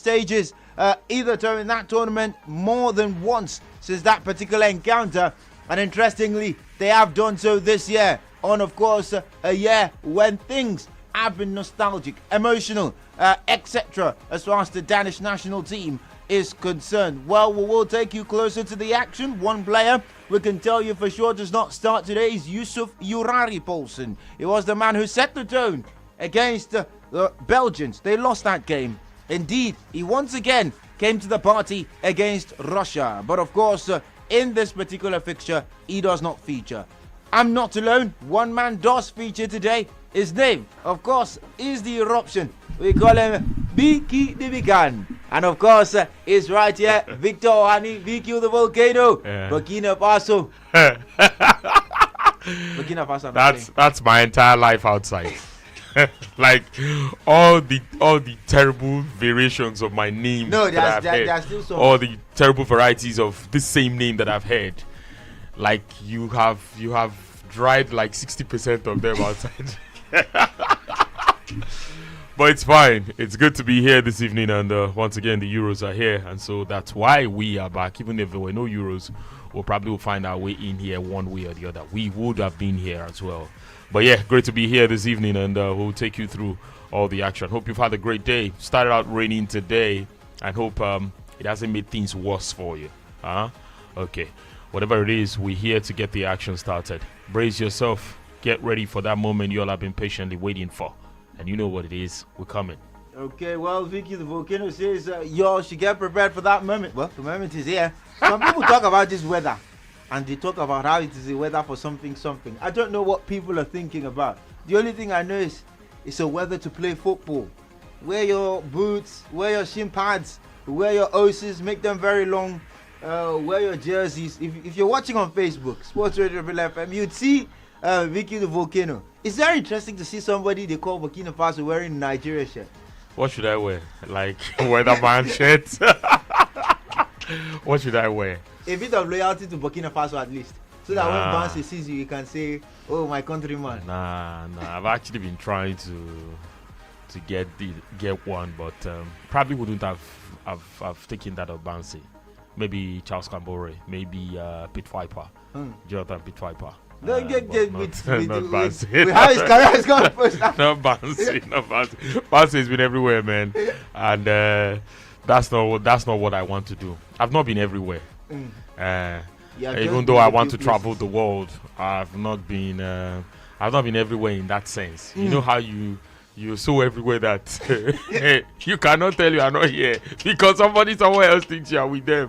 stages, either during that tournament more than once since that particular encounter. And interestingly, they have done so this year on, of course, a year when things have been nostalgic, emotional, etc. as far as the Danish national team is concerned. Well, we will take you closer to the action. One player we can tell you for sure does not start today is Yusuf Urari Poulsen. He was the man who set the tone against the Belgians. They lost that game. Indeed, he once again came to the party against Russia. But of course, in this particular fixture, he does not feature. I'm not alone. One man does feature today. His name, of course, is the eruption. We call him Biki Dibikan. And of course, is right here, Victor Ohani, Biki the Volcano, yeah. Burkina Faso. Burkina Faso. That's my entire life outside. Like all the terrible variations of my name that I've heard, still some. All the terrible varieties of this same name that I've heard. Like you have dried like 60% of them outside. But it's fine. It's good to be here this evening, and once again the Euros are here, and so that's why we are back. Even if there were no Euros, we'll probably find our way in here one way or the other. We would have been here as well. But yeah, great to be here this evening, and we'll take you through all the action. Hope you've had a great day. Started out raining today, and hope it hasn't made things worse for you. Okay. Whatever it is, we're here to get the action started. Brace yourself. Get ready for that moment you all have been patiently waiting for. And you know what it is. We're coming. Okay, well, Vicky the Volcano says y'all should get prepared for that moment. Well, the moment is here. Some people talk about this weather, and they talk about how it is the weather for something. I don't know what people are thinking about. The only thing I know is it's a weather to play football. Wear your boots, wear your shin pads, wear your O's, make them very long, wear your jerseys. If you're watching on Facebook, Sports Radio FM, you'd see Vicky the Volcano. It's very interesting to see somebody they call Burkina Faso wearing a Nigeria shirt. What should I wear? Like weatherman shirt? What should I wear? A bit of loyalty to Burkina Faso at least. So that when Bansi sees you, you can say, oh, my countryman. Nah. I've actually been trying to get one, but probably wouldn't have taken that of Bansi. Maybe Charles Cambore, maybe Pete Viper, Jonathan Pete Viper. Don't get with Bansi. How his career has gone first. Not Bansi. Bansi has been everywhere, man, and that's not what I want to do. I've not been everywhere. Even though I want to travel the world, I've not been everywhere in that sense. You know how you're so everywhere that you cannot tell you are not here because somebody somewhere else thinks you are with them.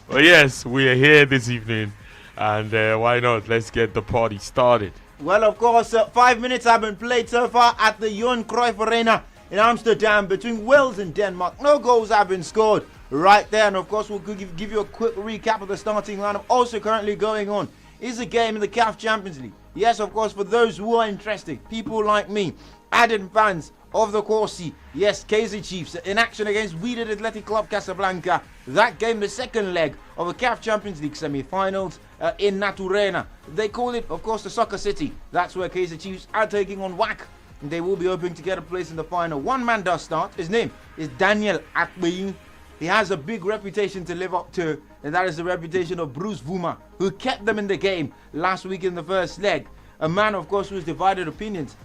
But yes, we are here this evening, and why not? Let's get the party started. Well, of course, 5 minutes have been played so far at the Johan Cruyff Arena in Amsterdam between Wales and Denmark. No goals have been scored right there, and of course we'll give you a quick recap of the starting lineup. Also currently going on is a game in the CAF Champions League. Yes, of course, for those who are interested, people like me, added fans of the Corsi. Yes, Kaizer Chiefs in action against Wydad Athletic Club Casablanca. That game, the second leg of the CAF Champions League semi-finals in Naturena. They call it, of course, the Soccer City. That's where Kaizer Chiefs are taking on WAC. They will be hoping to get a place in the final. One man does start. His name is Daniel Akpeyin. He has a big reputation to live up to, and that is the reputation of Bruce Vuma, who kept them in the game last week in the first leg. A man, of course, who has divided opinions.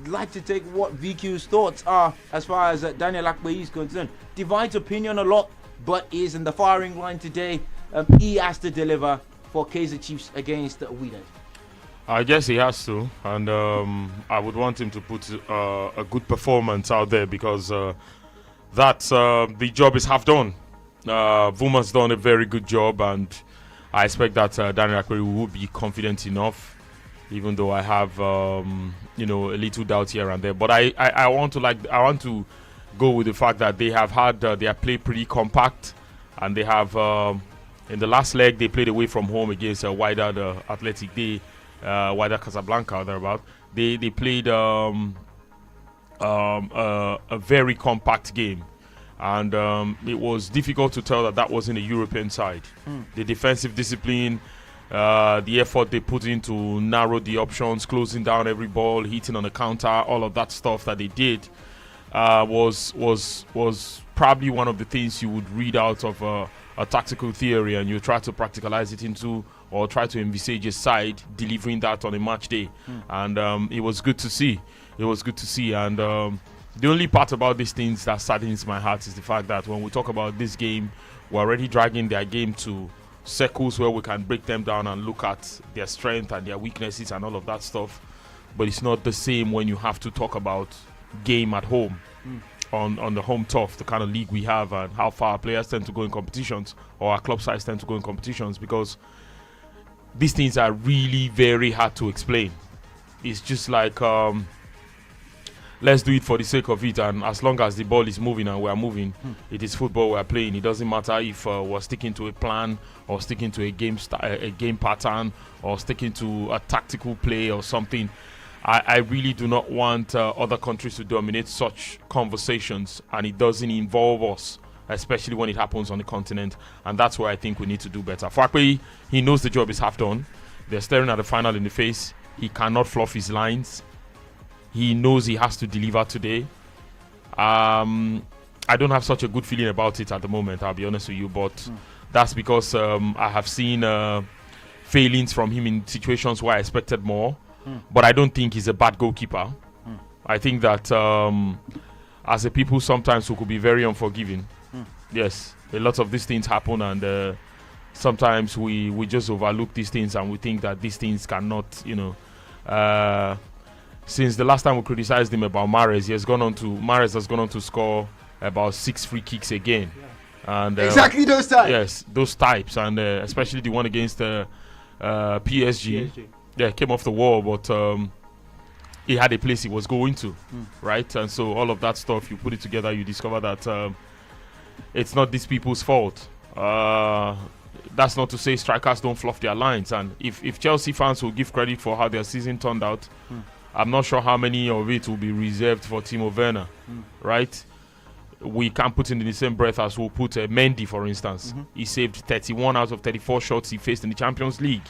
Like to take what VQ's thoughts are as far as Daniel Akpeyin is concerned. Divides opinion a lot, but is in the firing line today. He has to deliver for Kaizer Chiefs against Wydad. I guess he has to, and I would want him to put a good performance out there because the job is half done. Vuma's done a very good job, and I expect that Daniel Akpeyin will be confident enough, even though I have a little doubt here and there. But I want to go with the fact that they have had their play pretty compact, and they have in the last leg they played away from home against Wydad Athletic Day. Wydad Casablanca or thereabout. They played a very compact game, and it was difficult to tell that wasn't a European side. The defensive discipline, the effort they put in to narrow the options, closing down every ball, hitting on the counter, all of that stuff that they did was probably one of the things you would read out of a tactical theory, and you try to practicalize it into, or try to envisage a side delivering that on a match day. And it was good to see. It was good to see. And the only part about these things that saddens my heart is the fact that when we talk about this game, we're already dragging their game to circles where we can break them down and look at their strength and their weaknesses and all of that stuff. But it's not the same when you have to talk about game at home, on the home turf, the kind of league we have, and how far our players tend to go in competitions, or our club size tend to go in competitions, because these things are really very hard to explain. It's just like, let's do it for the sake of it, and as long as the ball is moving and we're moving, it is football we're playing. It doesn't matter if we're sticking to a plan, or sticking to a game pattern, or sticking to a tactical play or something. I really do not want other countries to dominate such conversations, and it doesn't involve us, especially when it happens on the continent, and that's where I think we need to do better. For Akpeyi, he knows the job is half done. They're staring at the final in the face. He cannot fluff his lines. He knows he has to deliver today. I don't have such a good feeling about it at the moment, I'll be honest with you, but that's because I have seen failings from him in situations where I expected more. But I don't think he's a bad goalkeeper. I think that as a people, sometimes we could be very unforgiving. Yes, a lot of these things happen, and sometimes we just overlook these things, and we think that these things cannot, since the last time we criticized him about Mahrez, Mahrez has gone on to score about 6 free kicks again. And exactly those types. Yes, those types, and especially the one against PSG. Yeah, came off the wall, but he had a place he was going to, right? And so all of that stuff, you put it together, you discover that it's not these people's fault. That's not to say strikers don't fluff their lines. And if Chelsea fans will give credit for how their season turned out, I'm not sure how many of it will be reserved for Timo Werner, right? We can't put in the same breath as we'll put Mendy, for instance. He saved 31 out of 34 shots he faced in the Champions League.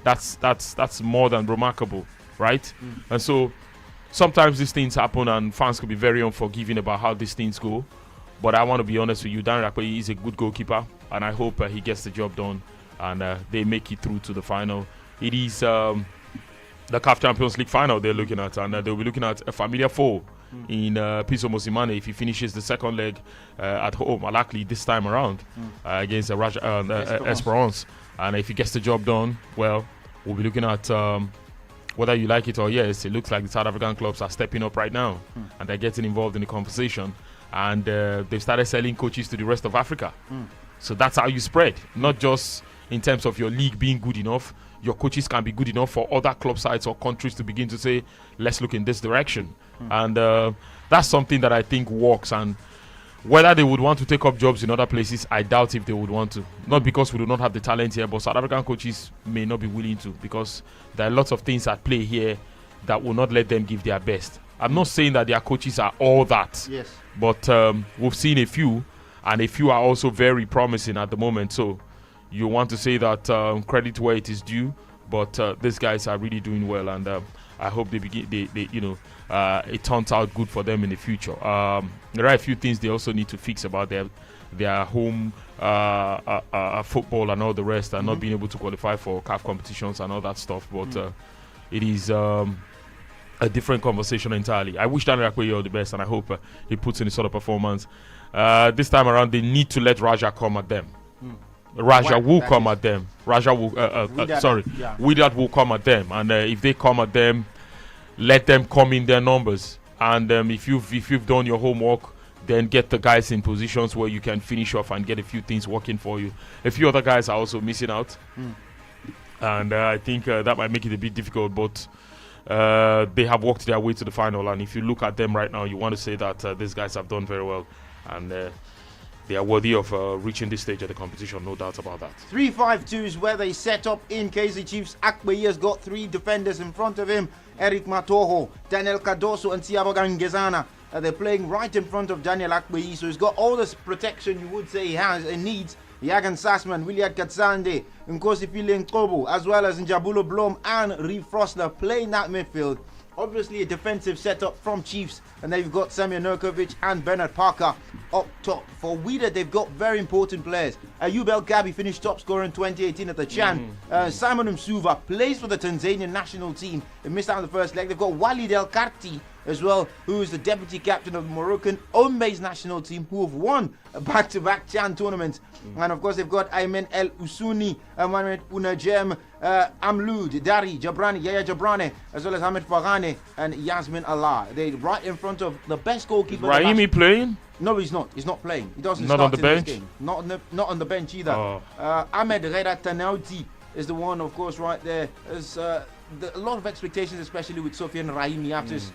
That's more than remarkable, right? And so sometimes these things happen, and fans could be very unforgiving about how these things go. But I want to be honest with you, Daniel Akpeyi is a good goalkeeper, and I hope he gets the job done, and they make it through to the final. It is the CAF Champions League final they're looking at, and they'll be looking at a familiar foe in Piso Mosimane if he finishes the second leg at home, likely this time around against Esperance. And if he gets the job done, well, we'll be looking at whether you like it or yes, it looks like the South African clubs are stepping up right now, and they're getting involved in the conversation, and they've started selling coaches to the rest of Africa. So that's how you spread, not just in terms of your league being good enough. Your coaches can be good enough for other club sides or countries to begin to say, let's look in this direction. And that's something that I think works. And whether they would want to take up jobs in other places, I doubt if they would want to. Not because we do not have the talent here, but South African coaches may not be willing to, because there are lots of things at play here that will not let them give their best. I'm not saying that their coaches are all that. Yes. But we've seen a few, and a few are also very promising at the moment. So you want to say that credit where it is due, but these guys are really doing well, and I hope it turns out good for them in the future. There are a few things they also need to fix about their home football and all the rest, and not being able to qualify for CAF competitions and all that stuff. But it is a different conversation entirely. I wish Daniel Akpeyi all the best, and I hope he puts in a sort of performance. This time around, they need to let Raja come at them. Raja will come at them. Raja will, Wydad will come at them, and if they come at them, let them come in their numbers. And if you've done your homework, then get the guys in positions where you can finish off and get a few things working for you. A few other guys are also missing out, and I think that might make it a bit difficult. But they have worked their way to the final, and if you look at them right now, you want to say that these guys have done very well, and they are worthy of reaching this stage of the competition, no doubt about that. 3-5-2 is where they set up in KZ Chiefs. Akpeyi has got 3 defenders in front of him. Eric Matoho, Daniel Cardoso and Thiago Ngezana. They're playing right in front of Daniel Akpeyi, so he's got all this protection you would say he has and needs. Yagan Sassman, William Katsande, Nkosi Nkobo, as well as Njabulo Blom and Reeve Frosler playing that midfield. Obviously a defensive setup from Chiefs, and they've got Semyon Nurkovic and Bernard Parker up top. For Wydad, they've got very important players. Ayoub El Gabi finished top scorer in 2018 at the Chan. Simon Msuva plays for the Tanzanian national team. They missed out on the first leg. They've got Walid El Karti as well, who is the deputy captain of the Moroccan Ombey's national team, who have won a back-to-back Chan tournament. And of course, they've got Ayman El Usuni, Mohamed Unajem, Amloud, Dari, Jabrani, Yaya Jabrani, as well as Ahmed Farhane and Yasmin Allah. They're right in front of the best goalkeeper. Raimi playing? No, he's not. He's not playing. He doesn't not start on the in bench? this game. Not on the bench either. Oh. Ahmed Reda Tanauti is the one, of course, right there. There's a lot of expectations, especially with Sofiane Rahimi Yaptis'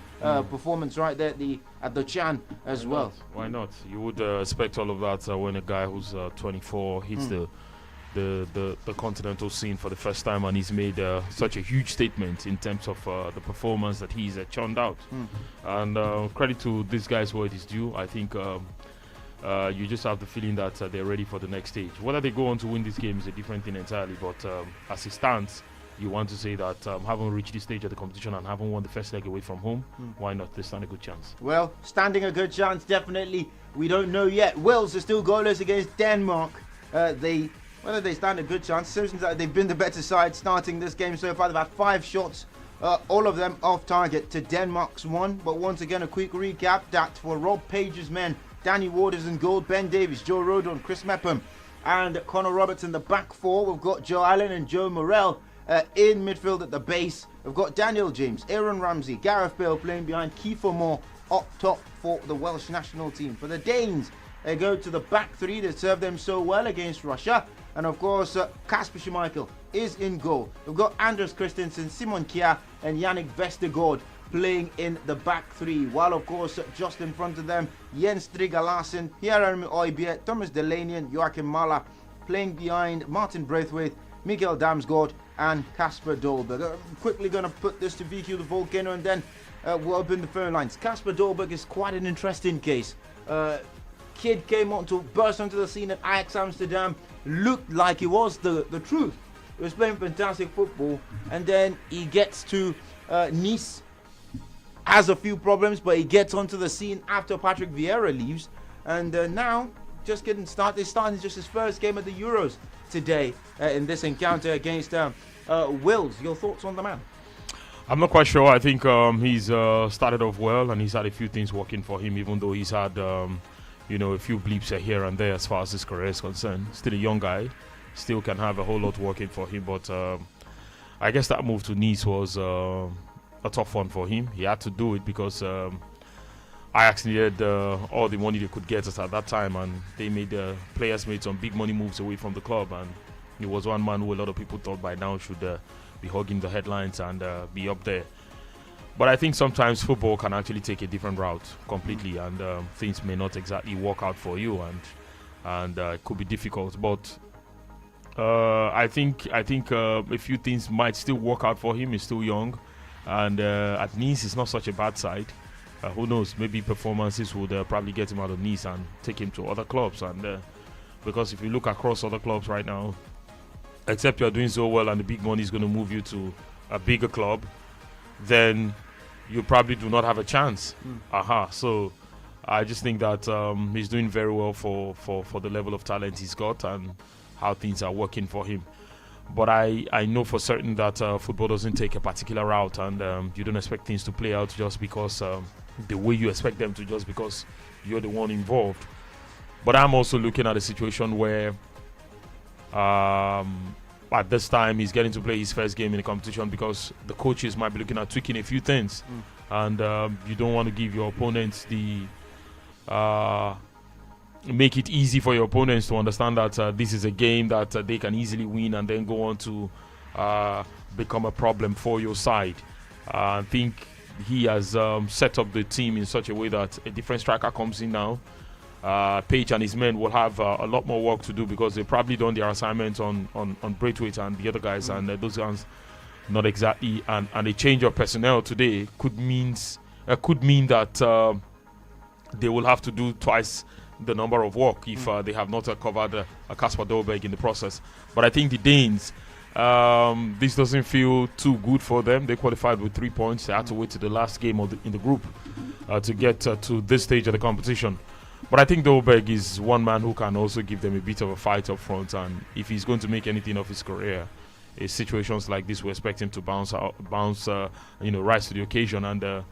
performance right there at the Chan as well. Why not? You would expect all of that when a guy who's 24 hits the continental scene for the first time, and he's made such a huge statement in terms of the performance that he's churned out. And credit to these guys where it is due. I think you just have the feeling that they're ready for the next stage. Whether they go on to win this game is a different thing entirely, but as it stands, you want to say that having reached this stage of the competition and having won the first leg away from home, why not? They stand a good chance. Well, standing a good chance, definitely. We don't know yet. Wales are still goalless against Denmark. Whether they stand a good chance, seems that they've been the better side starting this game so far. They've had 5 shots, all of them off target, to Denmark's 1. But once again, a quick recap that for Rob Page's men, Danny Ward is in goal, Ben Davies, Joe Rodon, Chris Mepham, and Connor Roberts in the back 4. We've got Joe Allen and Joe Morrell in midfield at the base. We've got Daniel James, Aaron Ramsey, Gareth Bale playing behind Kiefer Moore up top for the Welsh national team. For the Danes, they go to the back 3 that served them so well against Russia. And of course, Kasper Schmeichel is in goal. We've got Anders Christensen, Simon Kjær, and Yannick Vestergaard playing in the back 3. While of course, just in front of them, Jens Striga Larsen, Pierre-Armi Oibie, Thomas Delaney, and Joachim Mahler playing behind Martin Braithwaite, Miguel Damsgaard, and Kasper Dolberg. I'm quickly going to put this to VQ the Volcano, and then we'll open the phone lines. Kasper Dolberg is quite an interesting case. Kid came on to burst onto the scene at Ajax Amsterdam, looked like he was the truth. He was playing fantastic football, and then he gets to Nice, has a few problems, but he gets onto the scene after Patrick Vieira leaves, and now just getting started. He's starting just his first game at the Euros today in this encounter against Wales. Your thoughts on the man? I'm not quite sure. I think he's started off well, and he's had a few things working for him, even though he's had a few bleeps here and there as far as his career is concerned. Still a young guy, still can have a whole lot working for him, but I guess that move to Nice was a tough one for him. He had to do it because Ajax needed all the money they could get at that time, and players made some big money moves away from the club, and he was one man who a lot of people thought by now should be hogging the headlines and be up there. But I think sometimes football can actually take a different route completely, and things may not exactly work out for you, and it could be difficult. But I think a few things might still work out for him. He's still young, and at Nice, it's not such a bad side. Who knows? Maybe performances would probably get him out of Nice and take him to other clubs. And because if you look across other clubs right now, except you're doing so well and the big money is going to move you to a bigger club, then you probably do not have a chance. So I just think that he's doing very well for the level of talent he's got and how things are working for him. But I know for certain that football doesn't take a particular route, and you don't expect things to play out just because the way you expect them to, just because you're the one involved. But I'm also looking at a situation where at this time he's getting to play his first game in the competition because the coaches might be looking at tweaking a few things, and you don't want to give your opponents make it easy for your opponents to understand that this is a game that they can easily win and then go on to become a problem for your side. I think he has set up the team in such a way that a different striker comes in now. Page and his men will have a lot more work to do because they've probably done their assignments on Braithwaite and the other guys, and those guys not exactly. And a change of personnel today could mean that they will have to do twice the number of work if they have not covered Kasper Dolberg in the process. But I think the Danes, This doesn't feel too good for them. They qualified with 3 points. They had to wait to the last game in the group to get to this stage of the competition. But I think Dolberg is one man who can also give them a bit of a fight up front. And if he's going to make anything of his career, in situations like this, we expect him to rise to the occasion and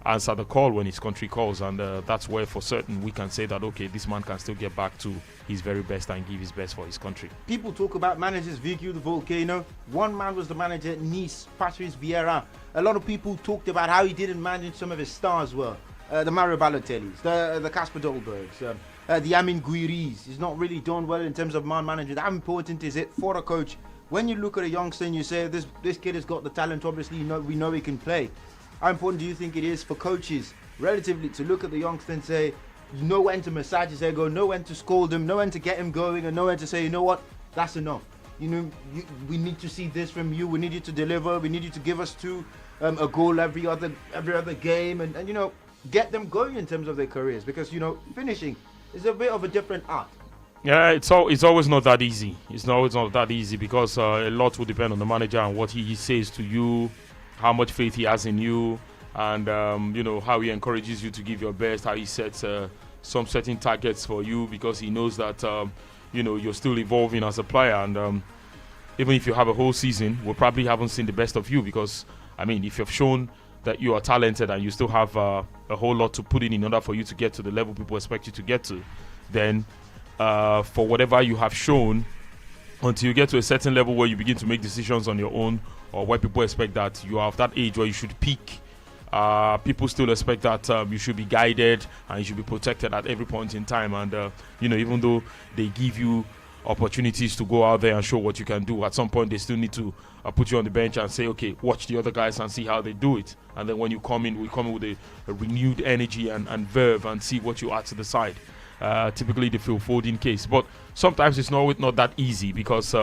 answer the call when his country calls. And that's where, for certain, we can say that okay, this man can still get back to his very best and give his best for his country. People talk about managers, Vicky the Volcano. One man was the manager at Nice, Patrice Vieira. A lot of people talked about how he didn't manage some of his stars well. The Mario Balotellis, the Kasper Dolbergs, the Amin Guiris. He's not really done well in terms of man management. How important is it for a coach when you look at a youngster and you say this kid has got the talent? Obviously, we know he can play. How important do you think it is for coaches relatively to look at the youngster and say, you know when to massage his ego, know when to scold him, know when to get him going, and know when to say, you know what, that's enough. We need to see this from you. We need you to deliver. We need you to give us a goal every other game, and get them going in terms of their careers, because finishing is a bit of a different art. Yeah, it's always not that easy. It's always not that easy because a lot will depend on the manager and what he says to you, how much faith he has in you, and how he encourages you to give your best, how he sets some certain targets for you, because he knows that you're still evolving as a player, and even if you have a whole season, we probably haven't seen the best of you, because if you've shown that you are talented and you still have a whole lot to put in order for you to get to the level people expect you to get to, then for whatever you have shown, until you get to a certain level where you begin to make decisions on your own, or where people expect that you are of that age where you should peak, people still expect that you should be guided and you should be protected at every point in time. And even though they give you opportunities to go out there and show what you can do, at some point they still need to put you on the bench and say, okay, watch the other guys and see how they do it. And then when you come in, we come in with a renewed energy and verve and see what you add to the side. Typically the Phil Foden case. But sometimes it's not that easy, because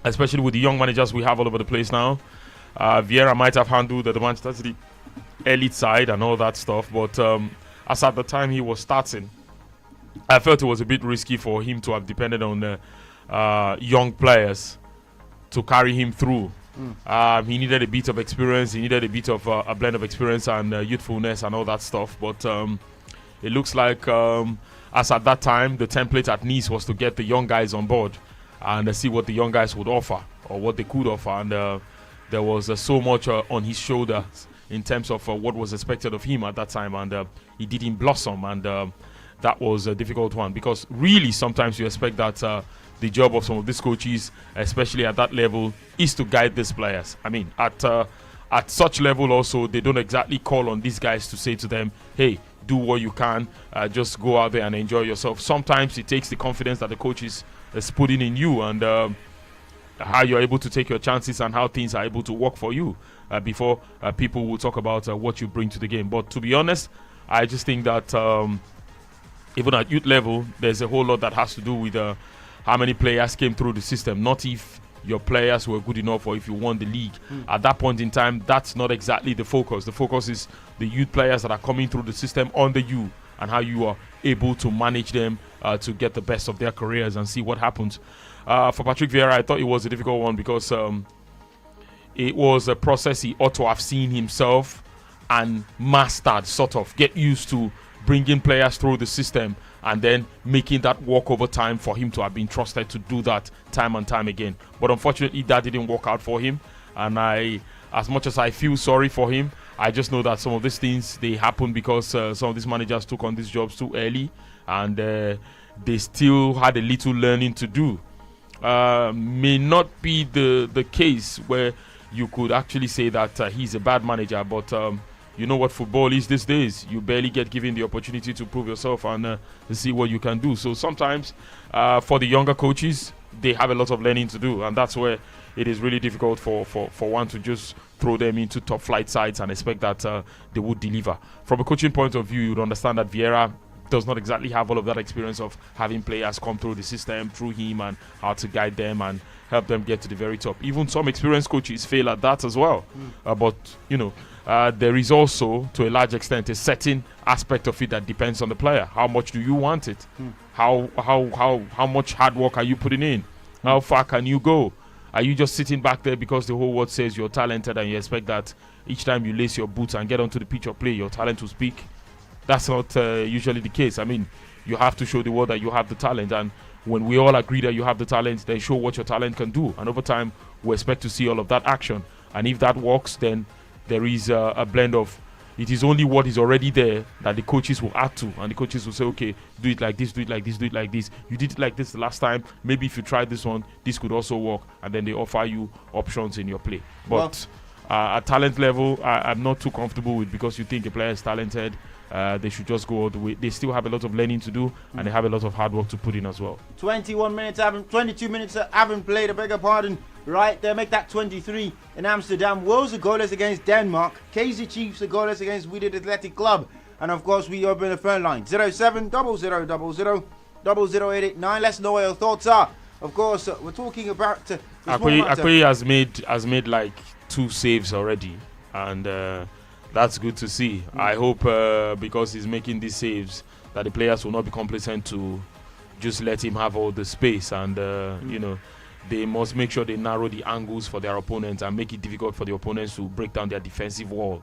especially with the young managers we have all over the place now, Vieira might have handled the Manchester City elite side and all that stuff, but as at the time he was starting, I felt it was a bit risky for him to have depended on young players to carry him through. He needed a bit of experience, he needed a bit of a blend of experience and youthfulness and all that stuff, but it looks like as at that time the template at Nice was to get the young guys on board and see what the young guys would offer or what they could offer, and there was so much on his shoulders in terms of what was expected of him at that time, and he didn't blossom, and that was a difficult one, because really sometimes you expect that the job of some of these coaches, especially at that level, is to guide these players. At such level also, they don't exactly call on these guys to say to them, hey, do what you can, just go out there and enjoy yourself. Sometimes it takes the confidence that the coach is putting in you, and how you're able to take your chances and how things are able to work for you before people will talk about what you bring to the game. But to be honest, I just think that even at youth level, there's a whole lot that has to do with how many players came through the system, not if your players were good enough or if you won the league. At that point in time, that's not exactly the focus. The focus is the youth players that are coming through the system under you and how you are able to manage them to get the best of their careers and see what happens. For Patrick Vieira, I thought it was a difficult one because it was a process he ought to have seen himself and mastered, sort of get used to bringing players through the system and then making that work over time for him to have been trusted to do that time and time again. But unfortunately, that didn't work out for him. And as much as I feel sorry for him, I just know that some of these things, they happen because some of these managers took on these jobs too early, and they still had a little learning to do. May not be the case where you could actually say that he's a bad manager, but you know what football is these days. You barely get given the opportunity to prove yourself and see what you can do. So sometimes for the younger coaches, they have a lot of learning to do, and that's where it is really difficult for one to just throw them into top flight sides and expect that they would deliver. From a coaching point of view, you'd understand that Vieira does not exactly have all of that experience of having players come through the system through him and how to guide them and help them get to the very top. Even some experienced coaches fail at that as well. But there is also, to a large extent, a certain aspect of it that depends on the player. How much do you want it? How much hard work are you putting in? How far can you go? Are you just sitting back there because the whole world says you're talented and you expect that each time you lace your boots and get onto the pitch of play, your talent will speak? That's not usually the case. I mean, you have to show the world that you have the talent, and when we all agree that you have the talent, then show what your talent can do. And over time, we expect to see all of that action. And if that works, then there is a blend of it is only what is already there that the coaches will add to, and the coaches will say, okay, do it like this, do it like this, do it like this. You did it like this the last time. Maybe if you try this one, this could also work. And then they offer you options in your play. But at talent level, I'm not too comfortable with, because you think a player is talented, they should just go all the way. They still have a lot of learning to do, and they have a lot of hard work to put in as well. 22 minutes haven't played, I beg your pardon. Right there, make that 23 in Amsterdam. Wales are goalless against Denmark. KZ Chiefs are goalless against Wydad Athletic Club. And of course, we open the phone line 07 00 00 00889. Let's know what your thoughts are. Of course, we're talking about Akwe has made like 2 saves already, and that's good to see. I hope because he's making these saves that the players will not be complacent to just let him have all the space, and you know, they must make sure they narrow the angles for their opponents and make it difficult for the opponents to break down their defensive wall.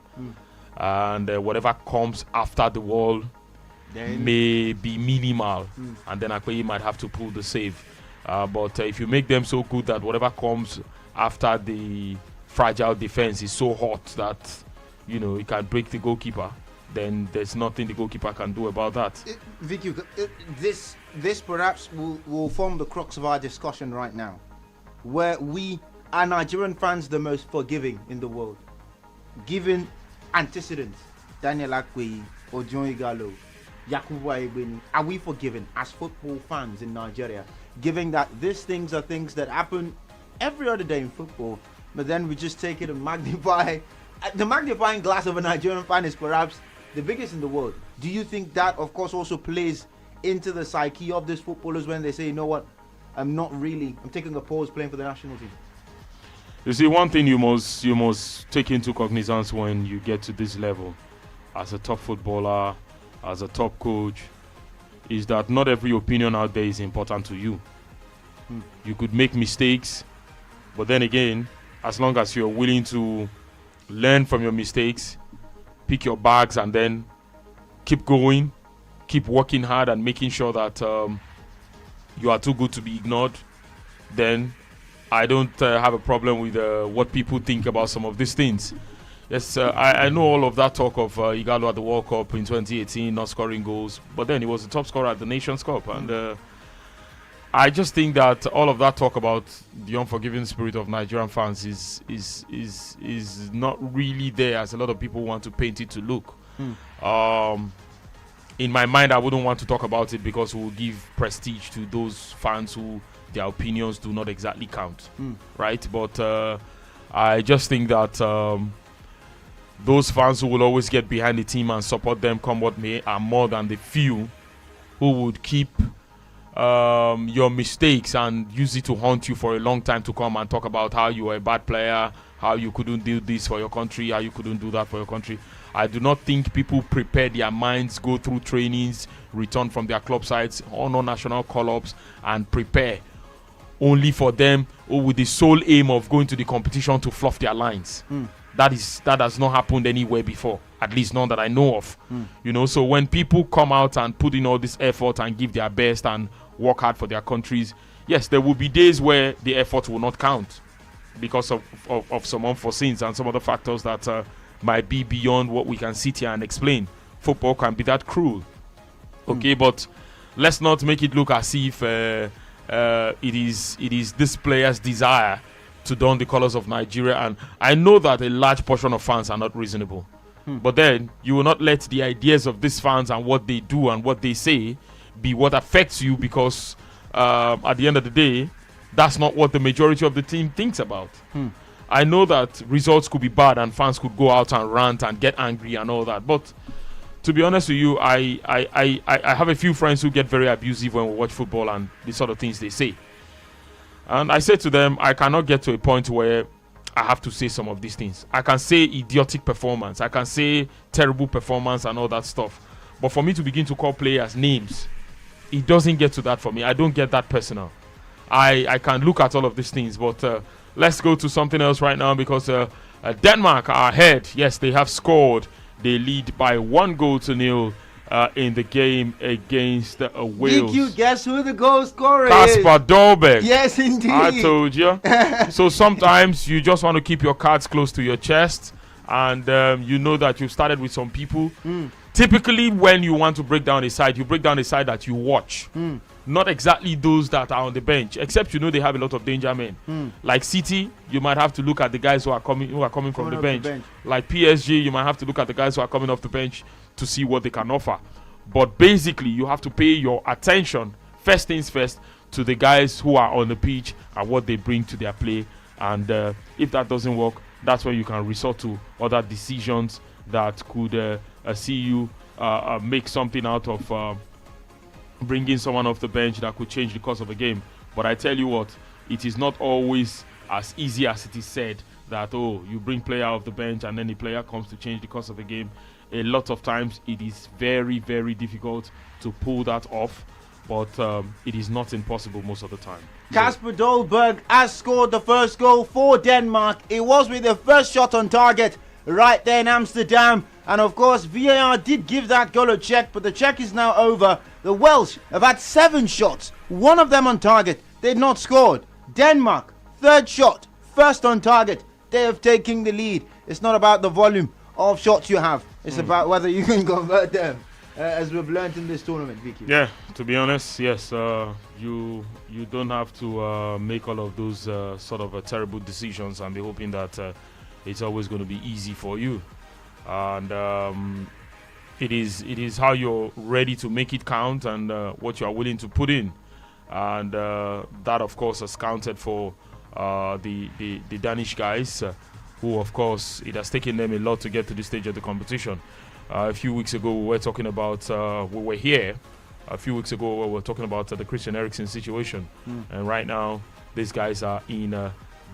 And whatever comes after the wall may be minimal, and then Akwe might have to pull the save. But if you make them so good that whatever comes after the fragile defense is so hot that, you know, it can break the goalkeeper, then there's nothing the goalkeeper can do about that. Vicky, this perhaps will form the crux of our discussion right now, where we are Nigerian fans the most forgiving in the world. Given antecedents, Daniel Akwe, Ojon Igalo, Yakubu Ayegbeni, are we forgiven as football fans in Nigeria, given that these things are things that happen every other day in football, but then we just take it and magnify? The magnifying glass of a Nigerian fan is perhaps the biggest in the world. Do you think that, of course, also plays into the psyche of these footballers when they say, you know what, I'm taking a pause playing for the national team? You see, one thing you must take into cognizance when you get to this level, as a top footballer, as a top coach, is that not every opinion out there is important to you. You could make mistakes, but then again, as long as you're willing to learn from your mistakes, pick your bags, and then keep going, keep working hard and making sure that you are too good to be ignored, then I don't have a problem with what people think about some of these things. Yes, I know all of that talk of Igalo at the World Cup in 2018 not scoring goals, but then he was the top scorer at the Nations Cup, and I just think that all of that talk about the unforgiving spirit of Nigerian fans is not really there as a lot of people want to paint it to look. In my mind, I wouldn't want to talk about it because it will give prestige to those fans who their opinions do not exactly count, right? But I just think that those fans who will always get behind the team and support them come what may are more than the few who would keep your mistakes and use it to haunt you for a long time to come and talk about how you were a bad player, how you couldn't do this for your country, how you couldn't do that for your country. I do not think people prepare their minds, go through trainings, return from their club sites, honor national call-ups, and prepare only for them with the sole aim of going to the competition to fluff their lines. That has not happened anywhere before, at least none that I know of. You know, so when people come out and put in all this effort and give their best and work hard for their countries, yes, there will be days where the effort will not count because of some unforeseens and some other factors that might be beyond what we can sit here and explain. Football can be that cruel. Okay, but let's not make it look as if it is this player's desire to don the colors of Nigeria. And I know that a large portion of fans are not reasonable. But then you will not let the ideas of these fans and what they do and what they say be what affects you, because at the end of the day, that's not what the majority of the team thinks about. I know that results could be bad and fans could go out and rant and get angry and all that. But to be honest with you, I have a few friends who get very abusive when we watch football and the sort of things they say. And I say to them, I cannot get to a point where I have to say some of these things. I can say idiotic performance. I can say terrible performance and all that stuff. But for me to begin to call players names, it doesn't get to that for me. I don't get that personal. I can look at all of these things. But let's go to something else right now because Denmark are ahead. Yes, they have scored. They lead by 1-0 in the game against Wales. Did you guess who the goal scorer is? Kasper Dolberg. Yes, indeed. I told you. So sometimes you just want to keep your cards close to your chest, and you know that you've started with some people. Typically, when you want to break down a side, you break down a side that you watch. Not exactly those that are on the bench, except you know they have a lot of danger men. Like City, you might have to look at the guys who are coming from the bench. Like PSG, you might have to look at the guys who are coming off the bench to see what they can offer. But basically, you have to pay your attention, first things first, to the guys who are on the pitch and what they bring to their play. And if that doesn't work, that's when you can resort to other decisions that could see you make something out of bringing someone off the bench that could change the course of a game. But I tell you what, it is not always as easy as it is said that, oh, you bring player off the bench and then the player comes to change the course of the game. A lot of times it is very, very difficult to pull that off, but it is not impossible most of the time. Kasper Dolberg has scored the first goal for Denmark. It was with the first shot on target right there in Amsterdam. And of course, VAR did give that goal a check, but the check is now over. The Welsh have had 7 shots, one of them on target. They've not scored. Denmark, third shot, first on target. They have taken the lead. It's not about the volume of shots you have. It's about whether you can convert them, as we've learned in this tournament, Vicky. Yeah, to be honest, yes. You don't have to make all of those sort of terrible decisions and be hoping that it's always going to be easy for you. And it is how you're ready to make it count and what you are willing to put in. And that, of course, has counted for the Danish guys, who, of course, it has taken them a lot to get to this stage of the competition. A few weeks ago, we were talking about, we were here. A few weeks ago, we were talking about the Christian Eriksen situation. And right now, these guys are in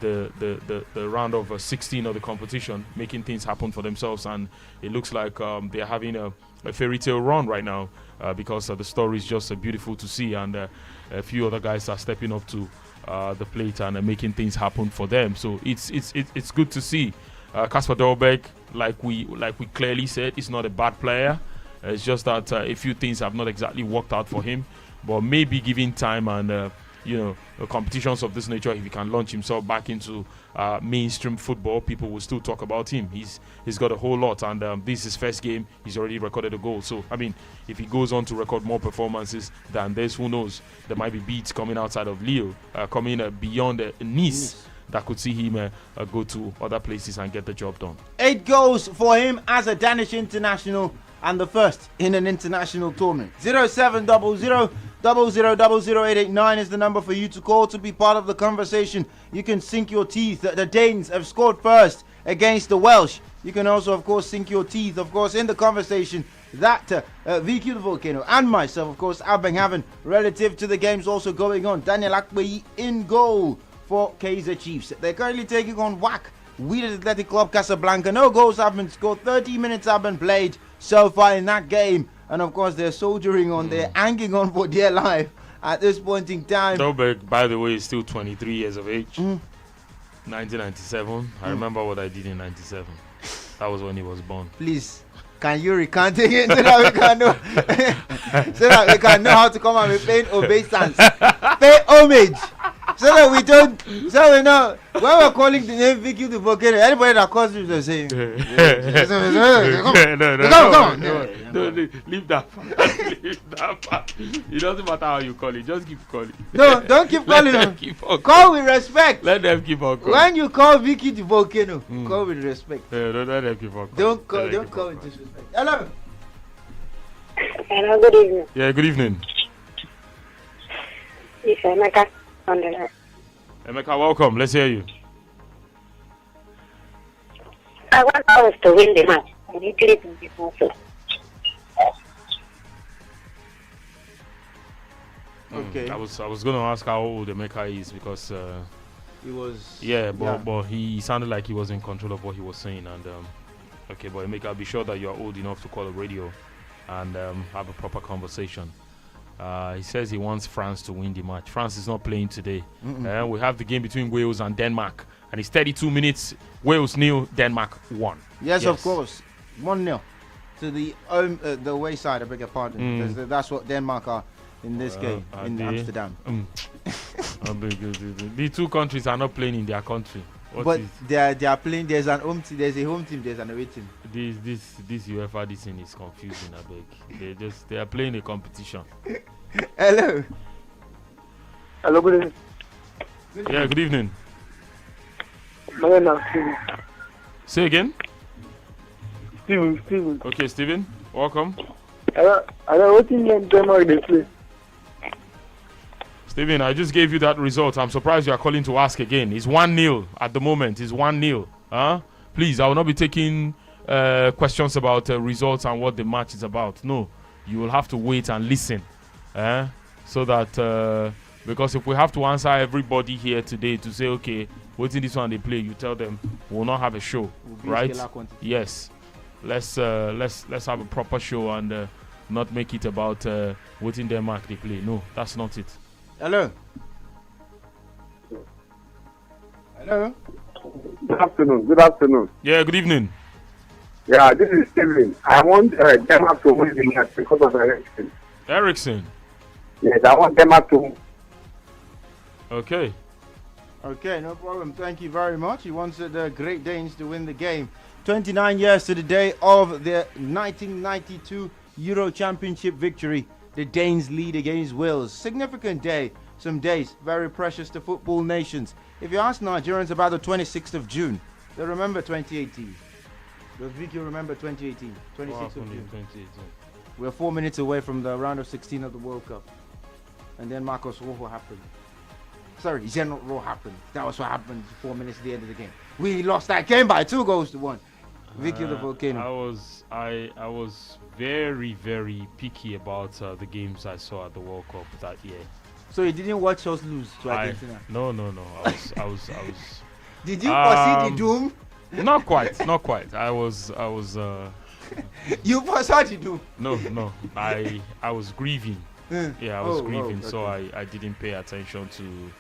the round of 16 of the competition, making things happen for themselves. And it looks like they're having a fairy tale run right now because the story is just beautiful to see. And a few other guys are stepping up to the plate and making things happen for them. So it's good to see. Kasper Dolberg, like we clearly said, is not a bad player. It's just that a few things have not exactly worked out for him. But maybe giving time and competitions of this nature, if he can launch himself back into mainstream football, people will still talk about him. He's got a whole lot, and this is his first game. He's already recorded a goal. So I mean, if he goes on to record more performances than this, who knows? There might be beats coming outside of Lille, coming beyond Nice. That could see him go to other places and get the job done. 8 goals for him as a Danish international, and the first in an international tournament. 0700 0000889 is the number for you to call to be part of the conversation. You can sink your teeth. The Danes have scored first against the Welsh. You can also, of course, sink your teeth, of course, in the conversation that VQ the Volcano and myself, of course, have been having relative to the games also going on. Daniel Akpeyi in goal for Kaizer Chiefs. They're currently taking on WAC, Wydad Athletic Club Casablanca. No goals have been scored. 30 minutes have been played so far in that game. And of course, they're soldiering on, they're hanging on for dear life at this point in time. Dolberg, by the way, is still 23 years of age. 1997. I remember what I did in 97. That was when he was born. Please, can you recount again so that we can know, so that we can know how to come and be paying obeisance, pay homage, so that we don't, so we know when we're calling the name Vicky the Volcano, anybody that calls him the same. No, leave that part. Leave that part. It doesn't matter how you call it, just keep calling. No, don't keep calling them. Call with respect. Let them keep on calling. When you call Vicky the Volcano, call with respect. Yeah, don't let them keep on calling. Don't call with disrespect. Hello. Hello, good evening. Yeah, good evening. It's Emeka on the line. Emeka, welcome. Let's hear you. I want us to win the match. I need to listen to also. Okay. I was going to ask how old Emeka is because he was. Yeah, but he sounded like he was in control of what he was saying. And okay, but Emeka, be sure that you are old enough to call a radio and have a proper conversation. He says he wants France to win the match. France is not playing today. We have the game between Wales and Denmark, and it's 32 minutes. Wales 0, Denmark 1. Yes, of course. 1-0 to the away side. I beg your pardon. Because that's what Denmark are in this game in Amsterdam. The two countries are not playing in their country. They are playing. There's a home team. There's an away team. This UEFA this thing is confusing. I beg. They are playing a competition. Hello. Hello, good evening. Yeah, good evening. My name is Steven. Say again. Steven. Okay, Steven, welcome. Hello, what team in Denmark they play? Steven, I just gave you that result. I'm surprised you are calling to ask again. It's 1-0 at the moment. It's 1-0. Please, I will not be taking questions about results and what the match is about. No, you will have to wait and listen. So that, because if we have to answer everybody here today to say, okay, what's in this one they play, you tell them we'll not have a show, right? Yes. Let's have a proper show and not make it about what in Denmark they play. No, that's not it. Hello. Good afternoon. Yeah, good evening. Yeah, this is Steven. I want Denmark to win the match because of Ericsson. Ericsson. Yes, I want Denmark to win. Okay, no problem. Thank you very much. He wants the Great Danes to win the game. 29 years to the day of the 1992 Euro Championship victory. The Danes lead against Wales. Significant day. Some days very precious to football nations. If you ask Nigerians about the 26th of June, they remember 2018. Does Vicky remember 2018? 26th of June. 2018. We're 4 minutes away from the round of 16 of the World Cup. And then Marcos Rojo happened. Sorry, General Rojo happened. That was what happened 4 minutes at the end of the game. We lost that game by 2-1. Vicky the Volcano. I was very, very picky about the games I saw at the World Cup that year. So you didn't watch us lose to Argentina? No. I was. Did you foresee the doom? Not quite. I was. You foresaw the doom? No. I was grieving. Yeah, I was grieving, okay. so I didn't pay attention to.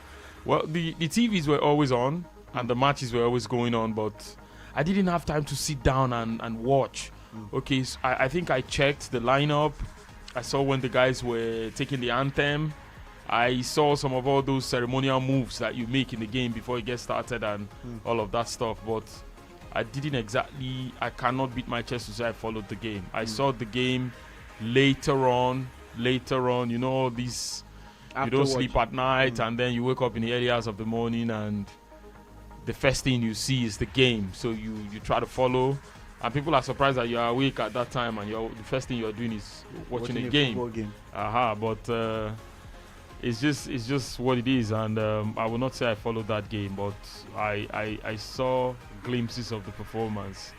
Well, the TVs were always on, and the matches were always going on, but I didn't have time to sit down and watch. Okay, so I think I checked the lineup. I saw when the guys were taking the anthem. I saw some of all those ceremonial moves that you make in the game before it gets started and all of that stuff. But I cannot beat my chest to say I followed the game. I saw the game later on, you know, these, you don't sleep at night and then you wake up in the early hours of the morning and the first thing you see is the game. So you try to follow. And people are surprised that you are awake at that time and the first thing you're doing is watching a game. But it's just what it is, and I will not say I followed that game, but I saw glimpses of the performance,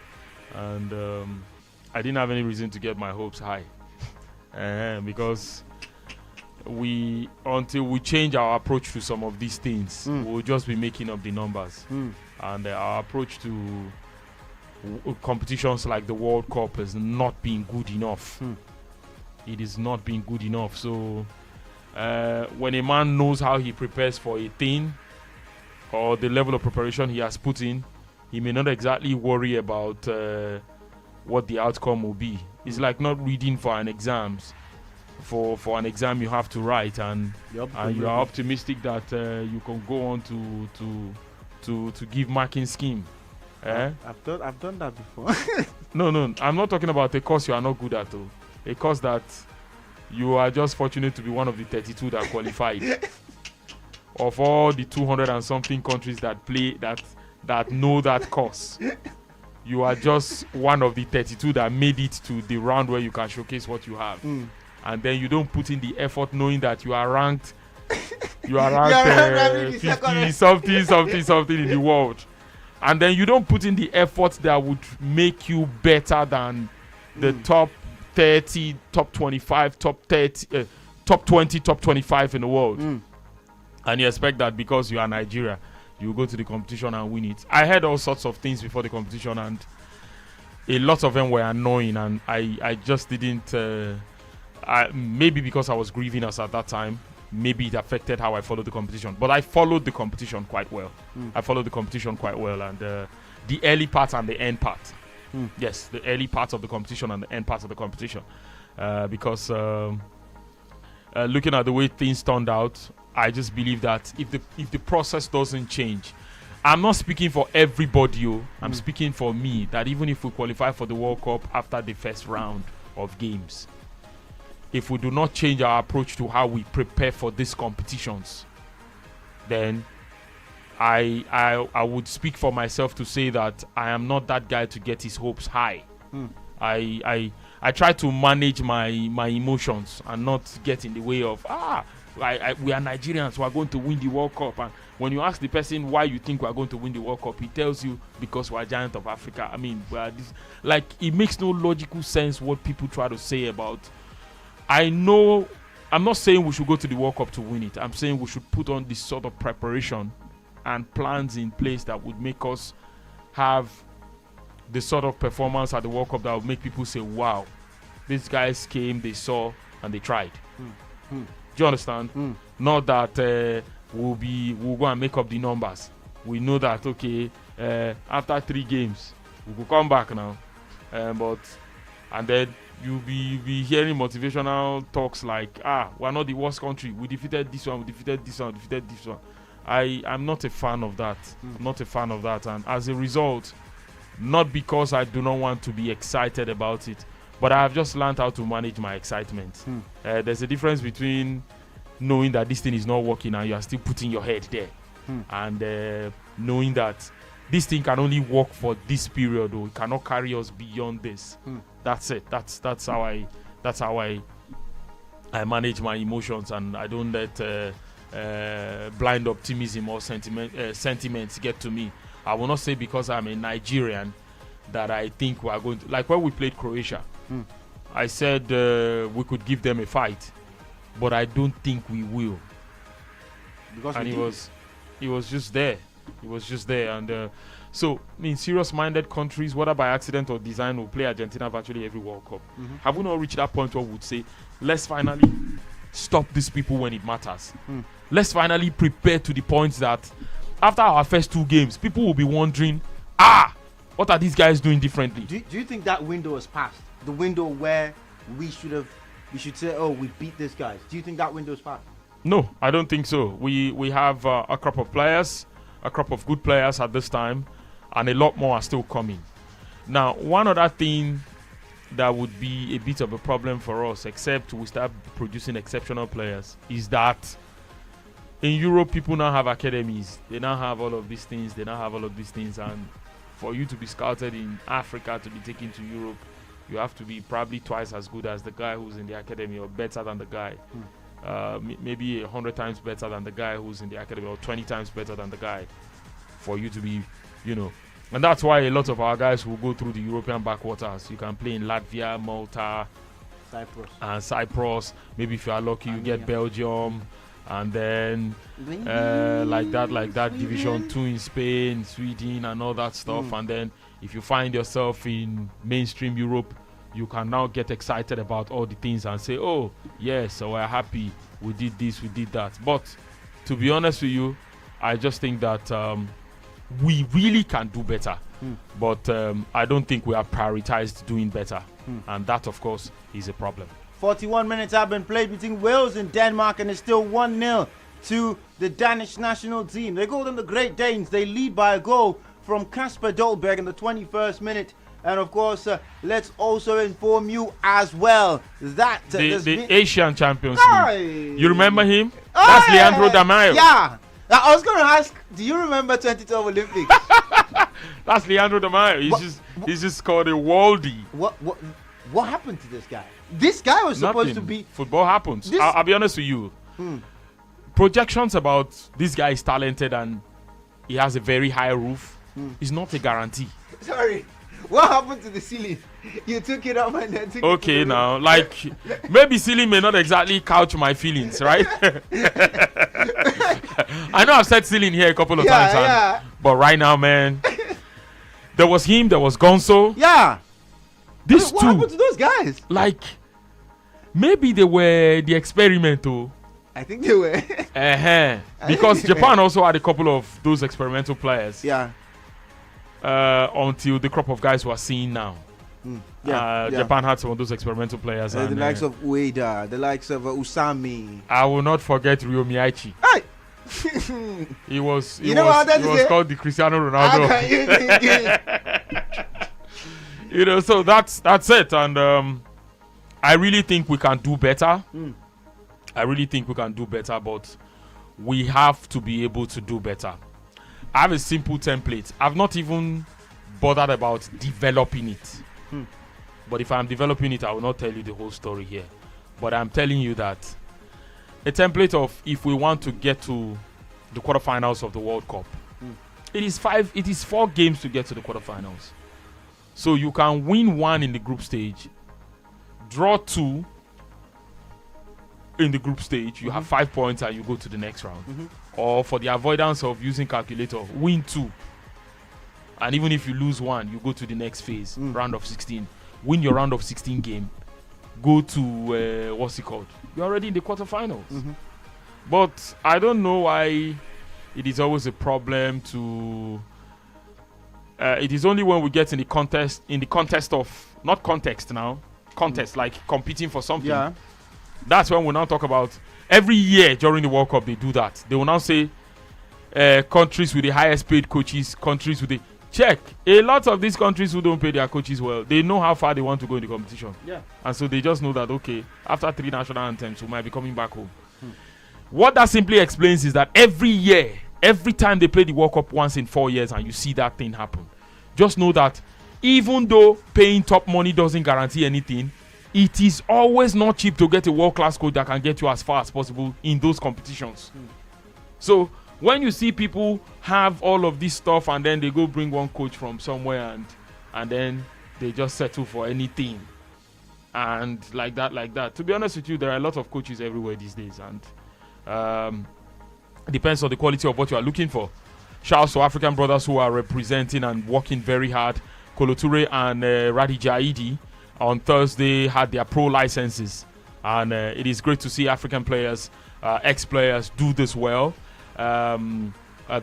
and I didn't have any reason to get my hopes high, because until we change our approach to some of these things, we'll just be making up the numbers, and our approach to competitions like the World Cup has not been good enough. It is not being good enough. So when a man knows how he prepares for a thing or the level of preparation he has put in, he may not exactly worry about what the outcome will be. It's like not reading for an exams. For an exam you have to write, and you are optimistic that you can go on to give marking scheme. I've done that before. No, I'm not talking about a course you are not good at, though. A course that you are just fortunate to be one of the 32 that qualified. Of all the 200 and something countries that play that know that course, you are just one of the 32 that made it to the round where you can showcase what you have. And then you don't put in the effort knowing that you are ranked 50 something in the world. And then you don't put in the effort that would make you better than the top 30, top 25, top 30, top 20, top 25 in the world. And you expect that because you are Nigeria, you go to the competition and win it. I heard all sorts of things before the competition, and a lot of them were annoying, and I just didn't maybe because I was grieving us at that time, maybe it affected how I followed the competition. But I followed the competition quite well. I followed the competition quite well, and the early part and the end part. Yes, the early part of the competition and the end part of the competition. Because looking at the way things turned out, I just believe that if the process doesn't change, I'm not speaking for everybody. I'm speaking for me, that even if we qualify for the World Cup after the first round of games, if we do not change our approach to how we prepare for these competitions, then I would speak for myself to say that I am not that guy to get his hopes high. I try to manage my emotions and not get in the way of we are Nigerians who are going to win the World Cup. And when you ask the person why you think we are going to win the World Cup, he tells you because we are giant of Africa. I mean, it makes no logical sense what people try to say about. I'm not saying we should go to the World Cup to win it. I'm saying we should put on this sort of preparation and plans in place that would make us have the sort of performance at the World Cup that would make people say, wow, these guys came, they saw, and they tried. Do you understand? Not that we'll go and make up the numbers. We know that, okay, after 3 games, we will come back now. And then you'll be hearing motivational talks like, we're not the worst country. We defeated this one, we defeated this one, we defeated this one. I'm not a fan of that. I'm not a fan of that. And as a result, not because I do not want to be excited about it, but I have just learned how to manage my excitement. There's a difference between knowing that this thing is not working and you are still putting your head there, and knowing that this thing can only work for this period, or it cannot carry us beyond this. That's it. That's how I manage my emotions, and I don't let blind optimism or sentiments get to me. I will not say because I'm a Nigerian that I think we are going to, like when we played Croatia, I said we could give them a fight, but I don't think we will. Because and he was just there. He was just there. And so, I mean, serious-minded countries, whether by accident or design, will play Argentina virtually every World Cup. Have we not reached that point where we would say, let's finally stop these people when it matters? Let's finally prepare to the point that after our first 2 games, people will be wondering, what are these guys doing differently? Do you think that window has passed? The window where we should say, oh, we beat these guys. Do you think that window has passed? No, I don't think so. We have a crop of players, a crop of good players at this time, and a lot more are still coming. Now, one other thing that would be a bit of a problem for us, except we start producing exceptional players, is that in Europe, people now have academies. They now have all of these things. And for you to be scouted in Africa to be taken to Europe, you have to be probably twice as good as the guy who's in the academy, or better than the guy. Maybe 100 times better than the guy who's in the academy, or 20 times better than the guy, for you to be, And that's why a lot of our guys will go through the European backwaters. You can play in Latvia, Malta, Cyprus. Maybe if you are lucky, you get Belgium. And then like that Division 2 in Spain, Sweden, and all that stuff. And then if you find yourself in mainstream Europe, you can now get excited about all the things and say, oh yes, so we're happy, we did this, we did that. But to be honest with you, I just think that we really can do better. But I don't think we are prioritized doing better. And that, of course, is a problem. 41 minutes have been played between Wales and Denmark, and it's still 1-0 to the Danish national team. They call them the Great Danes. They lead by a goal from Kasper Dolberg in the 21st minute. And of course, let's also inform you as well that the Asian Champions League. You remember him? That's Leandro Damayo. Yeah. I was going to ask, do you remember 2012 Olympics? That's Leandro Damayo. He's just called a worldie. What happened to this guy? This guy was supposed to be... Football happens. I'll be honest with you. Projections about this guy is talented and he has a very high roof is not a guarantee. Sorry. What happened to the ceiling? You took it up and then took okay, now, like, maybe ceiling may not exactly couch my feelings, right? I know I've said ceiling here a couple of times, but right now, man, there was him, there was Gonzo. Yeah. These what two. What happened to those guys? Like, maybe they were the experiment, though. I think they were. Because Japan also had a couple of those experimental players. Yeah. Until the crop of guys who are seeing now. Yeah. Japan had some of those experimental players. The likes of Ueda, the likes of Usami. I will not forget Ryo Miyaichi. Hey! He was called the Cristiano Ronaldo. So that's it. And I really think we can do better. I really think we can do better, but we have to be able to do better. I have a simple template. I've not even bothered about developing it. But if I'm developing it, I will not tell you the whole story here. But I'm telling you that a template of if we want to get to the quarterfinals of the World Cup, it is 4 games to get to the quarterfinals. So you can win 1 in the group stage, draw 2 in the group stage, you have 5 points and you go to the next round. Or for the avoidance of using calculator, win 2. And even if you lose 1, you go to the next phase, round of 16. Win your round of 16 game, go to what's it called? You're already in the quarterfinals. But I don't know why it is always a problem to. It is only when we get in the contest of not context now, contest like competing for something. Yeah. That's when we now talk about every year during the World Cup they do that. They will now say countries with the highest paid coaches, countries with the check. A lot of these countries who don't pay their coaches well, they know how far they want to go in the competition. Yeah. And so they just know that, okay, after 3 national anthems, we might be coming back home. What that simply explains is that every year, every time they play the World Cup once in 4 years and you see that thing happen, just know that even though paying top money doesn't guarantee anything, it is always not cheap to get a world-class coach that can get you as far as possible in those competitions. So when you see people have all of this stuff and then they go bring one coach from somewhere and then they just settle for anything and like that. To be honest with you, there are a lot of coaches everywhere these days, and it depends on the quality of what you are looking for. Shout out to African brothers who are representing and working very hard. Kolo Toure and Radi Jaidi on Thursday had their pro licenses, and it is great to see African players, ex-players do this well.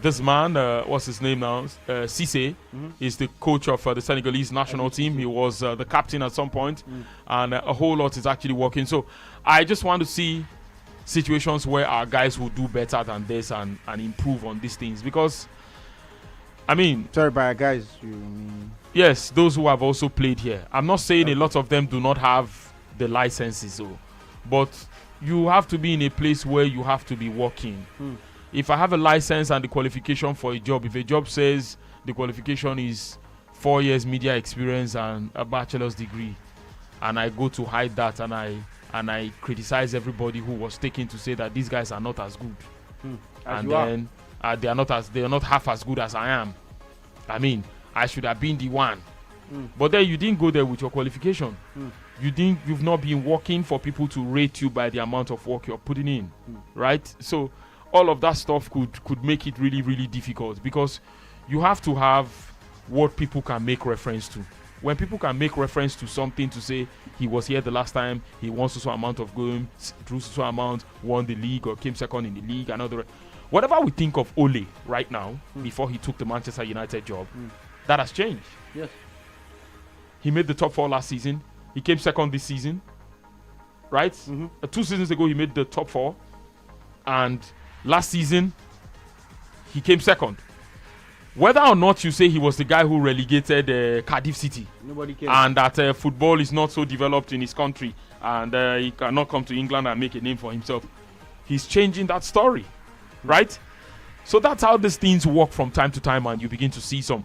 This man, what's his name now? Cisse is the coach of the Senegalese national team. He was the captain at some point, and a whole lot is actually working. So I just want to see situations where our guys will do better than this and improve on these things, because I mean, sorry, by guys, you mean? Yes, those who have also played here. I'm not saying a lot of them do not have the licenses, but you have to be in a place where you have to be working. If I have a license and the qualification for a job, if a job says the qualification is 4 years media experience and a bachelor's degree, and I go to hide that and I criticize everybody who was taken to say that these guys are not as good, and then they are not half as good as I am. I mean, I should have been the one, but then you didn't go there with your qualification. You've not been working for people to rate you by the amount of work you're putting in, right? So all of that stuff could make it really, really difficult, because you have to have what people can make reference to. When people can make reference to something to say he was here the last time, he won so amount of games, drew so amount, won the league or came second in the league, and other. Whatever we think of Ole right now, before he took the Manchester United job, that has changed. Yes. He made the top 4 last season. He came second this season, right? 2 seasons ago, he made the top 4. And last season, he came second. Whether or not you say he was the guy who relegated Cardiff City, nobody cares, and that football is not so developed in his country, and he cannot come to England and make a name for himself, he's changing that story, right? So that's how these things work from time to time, and you begin to see some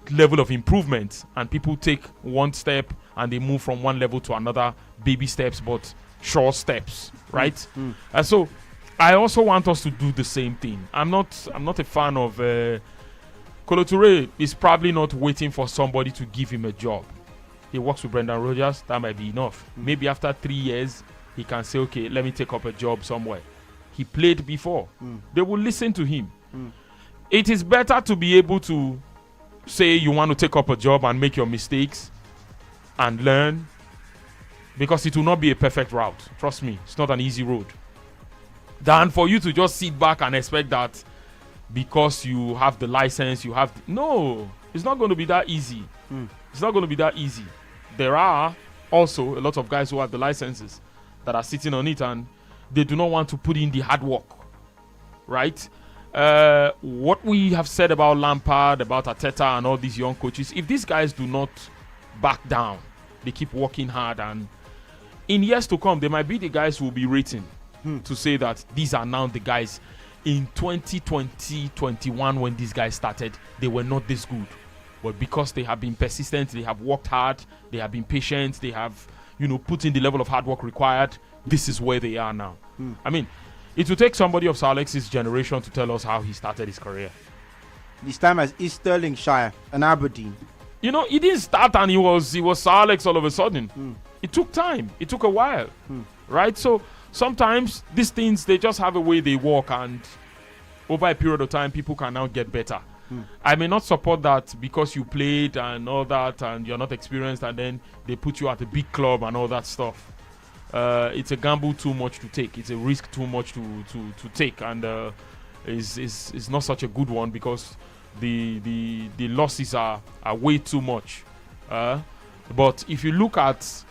level of improvement, and people take one step and they move from one level to another, baby steps but short steps, right? And so I also want us to do the same thing. I'm not a fan of Kolo Toure is probably not waiting for somebody to give him a job. He works with Brendan Rodgers, that might be enough. Maybe after 3 years he can say, okay, let me take up a job somewhere. He played before. They will listen to him. It is better to be able to say you want to take up a job and make your mistakes and learn, because it will not be a perfect route. Trust me, it's not an easy road. Than for you to just sit back and expect that because you have the license, no, it's not going to be that easy. It's not going to be that easy. There are also a lot of guys who have the licenses that are sitting on it and they do not want to put in the hard work, right? What we have said about Lampard, about Arteta and all these young coaches, if these guys do not back down, they keep working hard, and in years to come, they might be the guys who will be rating to say that these are now the guys. In 2020-21, when these guys started, they were not this good. But because they have been persistent, they have worked hard, they have been patient, they have, put in the level of hard work required, this is where they are now. I mean, it will take somebody of Sir Alex's generation to tell us how he started his career. This time as East Stirlingshire and Aberdeen. He didn't start and he was Sir Alex all of a sudden. It took time. It took a while, right? So sometimes these things, they just have a way they work, and over a period of time, people can now get better. I may not support that because you played and all that and you're not experienced and then they put you at a big club and all that stuff. It's a gamble too much to take. It's a risk too much to take, and is not such a good one because the losses are way too much. But if you look at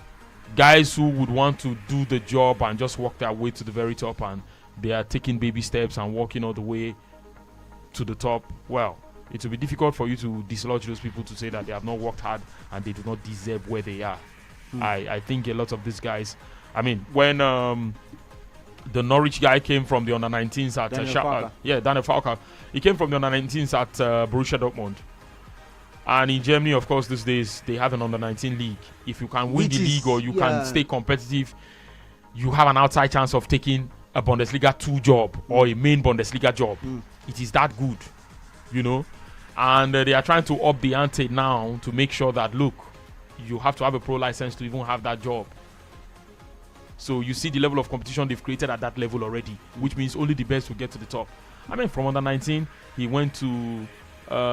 guys who would want to do the job and just work their way to the very top, and they are taking baby steps and walking all the way to the top, well, it will be difficult for you to dislodge those people to say that they have not worked hard and they do not deserve where they are. I think a lot of these guys, I mean, when the Norwich guy came from the under-19s at Daniel Farke, he came from the under-19s at Borussia Dortmund. And in Germany, of course, these days, they have an under-19 league. If you can win the league or you can stay competitive, you have an outside chance of taking a Bundesliga 2 job or a main Bundesliga job. It is that good, And they are trying to up the ante now to make sure that, look, you have to have a pro license to even have that job. So you see the level of competition they've created at that level already, which means only the best will get to the top. I mean, from under-19, he went to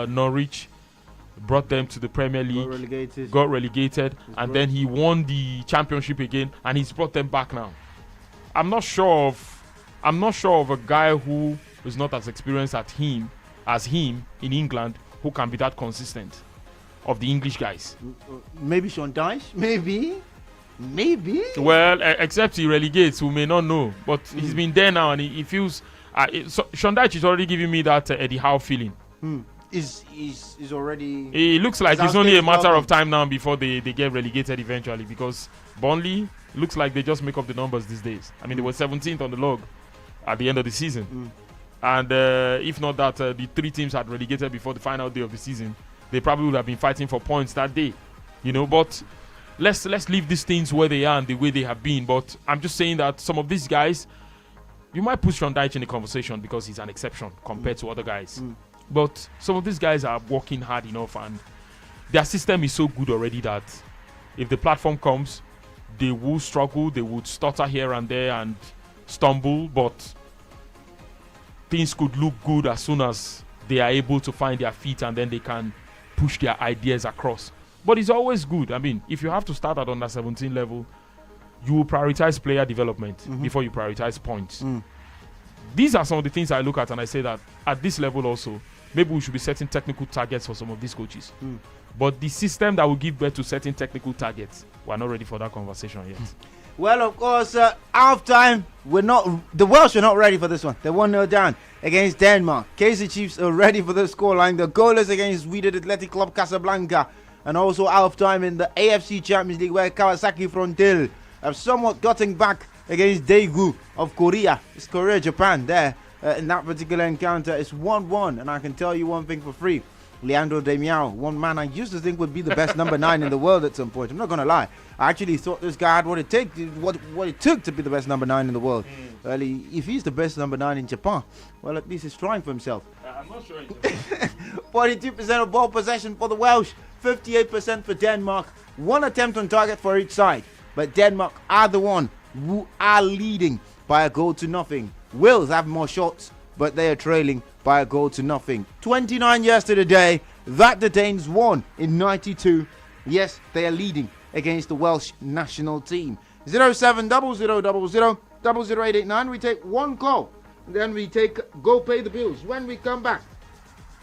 Norwich, brought them to the Premier League, got relegated, and then he won the championship again, and he's brought them back now. I'm not sure of a guy who is not as experienced as him in England who can be that consistent of the English guys. Maybe Sean Dyche, maybe. Well, except he relegates, we may not know, but he's been there now, and he feels. Sean Dyche is already giving me that Eddie Howe feeling. Is already. It looks like it's only a matter of time now before they get relegated eventually, because Burnley looks like they just make up the numbers these days. I mean, they were 17th on the log at the end of the season, and if not that, the 3 teams had relegated before the final day of the season, they probably would have been fighting for points that day, But let's leave these things where they are and the way they have been. But I'm just saying that some of these guys, you might put Sean Dyche in the conversation because he's an exception compared to other guys. But some of these guys are working hard enough, and their system is so good already that if the platform comes, they will struggle, they would stutter here and there and stumble, but things could look good as soon as they are able to find their feet and then they can push their ideas across. But it's always good. I mean, if you have to start at under 17 level, you will prioritize player development before you prioritize points. These are some of the things I look at, and I say that at this level also, maybe we should be setting technical targets for some of these coaches. But the system that will give birth to certain technical targets, we're not ready for that conversation yet. Well, of course, half-time, the Welsh are not ready for this one. They're 1-0 down against Denmark. KC Chiefs are ready for the scoreline. The goalless against Wydad Athletic Club Casablanca. And also half-time in the AFC Champions League, where Kawasaki Frontale have somewhat gotten back against Daegu of Korea. It's Korea-Japan there. In that particular encounter, it's 1-1. And I can tell you one thing for free. Leandro Damião, one man I used to think would be the best number 9 in the world at some point. I'm not going to lie. I actually thought this guy had what it took to be the best number 9 in the world. Well, if he's the best number 9 in Japan, well, at least he's trying for himself. I'm not sure. 42% of ball possession for the Welsh, 58% for Denmark. One attempt on target for each side. But Denmark are the one who are leading by a goal to nothing. Wales have more shots, but they are trailing by a goal to nothing. 29 years to the day. That the Danes won in 92. Yes, they are leading against the Welsh national team. 07000000889. We take one call, then we take go pay the bills. When we come back,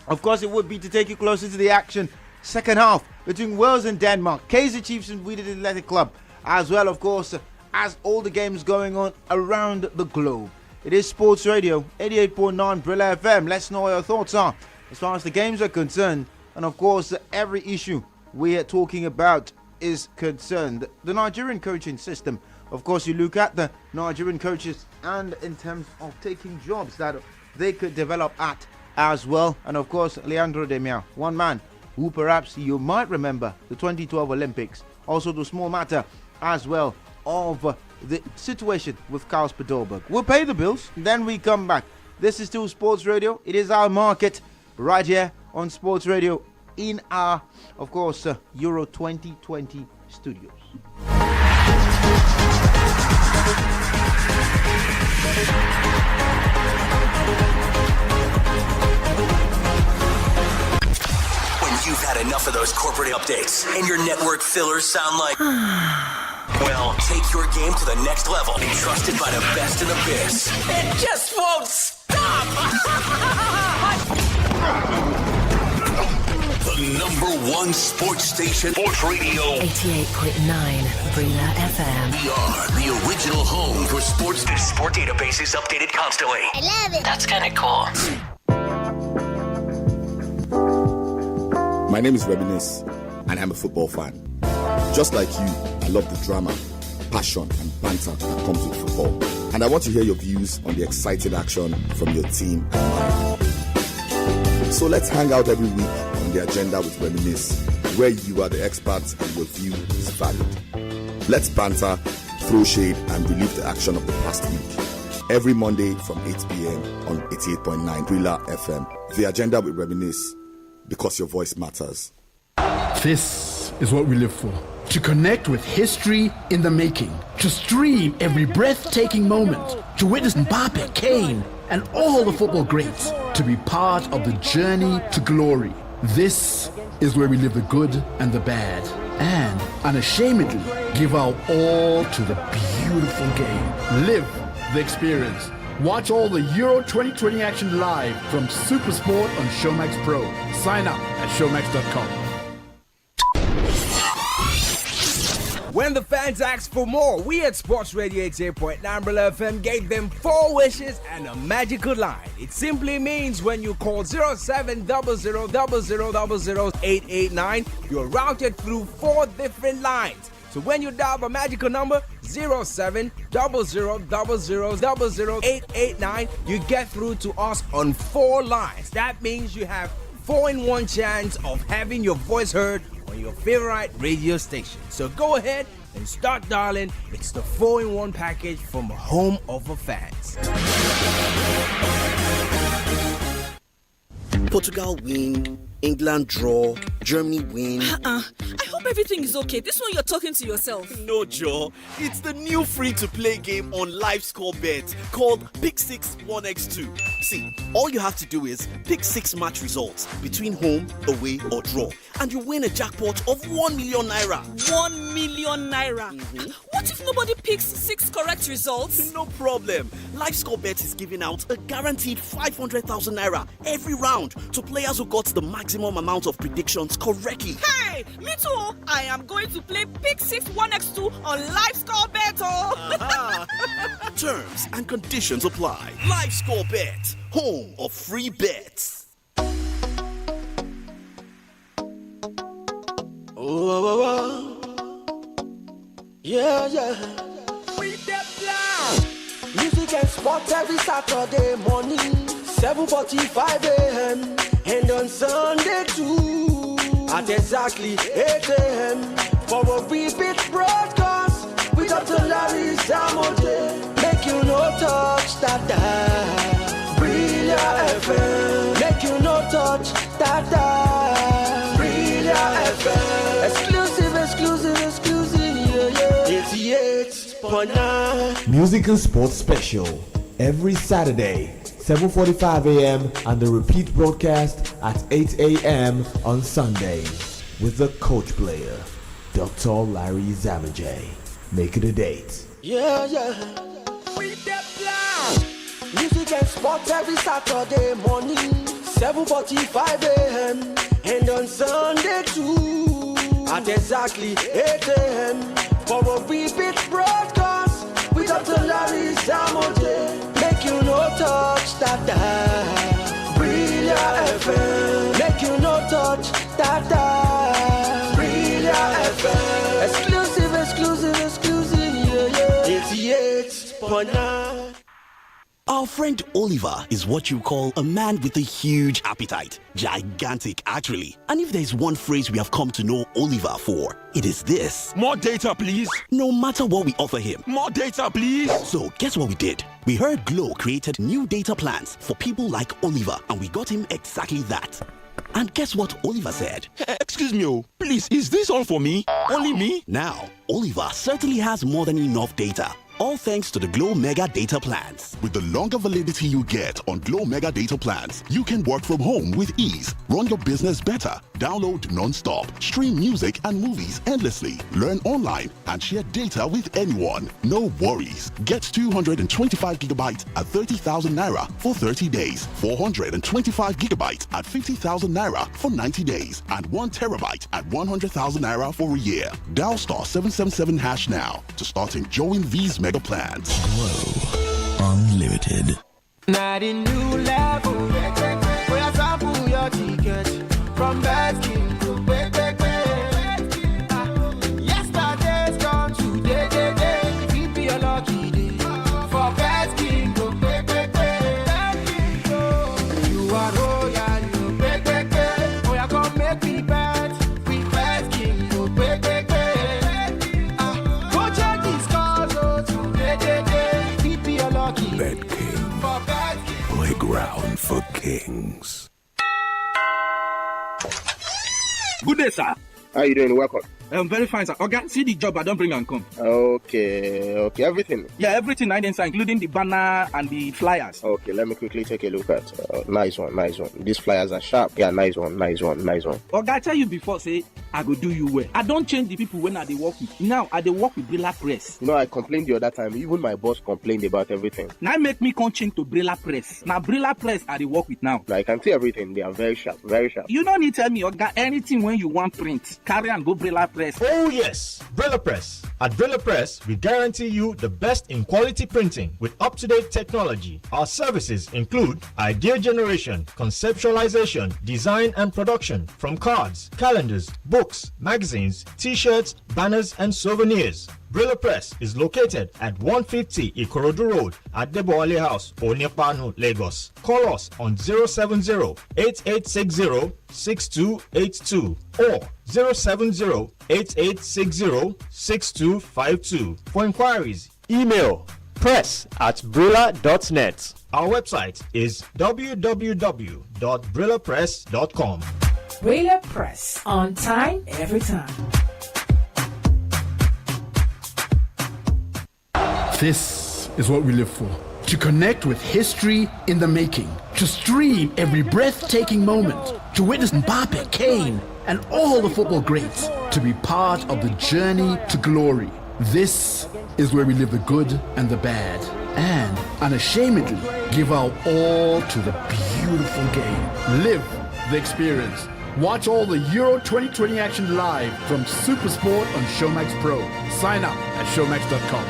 of course, it would be to take you closer to the action. Second half between Wales and Denmark, Kaizer Chiefs and Wydad Athletic Club, as well, of course, as all the games going on around the globe. It is Sports Radio 88.9 Brilla FM. Let's know what your thoughts are as far as the games are concerned, and of course, every issue we are talking about is concerned. The Nigerian coaching system. Of course, you look at the Nigerian coaches and in terms of taking jobs that they could develop at as well. And of course, Leandro Demian, one man who perhaps you might remember the 2012 Olympics. Also the small matter as well of the situation with Carlos Pedorberg. We'll pay the bills, then we come back. This is still Sports Radio. It is our market right here on Sports Radio in our, of course, Euro 2020 studios. You've had enough of those corporate updates, and your network fillers sound like... Well, take your game to the next level, entrusted by the best in the biz. It just won't stop! The #1 sports station, Sports Radio 88.9 Brilla FM. We are the original home for sports. The sport database is updated constantly. I love it. That's kind of cool. My name is Reminisce, and I'm a football fan. Just like you, I love the drama, passion, and banter that comes with football. And I want to hear your views on the exciting action from your team and mine. So let's hang out every week on The Agenda with Reminisce, where you are the experts and your view is valid. Let's banter, throw shade, and relive the action of the past week. Every Monday from 8 p.m. on 88.9 Brilla FM. The Agenda with Reminisce. Because your voice matters. This is what we live for. To connect with history in the making. To stream every breathtaking moment. To witness Mbappe, Kane, and all the football greats. To be part of the journey to glory. This is where we live the good and the bad. And unashamedly give our all to the beautiful game. Live the experience. Watch all the Euro 2020 action live from Supersport on Showmax Pro. Sign up at showmax.com. When the fans asked for more, we at Sports Radio 88.9 Brilla FM gave them 4 wishes and a magical line. It simply means when you call 0700000889, you're routed through 4 different lines. So when you dial the magical number 0700000889, you get through to us on 4 lines. That means you have 4-in-1 chance of having your voice heard on your favorite radio station. So go ahead and start dialing. It's the 4-in-1 package from home of the fans. Portugal win, England draw, Germany win. I hope everything is okay. This one you're talking to yourself. No, Joe. It's the new free-to-play game on Live Score Bet called Pick 6 1x2. See, all you have to do is pick 6 match results between home, away, or draw, and you win a jackpot of 1 million naira. 1 million naira. What if nobody picks 6 correct results? No problem. Live Score Bet is giving out a guaranteed 500,000 naira every round to players who got the maximum amount of predictions correctly. Hey, me too. I am going to play Pick 6 1x2 on Live Score Bet. Terms and conditions apply. Live Score Bet, home of free bets. Yeah. Music and sports every Saturday morning, 7:45 a.m. and on Sunday too, at exactly 8 a.m. for a repeat broadcast with Dr. Larry Samoje. Make you no touch that dial. Brilla FM. Make you no touch that dial. Brilla FM. Exclusive, yeah. 88.9. Music and Sports Special every Saturday, 7:45 a.m. and the repeat broadcast at 8 a.m. on Sunday with the coach player. Dr. Larry Zamajay. Make it a date. Yeah, yeah. Music and sports every Saturday morning, 7:45 a.m. and on Sunday too, at exactly 8 a.m. for a repeat broadcast with Dr. Larry Zamajay. Make you no touch that dial. Brilliant FM. Make you no touch that dial. Brilliant FM. Exclusive, yeah, yeah. 88.9. Our friend Oliver is what you call a man with a huge appetite. Gigantic, actually. And if there's one phrase we have come to know Oliver for, it is this. More data, please. No matter what we offer him. More data, please. So, guess what we did? We heard Glow created new data plans for people like Oliver, and we got him exactly that. And guess what Oliver said? Excuse me, please, is this all for me? Only me? Now, Oliver certainly has more than enough data. All thanks to the Glow Mega Data Plans. With the longer validity you get on Glow Mega Data Plans, you can work from home with ease, run your business better, download non-stop, stream music and movies endlessly, learn online, and share data with anyone. No worries. Get 225 gigabytes at 30,000 Naira for 30 days, 425 gigabytes at 50,000 Naira for 90 days, and 1 terabyte at 100,000 Naira for a year. Dial *777# now to start enjoying these mega plans. Glow Unlimited. Not a new level. We are sample your ticket from Best King to yesterday's gone today. It be a lucky day for Best King to you are royal, you oh, you come make me bet with Best King to go check this cause today. It be a lucky Bet King. for Best King. Playground for kings. Good day, sir. How you doing? Welcome. I'm very fine, sir. Okay, see the job I don't bring and come. Okay, everything. Yeah, everything I didn't, sir, including the banner and the flyers. Okay, let me quickly take a look at. Nice one. These flyers are sharp. Yeah, nice one. Okay, I tell you before, say, I go do you well. I don't change the people when I dey work with. Now, I dey work with Brilla Press. You know, I complained the other time. Even my boss complained about everything. Now, make me come change to Brilla Press. Now, Brilla Press, I dey work with now. I can see everything. They are very sharp. You don't need to tell me, okay, anything when you want print, carry and go Brilla Press. Oh, yes, Brilla Press. At Brilla Press, we guarantee you the best in quality printing with up-to-date technology. Our services include idea generation, conceptualization, design and production from cards, calendars, books, magazines, t-shirts, banners and souvenirs. Brilla Press is located at 150 Ikorodu Road at Deboale House, Oniapanu, Lagos. Call us on 070-8860-6282 or 070-8860-6252. For inquiries, email press@brilla.net. Our website is www.brillapress.com. Brilla Press, on time, every time. This is what we live for. To connect with history in the making. To stream every breathtaking moment. To witness Mbappe, Kane, and all the football greats. To be part of the journey to glory. This is where we live the good and the bad. And unashamedly give our all to the beautiful game. Live the experience. Watch all the Euro 2020 action live from Supersport on Showmax Pro. Sign up at showmax.com.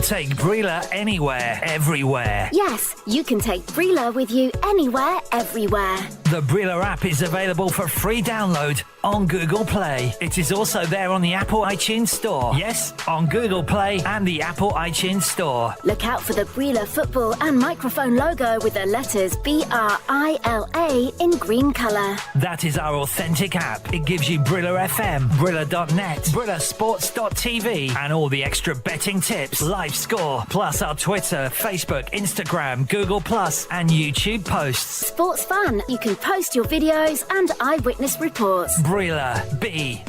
Take Brilla anywhere, everywhere. Yes, you can take Brilla with you anywhere, everywhere. The Brilla app is available for free download on Google Play. It is also there on the Apple iTunes Store. Yes, on Google Play and the Apple iTunes Store. Look out for the Brilla football and microphone logo with the letters BRILA in green colour. That is our authentic app. It gives you Brilla FM, Brilla.net, BrillaSports.tv, and all the extra betting tips, live score, plus our Twitter, Facebook, Instagram, Google Plus, and YouTube posts. Sports fun. You can post your videos and eyewitness reports. Brilla, BRILA.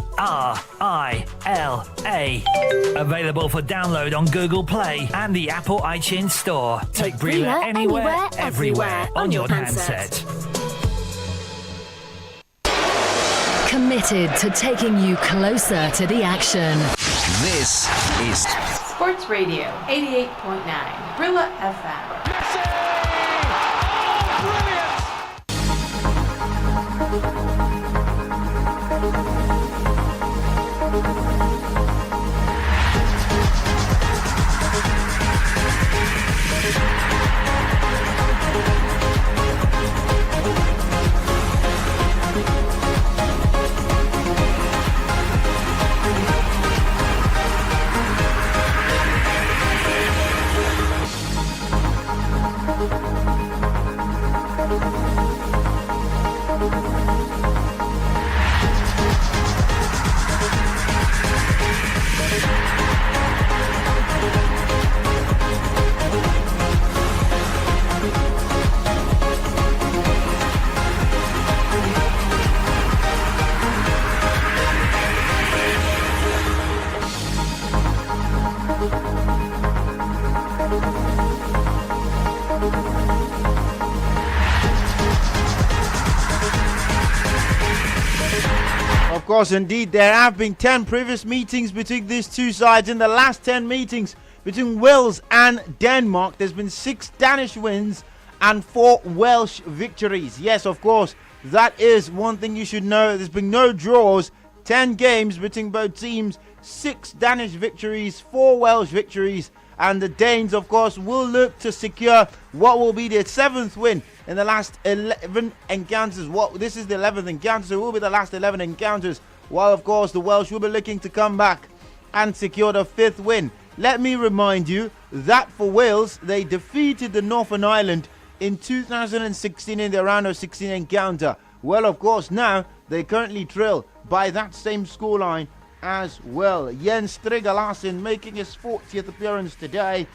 Available for download on Google Play and the Apple iTunes Store. Take Brilla anywhere, everywhere on your handset. Committed to taking you closer to the action. This is Sports Radio 88.9 Brilla FM. Of course, indeed, there have been 10 previous meetings between these two sides. In the last 10 meetings between Wales and Denmark, there's been 6 Danish wins and 4 Welsh victories. Yes, of course, that is one thing you should know. There's been no draws, 10 games between both teams, 6 Danish victories, 4 Welsh victories, and the Danes, of course, will look to secure what will be their 7th win in the last 11 encounters. This is the 11th encounter, so it will be the last 11 encounters, while, of course, the Welsh will be looking to come back and secure the 5th win. Let me remind you that for Wales, they defeated the Northern Ireland in 2016 in the round of 16 encounter. Well, of course, now they currently trail by that same scoreline as well. Jens Stryger Larsen making his 40th appearance today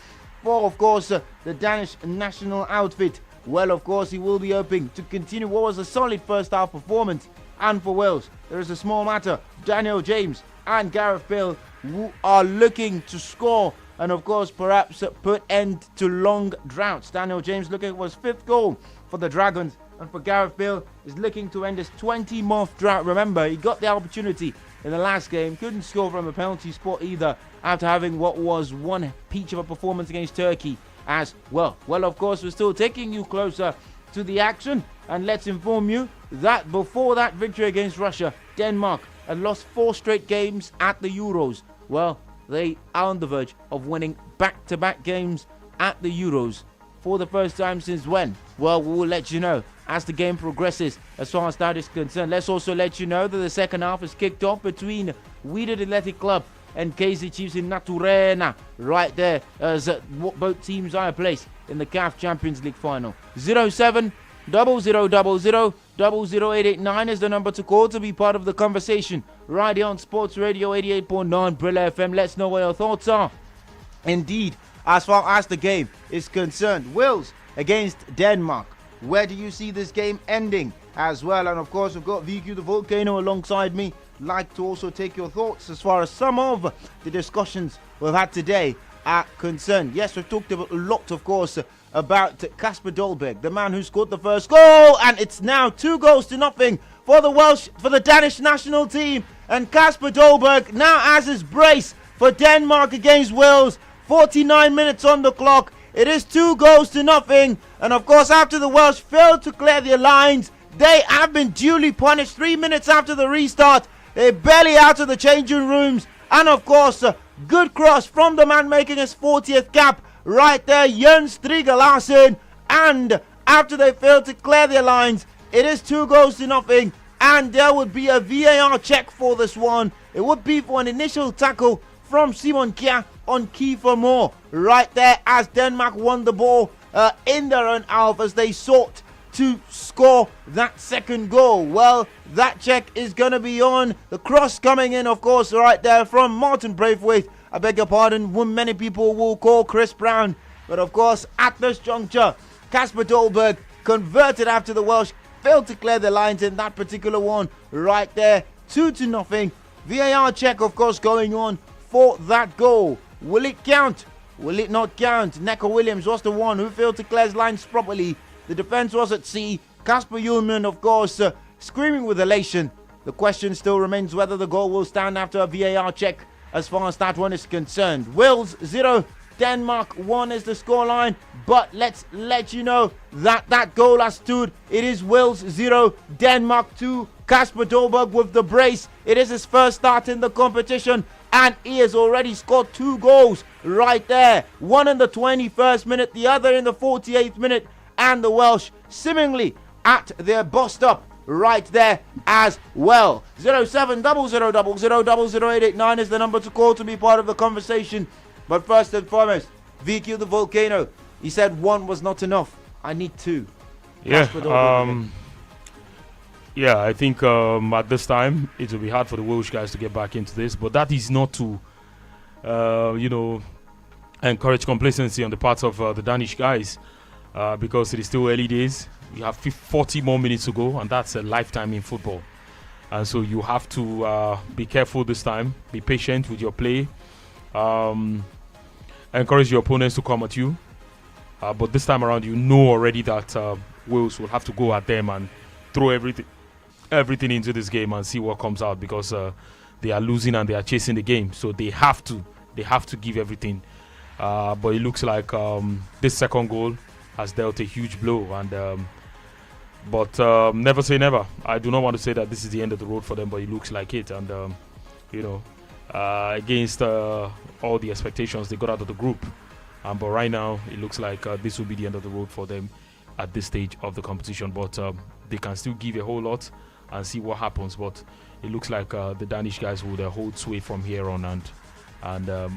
for, of course, the Danish national outfit. Well, of course, he will be hoping to continue what was a solid first half performance. And for Wales, there is a small matter. Daniel James and Gareth Bale who are looking to score and, of course, perhaps put end to long droughts. Daniel James looking for his 5th goal for the Dragons, and for Gareth Bale is looking to end his 20-month drought. Remember, he got the opportunity in the last game, couldn't score from a penalty spot either after having what was one peach of a performance against Turkey as well. Well, of course, we're still taking you closer to the action, and let's inform you that before that victory against Russia, Denmark had lost 4 straight games at the Euros. Well, they are on the verge of winning back-to-back games at the Euros for the first time since when? Well, we will let you know as the game progresses as far as that is concerned. Let's also let you know that the second half is kicked off between Wydad Athletic Club and KZ Chiefs in Naturena, right there as both teams are placed in the CAF Champions League final. 07 0000 00889 is the number to call to be part of the conversation right here on Sports Radio 88.9 Brilla FM. Let's know what your thoughts are. Indeed, as far as the game is concerned, Wales against Denmark. Where do you see this game ending as well? And of course, we've got VQ the Volcano alongside me. Like to also take your thoughts as far as some of the discussions we've had today are concerned. Yes, we've talked about a lot, of course, about Kasper Dolberg, the man who scored the first goal, and it's now 2-0 for the Danish national team. And Kasper Dolberg now has his brace for Denmark against Wales. 49 minutes on the clock. It is 2-0, and of course, after the Welsh failed to clear their lines, they have been duly punished. 3 minutes after the restart, they're barely out of the changing rooms, and of course, a good cross from the man making his 40th cap right there, Jens Stryger Larsen. And after they failed to clear their lines, it is 2-0, and there would be a VAR check for this one. It would be for an initial tackle from Simon Kjær on Kiefer Moore right there as Denmark won the ball in their own half as they sought to score that second goal. Well, that check is going to be on. The cross coming in, of course, right there from Martin Braithwaite. I beg your pardon, whom many people will call Chris Brown. But of course, at this juncture, Kasper Dolberg converted after the Welsh failed to clear the lines in that particular one right there. 2-0. VAR check, of course, going on for that goal. Will it count? Will it not count? Neco Williams was the one who failed to clear his lines properly. The defense was at sea. Kasper Hjulmand, of course, screaming with elation The question still remains whether the goal will stand after a VAR check as far as that one is concerned. Wales 0, Denmark 1 is the scoreline, but let's let you know that that goal has stood. It is Wales 0, Denmark 2. Kasper Dolberg with the brace. It is his first start in the competition, and he has already scored 2 goals right there. One in the 21st minute, the other in the 48th minute, and the Welsh seemingly at their bust up right there as well. 07000000889 is the number to call to be part of the conversation. But first and foremost, VQ the Volcano. He said 1 was not enough. I need 2. Yeah, I think at this time it will be hard for the Welsh guys to get back into this, but that is not to, encourage complacency on the part of the Danish guys, because it is still early days. You have 40 more minutes to go, and that's a lifetime in football. And so you have to be careful this time, be patient with your play, encourage your opponents to come at you. But this time around, you know already that Wales will have to go at them and throw everything into this game and see what comes out, because they are losing and they are chasing the game. So they have to give everything. But it looks like this second goal has dealt a huge blow, and but never say never. I do not want to say that this is the end of the road for them, but it looks like it. And against all the expectations, they got out of the group. But right now, it looks like this will be the end of the road for them at this stage of the competition. But they can still give a whole lot and see what happens. But it looks like the Danish guys would hold sway from here on, and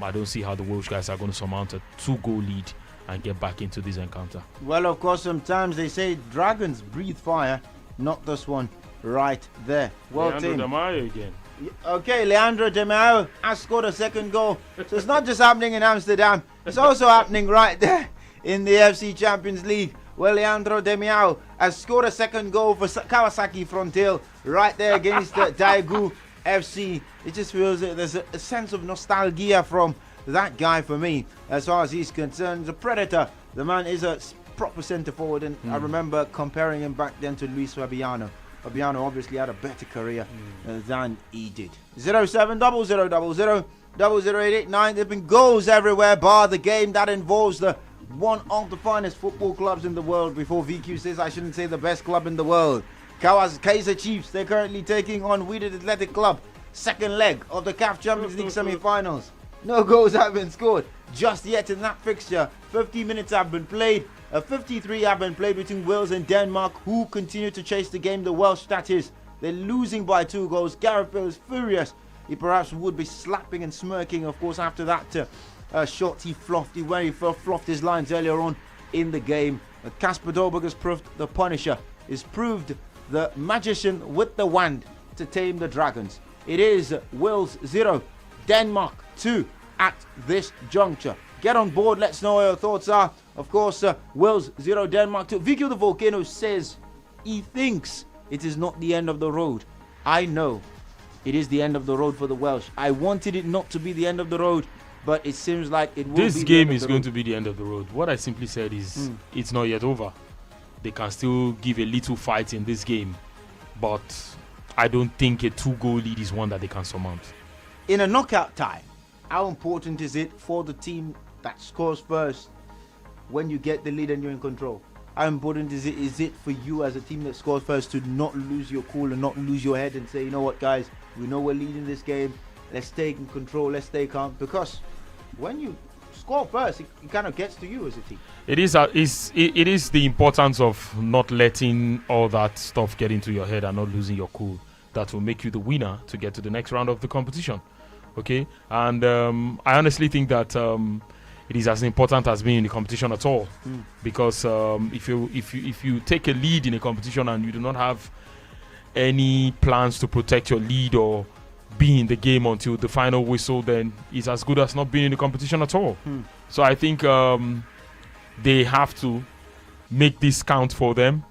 I don't see how the Welsh guys are going to surmount a 2-goal lead and get back into this encounter. Well, of course, sometimes they say dragons breathe fire. Not this one right there. Well, Leandro Di Maio again. Okay, Leandro Di Maio has scored a second goal. So it's not just happening in Amsterdam. It's also happening right there in the FC Champions League. Well, Leandro Di Maio has scored a second goal for Kawasaki Frontale right there against Daegu FC. It just feels that there's a sense of nostalgia from that guy for me, as far as he's concerned. The Predator, the man is a proper centre forward, and I remember comparing him back then to Luis Fabiano. Fabiano obviously had a better career than he did. 07000000889. There have been goals everywhere, bar the game that involves one of the finest football clubs in the world. Before VQ says I shouldn't say the best club in the world. Kaiser Chiefs, they're currently taking on Wydad Athletic Club. Second leg of the CAF Champions League semi-finals. No goals have been scored just yet in that fixture. 50 minutes have been played. 53 have been played between Wales and Denmark, who continue to chase the game. The Welsh, that is. They're losing by 2 goals. Gareth Bale is furious. He perhaps would be slapping and smirking, of course, after that shot he fluffed. He fluffed his lines earlier on in the game. Kasper Dolberg has proved the Punisher. He's proved the magician with the wand to tame the dragons. It is Wales 0, Denmark 2 at this juncture. Get on board, let's know what your thoughts are. Of course, Wales 0, Denmark 2. VQ the Volcano says he thinks it is not the end of the road. I know it is the end of the road for the Welsh. I wanted it not to be the end of the road, but it seems like it will be. This game is going to be the end of the road. What I simply said is it's not yet over. They can still give a little fight in this game, but I don't think a 2-goal lead is one that they can surmount. In a knockout tie, how important is it for the team that scores first when you get the lead and you're in control? How important is it for you as a team that scores first to not lose your cool and not lose your head and say, you know what, guys, we know we're leading this game. Let's stay in control. Let's stay calm. Because when you score first, it kind of gets to you as a team. It is the importance of not letting all that stuff get into your head and not losing your cool that will make you the winner to get to the next round of the competition. Okay, and I honestly think that it is as important as being in the competition at all, because if you take a lead in a competition and you do not have any plans to protect your lead or be in the game until the final whistle, then it's as good as not being in the competition at all. So I think they have to make this count for them.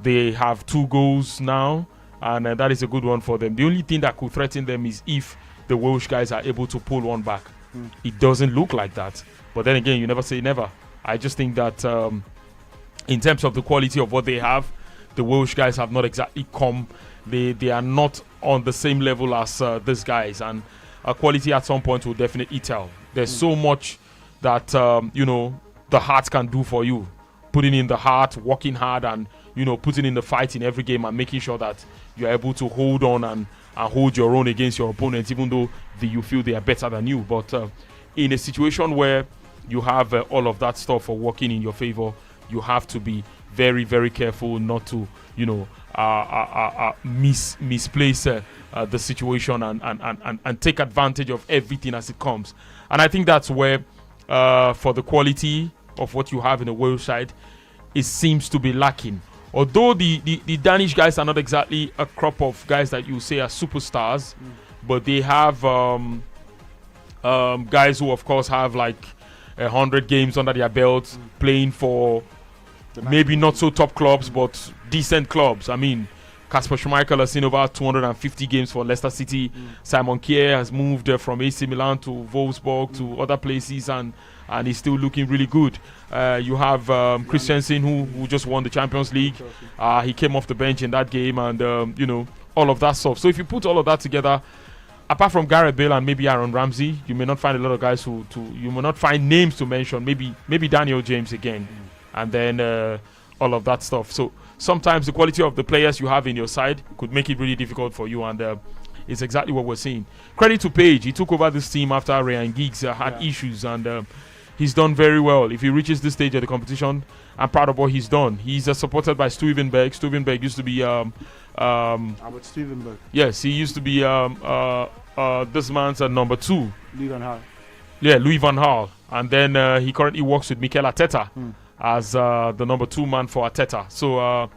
They have 2 goals now, and that is a good one for them. The only thing that could threaten them is if the Welsh guys are able to pull one back. It doesn't look like that. But then again, you never say never. I just think that in terms of the quality of what they have, the Welsh guys have not exactly come. They are not on the same level as these guys, and quality at some point will definitely tell. There's so much that the heart can do for you. Putting in the heart, working hard, and putting in the fight in every game, and making sure that you're able to hold on and hold your own against your opponents, even though you feel they are better than you. But in a situation where you have all of that stuff working in your favor, you have to be very, very careful not to misplace the situation and take advantage of everything as it comes. And I think that's where for the quality of what you have in the Wales side, it seems to be lacking. Although the Danish guys are not exactly a crop of guys that you say are superstars, but they have guys who of course have like 100 games under their belts, playing for maybe not so top clubs but decent clubs. I mean, Kasper Schmeichel has seen over 250 games for Leicester City. Simon Kjær has moved from AC Milan to Wolfsburg to other places, and he's still looking really good. You have Christensen who just won the Champions League. He came off the bench in that game, and all of that stuff. So if you put all of that together, apart from Gareth Bale and maybe Aaron Ramsey, you may not find a lot of guys you may not find names to mention. Maybe Daniel James again, and then all of that stuff. So sometimes the quality of the players you have in your side could make it really difficult for you, and it's exactly what we're seeing. Credit to Page. He took over this team after Ryan Giggs had issues, and he's done very well. If he reaches this stage of the competition, I'm proud of what he's done. He's supported by Stuivenberg. Stuivenberg used to be Albert Stuivenberg. Yes, he used to be this man's number 2. Louis van Gaal. Yeah, Louis van Gaal. And then he currently works with Mikel Arteta as the number 2 man for Arteta. So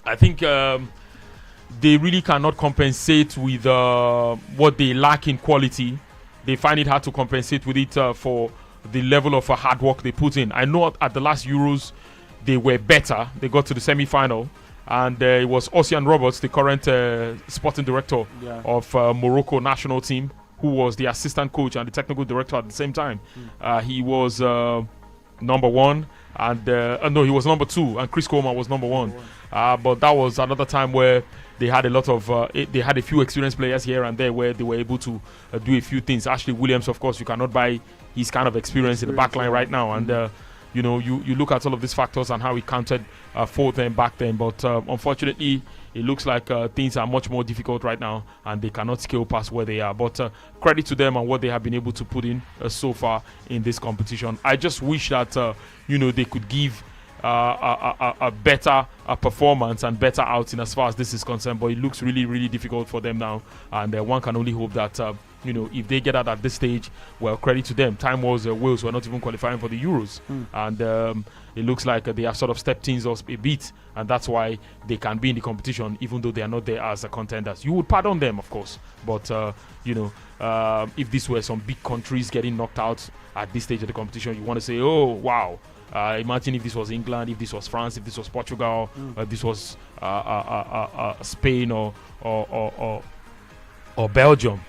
I think they really cannot compensate with what they lack in quality. They find it hard to compensate with it for the level of hard work they put in. I know at the last Euros they were better. They got to the semi-final, and it was Ocean Roberts, the current sporting director of Morocco national team, who was the assistant coach and the technical director at the same time. He was number 1, and no, he was number 2, and Chris Coleman was number 1. But that was another time where they had a lot of they had a few experienced players here and there where they were able to do a few things. Ashley Williams, of course, you cannot buy his kind of experience in the back line right now, and you look at all of these factors and how he counted for them back then. But unfortunately, it looks like things are much more difficult right now, and they cannot scale past where they are. But credit to them and what they have been able to put in so far in this competition. I just wish that they could give a better performance and better outing as far as this is concerned, but it looks really, really difficult for them now, and one can only hope that if they get out at this stage, well, credit to them. Time was Wales were not even qualifying for the Euros, and it looks like they have sort of stepped things up a bit, and that's why they can be in the competition even though they are not there as contenders. You would pardon them, of course, but if this were some big countries getting knocked out at this stage of the competition, you want to say, oh wow. Imagine if this was England, if this was France, if this was Portugal, if this was Spain or Belgium.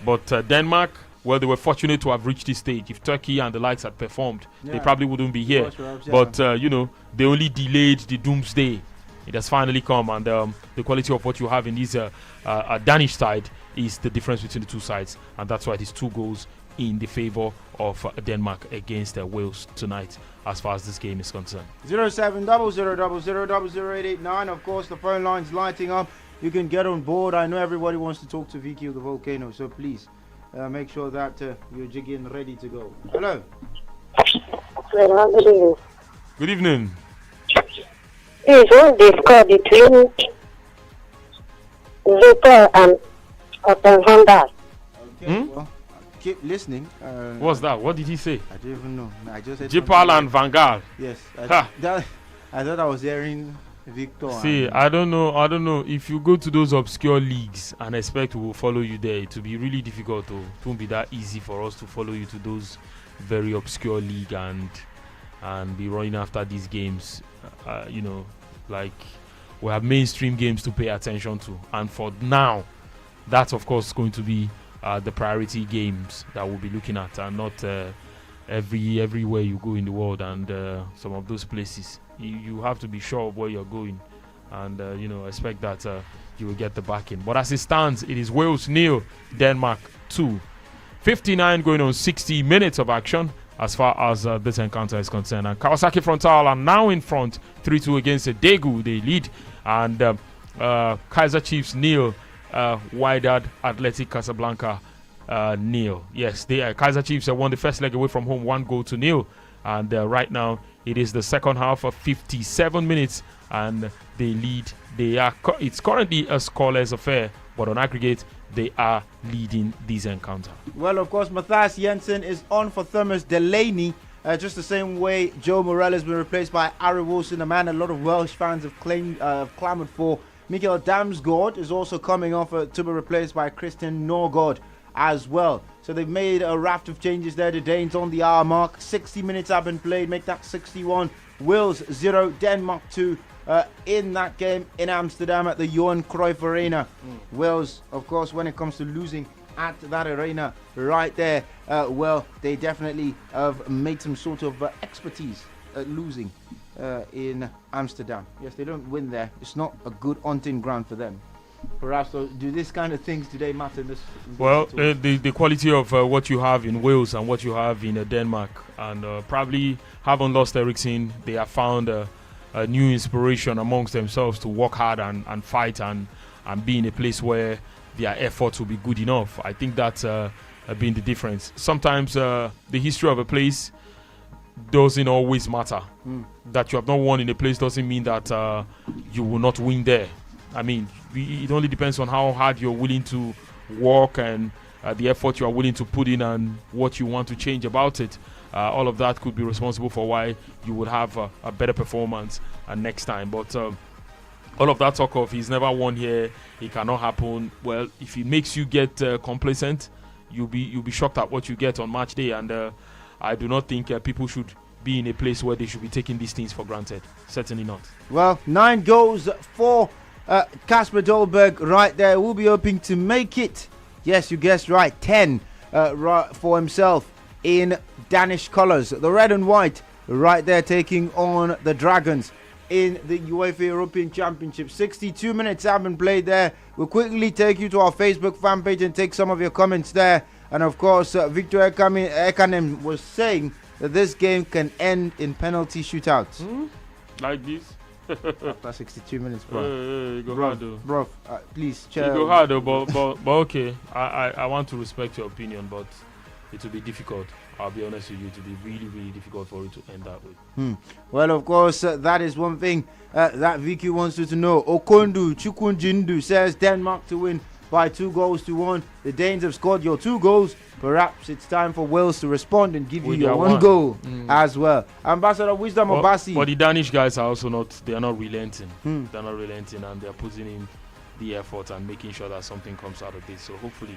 But Denmark, well, they were fortunate to have reached this stage. If Turkey and the likes had performed, they probably wouldn't be here. But they only delayed the doomsday. It has finally come, and the quality of what you have in this Danish side is the difference between the two sides, and that's why it is 2 goals in the favor of Denmark against Wales tonight, as far as this game is concerned. 07000000889. Of course, the phone line's lighting up. You can get on board. I know everybody wants to talk to Vicky of the Volcano, so please make sure that you're jigging ready to go. Hello. Good evening. Please, what's the score between Victor and Van Gaal? Okay, well, keep listening. What's that? What did he say? I don't even know. I just said Jipal and Van Gaal. Yes. I thought I was hearing Victor. See, I don't know. If you go to those obscure leagues and expect we will follow you there, it will be really difficult. It won't be that easy for us to follow you to those very obscure league and be running after these games. Like we have mainstream games to pay attention to, and for now, that's of course going to be the priority games that we'll be looking at, and not everywhere you go in the world. And some of those places, you have to be sure of where you're going and expect that you will get the backing. But as it stands, it is Wales 0, Denmark 2. 59 going on 60 minutes of action as far as this encounter is concerned. And Kawasaki Frontale are now in front 3-2 against Daegu. They lead. And Kaiser Chiefs 0, Wydad Athletic Casablanca 0. Yes, Kaiser Chiefs won the first leg away from home 1-0. And right now it is the second half of 57 minutes and they lead. It's currently a scoreless affair, but on aggregate they are leading this encounter. Well, of course, Matthias Jensen is on for Thomas Delaney. Just the same way Joe Morel has been replaced by Ari Wilson, a man a lot of Welsh fans have clamoured for. Mikael Damsgaard is also coming off to be replaced by Christian Norgård as well. So they've made a raft of changes there. The Danes on the hour mark. 60 minutes have been played, make that 61. Wales 0, Denmark 2 in that game in Amsterdam at the Johan Cruyff Arena. Wales, of course, when it comes to losing at that arena right there, well, they definitely have made some sort of expertise at losing in Amsterdam. Yes, they don't win there. It's not a good hunting ground for them. Perhaps do this kind of things today matter in this? Well, the quality of what you have in Wales and what you have in Denmark, and probably haven't lost Eriksen. They have found a new inspiration amongst themselves to work hard and fight and be in a place where their effort will be good enough. I think that's been the difference. Sometimes the history of a place doesn't always matter. That you have not won in a place doesn't mean that you will not win there. I mean, it only depends on how hard you're willing to work and the effort you are willing to put in and what you want to change about it. All of that could be responsible for why you would have a better performance next time. But all of that talk of he's never won here, it cannot happen. Well, if it makes you get complacent, you'll be shocked at what you get on match day. And I do not think people should be in a place where they should be taking these things for granted. Certainly not. Well, 9 goals for Kasper Dolberg right there. Will be hoping to make it. Yes, you guessed right. 10 right for himself in Danish colours. The red and white right there taking on the Dragons in the UEFA European Championship. 62 minutes have been played there. We'll quickly take you to our Facebook fan page and take some of your comments there. And of course, Victor Ekanem was saying that this game can end in penalty shootouts. Like this? After 62 minutes, bro. You go hard though. Bro, please, you go hard though, but okay. I want to respect your opinion, but it will be difficult. I'll be honest with you, it will be really, really difficult for you to end that way. Well, of course, that is one thing that Vicky wants you to know. Okondu Chukwunjindu says Denmark to win by 2-1. The Danes have scored your 2 goals. Perhaps it's time for Wales to respond and give you your 1 goal as well. Ambassador Wisdom Obasi. But the Danish guys are also they are not relenting. They're not relenting, and they're putting in the effort and making sure that something comes out of this. So hopefully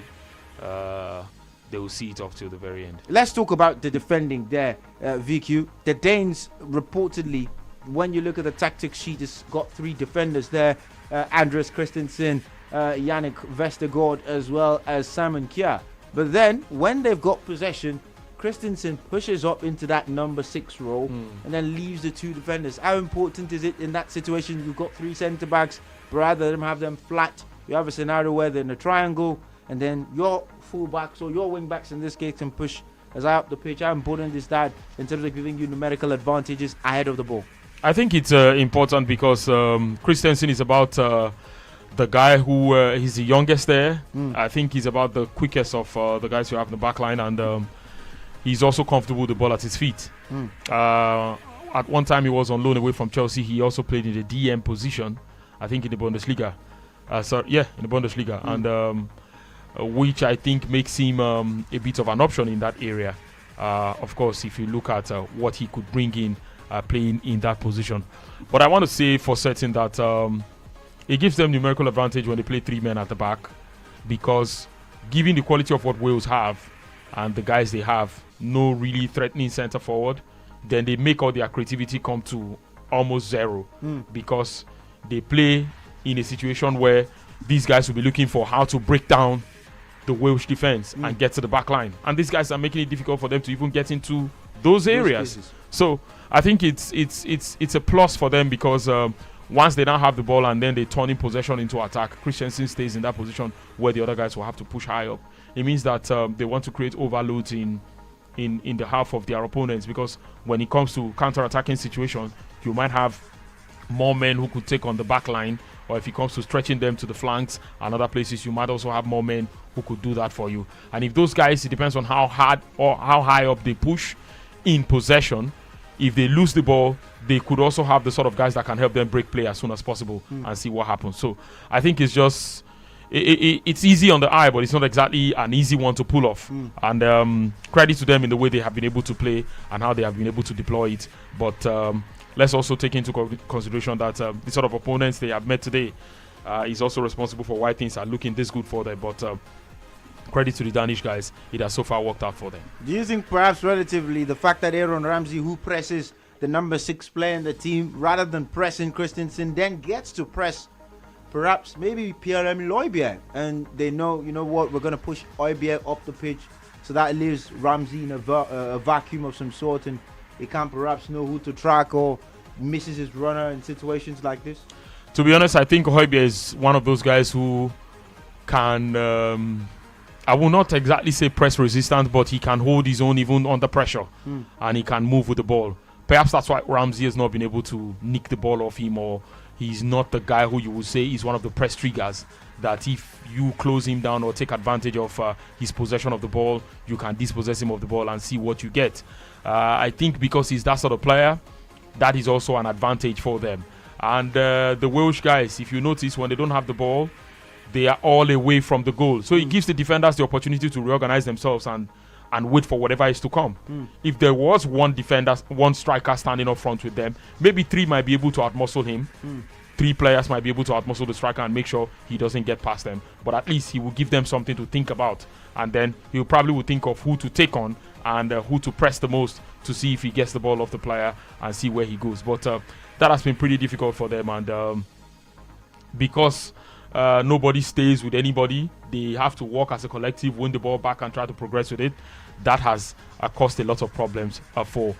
they will see it off till the very end. Let's talk about the defending there, VQ. The Danes reportedly, when you look at the tactics sheet, has got 3 defenders there. Andreas Christensen, Yannick Vestergaard, as well as Simon Kjær. But then, when they've got possession, Christensen pushes up into that number 6 role and then leaves the 2 defenders. How important is it in that situation? You've got 3 centre-backs. Rather than have them flat, you have a scenario where they're in a triangle, and then your full-backs or your wing-backs in this case can push as high up the pitch. How important is that in terms of giving you numerical advantages ahead of the ball? I think it's important because Christensen is about the guy who he's the youngest there. I think he's about the quickest of the guys you have in the back line, and he's also comfortable with the ball at his feet. At one time he was on loan away from Chelsea. He also played in the DM position, I think in the Bundesliga. In the Bundesliga, and which I think makes him a bit of an option in that area. Of course, if you look at what he could bring in playing in that position. But I want to say for certain that it gives them numerical advantage when they play 3 men at the back, because given the quality of what Wales have and the guys they have, no really threatening centre forward, then they make all their creativity come to almost zero, because they play in a situation where these guys will be looking for how to break down the Welsh defense and get to the back line, and these guys are making it difficult for them to even get into those areas. So I think it's a plus for them, because once they now have the ball and then they turn in possession into attack, Christensen stays in that position where the other guys will have to push high up. It means that they want to create overloads in the half of their opponents, because when it comes to counter-attacking situations, you might have more men who could take on the back line, or if it comes to stretching them to the flanks and other places, you might also have more men who could do that for you. And if those guys, it depends on how hard or how high up they push in possession. If they lose the ball, they could also have the sort of guys that can help them break play as soon as possible and see what happens. So I think it's just it's easy on the eye, but it's not exactly an easy one to pull off. And credit to them in the way they have been able to play and how they have been able to deploy it. But let's also take into consideration that the sort of opponents they have met today is also responsible for why things are looking this good for them. But credit to the Danish guys, it has so far worked out for them. Do you think perhaps relatively the fact that Aaron Ramsey, who presses the number 6 player in the team, rather than pressing Christensen, then gets to press perhaps maybe Pierre-Emile Højbjerg, and they know, you know what, we're going to push Højbjerg up the pitch, so that leaves Ramsey in a vacuum of some sort, and he can't perhaps know who to track or misses his runner in situations like this? To be honest, I think Højbjerg is one of those guys who can, I will not exactly say press resistant, but he can hold his own even under pressure, and he can move with the ball. Perhaps that's why Ramsey has not been able to nick the ball off him, or he's not the guy who you would say is one of the press triggers that if you close him down or take advantage of his possession of the ball, you can dispossess him of the ball and see what you get. I think because he's that sort of player, that is also an advantage for them. And the Welsh guys, if you notice, when they don't have the ball, they are all away from the goal. So it gives the defenders the opportunity to reorganize themselves and wait for whatever is to come. If there was one defender, one striker standing up front with them, maybe 3 might be able to outmuscle him. 3 players might be able to outmuscle the striker and make sure he doesn't get past them. But at least he will give them something to think about. And then he probably will think of who to take on and who to press the most to see if he gets the ball off the player and see where he goes. But that has been pretty difficult for them. And because nobody stays with anybody, they have to work as a collective, win the ball back and try to progress with it. That has caused a lot of problems for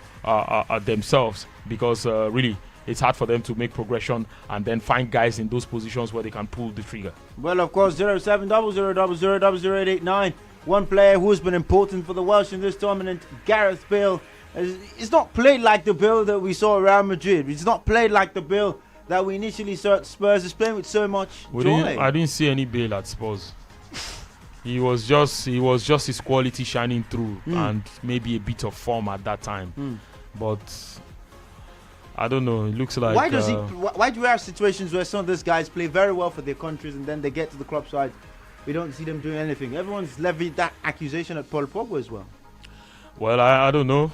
themselves, because really it's hard for them to make progression and then find guys in those positions where they can pull the trigger. Well, of course, 07000000889. One player who's been important for the Welsh in this tournament, Gareth Bale. It's not played like the Bale that we saw around Madrid. It's not played like the Bale that we initially saw at Spurs. It's playing with so much joy. I didn't see any Bale at Spurs. He was just his quality shining through and maybe a bit of form at that time. But I don't know. It looks like why do we have situations where some of these guys play very well for their countries and then they get to the club side, we don't see them doing anything? Everyone's levied that accusation at Paul Pogba as well. Well, I don't know.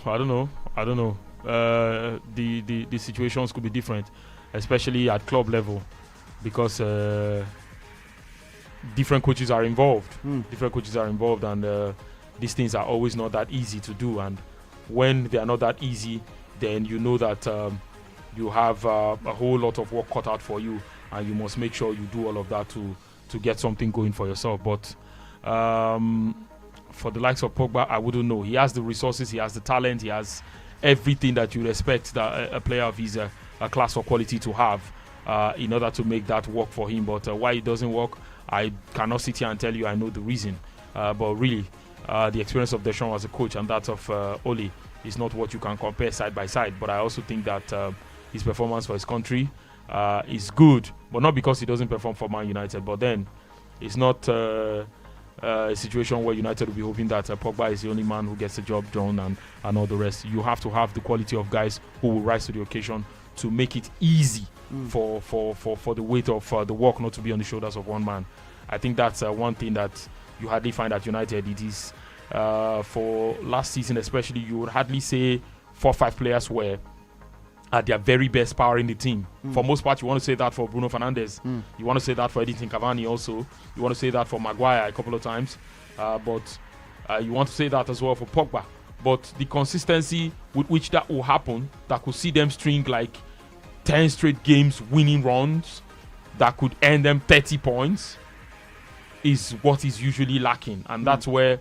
The situations could be different, especially at club level, because different coaches are involved. And these things are always not that easy to do. And when they are not that easy, then you know that you have a whole lot of work cut out for you, and you must make sure you do all of that to get something going for yourself. But for the likes of Pogba, I wouldn't know. He has the resources, he has the talent, he has everything that you expect that a player of his class or quality to have in order to make that work for him. But why it doesn't work, I cannot sit here and tell you I know the reason. But really, the experience of Deschamps as a coach and that of Ole is not what you can compare side by side. But I also think that his performance for his country is good, but not because he doesn't perform for Man United. But then it's not a situation where United will be hoping that Pogba is the only man who gets the job done and all the rest. You have to have the quality of guys who will rise to the occasion to make it easy for the weight of the work not to be on the shoulders of one man. I think that's one thing that you hardly find at United. It is for last season especially, you would hardly say 4 or 5 players were at their very best power in the team. For most part, you want to say that for Bruno Fernandes. You want to say that for Edinson Cavani also. You want to say that for Maguire a couple of times. But you want to say that as well for Pogba. But the consistency with which that will happen, that could see them string like 10 straight games winning runs, that could earn them 30 points, is what is usually lacking. And that's where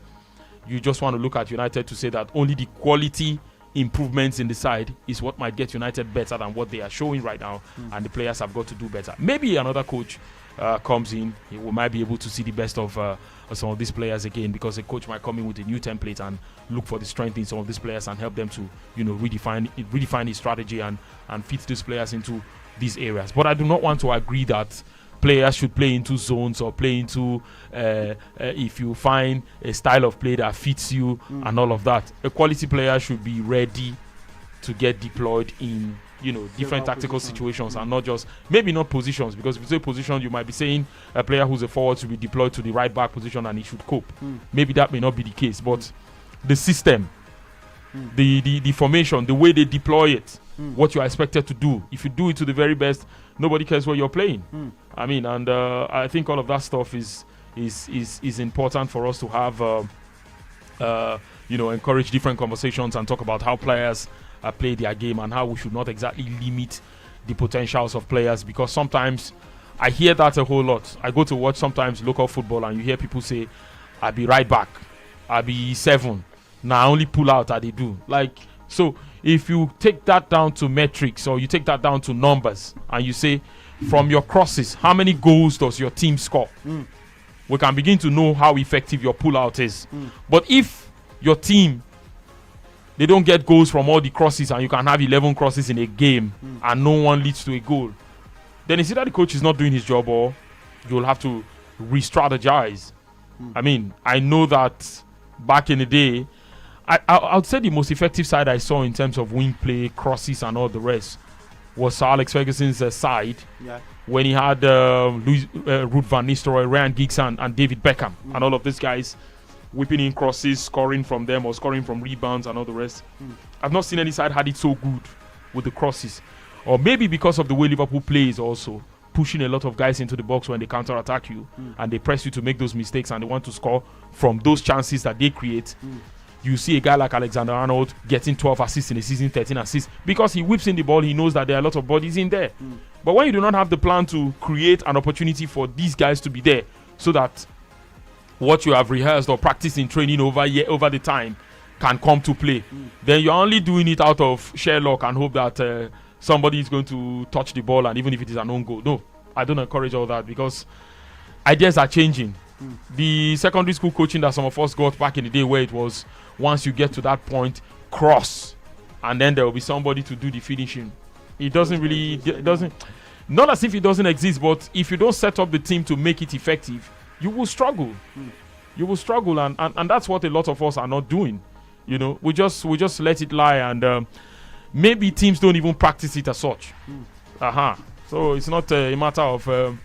you just want to look at United to say that only the quality improvements in the side is what might get United better than what they are showing right now, and the players have got to do better. Maybe another coach comes in, we might be able to see the best of some of these players again, because a coach might come in with a new template and look for the strength in some of these players and help them to, redefine his strategy and fit these players into these areas. But I do not want to agree that players should play into zones or play into if you find a style of play that fits you and all of that. A quality player should be ready to get deployed in different tactical situations and not just maybe not positions, because if you say position, you might be saying a player who's a forward should be deployed to the right back position and he should cope. Maybe that may not be the case, but the system, the formation, the way they deploy it, what you are expected to do, if you do it to the very best, nobody cares where you're playing. I mean, and I think all of that stuff is important for us to have encourage different conversations and talk about how players play their game and how we should not exactly limit the potentials of players, because sometimes I hear that a whole lot. I go to watch sometimes local football and you hear people say, I'll be right back, I'll be 7, now I only pull out as they do. Like, so if you take that down to metrics or you take that down to numbers and you say from your crosses, how many goals does your team score? We can begin to know how effective your pull out is. But if your team, they don't get goals from all the crosses and you can have 11 crosses in a game and no one leads to a goal, then it's either the coach is not doing his job or you'll have to re-strategize. I mean, I know that back in the day, I would say the most effective side I saw in terms of wing play, crosses and all the rest was Sir Alex Ferguson's side when he had Ruud van Nistelrooy, Ryan Giggs and David Beckham and all of these guys whipping in crosses, scoring from them or scoring from rebounds and all the rest. I've not seen any side had it so good with the crosses. Or maybe because of the way Liverpool plays also, pushing a lot of guys into the box when they counter-attack you and they press you to make those mistakes and they want to score from those chances that they create. You see a guy like Alexander-Arnold getting 12 assists in a season, 13 assists, because he whips in the ball, he knows that there are a lot of bodies in there. But when you do not have the plan to create an opportunity for these guys to be there so that what you have rehearsed or practiced in training over the time can come to play, then you're only doing it out of sheer luck and hope that somebody is going to touch the ball, and even if it is an own goal. No, I don't encourage all that, because ideas are changing. The secondary school coaching that some of us got back in the day, where it was once you get to that point, cross, and then there will be somebody to do the finishing. It doesn't really, not as if it doesn't exist, but if you don't set up the team to make it effective, you will struggle. You will struggle, and that's what a lot of us are not doing. We just let it lie, and maybe teams don't even practice it as such. So it's not a matter of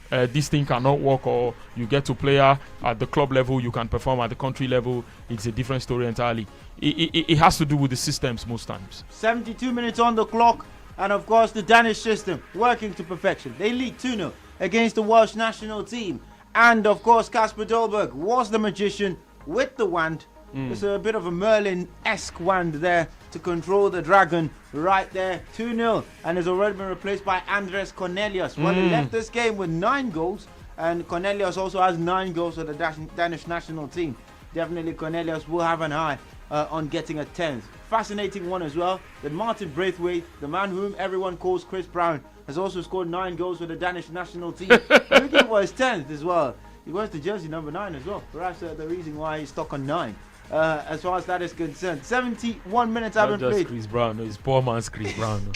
this thing cannot work, or you get to player at the club level, you can perform at the country level. It's a different story entirely. It has to do with the systems most times. 72 minutes on the clock, and of course the Danish system working to perfection. They lead 2-0 against the Welsh national team, and of course Kasper Dolberg was the magician with the wand. It's a bit of a Merlin-esque wand there to control the dragon right there. 2-0, and has already been replaced by Andres Cornelius. Well, he left this game with 9 goals, and Cornelius also has 9 goals for the Danish national team. Definitely Cornelius will have an eye on getting a 10th. Fascinating one as well, that Martin Braithwaite, the man whom everyone calls Chris Brown, has also scored 9 goals for the Danish national team. Looking for his 10th as well. He wears the jersey number 9 as well. Perhaps the reason why he's stuck on 9. As far as that is concerned, 71 minutes have been played. Not just Chris Brown, no, it's poor man's Chris Brown. No.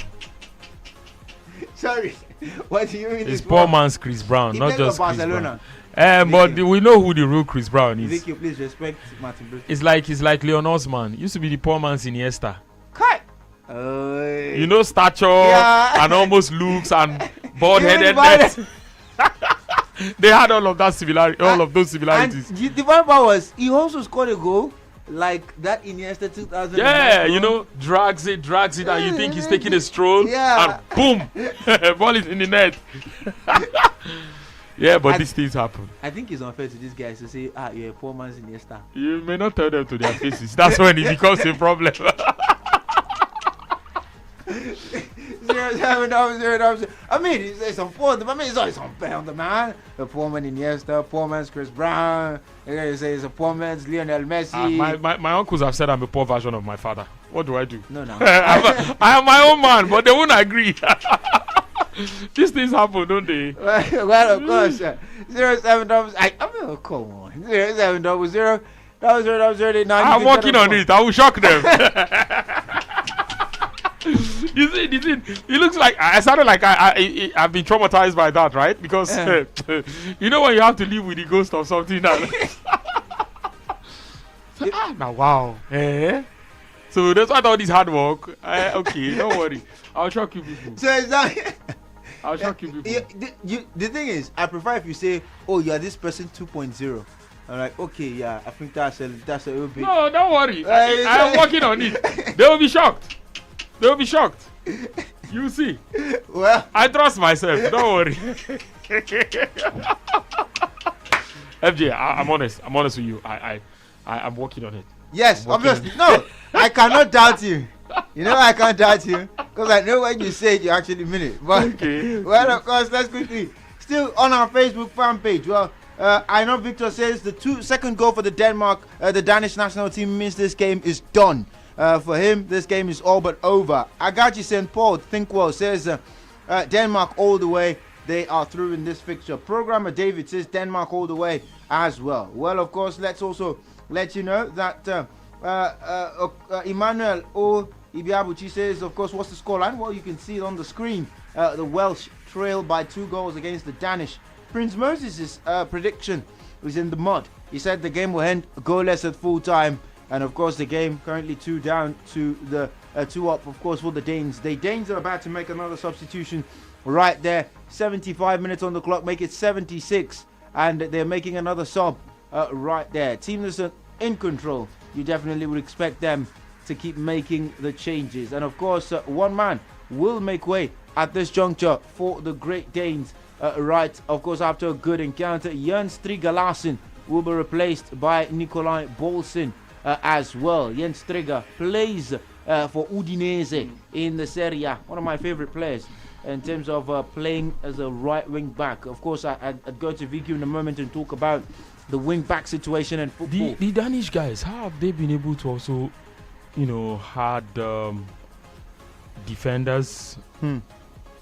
Sorry, what do you mean? It's poor man's Chris Brown, not just Barcelona. Chris Brown. But we know who the real Chris Brown is. Ezekiel, please respect Martin Brito. It's like Leon Osman. Used to be the poor man's Iniesta. Cut. Stature and almost looks and bald-headedness. They had all of that similarity, all of those similarities. And the funny part was he also scored a goal like that Iniesta 2000. Yeah, drags it, and you think he's taking a stroll, and boom, ball is in the net. Yeah, but these things happen. I think it's unfair to these guys to say, you're a poor man's Iniesta. You may not tell them to their faces. That's when it becomes a problem. 0-7. I mean, it's unfair. I mean, it's always unfair on the man. A poor man Iniesta, poor man's Chris Brown. You say it's a poor man's Lionel Messi. My uncles have said I'm a poor version of my father. What do I do? No, no. I am my own man, but they won't agree. These things happen, don't they? Well, of course. 07 come on. 07 0 I'm working on it. I will shock them. You see, it looks like I sounded like I've been traumatized by that, right? Because you know when you have to live with the ghost of something that. Now, wow. So that's why all this hard work. Okay, don't worry. I'll shock you people. So it's not. I'll shock you people. The thing is, I prefer if you say, "Oh, you are this person 2.0." I'm like, okay, yeah, I think that's a little bit. No, don't worry. I'm working on it. They will be shocked. They will be shocked. You see. Well, I trust myself. Don't worry. FJ, I'm honest. I'm honest with you. I'm working on it. Yes, obviously. No, I cannot doubt you. You know I can't doubt you because I know when you say it, you actually mean it. But well, of course, let's quickly. Still on our Facebook fan page. Well, I know Victor says the second goal for the Danish national team means this game is done. For him, this game is all but over. Agachi St. Paul, think well, says Denmark all the way. They are through in this fixture. Programmer David says Denmark all the way as well. Well, of course, let's also let you know that Emmanuel O. Ibiabuchi says, of course, what's the scoreline? Well, you can see it on the screen. The Welsh trail by 2 goals against the Danish. Prince Moses' prediction was in the mud. He said the game will end goalless at full time. And of course, the game currently 2 down to the 2 up, of course, for the Danes. The Danes are about to make another substitution right there. 75 minutes on the clock, make it 76. And they're making another sub right there. Team that's in control. You definitely would expect them to keep making the changes. And of course, one man will make way at this juncture for the Great Danes. Right, of course, after a good encounter, Jens Striger Larsen will be replaced by Nikolai Bolsen as well. Jens Striger plays for Udinese in the Serie A. One of my favorite players in terms of playing as a right wing back. Of course, I'd go to VQ in a moment and talk about the wing back situation in football. The Danish guys, how have they been able to also, had defenders?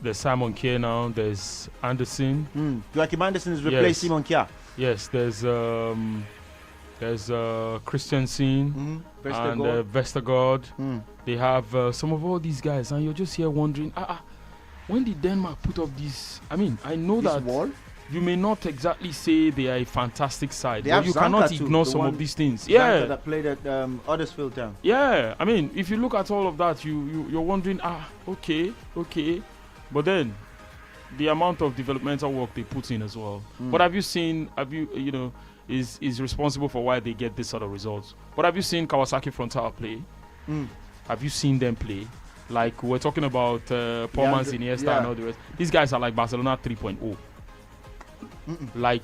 There's Simon Kjær now. There's Anderson. Joachim Anderson has replaced Simon Kjær. Yes, there's Christensen and Vestergaard. They have some of all these guys, and you're just here wondering, when did Denmark put up this? I mean, I know this that wall? You may not exactly say they are a fantastic side, they but you cannot too, ignore some of these things. Zanka that played at Huddersfield Town. Yeah, I mean, if you look at all of that, you're wondering, okay. But then, the amount of developmental work they put in as well. What have you seen? Is responsible for why they get this sort of results. But have you seen Kawasaki Frontale play? Have you seen them play? Like we're talking about Paulmans, Iniesta, and all the rest. These guys are like Barcelona 3.0. Like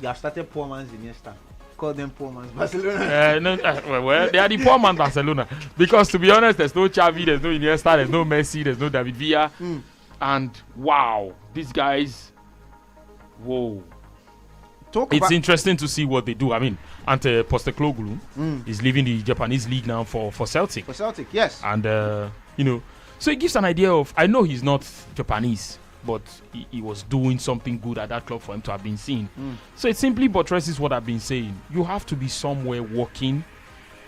you have started Paulmans, Iniesta. Call them Paulmans Barcelona. Well, they are the Paulmans Barcelona because to be honest, there's no Xavi, there's no Iniesta, there's no Messi, there's no David Villa, and wow, these guys, whoa. It's interesting to see what they do. I mean, Ante Postecoglou is leaving the Japanese league now for Celtic. For Celtic, yes. And, so it gives an idea of, I know he's not Japanese, but he was doing something good at that club for him to have been seen. So it simply buttresses what I've been saying. You have to be somewhere working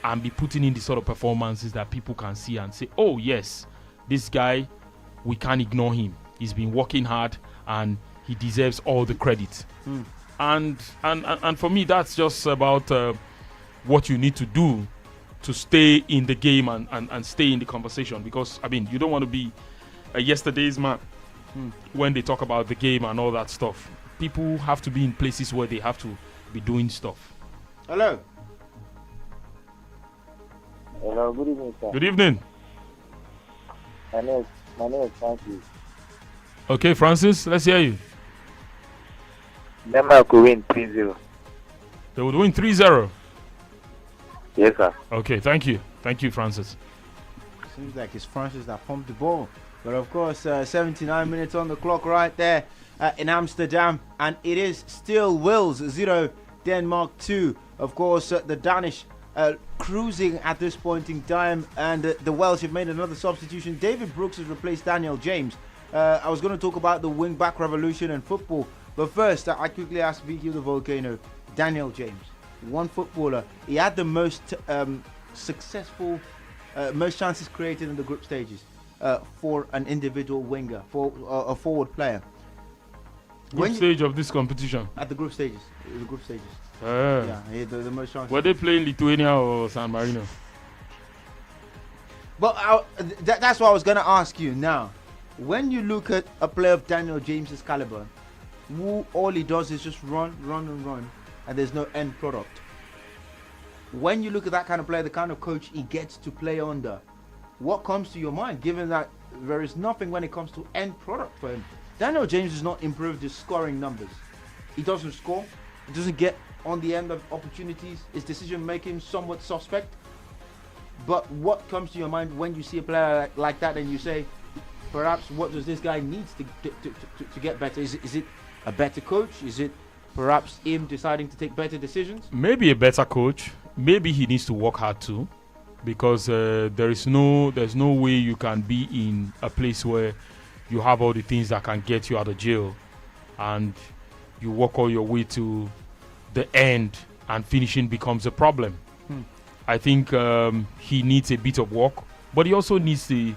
and be putting in the sort of performances that people can see and say, oh, yes, this guy, we can't ignore him. He's been working hard and he deserves all the credit. And for me, that's just about what you need to do to stay in the game and stay in the conversation. Because, I mean, you don't want to be a yesterday's man when they talk about the game and all that stuff. People have to be in places where they have to be doing stuff. Hello. Hello, good evening, sir. Good evening. My name is Francis. Okay, Francis, let's hear you. Denmark will win 3-0. They would win 3-0. Yes, sir. Okay, thank you. Thank you, Francis. Seems like it's Francis that pumped the ball. But of course, 79 minutes on the clock right there in Amsterdam. And it is still Wales 0, Denmark 2. Of course, the Danish cruising at this point in time, and the Welsh have made another substitution. David Brooks has replaced Daniel James. I was going to talk about the wing-back revolution in football, but first, I quickly asked Vicky the Volcano, Daniel James, one footballer. He had the most successful, most chances created in the group stages for an individual winger, for a forward player. Group stage of this competition? At the group stages. The group stages. Yeah, the most chances. Were they playing Lithuania or San Marino? Well, that's what I was going to ask you now. When you look at a player of Daniel James's caliber, who all he does is just run, and there's no end product. When you look at that kind of player, the kind of coach he gets to play under, what comes to your mind, given that there is nothing when it comes to end product for him? Daniel James has not improved his scoring numbers. He doesn't score. He doesn't get on the end of opportunities. His decision making somewhat suspect. But what comes to your mind when you see a player like that and you say, perhaps what does this guy need to get better? Is it a better coach? Is it perhaps him deciding to take better decisions? Maybe a better coach. Maybe he needs to work hard too, because there's no way you can be in a place where you have all the things that can get you out of jail, and you work all your way to the end, and finishing becomes a problem. I think he needs a bit of work, but he also needs the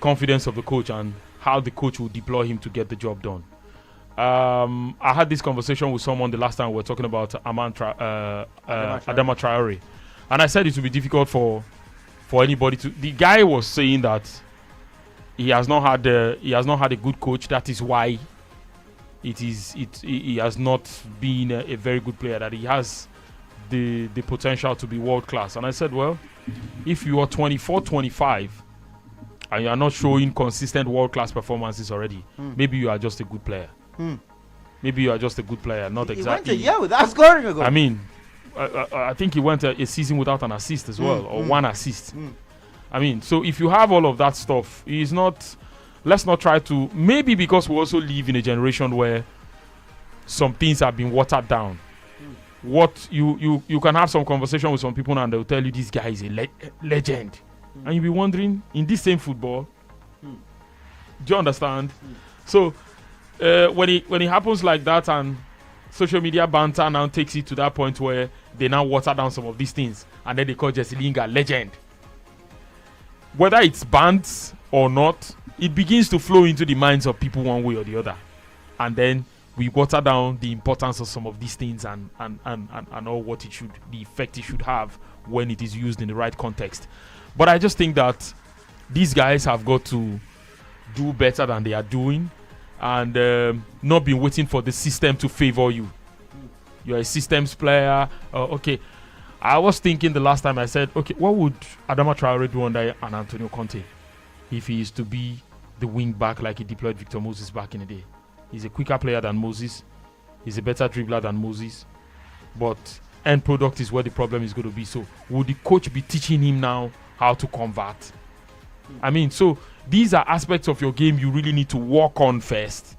confidence of the coach and how the coach will deploy him to get the job done. I had this conversation with someone the last time we were talking about Adama Traore, and I said it would be difficult for anybody to. The guy was saying that he has not had a good coach. That is why he has not been a very good player. That he has the potential to be world class. And I said, well, if you are 24, 25 and you are not showing consistent world class performances already, maybe you are just a good player. Maybe you are just a good player, not exactly. He went a year without scoring a goal. I mean, I think he went a season without an assist as well, or one assist. I mean, so if you have all of that stuff, he's not. Let's not try to. Maybe because we also live in a generation where some things have been watered down. What you can have some conversation with some people and they'll tell you this guy is a legend, and you'll be wondering, in this same football, do you understand? So when it happens like that, and social media banter now takes it to that point where they now water down some of these things, and then they call Jesse Lingard legend. Whether it's banned or not, it begins to flow into the minds of people one way or the other, and then we water down the importance of some of these things and all what it should, the effect it should have when it is used in the right context. But I just think that these guys have got to do better than they are doing, and not be waiting for the system to favor you. You're a systems player. Okay. I was thinking the last time, I said, okay, what would Adama Traore do under an Antonio Conte if he is to be the wing back like he deployed Victor Moses back in the day? He's a quicker player than Moses. He's a better dribbler than Moses. But end product is where the problem is going to be. So would the coach be teaching him now how to convert? I mean, so these are aspects of your game you really need to work on first.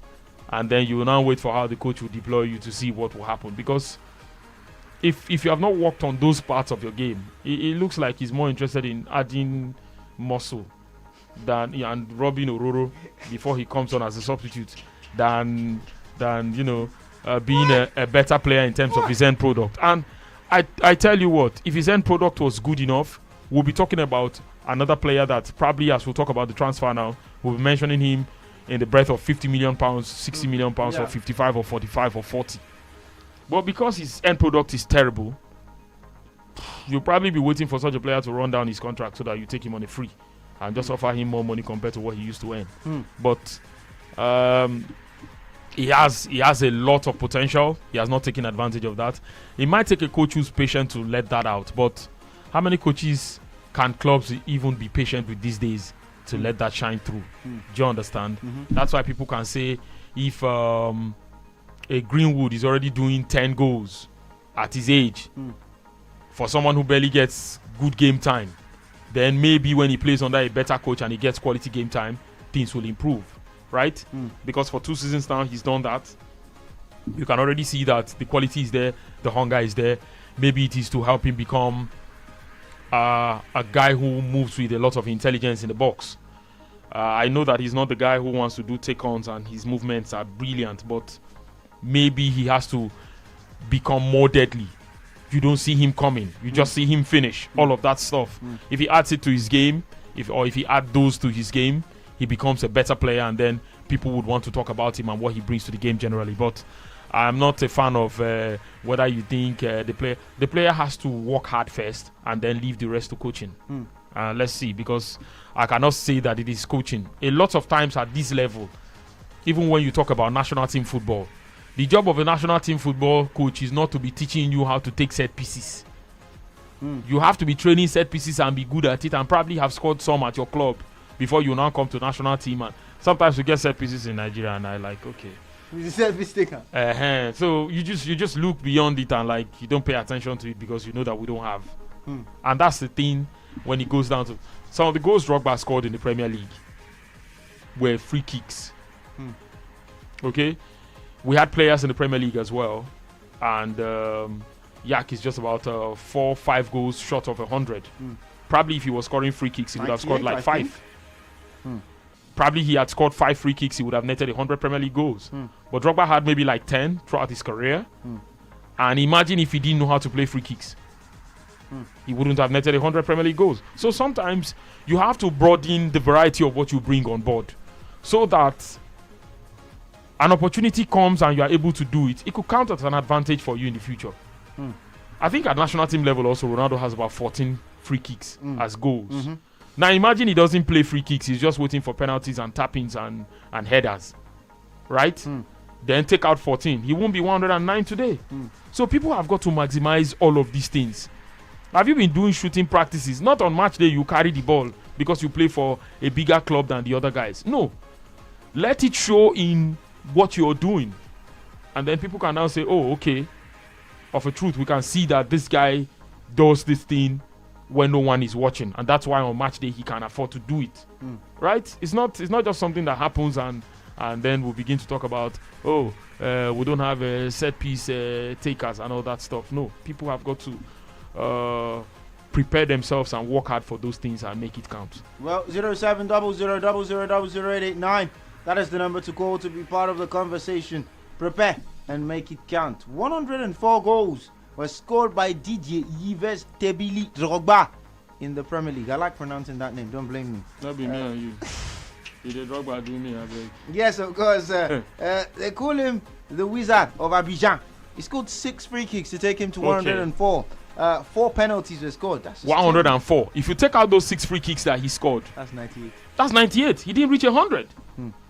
And then you will now wait for how the coach will deploy you to see what will happen. Because if you have not worked on those parts of your game, it looks like he's more interested in adding muscle and robbing Ororo before he comes on as a substitute than being a better player in terms of his end product. And I tell you what, if his end product was good enough, we'll be talking about another player that probably, as we'll talk about the transfer now, we'll be mentioning him in the breadth of 50 million pounds, 60 million pounds, or 55 or 45 or 40. But because his end product is terrible, you'll probably be waiting for such a player to run down his contract so that you take him on a free and just offer him more money compared to what he used to earn. But he has a lot of potential. He has not taken advantage of that. It might take a coach who's patient to let that out. But how many coaches can clubs even be patient with these days to let that shine through? Do you understand? That's why people can say if a Greenwood is already doing 10 goals at his age, for someone who barely gets good game time, then maybe when he plays under a better coach and he gets quality game time, things will improve, right? Because for 2 seasons now, he's done that. You can already see that the quality is there, the hunger is there. Maybe it is to help him become a guy who moves with a lot of intelligence in the box. I know that he's not the guy who wants to do take-ons and his movements are brilliant, but maybe he has to become more deadly. You don't see him coming. You just see him finish. All of that stuff. If he adds it to his game, if he adds those to his game, he becomes a better player, and then people would want to talk about him and what he brings to the game generally. But I'm not a fan of whether you think the player has to work hard first and then leave the rest to coaching. Let's see, because I cannot say that it is coaching. A lot of times at this level, even when you talk about national team football, the job of a national team football coach is not to be teaching you how to take set pieces. You have to be training set pieces and be good at it, and probably have scored some at your club before you now come to national team. And sometimes we get set pieces in Nigeria, and I like, okay. He's a set piece taker. So you just look beyond it and like you don't pay attention to it because you know that we don't have. And that's the thing when it goes down to some of the goals Drogba scored in the Premier League were free kicks. Okay, we had players in the Premier League as well, and Yak is just about 4 or 5 goals short of 100. Probably if he was scoring free kicks, he would have scored like 5. Probably he had scored 5 free kicks, he would have netted 100 Premier League goals. But Drogba had maybe like 10 throughout his career. And imagine if he didn't know how to play free kicks. He wouldn't have netted 100 Premier League goals. So sometimes you have to broaden the variety of what you bring on board, so that an opportunity comes and you are able to do it. It could count as an advantage for you in the future. I think at national team level also, Ronaldo has about 14 free kicks as goals. Now imagine he doesn't play free kicks. He's just waiting for penalties and tap-ins and headers. Right? Then take out 14. He won't be 109 today. So people have got to maximize all of these things. Have you been doing shooting practices? Not on match day you carry the ball because you play for a bigger club than the other guys. No. Let it show in what you're doing. And then people can now say, oh, okay. Of a truth, we can see that this guy does this thing when no one is watching. And that's why on match day he can afford to do it. Right? It's not just something that happens and then we'll begin to talk about, we don't have set piece takers and all that stuff. No. People have got to prepare themselves and work hard for those things and make it count. Well, 0700000889. That is the number to call to be part of the conversation. Prepare and make it count. 104 goals were scored by Didier Yves Tebili Drogba in the Premier League. I like pronouncing that name. Don't blame me. That'll be me and you. Didier Drogba do me, I beg. Yes, of course. They call him the Wizard of Abidjan. He scored 6 free kicks to take him to 104. 4 penalties were scored. That's 104. Terrible. If you take out those 6 free kicks that he scored, that's 98. That's 98. He didn't reach 100.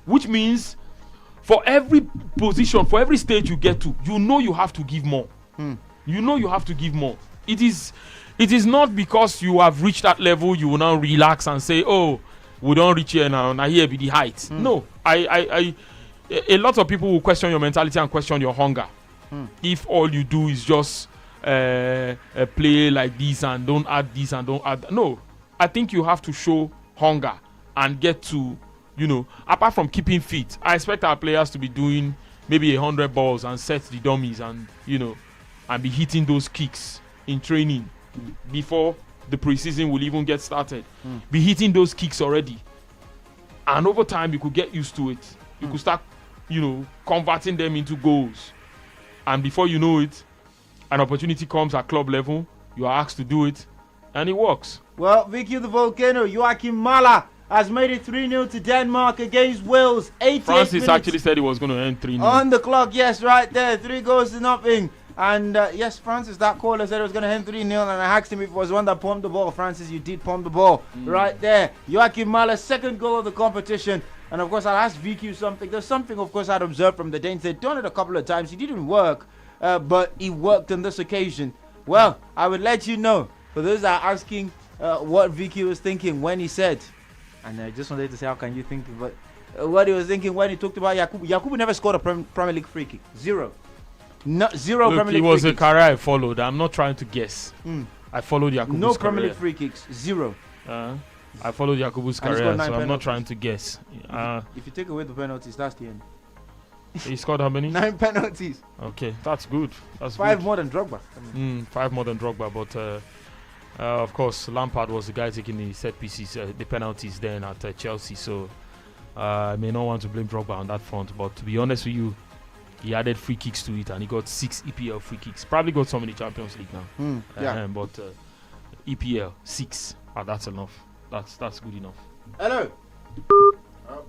Which means for every position, for every stage you get to, you know you have to give more. You know you have to give more. It is not because you have reached that level you will now relax and say, oh, we don't reach here now. Now here be the height. No, a lot of people will question your mentality and question your hunger. If all you do is just play like this and don't add this and don't add. No, I think you have to show hunger and get to, apart from keeping fit, I expect our players to be doing maybe 100 balls and set the dummies and, and be hitting those kicks in training before the preseason will even get started. Be hitting those kicks already. And over time, you could get used to it. You could start, converting them into goals. And before you know it, an opportunity comes at club level, you are asked to do it, and it works. Well, Vicky the Volcano, Joachim Mala has made it 3-0 to Denmark against Wales. 88 Francis minutes actually said he was going to end 3-0. on the clock, yes, right there. 3 goals to nothing. And yes, Francis, that caller said it was going to end 3-0. And I asked him if it was one that pumped the ball. Francis, you did pump the ball right there. Joachim Mala's 2nd goal of the competition. And of course, I asked VQ something. There's something, of course, I'd observed from the Danes. They'd done it a couple of times. He didn't work, but he worked on this occasion. Well, I would let you know, for those that are asking what VQ was thinking when he said, and I just wanted to say, how can you think, but what he was thinking when he talked about Yakubu. Yakubu never scored a Premier League free kick. Zero. No, zero Look, Premier League it was free a kicks. career I followed. I'm not trying to guess. I followed Yakubu's No career. Premier League free kicks. Zero. I followed Yakubu's And he career, scored 9 so I'm not penalties. trying to guess. If you take away the penalties, that's the end. He scored how many? 9 penalties. Okay, that's good. That's 5 good. more than Drogba. 5 more than Drogba, but Of course, Lampard was the guy taking the set pieces, the penalties then at Chelsea. So I may not want to blame Drogba on that front. But to be honest with you, he added free kicks to it and he got 6 EPL free kicks. Probably got some in the Champions League now. But EPL 6. That's enough. That's good enough. Hello.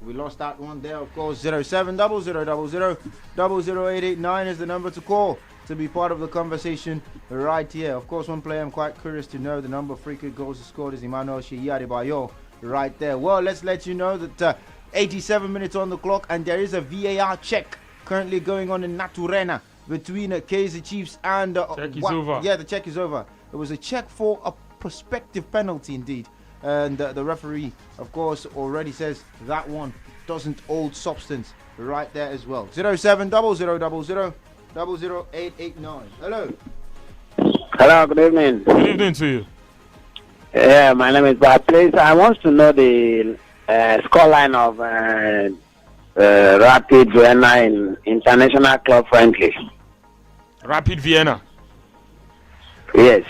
We lost that one there, of course. 07000000889 is the number to call to be part of the conversation right here. Of course, one player I'm quite curious to know the number of free kick goals scored is Emmanuel Adebayor right there. Well, let's let you know that 87 minutes on the clock and there is a VAR check currently going on in Naturena between Kaizer Chiefs and... check is over. Yeah, the check is over. It was a check for a prospective penalty indeed. And the referee, of course, already says that one doesn't hold substance right there as well. 07000000889. Hello. Hello, good evening. Good evening to you. Yeah, my name is Bob. Please, I want to know the scoreline of Rapid Vienna in international club friendly. Rapid Vienna? Yes.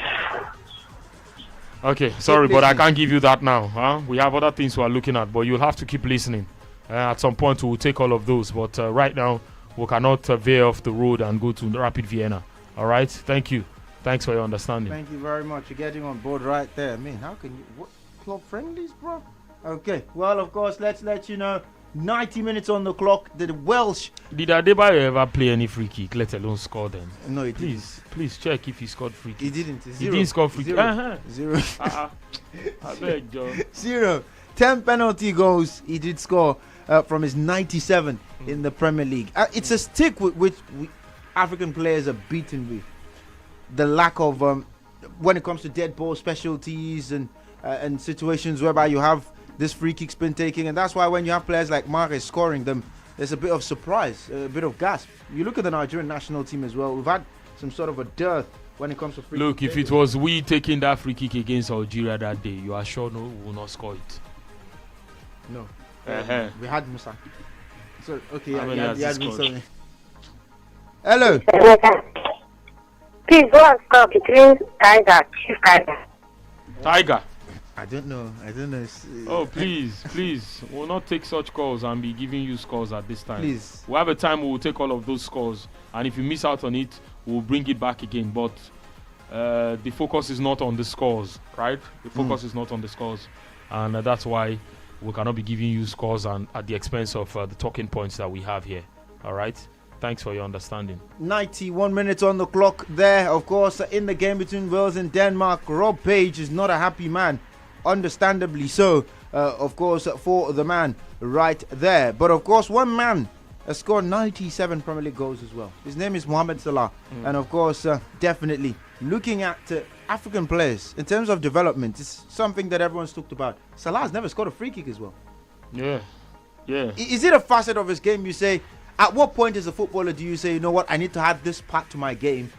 Okay, sorry, but I can't give you that now. We have other things we are looking at, but you'll have to keep listening. At some point, we'll take all of those, but right now, we cannot veer off the road and go to Rapid Vienna. All right? Thank you. Thanks for your understanding. Thank you very much. You're getting on board right there. I mean, how can you... What? Club friendlies, bro? Okay, well, of course, let's let you know. 90 minutes on the clock. The Welsh... Did Adebayo ever play any free kick, let alone score them? No, he didn't. Please check if he scored free kick. He didn't. He didn't score free kick. Zero. I beg, John. 0. 10 penalty goals he did score from his 97 in the Premier League. It's a stick with which African players are beaten with. The lack of... when it comes to dead ball specialties and situations whereby you have this free kick spin taking, and that's why when you have players like Mahrez scoring them, there's a bit of surprise, a bit of gasp. You look at the Nigerian national team as well. We've had some sort of a dearth when it comes to free Look, kick. if it was we taking that free kick against Algeria that day, you are sure no, we will not score it. No. We had Musa. So, okay, How many has he scored? Hello. Please go and score between Chief Tiger. Tiger. I don't know. Oh, please. We'll not take such calls and be giving you scores at this time. Please. We'll have a time we will take all of those scores. And if you miss out on it, we'll bring it back again. But the focus is not on the scores, right? The focus is not on the scores. And that's why we cannot be giving you scores and at the expense of the talking points that we have here. All right? Thanks for your understanding. 91 minutes on the clock there. Of course, in the game between Wales and Denmark, Rob Page is not a happy man. Understandably so, of course, for the man right there. But of course, one man has scored 97 Premier League goals as well. His name is Mohamed Salah. And of course, definitely looking at African players in terms of development, it's something that everyone's talked about. Salah has never scored a free kick as well. Yeah. Is it a facet of his game you say? At what point as a footballer do you say, you know what, I need to add this part to my game?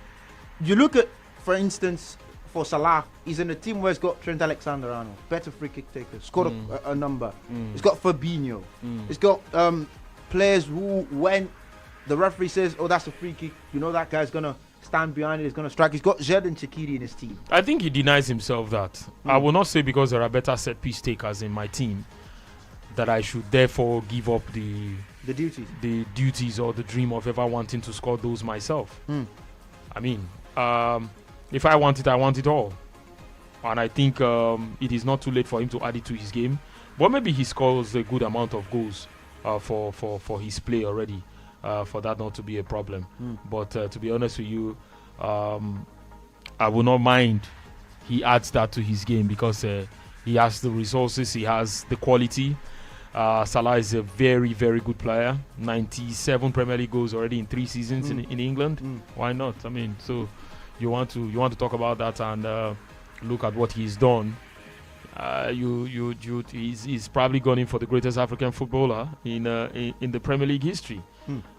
You look at, for instance, for Salah, he's in a team where he's got Trent Alexander-Arnold, better free kick taker, scored a number. He's got Fabinho. He's got players who, when the referee says, oh, that's a free kick, you know that guy's going to stand behind it, he's going to strike. He's got Xherdan Shaqiri in his team. I think he denies himself that. I will not say because there are better set piece takers in my team that I should therefore give up the duties or the dream of ever wanting to score those myself. I mean, if I want it, I want it all. And I think it is not too late for him to add it to his game. But maybe he scores a good amount of goals for his play already, for that not to be a problem. But to be honest with you, I will not mind he adds that to his game because he has the resources, he has the quality. Salah is a very, very good player. 97 Premier League goals already in 3 seasons in England. Why not? I mean, so you want to talk about that and look at what he's done. He's probably gone in for the greatest African footballer in the Premier League history.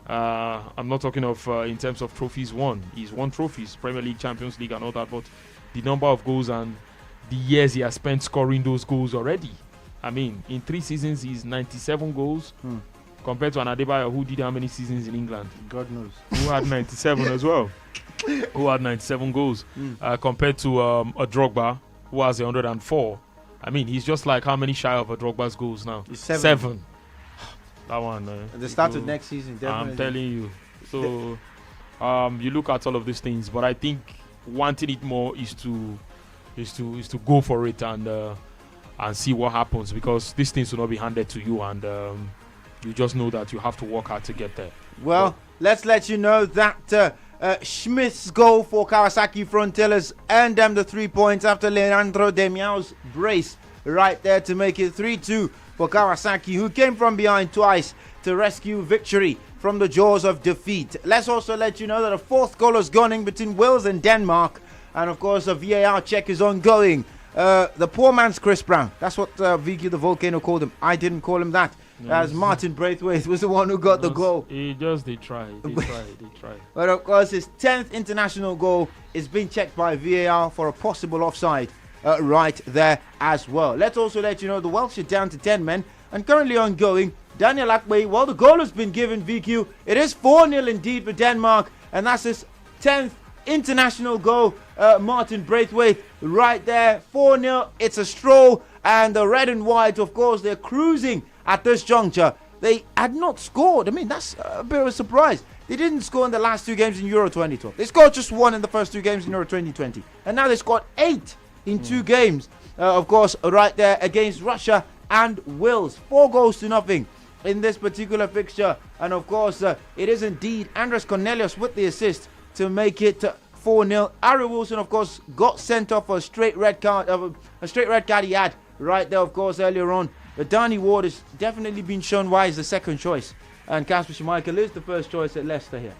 I'm not talking of in terms of trophies won. He's won trophies, Premier League, Champions League, and all that. But the number of goals and the years he has spent scoring those goals already. I mean, in 3 seasons, he's 97 goals compared to an Adebayo who did how many seasons in England? God knows. Who had 97 as well. Who had 97 goals compared to a Drogba who has 104. I mean, he's just like how many shy of a Drogba's goals now? He's 7. That one. At the start of next season, definitely. I'm telling you. So, you look at all of these things, but I think wanting it more is to go for it and see what happens, because these things will not be handed to you, and you just know that you have to work hard to get there. Well, let's let you know that Schmidt's goal for Kawasaki Frontillers earned them the 3 points after Leandro Demiao's brace right there to make it 3-2 for Kawasaki, who came from behind twice to rescue victory from the jaws of defeat. Let's also let you know that a fourth goal has gone in between Wales and Denmark, and of course a VAR check is ongoing. The poor man's Chris Brown. That's what VQ the Volcano called him. I didn't call him that. As Martin Braithwaite was the one who got the goal. They tried. But of course, his 10th international goal is being checked by VAR for a possible offside right there as well. Let's also let you know the Welsh are down to 10 men and currently ongoing. Daniel Akbay, well, the goal has been given, VQ. It is 4-0 indeed for Denmark, and that's his 10th international goal. Martin Braithwaite right there, 4-0. It's a stroll, and the red and white, of course, they're cruising at this juncture. They had not scored. I mean, that's a bit of a surprise. They didn't score in the last 2 games in Euro 2012. They scored just 1 in the first 2 games in Euro 2020. And now they scored 8 in 2 games. Of course, right there against Russia and Wales. 4 goals to nothing in this particular fixture. And of course, it is indeed Andres Cornelius with the assist to make it 4-0. Harry Wilson, of course, got sent off for a straight red card. A straight red card he had right there, of course, earlier on. But Danny Ward has definitely been shown why he's the second choice. And Kasper Schmeichel is the first choice at Leicester here.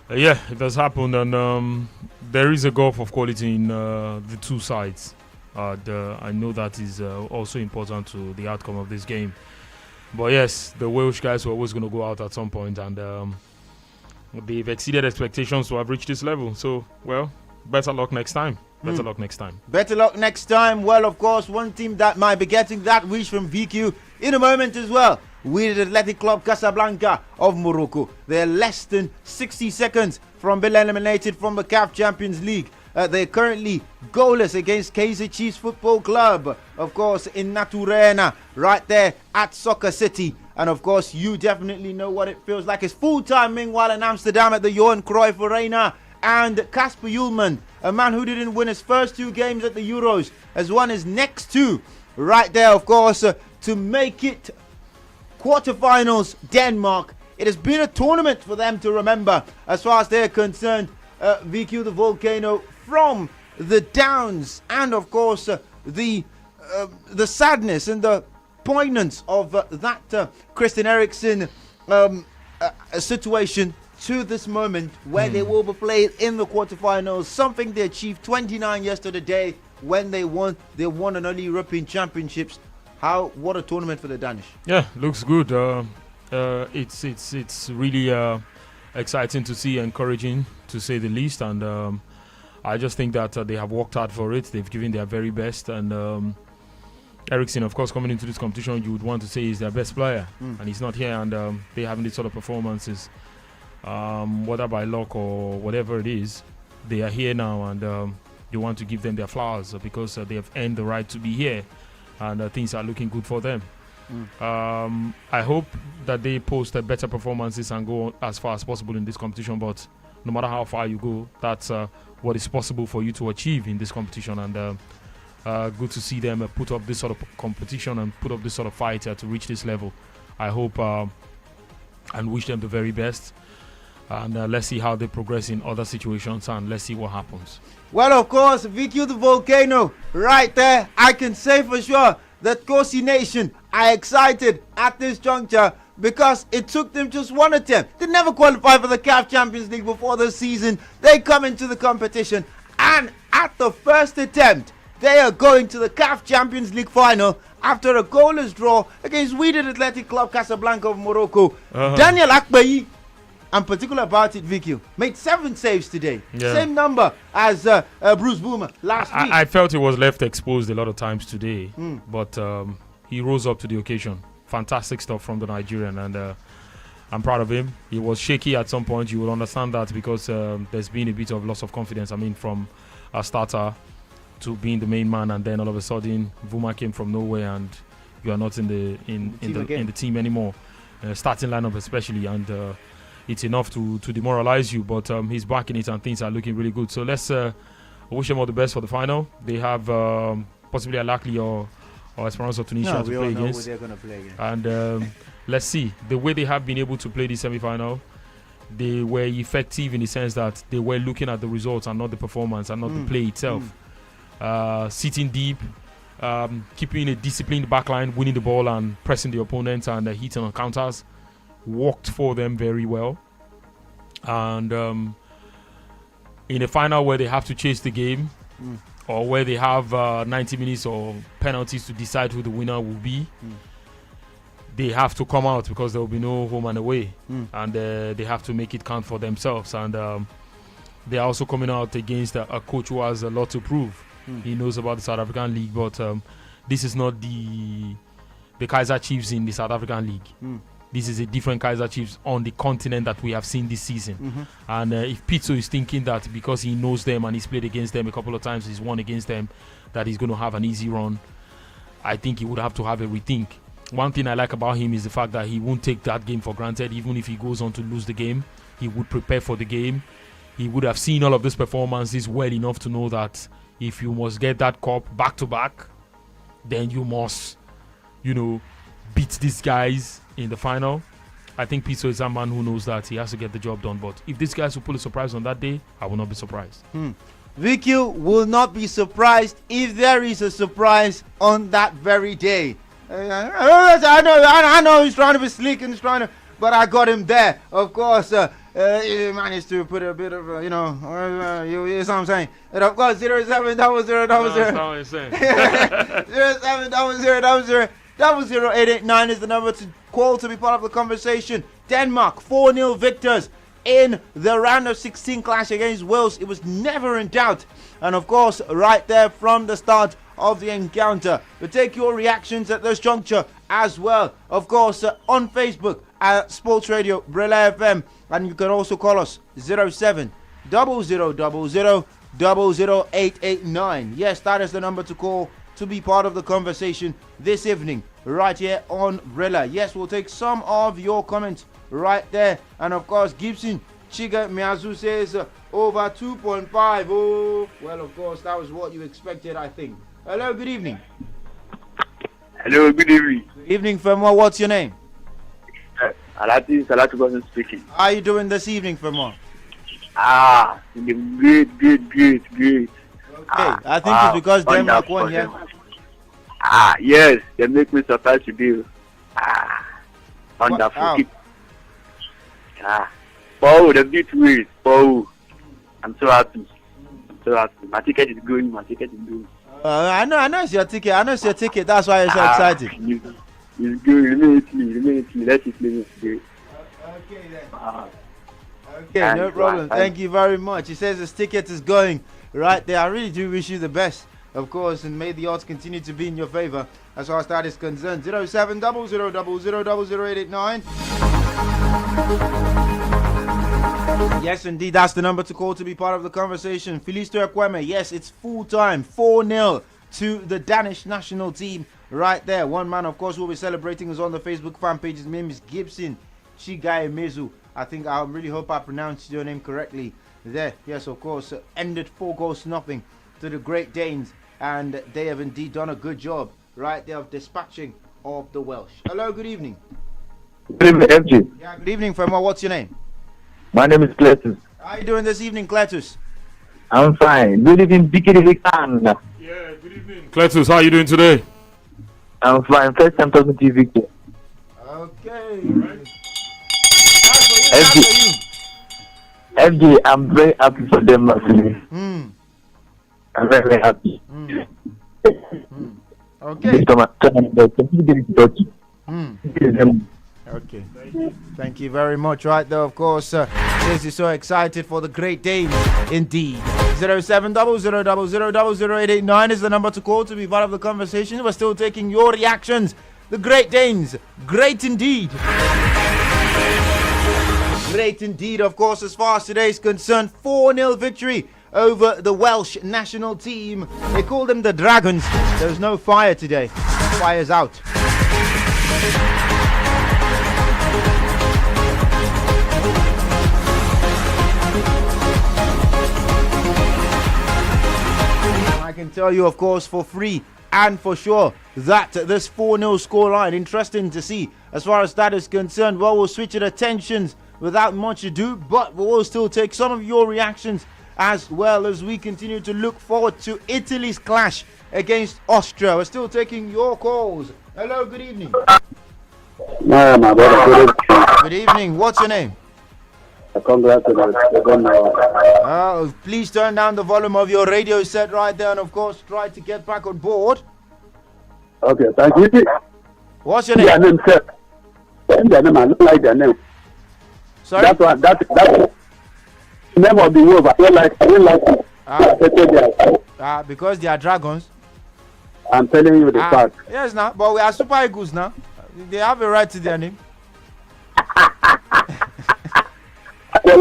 Yeah, it has happened. And there is a gulf of quality in the two sides. I know that is also important to the outcome of this game. But yes, the Welsh guys were always going to go out at some point. And they've exceeded expectations to have reached this level. So, well, better luck next time. Better luck next time. Better luck next time. Well, of course, one team that might be getting that wish from VQ in a moment as well. Wydad Athletic Club Casablanca of Morocco. They're less than 60 seconds from being eliminated from the CAF Champions League. They're currently goalless against Kaizer Chiefs Football Club, of course, in Naturena, right there at Soccer City. And of course, you definitely know what it feels like. It's full time, meanwhile, in Amsterdam at the Johan Cruyff Arena. And Kasper Hjulman, a man who didn't win his first 2 games at the Euros, has won his next 2 right there, of course, to make it quarterfinals Denmark. It has been a tournament for them to remember as far as they're concerned. VQ the Volcano from the downs, and of course the sadness and the poignance of that Christian Eriksen situation to this moment where they will be played in the quarterfinals, something they achieved 29 years to the day when they won and only European Championships. What a tournament for the Danish. Yeah, looks good. It's really exciting to see, encouraging to say the least, and I just think that they have worked hard for it. They've given their very best, and Eriksen, of course, coming into this competition, you would want to say he's their best player, and he's not here, and they're having these sort of performances. Whether by luck or whatever it is, they are here now, and you want to give them their flowers because they have earned the right to be here, and things are looking good for them. I hope that they post better performances and go as far as possible in this competition, but no matter how far you go, that's what is possible for you to achieve in this competition, and good to see them put up this sort of competition and put up this sort of fight to reach this level. I hope and wish them the very best. And let's see how they progress in other situations, and let's see what happens. Well, of course, VQ the Volcano right there. I can say for sure that Kosi Nation are excited at this juncture because it took them just one attempt. They never qualified for the CAF Champions League before this season. They come into the competition, and at the first attempt, they are going to the CAF Champions League final after a goalless draw against Wydad Athletic Club Casablanca of Morocco. Daniel Akbay, I'm particular about it, VQ, made 7 saves today. Yeah. Same number as Bruce Boomer last week. I felt he was left exposed a lot of times today, but he rose up to the occasion. Fantastic stuff from the Nigerian, and I'm proud of him. He was shaky at some point. You will understand that because there's been a bit of loss of confidence. I mean, from a starter to being the main man, and then all of a sudden Vuma came from nowhere, and you are not in the team anymore, starting lineup especially, and it's enough to demoralize you. But he's back in it, and things are looking really good. So let's wish him all the best for the final. They have possibly Alakli or Esperance of Tunisia to play against. They're going to play against. And let's see. The way they have been able to play the semi-final, they were effective in the sense that they were looking at the results and not the performance and not the play itself. Sitting deep, keeping a disciplined backline, winning the ball and pressing the opponent and hitting on counters worked for them very well. And in a final where they have to chase the game, or where they have 90 minutes or penalties to decide who the winner will be, they have to come out because there will be no home and away, and they have to make it count for themselves. And they are also coming out against a coach who has a lot to prove. He knows about the South African League, but this is not the Kaizer Chiefs in the South African League. This is a different Kaizer Chiefs on the continent that we have seen this season. And if Pitso is thinking that because he knows them and he's played against them a couple of times, he's won against them, that he's going to have an easy run, I think he would have to have a rethink. One thing I like about him is the fact that he won't take that game for granted. Even if he goes on to lose the game, he would prepare for the game. He would have seen all of these performances well enough to know that if you must get that cup back to back, then you must, beat these guys in the final. I think Pitso is a man who knows that he has to get the job done. But if these guys will pull a surprise on that day, I will not be surprised. VQ will not be surprised if there is a surprise on that very day. I know he's trying to be sleek and he's trying to, but I got him there. Of course, he managed to put a bit of, you know what I'm saying. And of course, 070000. That's not what he's saying. 070000. 00889 is the number to call to be part of the conversation. Denmark 4-0 victors in the round of 16 clash against Wales. It was never in doubt. And of course, right there from the start of the encounter. But take your reactions at this juncture as well. Of course, on Facebook at Sports Radio Brilla FM. And you can also call us 07 0000 00889. Yes, that is the number to call to be part of the conversation this evening right here on Brilla. Yes, we'll take some of your comments right there. And of course, Gibson Chiga Miyazu says over 2.5. Oh, well, of course, that was what you expected, I think. Hello, good evening. Hello, good evening. Good evening, Fermo. What's your name? Salatu Gordon speaking. How are you doing this evening, Fermo? Good. Okay, I think it's because Denmark won, yeah? Yes, they make me surprised to do. Wonderful. Oh, the beat wins. Oh, I'm so happy. My ticket is going. I know it's your ticket. That's why you're so excited. It's good. Remain let it play today. Okay, then. Okay, no problem. Thank you very much. He says his ticket is going right there. I really do wish you the best, of course, and may the odds continue to be in your favor as far as that is concerned. 0700 00889. Yes, indeed, that's the number to call to be part of the conversation. Filister Ekweme, yes, it's full time, 4-0 to the Danish national team right there. One man, of course, we'll be celebrating is on the Facebook fan page. His name is Gibson Chigaye Mezu. I really hope I pronounced your name correctly there. Yes, of course, ended 4-0 to the Great Danes, and they have indeed done a good job right there of dispatching of the Welsh. Hello, good evening. Good evening, MG. Yeah, good evening, Fema. What's your name? My name is Cletus. How are you doing this evening, Cletus? I'm fine. Good evening, Bikini Khan. Yeah, good evening. Cletus, how are you doing today? I'm fine. First time talking to you, Victor. Okay. FG, I'm very happy for them, actually. I'm very, very happy. Okay. Okay. Thank you very much. Right there, of course, says you're so excited for the Great Danes, indeed. 0700 00889 is the number to call to be part of the conversation. We're still taking your reactions. The Great Danes, great indeed. Great indeed, of course, as far as today is concerned. 4-0 victory over the Welsh national team. They call them the Dragons. There's no fire today. Fire's out. I can tell you, of course, for free and for sure, that this 4-0 scoreline, interesting to see as far as that is concerned. Well, we'll switch our attentions without much ado, but we'll still take some of your reactions as well as we continue to look forward to Italy's clash against Austria. We're still taking your calls. Hello, good evening. No, my brother. Good evening. What's your name? Please turn down the volume of your radio set right there, and of course try to get back on board. Okay, thank you. What's your name? Their name, sir. Their name, I don't like their name. Sorry? That's the name of the wolf. I don't like it. Because they are dragons. I'm telling you the fact. Yes, now, but we are Super Eagles now. They have a right to their name. The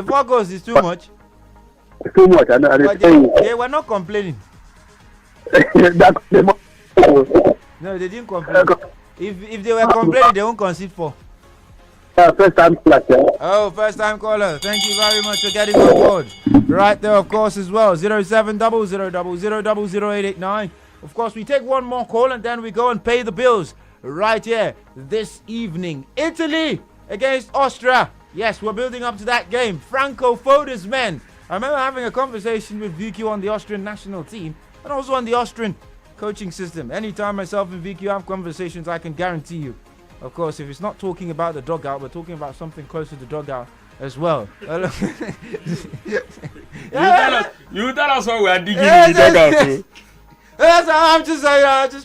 4 goals is too much. Too much, I know. But they were not complaining. No, they didn't complain. If they were complaining, they won't concede 4. First time caller. Oh, first time caller. Thank you very much for getting on board. Right there, of course, as well. 0700000889. Of course, we take one more call and then we go and pay the bills right here this evening. Italy against Austria. Yes, we're building up to that game. Franco Foda's men. I remember having a conversation with VQ on the Austrian national team and also on the Austrian coaching system. Anytime myself and VQ have conversations, I can guarantee you. Of course, if it's not talking about the dugout, we're talking about something close to the dugout as well. You tell us what we are digging in the dugout too. I'm just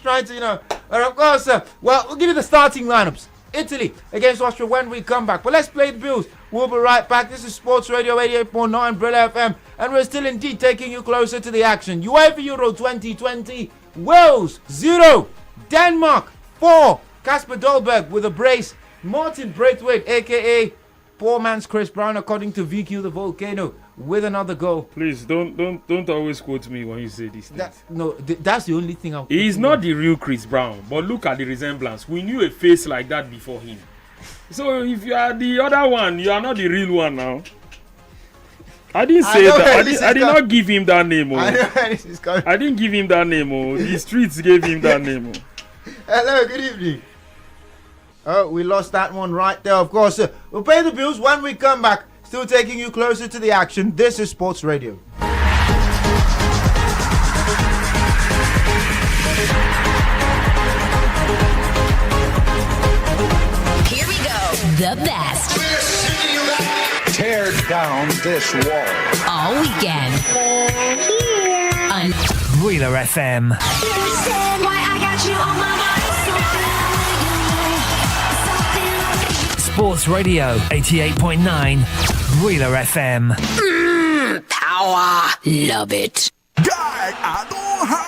trying to, But of course, we'll give you the starting lineups. Italy against Austria when we come back. But let's play the bills. We'll be right back. This is Sports Radio 88.9 Brilla FM. And we're still indeed taking you closer to the action. UEFA Euro 2020. Wales 0. Denmark 4. Kasper Dolberg with a brace. Martin Braithwaite, a.k.a. poor man's Chris Brown, according to VQ the Volcano, with another goal. Please don't always quote me when you say these things. That's the only thing I'll. He's not the real Chris Brown, but look at the resemblance. We knew a face like that before him. So if you are the other one, you are not the real one now. I didn't say that. I did not give him that name. I didn't give him that name. The streets gave him that name. Hello, good evening. Oh, we lost that one right there, of course. We'll pay the bills when we come back. Still taking you closer to the action. This is Sports Radio. Here we go. The best. Tear down this wall. All weekend. On Wheeler FM. Why I got you on my mind. Sports Radio 88.9 Wheeler FM. Power. Love it. Guy, I don't have.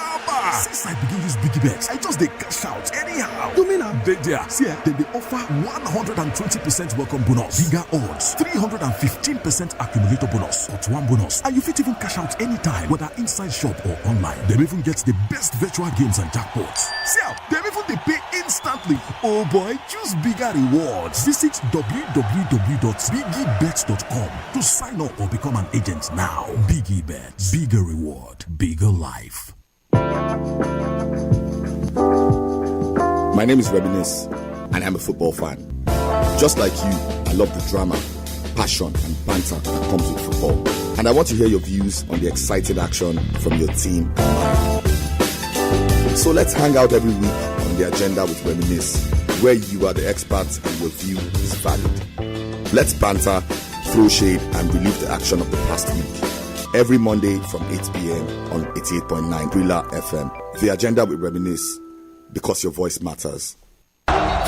Since I begin use Biggie Bets, I just dey cash out anyhow. You mean I'm dead there? See, then they offer 120% welcome bonus, bigger odds, 315% accumulator bonus, +1 bonus, and you fit even cash out anytime, whether inside shop or online. They even get the best virtual games and jackpots. See, they even they pay instantly. Oh boy, choose bigger rewards. Visit www.biggiebets.com to sign up or become an agent now. Biggie Bets, bigger reward, bigger life. My name is Reminisce, and I'm a football fan. Just like you, I love the drama, passion, and banter that comes with football. And I want to hear your views on the exciting action from your team and mine. So let's hang out every week on The Agenda with Reminisce, where you are the experts and your view is valid. Let's banter, throw shade, and relive the action of the past week. Every Monday from 8 p.m. on 88.9 Brilla FM. The Agenda with Reminisce, because your voice matters.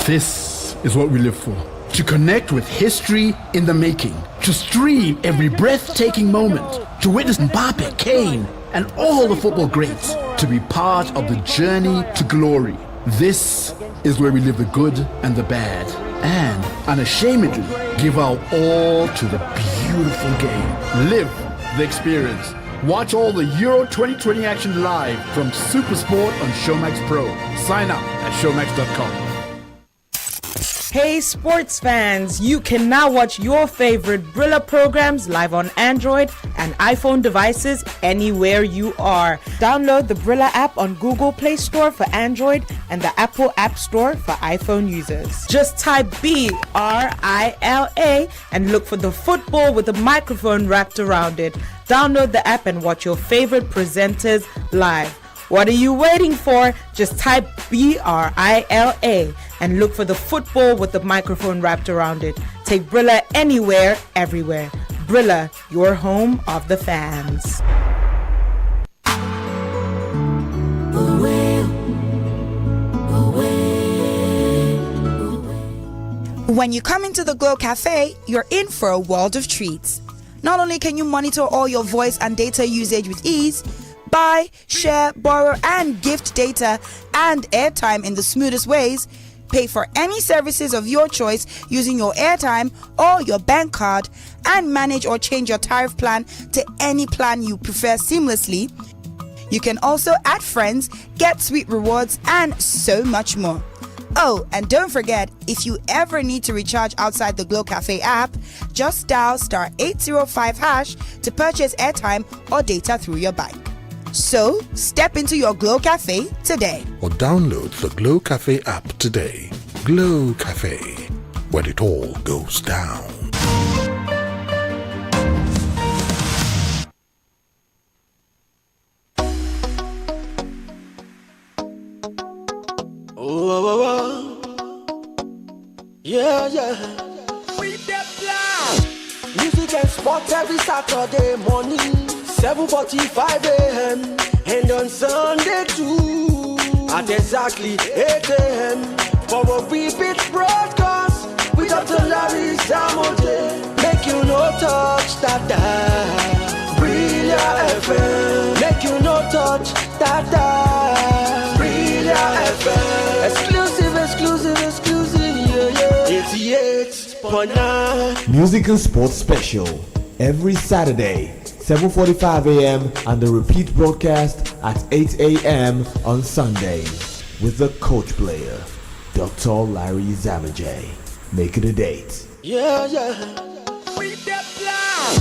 This is what we live for. To connect with history in the making. To stream every breathtaking moment. To witness Mbappe, Kane, and all the football greats. To be part of the journey to glory. This is where we live the good and the bad. and unashamedly give our all to the beautiful game. Live the experience. Watch all the Euro 2020 action live from Supersport on Showmax Pro. Sign up at showmax.com. Hey sports fans, you can now watch your favorite Brilla programs live on Android and iPhone devices anywhere you are. Download the Brilla app on Google Play Store for Android and the Apple App Store for iPhone users. Just type BRILA and look for the football with a microphone wrapped around it. Download the app and watch your favorite presenters live. What are you waiting for? Just type BRILA and look for the football with the microphone wrapped around it. Take Brilla anywhere, everywhere. Brilla, your home of the fans. When you come into the Glow Cafe, you're in for a world of treats. Not only can you monitor all your voice and data usage with ease, buy, share, borrow, and gift data and airtime in the smoothest ways, pay for any services of your choice using your airtime or your bank card, and manage or change your tariff plan to any plan you prefer seamlessly. You can also add friends, get sweet rewards, and so much more. Oh, and don't forget, if you ever need to recharge outside the Glow Cafe app, just dial *805# to purchase airtime or data through your bike. So, step into your Glow Cafe today. Or download the Glow Cafe app today. Glow Cafe, where it all goes down. Yeah, yeah. With the plan. Music and sports every Saturday morning, 7:45 a.m. and on Sunday too, at exactly 8 a.m. for a repeat broadcast with Dr. Larry Zamote. Make you no touch that dial. Brilliant FM. Make you no touch that dial. Brilliant FM. Exclusive, yeah, yeah. 88.9. Music and Sports Special every Saturday, 7:45 a.m. and the repeat broadcast at 8 a.m. on Sundays with the coach player, Dr. Larry Zamajay. Make it a date. Yeah, yeah. With the plan.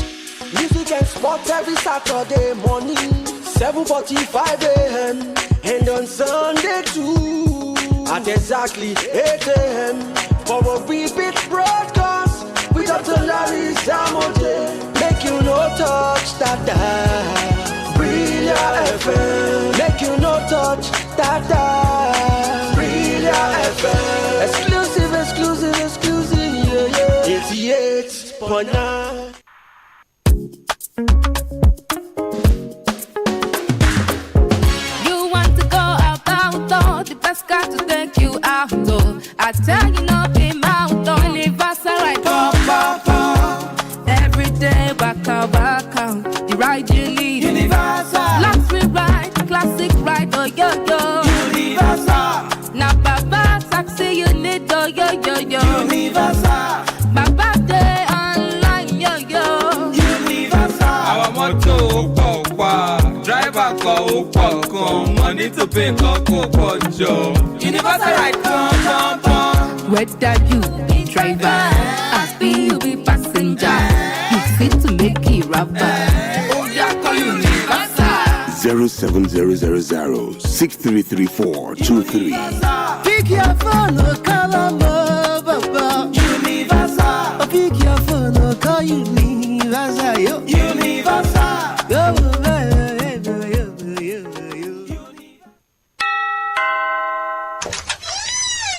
Music and sports every Saturday morning, 7:45 a.m. and on Sunday too, at exactly 8 a.m. for a repeat broadcast with Dr. Larry Zamote. Make you no touch that dial. Brilliant FM. Make you no touch that dial. Brilliant FM. Exclusive, yeah, yeah. 88.9. The best got to take you out, though. I tell you, no, be out, though. Universal right, every day, back out. The ride you lead, Universal. Luxury ride, classic ride, oh, yo. Universal. Now, Baba, taxi, you need, oh, yo. Universal. Baba, day online, yo. Universal. Our motto, driver go, money to pay, go, Joe. Universal right, come. Whether you be driver, happy you be passenger, you fit to make it rapper. Oh, yeah, call Universal. 07000633423. Pick your phone, call Baba. Universal. Pick your phone, call Universal. Universal.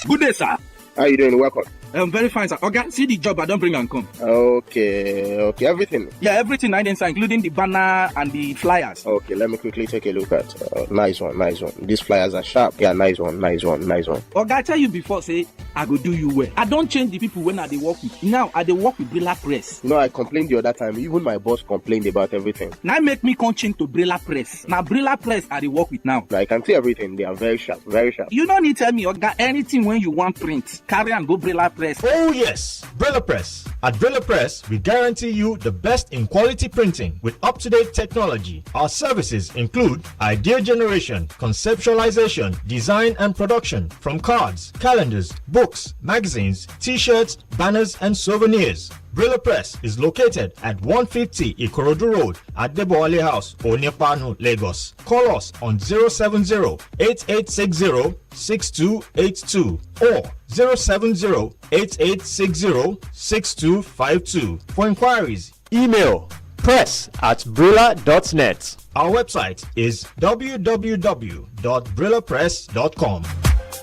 Good day, sir. How you doing? Welcome. I'm very fine, sir. Okay, see the job I don't bring and come. Okay, everything. Yeah, everything I did, sir, including the banner and the flyers. Okay, let me quickly take a look at. Nice one. These flyers are sharp. Yeah, nice one. Okay, I tell you before, say, I go do you well. I don't change the people when I dey work with. Now I dey work with Brilla Press. You know, I complained the other time. Even my boss complained about everything. Now make me come change to Brilla Press. Now Brilla Press I dey work with now. I can see everything. They are very sharp, very sharp. You don't need to tell me, Oga, anything when you want print, carry and go Brilla Press. Oh yes, Brilla Press. At Brilla Press, we guarantee you the best in quality printing with up-to-date technology. Our services include idea generation, conceptualization, design and production from cards, calendars, books, magazines, t-shirts, banners and souvenirs. Brilla Press is located at 150 Ikorodu Road at Deboale House, Onyepanu, Lagos. Call us on 070-8860-6282 or 070-8860-6252. For inquiries, email press@brilla.net. Our website is www.brillapress.com.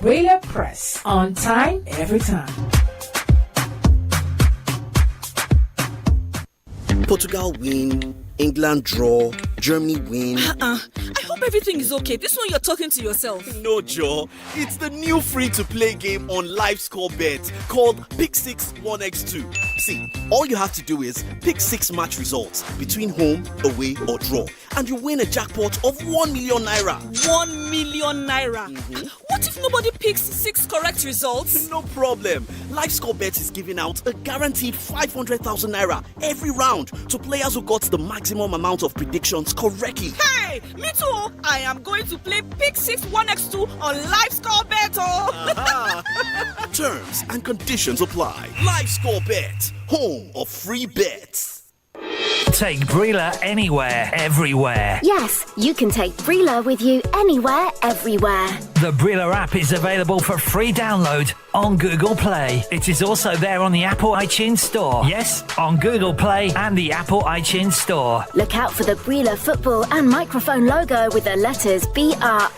Brilla Press. On time, every time. Portugal win, England draw, Germany win. I hope everything is okay. This one you're talking to yourself. No, Joe. It's the new free-to-play game on LiveScoreBet called Pick 6 1x2. See, all you have to do is pick 6 match results between home, away, or draw, and you win a jackpot of 1 million naira. 1 million naira. What if nobody picks 6 correct results? No problem. LiveScoreBet is giving out a guaranteed 500,000 naira every round to players who got the maximum amount of predictions correctly. Hey, me too. I am going to play Pick 6 1x2 on LiveScoreBet. Terms and conditions apply. LiveScoreBet, home of free bets. Take Brilla anywhere, everywhere. Yes, you can take Brilla with you anywhere, everywhere. The Brilla app is available for free download on Google Play. It is also there on the Apple iTunes Store. Yes, on Google Play and the Apple iTunes Store. Look out for the Brilla football and microphone logo with the letters BRILA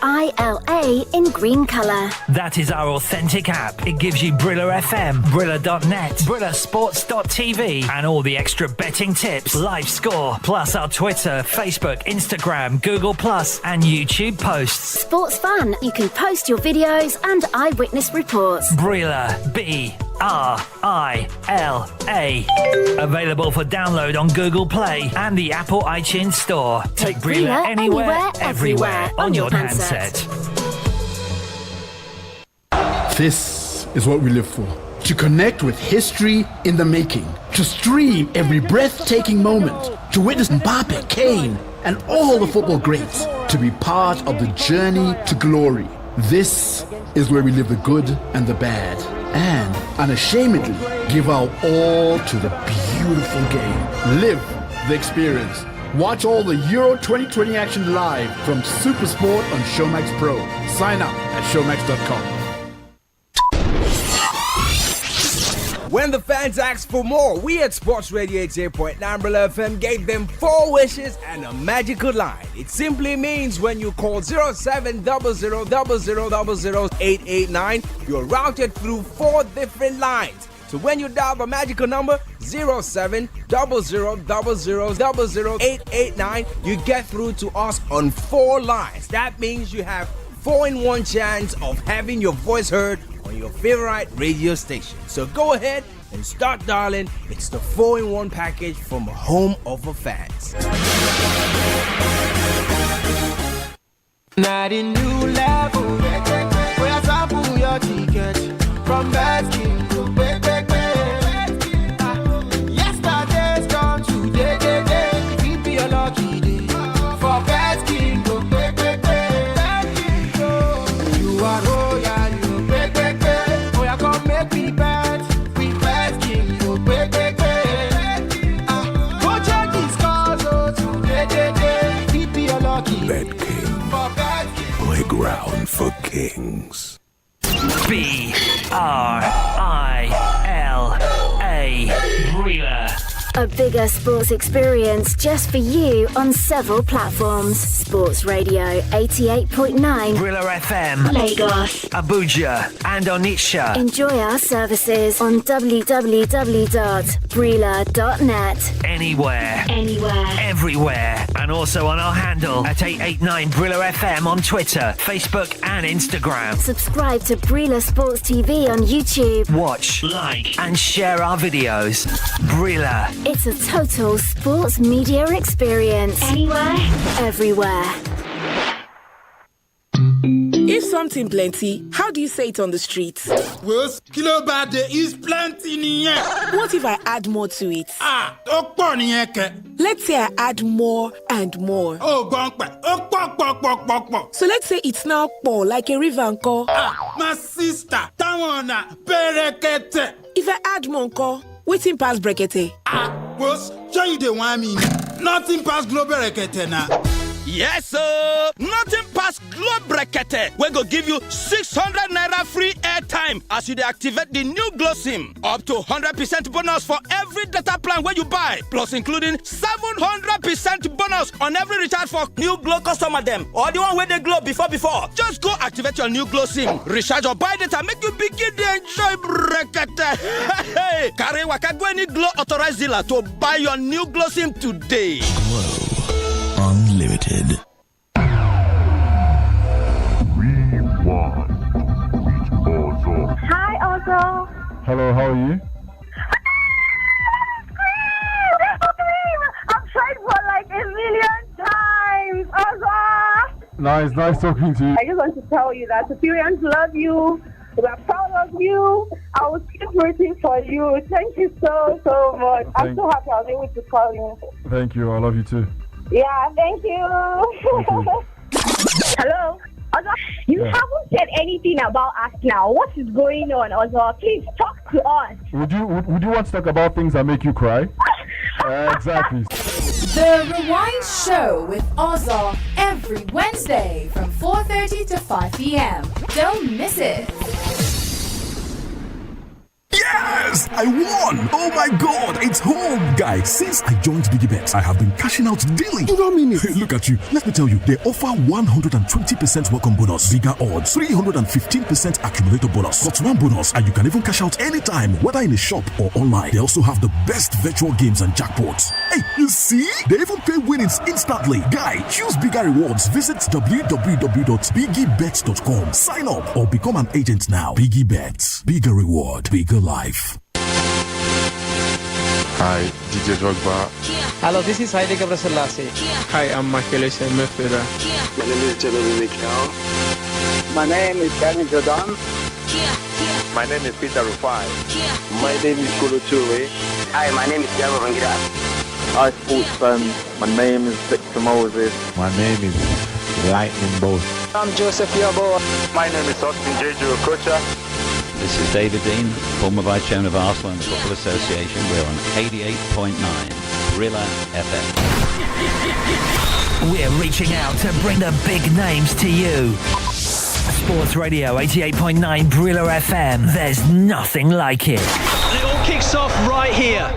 in green colour. That is our authentic app. It gives you Brilla FM, Brilla.net, BrillaSports.tv, and all the extra betting tips, live score, plus our Twitter, Facebook, Instagram, Google Plus, and YouTube posts. Sports fun. You can post your videos and eyewitness reports. Brilla, BRILA. Available for download on Google Play and the Apple iTunes Store. Take Brilla anywhere, everywhere on your handset. This is what we live for. To connect with history in the making. To stream every breathtaking moment. To witness Mbappe, Kane, and all the football greats. To be part of the journey to glory. This is where we live the good and the bad. And unashamedly give our all to the beautiful game. Live the experience. Watch all the Euro 2020 action live from Supersport on Showmax Pro. Sign up at showmax.com. When the fans asked for more, we at Sports Radio 88.9 Brilla FM gave them 4 wishes and a magical line. It simply means when you call 0700000889, you're routed through 4 different lines. So when you dial the magical number 0700000889, you get through to us on 4 lines. That means you have 4-in-1 chance of having your voice heard on your favorite radio station. So go ahead and start dialing. It's the 4-in-1 package from Home of the Fans. Now the new level, where I sample your ticket from Baskin to yesterday's gone today, keep your lucky day for Baskin to you are royal, you oh yeah, come make me bet, we Baskin to go check these scores, oh today, keep your lucky Bet King, playground for kings. BRILA. Brilla. A bigger sports experience just for you on several platforms. Sports Radio 88.9 Brilla FM, Lagos, Abuja, and Onitsha. Enjoy our services on www.brilla.net. Anywhere, everywhere, and also on our handle at 889 Brilla FM on Twitter, Facebook, and Instagram. Subscribe to Brilla Sports TV on YouTube. Watch, like, and share our videos. Brilla. It's a total sports media experience. Anywhere, everywhere. If something plenty, how do you say it on the streets? Well, kilo bade is plenty niye. What if I add more to it? Okpo niye ke. Let's say I add more and more. Oh, gongpe. Okpo. So let's say it's now po like a river anko. My sister, tawana berekete. If I add more anko, waiting past brekete. Well, show you the one mean. Nothing past global rekete na. Yes, sir. Nothing past Globe Brekete. We go give you 600 naira free airtime as you deactivate the new Glow SIM. Up to 100% bonus for every data plan where you buy. Plus including 700% bonus on every recharge for new Glow customer them. Or the one where they glow before. Just go activate your new Glow SIM. Recharge or buy data. Make you begin to enjoy Brekete. Hey, carry waka go any Glow authorized dealer to buy your new Glow SIM today. Unlimited. Hi, Ozo. Hello, how are you? I've tried for like 1,000,000 times, Ozo. Nice talking to you. I just want to tell you that Superiors love you. We're proud of you. I will keep rooting for you. Thank you so much. I'm so happy I was able to call you. Thank you. I love you too. Yeah, thank you. Hello? Ozo, you haven't said anything about us now. What is going on, Ozo? Please talk to us. Would you want to talk about things that make you cry? Exactly. The Rewind Show with Ozo every Wednesday from 4:30 to 5 p.m. Don't miss it. Yes! I won! Oh my god, it's home! Guys, since I joined BiggyBet, I have been cashing out daily. You don't mean it? Look at you. Let me tell you, they offer 120% welcome bonus, bigger odds, 315% accumulator bonus, got one bonus, and you can even cash out anytime, whether in a shop or online. They also have the best virtual games and jackpots. Hey, you see? They even pay winnings instantly. Guy, choose bigger rewards. Visit www.biggybet.com. Sign up or become an agent now. BiggyBet. Bigger reward, bigger life. Hi, DJ Drogba. Hello, this is Heidegger Selassie. Hi, I'm Michael Midfielder. My name is Jeremy Mikel. My name is Danny Jordan. My name is Peter Rufai. My name is Kolo Toure. Hi, my name is Diego Vangira. Hi, sports fans. My name is Victor Moses. My name is Lightning Bolt. I'm Joseph Yobo. My name is Austin Jeju Okocha. This is David Dean, former Vice Chairman of Arsenal and the Football Association. We're on 88.9 Brilla FM. We're reaching out to bring the big names to you. Sports Radio 88.9 Brilla FM. There's nothing like it. And it all kicks off right here.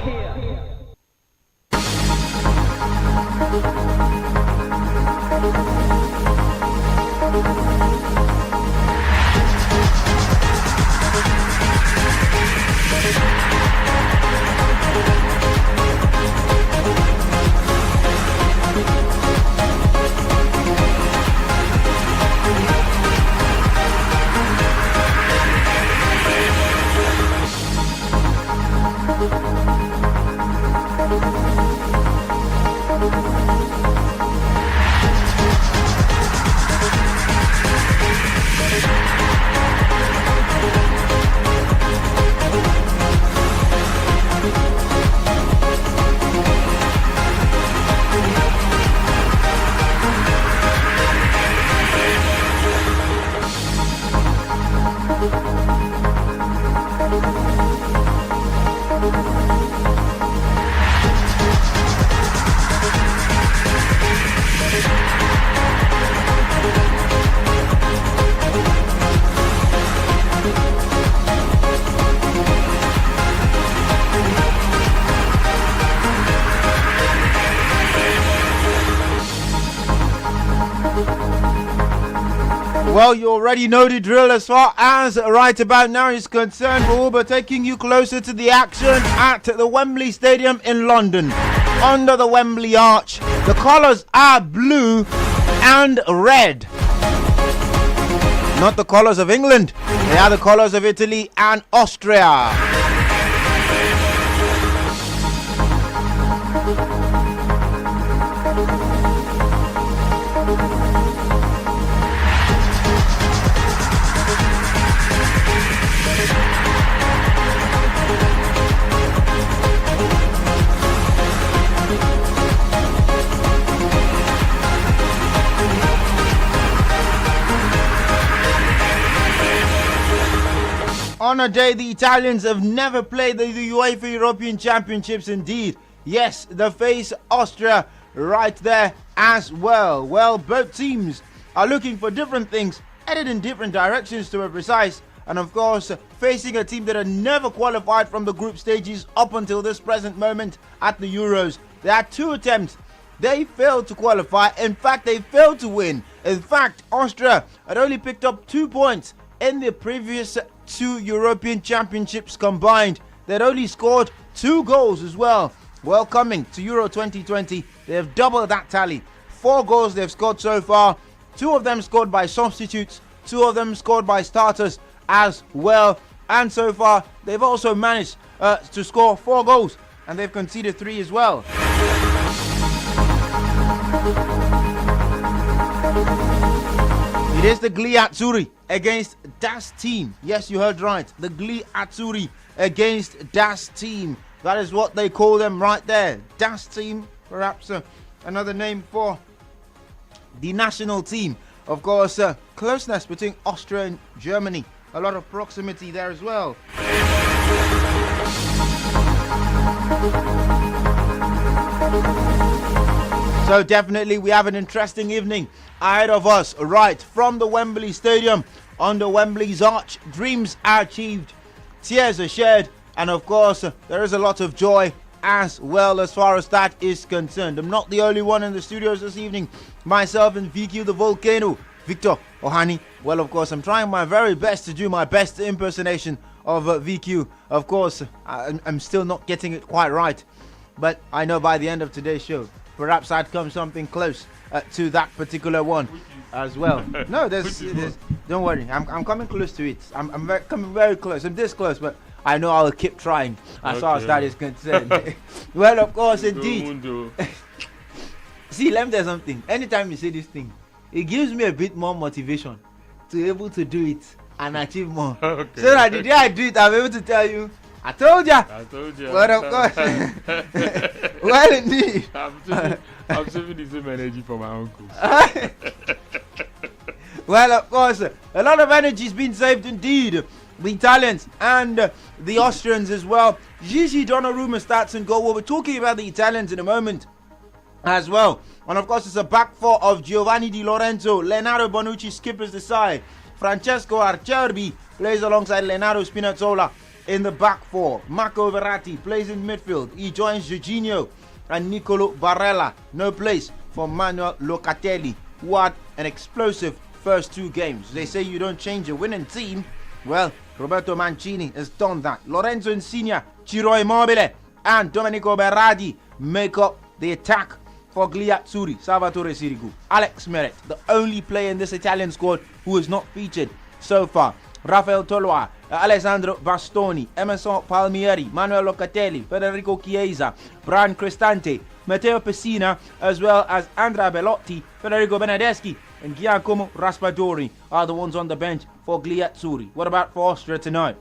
Well, you already know the drill as far as right about now is concerned. We'll be taking you closer to the action at the Wembley Stadium in London. Under the Wembley Arch, the colours are blue and red. Not the colours of England, they are the colours of Italy and Austria. On a day the Italians have never played the UEFA European Championships indeed. Yes, they face Austria right there as well. Well, both teams are looking for different things, headed in different directions to be precise. And of course, facing a team that had never qualified from the group stages up until this present moment at the Euros. They had 2 attempts. They failed to qualify. In fact, they failed to win. In fact, Austria had only picked up 2 points in the previous 2 European Championships combined. They'd only scored 2 goals as well. Well, coming to Euro 2020, they have doubled that tally. 4 goals they've scored so far. 2 of them scored by substitutes. 2 of them scored by starters as well. And so far, they've also managed to score 4 goals. And they've conceded 3 as well. It is the Gli Azzurri against Das Team. Yes, you heard right. The Gli Azzurri against Das Team. That is what they call them right there. Das Team, perhaps another name for the national team. Of course, closeness between Austria and Germany. A lot of proximity there as well. So definitely we have an interesting evening ahead of us right from the Wembley Stadium. Under Wembley's arch, dreams are achieved, tears are shed, and of course there is a lot of joy as well as far as that is concerned. I'm not the only one in the studios this evening. Myself and VQ the Volcano, Victor Ohani. Well, of course, I'm trying my very best to do my best impersonation of VQ. Of course, I'm still not getting it quite right, but I know by the end of today's show, perhaps I'd come something close to that particular one as well. No, there's don't worry, I'm coming close to it. I'm coming very close. I'm this close, but I know I'll keep trying as far as that is concerned. Well, of course, indeed. See, let me tell you something. Anytime you say this thing, it gives me a bit more motivation to be able to do it and achieve more. Okay. So that the day I do it, I'm able to tell you, I told ya. I told ya. Well, of course. Well, indeed. I'm saving the same energy for my uncle. Well, of course, a lot of energy has been saved indeed. The Italians and the Austrians as well. Gigi Donnarumma starts in goal. We'll be talking about the Italians in a moment as well. And of course, it's a back four of Giovanni Di Lorenzo. Leonardo Bonucci skippers the side. Francesco Acerbi plays alongside Leonardo Spinazzola in the back four. Marco Verratti plays in midfield. He joins Jorginho and Nicolo Barella. No place for Manuel Locatelli, who had an explosive first 2 games. They say you don't change a winning team. Well, Roberto Mancini has done that. Lorenzo Insigne, Ciro Immobile and Domenico Berardi make up the attack for Gli Azzurri. Salvatore Sirigu, Alex Meret, the only player in this Italian squad who is not featured so far. Rafael Toloa, Alessandro Bastoni, Emerson Palmieri, Manuel Locatelli, Federico Chiesa, Brian Cristante, Matteo Pessina, as well as Andrea Bellotti, Federico Benedeschi and Giacomo Raspadori are the ones on the bench for Gli Azzurri. What about for Austria tonight?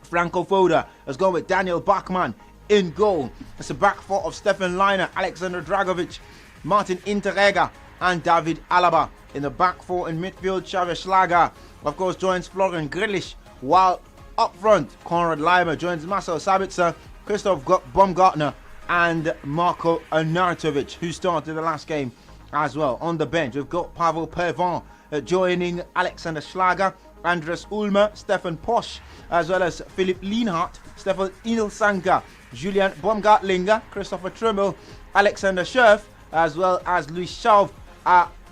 Franco Foda has gone with Daniel Bachmann in goal. It's a back four of Stefan Leiner, Alexander Dragovic, Martin Interrega and David Alaba. In the back four in midfield, Xavier Schlager, of course, joins Florian Grillitsch, while up front, Konrad Laimer joins Marcel Sabitzer, Christoph Baumgartner and Marko Arnautovic, who started the last game as well. On the bench, we've got Pavel Pervan joining Alexander Schlager, Andres Ulmer, Stefan Posch, as well as Philipp Lienhardt, Stefan Ilsanker, Julian Baumgartlinger, Christopher Trimmel, Alexander Scherf, as well as Luis Schaub,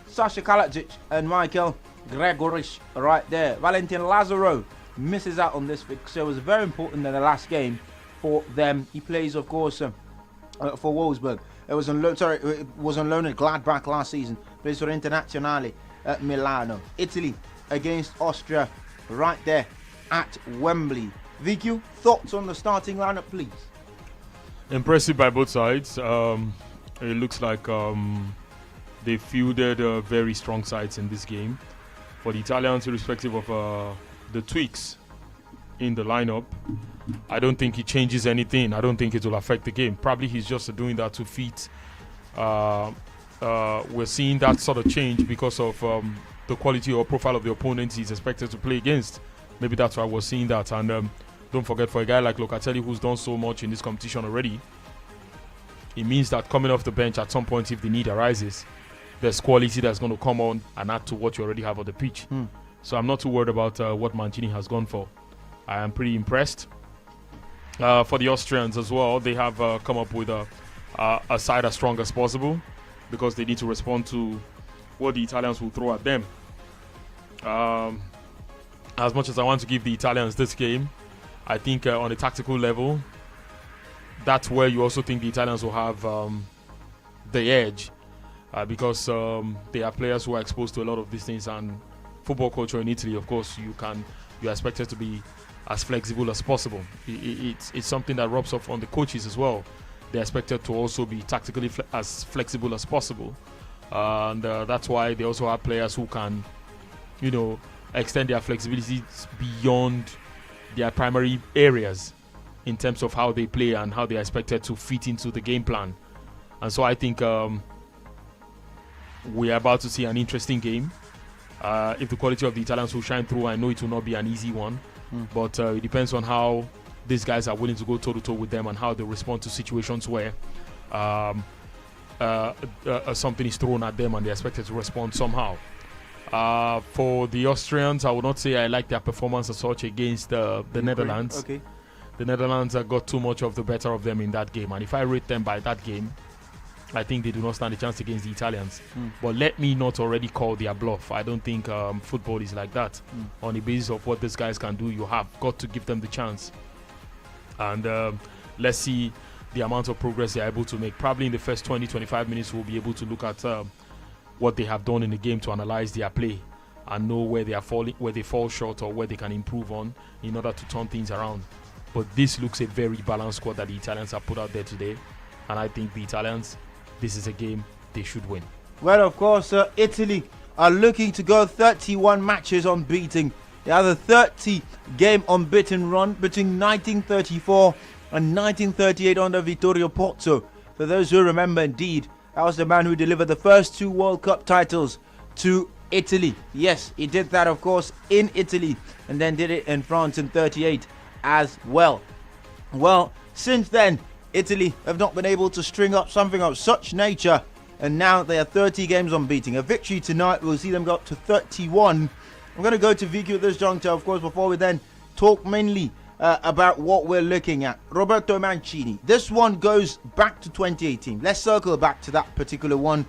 Sasha Kalajic and Michael Gregorish right there. Valentin Lazaro misses out on this fixture. It was very important in the last game for them. He plays, of course, for Wolfsburg. It was on loan at Gladbach last season. Plays for Internazionale at Milano. Italy against Austria right there at Wembley. VQ, thoughts on the starting lineup, please? Impressive by both sides. It looks like they fielded very strong sides in this game. For the Italians, irrespective of the tweaks in the lineup, I don't think it changes anything. I don't think it will affect the game. Probably he's just doing that to fit. We're seeing that sort of change because of the quality or profile of the opponents he's expected to play against. Maybe that's why we're seeing that. And don't forget, for a guy like Locatelli, who's done so much in this competition already, it means that coming off the bench at some point, if the need arises, there's quality that's going to come on and add to what you already have on the pitch. So I'm not too worried about what Mancini has gone for. I am pretty impressed. For the Austrians as well, they have come up with a side as strong as possible because they need to respond to what the Italians will throw at them. As much as I want to give the Italians this game, I think on a tactical level, that's where you also think the Italians will have the edge because they are players who are exposed to a lot of these things, and football culture in Italy, of course, you're expected to be as flexible as possible. It's something that rubs off on the coaches as well. They're expected to also be tactically as flexible as possible, and that's why they also have players who can, extend their flexibility beyond their primary areas in terms of how they play and how they're expected to fit into the game plan. And so I think we are about to see an interesting game. If the quality of the Italians will shine through, I know it will not be an easy one, but it depends on how these guys are willing to go toe-to-toe with them and how they respond to situations where something is thrown at them and they're expected to respond somehow. For the Austrians, I would not say I like their performance as such against the Netherlands. Okay. The Netherlands got too much of the better of them in that game, and if I rate them by that game, I think they do not stand a chance against the Italians. But let me not already call their bluff. I don't think football is like that. On the basis of what these guys can do, you have got to give them the chance. And let's see the amount of progress they're able to make. Probably in the first 20-25 minutes, we'll be able to look at what they have done in the game to analyze their play and know where they are falling, where they fall short, or where they can improve on in order to turn things around. But this looks a very balanced squad that the Italians have put out there today, and I think the Italians, this is a game they should win. Well, of course, Italy are looking to go 31 matches unbeaten. They have a 30-game unbeaten run between 1934 and 1938 under Vittorio Pozzo. For those who remember, indeed, that was the man who delivered the first 2 World Cup titles to Italy. Yes, he did that, of course, in Italy, and then did it in France in 38 as well. Well, since then, Italy have not been able to string up something of such nature, and now they are 30 games unbeaten. A victory tonight will see them go up to 31. I'm going to go to Vicky at this juncture, of course, before we then talk mainly about what we're looking at. Roberto Mancini. This one goes back to 2018. Let's circle back to that particular one.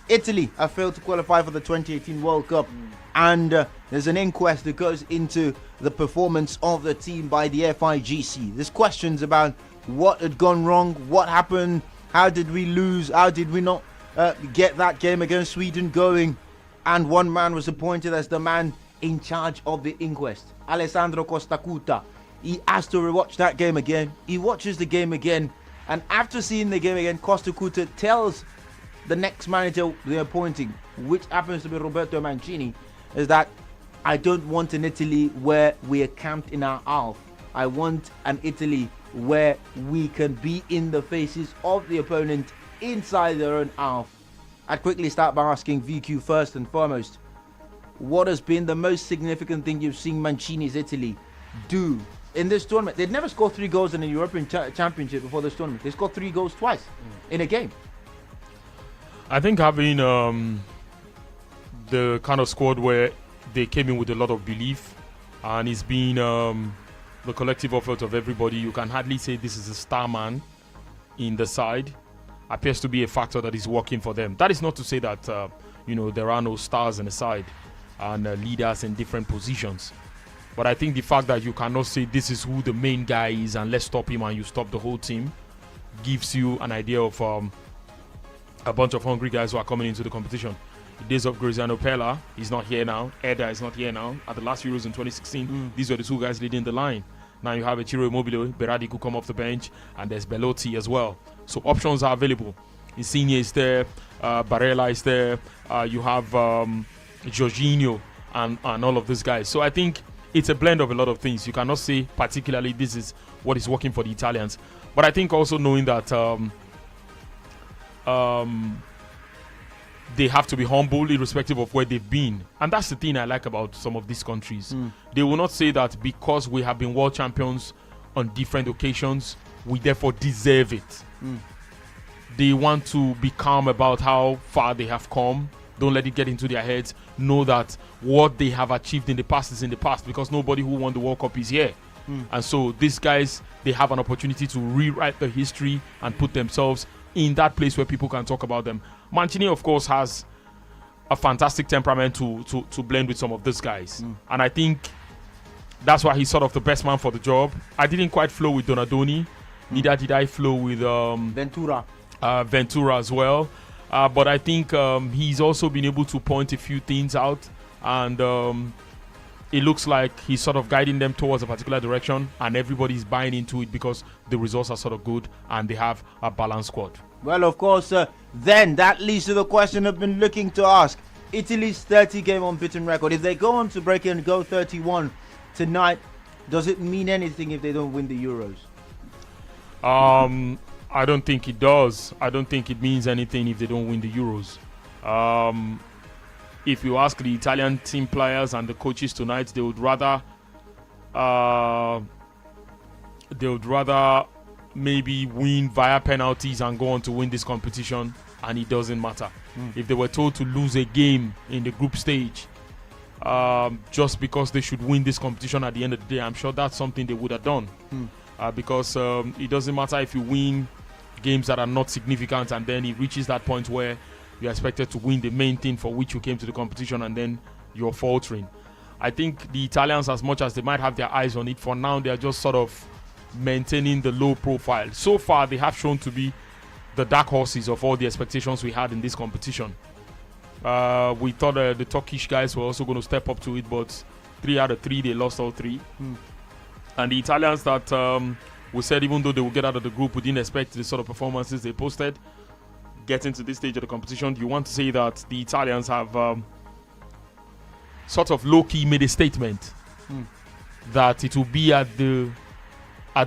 Italy have failed to qualify for the 2018 World Cup, and there's an inquest that goes into the performance of the team by the FIGC. There's questions about what had gone wrong, what happened, how did we lose, how did we not get that game against Sweden going, and one man was appointed as the man in charge of the inquest, Alessandro Costacuta. He has to rewatch that game again. He watches the game again, and after seeing the game again, Costacuta tells the next manager they're appointing, which happens to be Roberto Mancini, is that I don't want an Italy where we are camped in our half. I want an Italy where we can be in the faces of the opponent inside their own half. I'd quickly start by asking VQ first and foremost, what has been the most significant thing you've seen Mancini's Italy do in this tournament? They'd never scored 3 goals in the European Championship before this tournament. They scored 3 goals twice in a game. I think having the kind of squad where they came in with a lot of belief, and it's been the collective effort of everybody. You can hardly say this is a star man in the side. Appears to be a factor that is working for them. That is not to say that there are no stars in the side. and leaders in different positions. But I think the fact that you cannot say this is who the main guy is and let's stop him and you stop the whole team gives you an idea of a bunch of hungry guys who are coming into the competition. The days of Graziano Pella, he's not here now. Eder is not here now. At the last Euros in 2016, these were the two guys leading the line. Now you have a Ciro Immobile, Berardi could come off the bench, and there's Belotti as well. So options are available. Insigne is there, Barella is there, you have Jorginho and all of these guys. So I think it's a blend of a lot of things. You cannot say particularly this is what is working for the Italians. But I think also knowing that they have to be humble irrespective of where they've been. And that's the thing I like about some of these countries. They will not say that because we have been world champions on different occasions, we therefore deserve it. They want to be calm about how far they have come. Don't let it get into their heads. Know that what they have achieved in the past is in the past, because nobody who won the World Cup is here. And so these guys, they have an opportunity to rewrite the history and put themselves in that place where people can talk about them. Mancini, of course, has a fantastic temperament to blend with some of these guys. And I think that's why he's sort of the best man for the job. I didn't quite flow with Donadoni. Neither did I flow with Ventura as well. But I think he's also been able to point a few things out. And it looks like he's sort of guiding them towards a particular direction. And everybody's buying into it because the results are sort of good and they have a balanced squad. Well, of course, then that leads to the question I've been looking to ask. Italy's 30-game unbeaten record. If they go on to break and go 31 tonight, does it mean anything if they don't win the Euros? I don't think it does. I don't think it means anything if they don't win the Euros. If you ask the Italian team players and the coaches tonight, they would rather maybe win via penalties and go on to win this competition, and it doesn't matter. If they were told to lose a game in the group stage just because they should win this competition at the end of the day, I'm sure that's something they would have done. Because it doesn't matter if you win games that are not significant and then it reaches that point where you're expected to win the main thing for which you came to the competition and then you're faltering. I think the Italians, as much as they might have their eyes on it, for now they're just sort of maintaining the low profile. So far they have shown to be the dark horses of all the expectations we had in this competition. We thought the Turkish guys were also going to step up to it, but 3 out of 3 they lost all 3. And the Italians that we said even though they will get out of the group, we didn't expect the sort of performances they posted. Getting to this stage of the competition, you want to say that the Italians have sort of low-key made a statement that it will be at the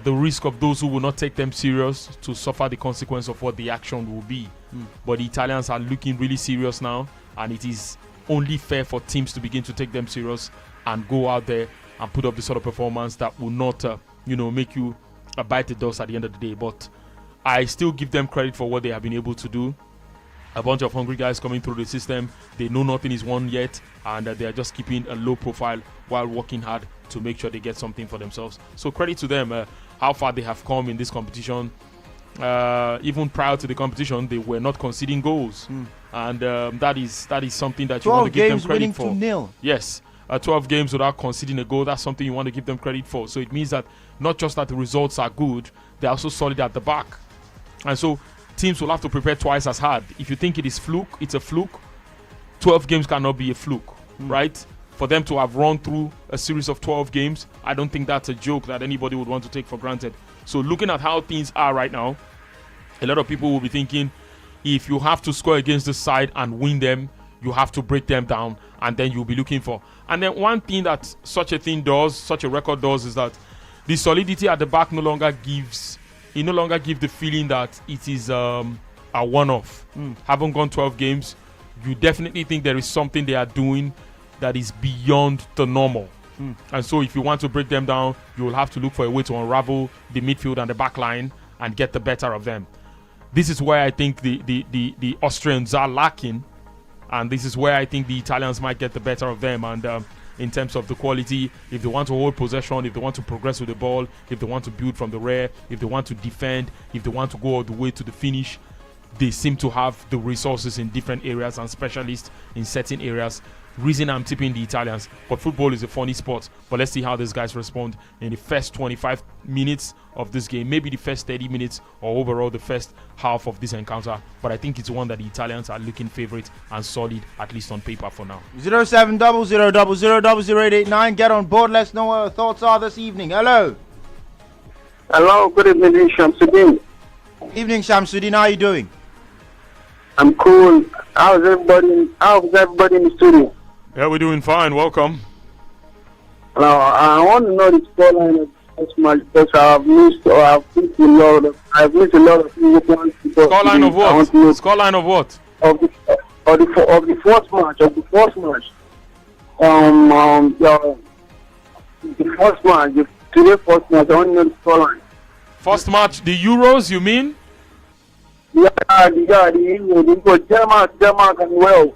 risk of those who will not take them serious to suffer the consequence of what the action will be. But the Italians are looking really serious now, and it is only fair for teams to begin to take them serious and go out there and put up the sort of performance that will not, make you bite the dust at the end of the day. But I still give them credit for what they have been able to do. A bunch of hungry guys coming through the system. They know nothing is won yet, and they are just keeping a low profile while working hard to make sure they get something for themselves. So credit to them, how far they have come in this competition. Even prior to the competition, they were not conceding goals, and that is something that you want to give them credit for. 12 games winning 2-0. Yes, 12 games without conceding a goal. That's something you want to give them credit for. So it means that not just that the results are good, they're also solid at the back, and so teams will have to prepare twice as hard. If you think it is fluke, it's a fluke. 12 games cannot be a fluke, right? For them to have run through a series of 12 games, I don't think that's a joke that anybody would want to take for granted. So looking at how things are right now, a lot of people will be thinking, if you have to score against the side and win them, you have to break them down, and then you'll be looking for. And then one thing that such a record does, is that the solidity at the back no longer gives the feeling that it is a one-off. Haven't gone 12 games, you definitely think there is something they are doing that is beyond the normal. And so if you want to break them down, you will have to look for a way to unravel the midfield and the back line and get the better of them. This is where I think the Austrians are lacking, and this is where I think the Italians might get the better of them. And in terms of the quality, if they want to hold possession, if they want to progress with the ball, if they want to build from the rear, if they want to defend, if they want to go all the way to the finish, they seem to have the resources in different areas and specialists in certain areas reason I'm tipping the Italians. But football is a funny sport. But let's see how these guys respond in the first 25 minutes of this game. Maybe the first 30 minutes or overall the first half of this encounter. But I think it's one that the Italians are looking favorite and solid, at least on paper for now. 0700000889. Get on board. Let's know what your thoughts are this evening. Hello. Hello. Good evening, Shamsuddin. Evening, Shamsuddin. How are you doing? I'm cool. How's everybody in the studio? Yeah, we're doing fine. Welcome. I want to know the scoreline of this match because I've missed a lot of European people. Scoreline of what? Scoreline of what? Of the first match. The first match, today's first match. I want to know the scoreline. First match, the Euros, you mean? Yeah, Denmark and Wales.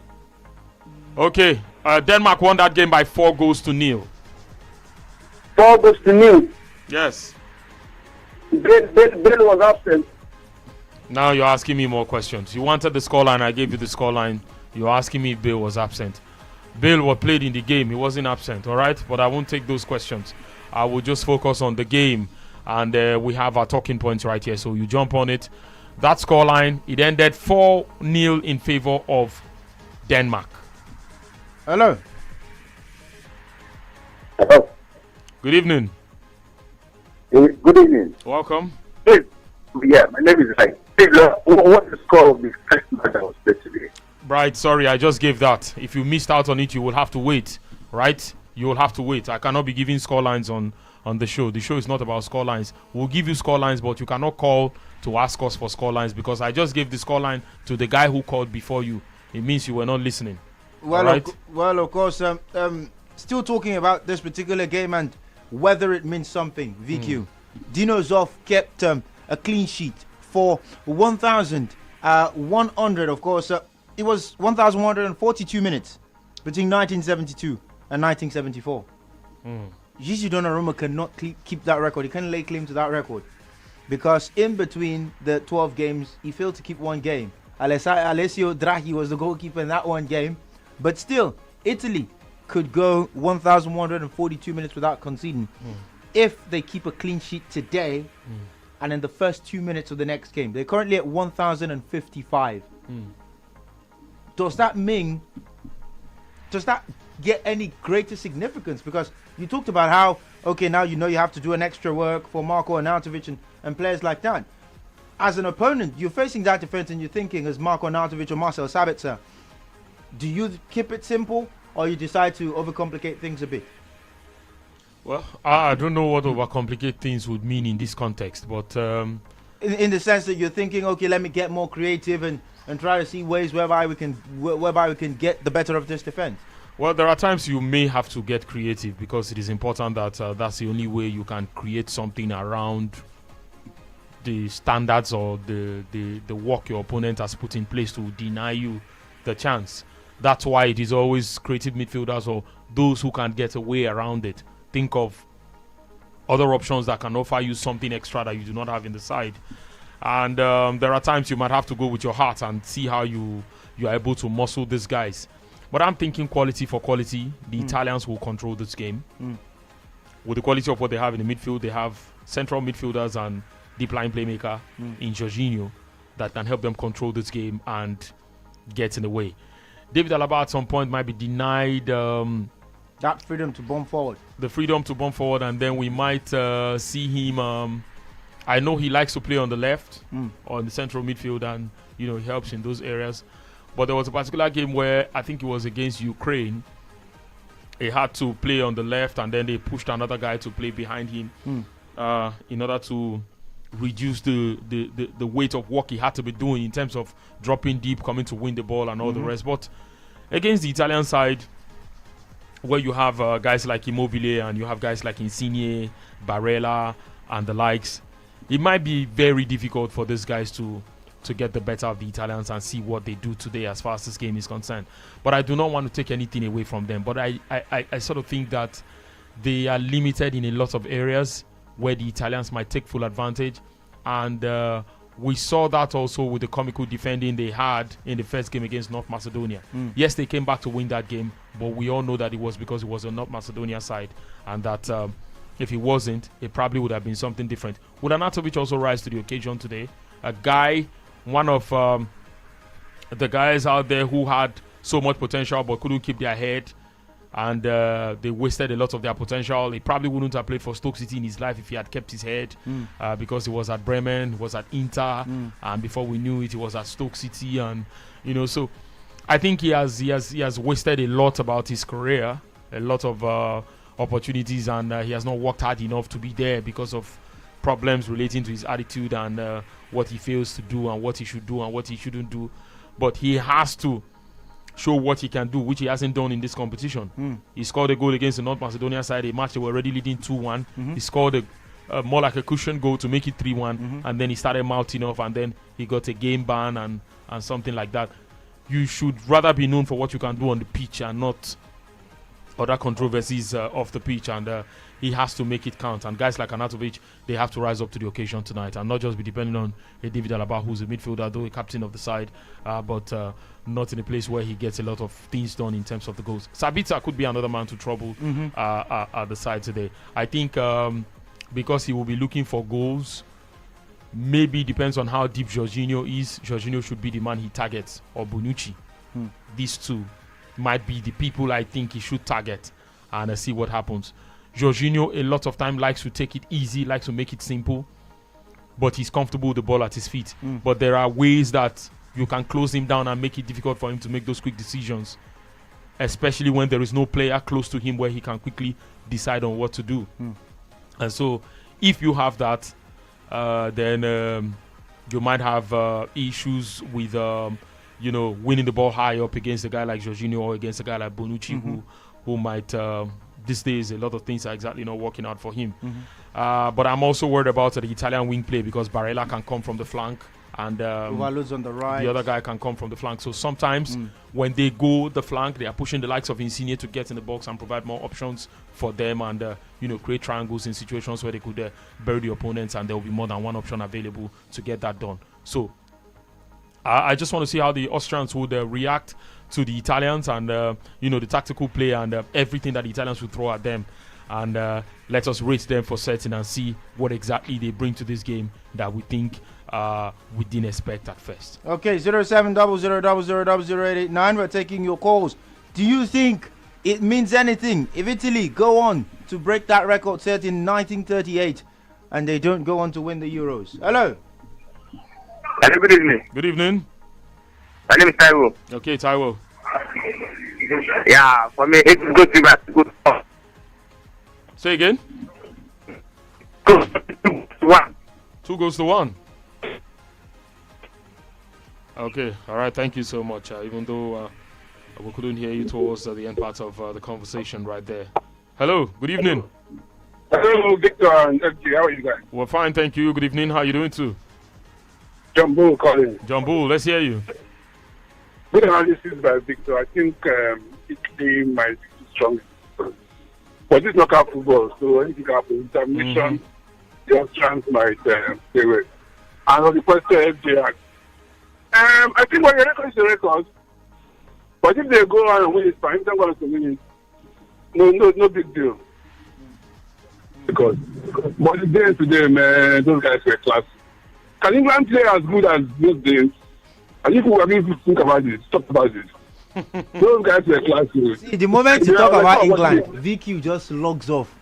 Okay, Denmark won that game by 4-0. 4-0. Yes. Bill was absent. Now you're asking me more questions. You wanted the scoreline, I gave you the scoreline. You're asking me if Bill was absent. Bill was played in the game, he wasn't absent, alright? But I won't take those questions. I will just focus on the game. And we have our talking points right here, so you jump on it. That scoreline, it ended 4-0 in favor of Denmark. Hello. Hello. Good evening. Good evening. Welcome. Hey, yeah, my name is Bright. What's the score of the first match that was played today? Bright, sorry, I just gave that. If you missed out on it, you will have to wait, right? You will have to wait. I cannot be giving scorelines on the show. The show is not about scorelines. We'll give you scorelines, but you cannot call to ask us for scorelines because I just gave the scoreline to the guy who called before you. It means you were not listening. Well, right? of course, still talking about this particular game and whether it means something. VQ. Dino Zoff kept a clean sheet for 1,100. Of course, it was 1,142 minutes between 1972 and 1974. Gigi Donnarumma cannot keep that record. He can lay claim to that record because in between the 12 games, he failed to keep one game. Alessio Draghi was the goalkeeper in that one game. But still, Italy could go 1,142 minutes without conceding if they keep a clean sheet today and in the first 2 minutes of the next game. They're currently at 1,055. Does that get any greater significance? Because you talked about how, okay, now you know you have to do an extra work for Marko Arnautovic and players like that. As an opponent, you're facing that defense and you're thinking as Marko Arnautovic or Marcel Sabitzer, do you keep it simple or you decide to overcomplicate things a bit? Well, I don't know what overcomplicate things would mean in this context, but in the sense that you're thinking, okay, let me get more creative and try to see ways whereby we can get the better of this defense. Well, there are times you may have to get creative because it is important that that's the only way you can create something around the standards or the work your opponent has put in place to deny you the chance. That's why it is always creative midfielders or those who can get a way around it. Think of other options that can offer you something extra that you do not have in the side. And there are times you might have to go with your heart and see how you are able to muscle these guys. But I'm thinking quality for quality. The Italians will control this game. With the quality of what they have in the midfield, they have central midfielders and deep line playmaker in Jorginho that can help them control this game and get in the way. David Alaba at some point might be denied that freedom to bomb forward. The freedom to bomb forward, and then we might see him. I know he likes to play on the left or in the central midfield, and he helps in those areas. But there was a particular game where I think it was against Ukraine. He had to play on the left, and then they pushed another guy to play behind him in order to reduce the weight of work he had to be doing in terms of dropping deep, coming to win the ball and all the rest. But against the Italian side, where you have guys like Immobile and you have guys like Insigne, Barella and the likes, it might be very difficult for these guys to get the better of the Italians and see what they do today as far as this game is concerned. But I do not want to take anything away from them. But I sort of think that they are limited in a lot of areas where the Italians might take full advantage. And We saw that also with the comical defending they had in the first game against North Macedonia. Yes, they came back to win that game, but we all know that it was because it was a North Macedonia side, and that if it wasn't, it probably would have been something different. Would Arnautovic also rise to the occasion today? A guy, one of the guys out there who had so much potential but couldn't keep their head, and they wasted a lot of their potential. He probably wouldn't have played for Stoke City in his life if he had kept his head, because he was at Bremen, he was at Inter, and before we knew it, he was at Stoke City, and so I think he has wasted a lot about his career, a lot of opportunities, and he has not worked hard enough to be there because of problems relating to his attitude and what he fails to do and what he should do and what he shouldn't do. But he has to show what he can do, which he hasn't done in this competition. He scored a goal against the North Macedonia side, a match they were already leading 2-1. He scored a more like a cushion goal to make it 3-1, and then he started mouthing off, and then he got a game ban and something like that. You should rather be known for what you can do on the pitch and not other controversies off the pitch, and he has to make it count. And guys like Arnautovic, they have to rise up to the occasion tonight and not just be depending on a David Alaba, who's a midfielder, though a captain of the side, but not in a place where he gets a lot of things done in terms of the goals. Sabitzer could be another man to trouble at the side today. I think because he will be looking for goals, maybe depends on how deep Jorginho is. Jorginho should be the man he targets, or Bonucci. These two might be the people I think he should target, and see what happens. Jorginho a lot of time likes to take it easy, likes to make it simple, but he's comfortable with the ball at his feet. But there are ways that you can close him down and make it difficult for him to make those quick decisions, especially when there is no player close to him where he can quickly decide on what to do. And so if you have that, then you might have issues with winning the ball high up against a guy like Jorginho or against a guy like Bonucci, who might these days a lot of things are exactly not working out for him. But I'm also worried about the Italian wing play, because Barella can come from the flank, and Overloads on the right. The other guy can come from the flank. So sometimes when they go the flank, they are pushing the likes of Insigne to get in the box and provide more options for them, and create triangles in situations where they could bury the opponents, and there will be more than one option available to get that done. So I just want to see how the Austrians would react to the Italians, and the tactical play and everything that the Italians will throw at them, and let us rate them for certain and see what exactly they bring to this game that we think we didn't expect at first. Okay, 0700000889. We're taking your calls. Do you think it means anything if Italy go on to break that record set in 1938 and they don't go on to win the Euros? Hello. Hello, good evening. Good evening. My name is Taiwo. Okay, Taiwo. Yeah, for me, it's good to good. Say again. 2-1. 2 goes to 1. Okay, all right. Thank you so much. Even though we couldn't hear you towards the end part of the conversation right there. Hello. Good evening. Hello, Victor and FG. How are you guys? We're fine, thank you. Good evening. How are you doing too? John Bull calling. John Bull, let's hear you. Good analysis by Victor. I think Italy might be strong. But it's knockout football, so anything can happen. Determination, the Austrians might stay away. And on the question FJ asked, I think when your record is a record, but if they go on and win it, fine. They're going to win it. No big deal. Because but the day today, man, those guys were class. Can England play as good as those days? And if we think about it, talk about it. Those guys were class. See, the moment you talk about England, VQ just logs off.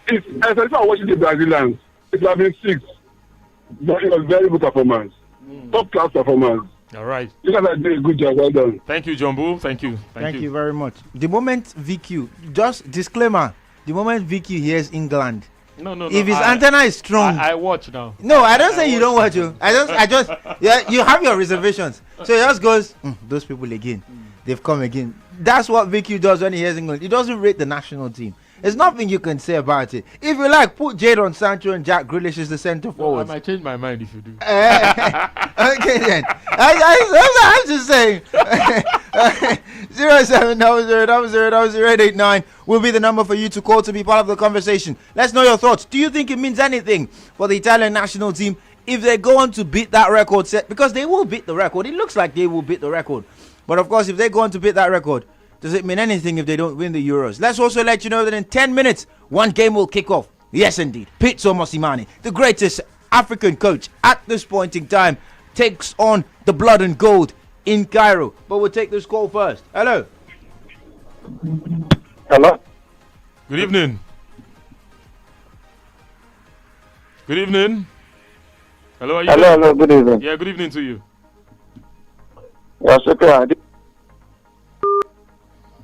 If I was watching the Brazilians, it would have been 6. But it was very good performance. Top class performance. All right. You guys are doing a good job. Well done. Thank you, John Bull. Thank you. Thank you very much. The moment VQ, just disclaimer, the moment VQ hears England, No. If his antenna is strong, I watch now. No, I don't say you don't watch. I just, yeah, you have your reservations. So he just goes, those people again, they've come again. That's what VQ does when he hears England. He doesn't rate the national team. There's nothing you can say about it. If you like, put Jadon Sancho and Jack Grealish as the centre forward. I might change my mind if you do. Okay then. I'm just saying. 0700000889 will be the number for you to call to be part of the conversation. Let's know your thoughts. Do you think it means anything for the Italian national team if they go on to beat that record set, because they will beat the record. It looks like they will beat the record. But of course, if they go on to beat that record, does it mean anything if they don't win the Euros? Let's also let you know that in 10 minutes, one game will kick off. Yes, indeed. Pitso Mosimane, the greatest African coach at this point in time, takes on the blood and gold in Cairo. But we'll take this call first. Hello. Hello. Good evening. Good evening. Hello, are you there? Hello, good evening. Yeah, good evening to you. Yes, okay.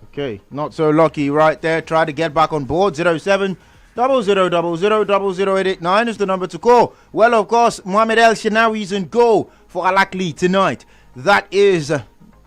Okay, not so lucky right there. Try to get back on board. 07 0000000889 is the number to call. Well, of course, Mohamed El Shenawi is in goal for Al Ahly tonight. That is,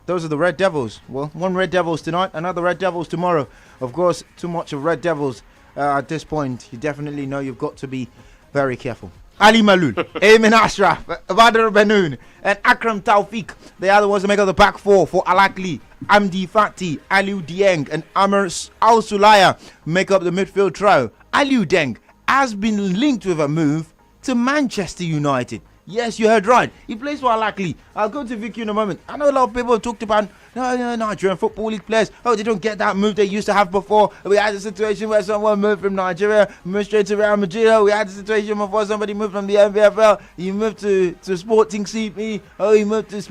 those are the Red Devils. Well, one Red Devils tonight, another Red Devils tomorrow. Of course, too much of Red Devils at this point. You definitely know you've got to be very careful. Ali Malul, Ayman Ashraf, Badr Benoun, and Akram Taufik. They are the ones to make up the back four for Al Ahly. Amdi Fati, Aliou Dieng, and Amr Al Sulaya make up the midfield trio. Aliou Dieng has been linked with a move to Manchester United. Yes, you heard right. He plays for Al Ahly. I'll go to Vicky in a moment. I know a lot of people have talked about Nigerian Football League players. Oh, they don't get that move they used to have before. We had a situation where someone moved from Nigeria, moved straight to Real Madrid. Oh, we had a situation before somebody moved from the NPFL. He moved to Sporting CP. Oh, he moved to...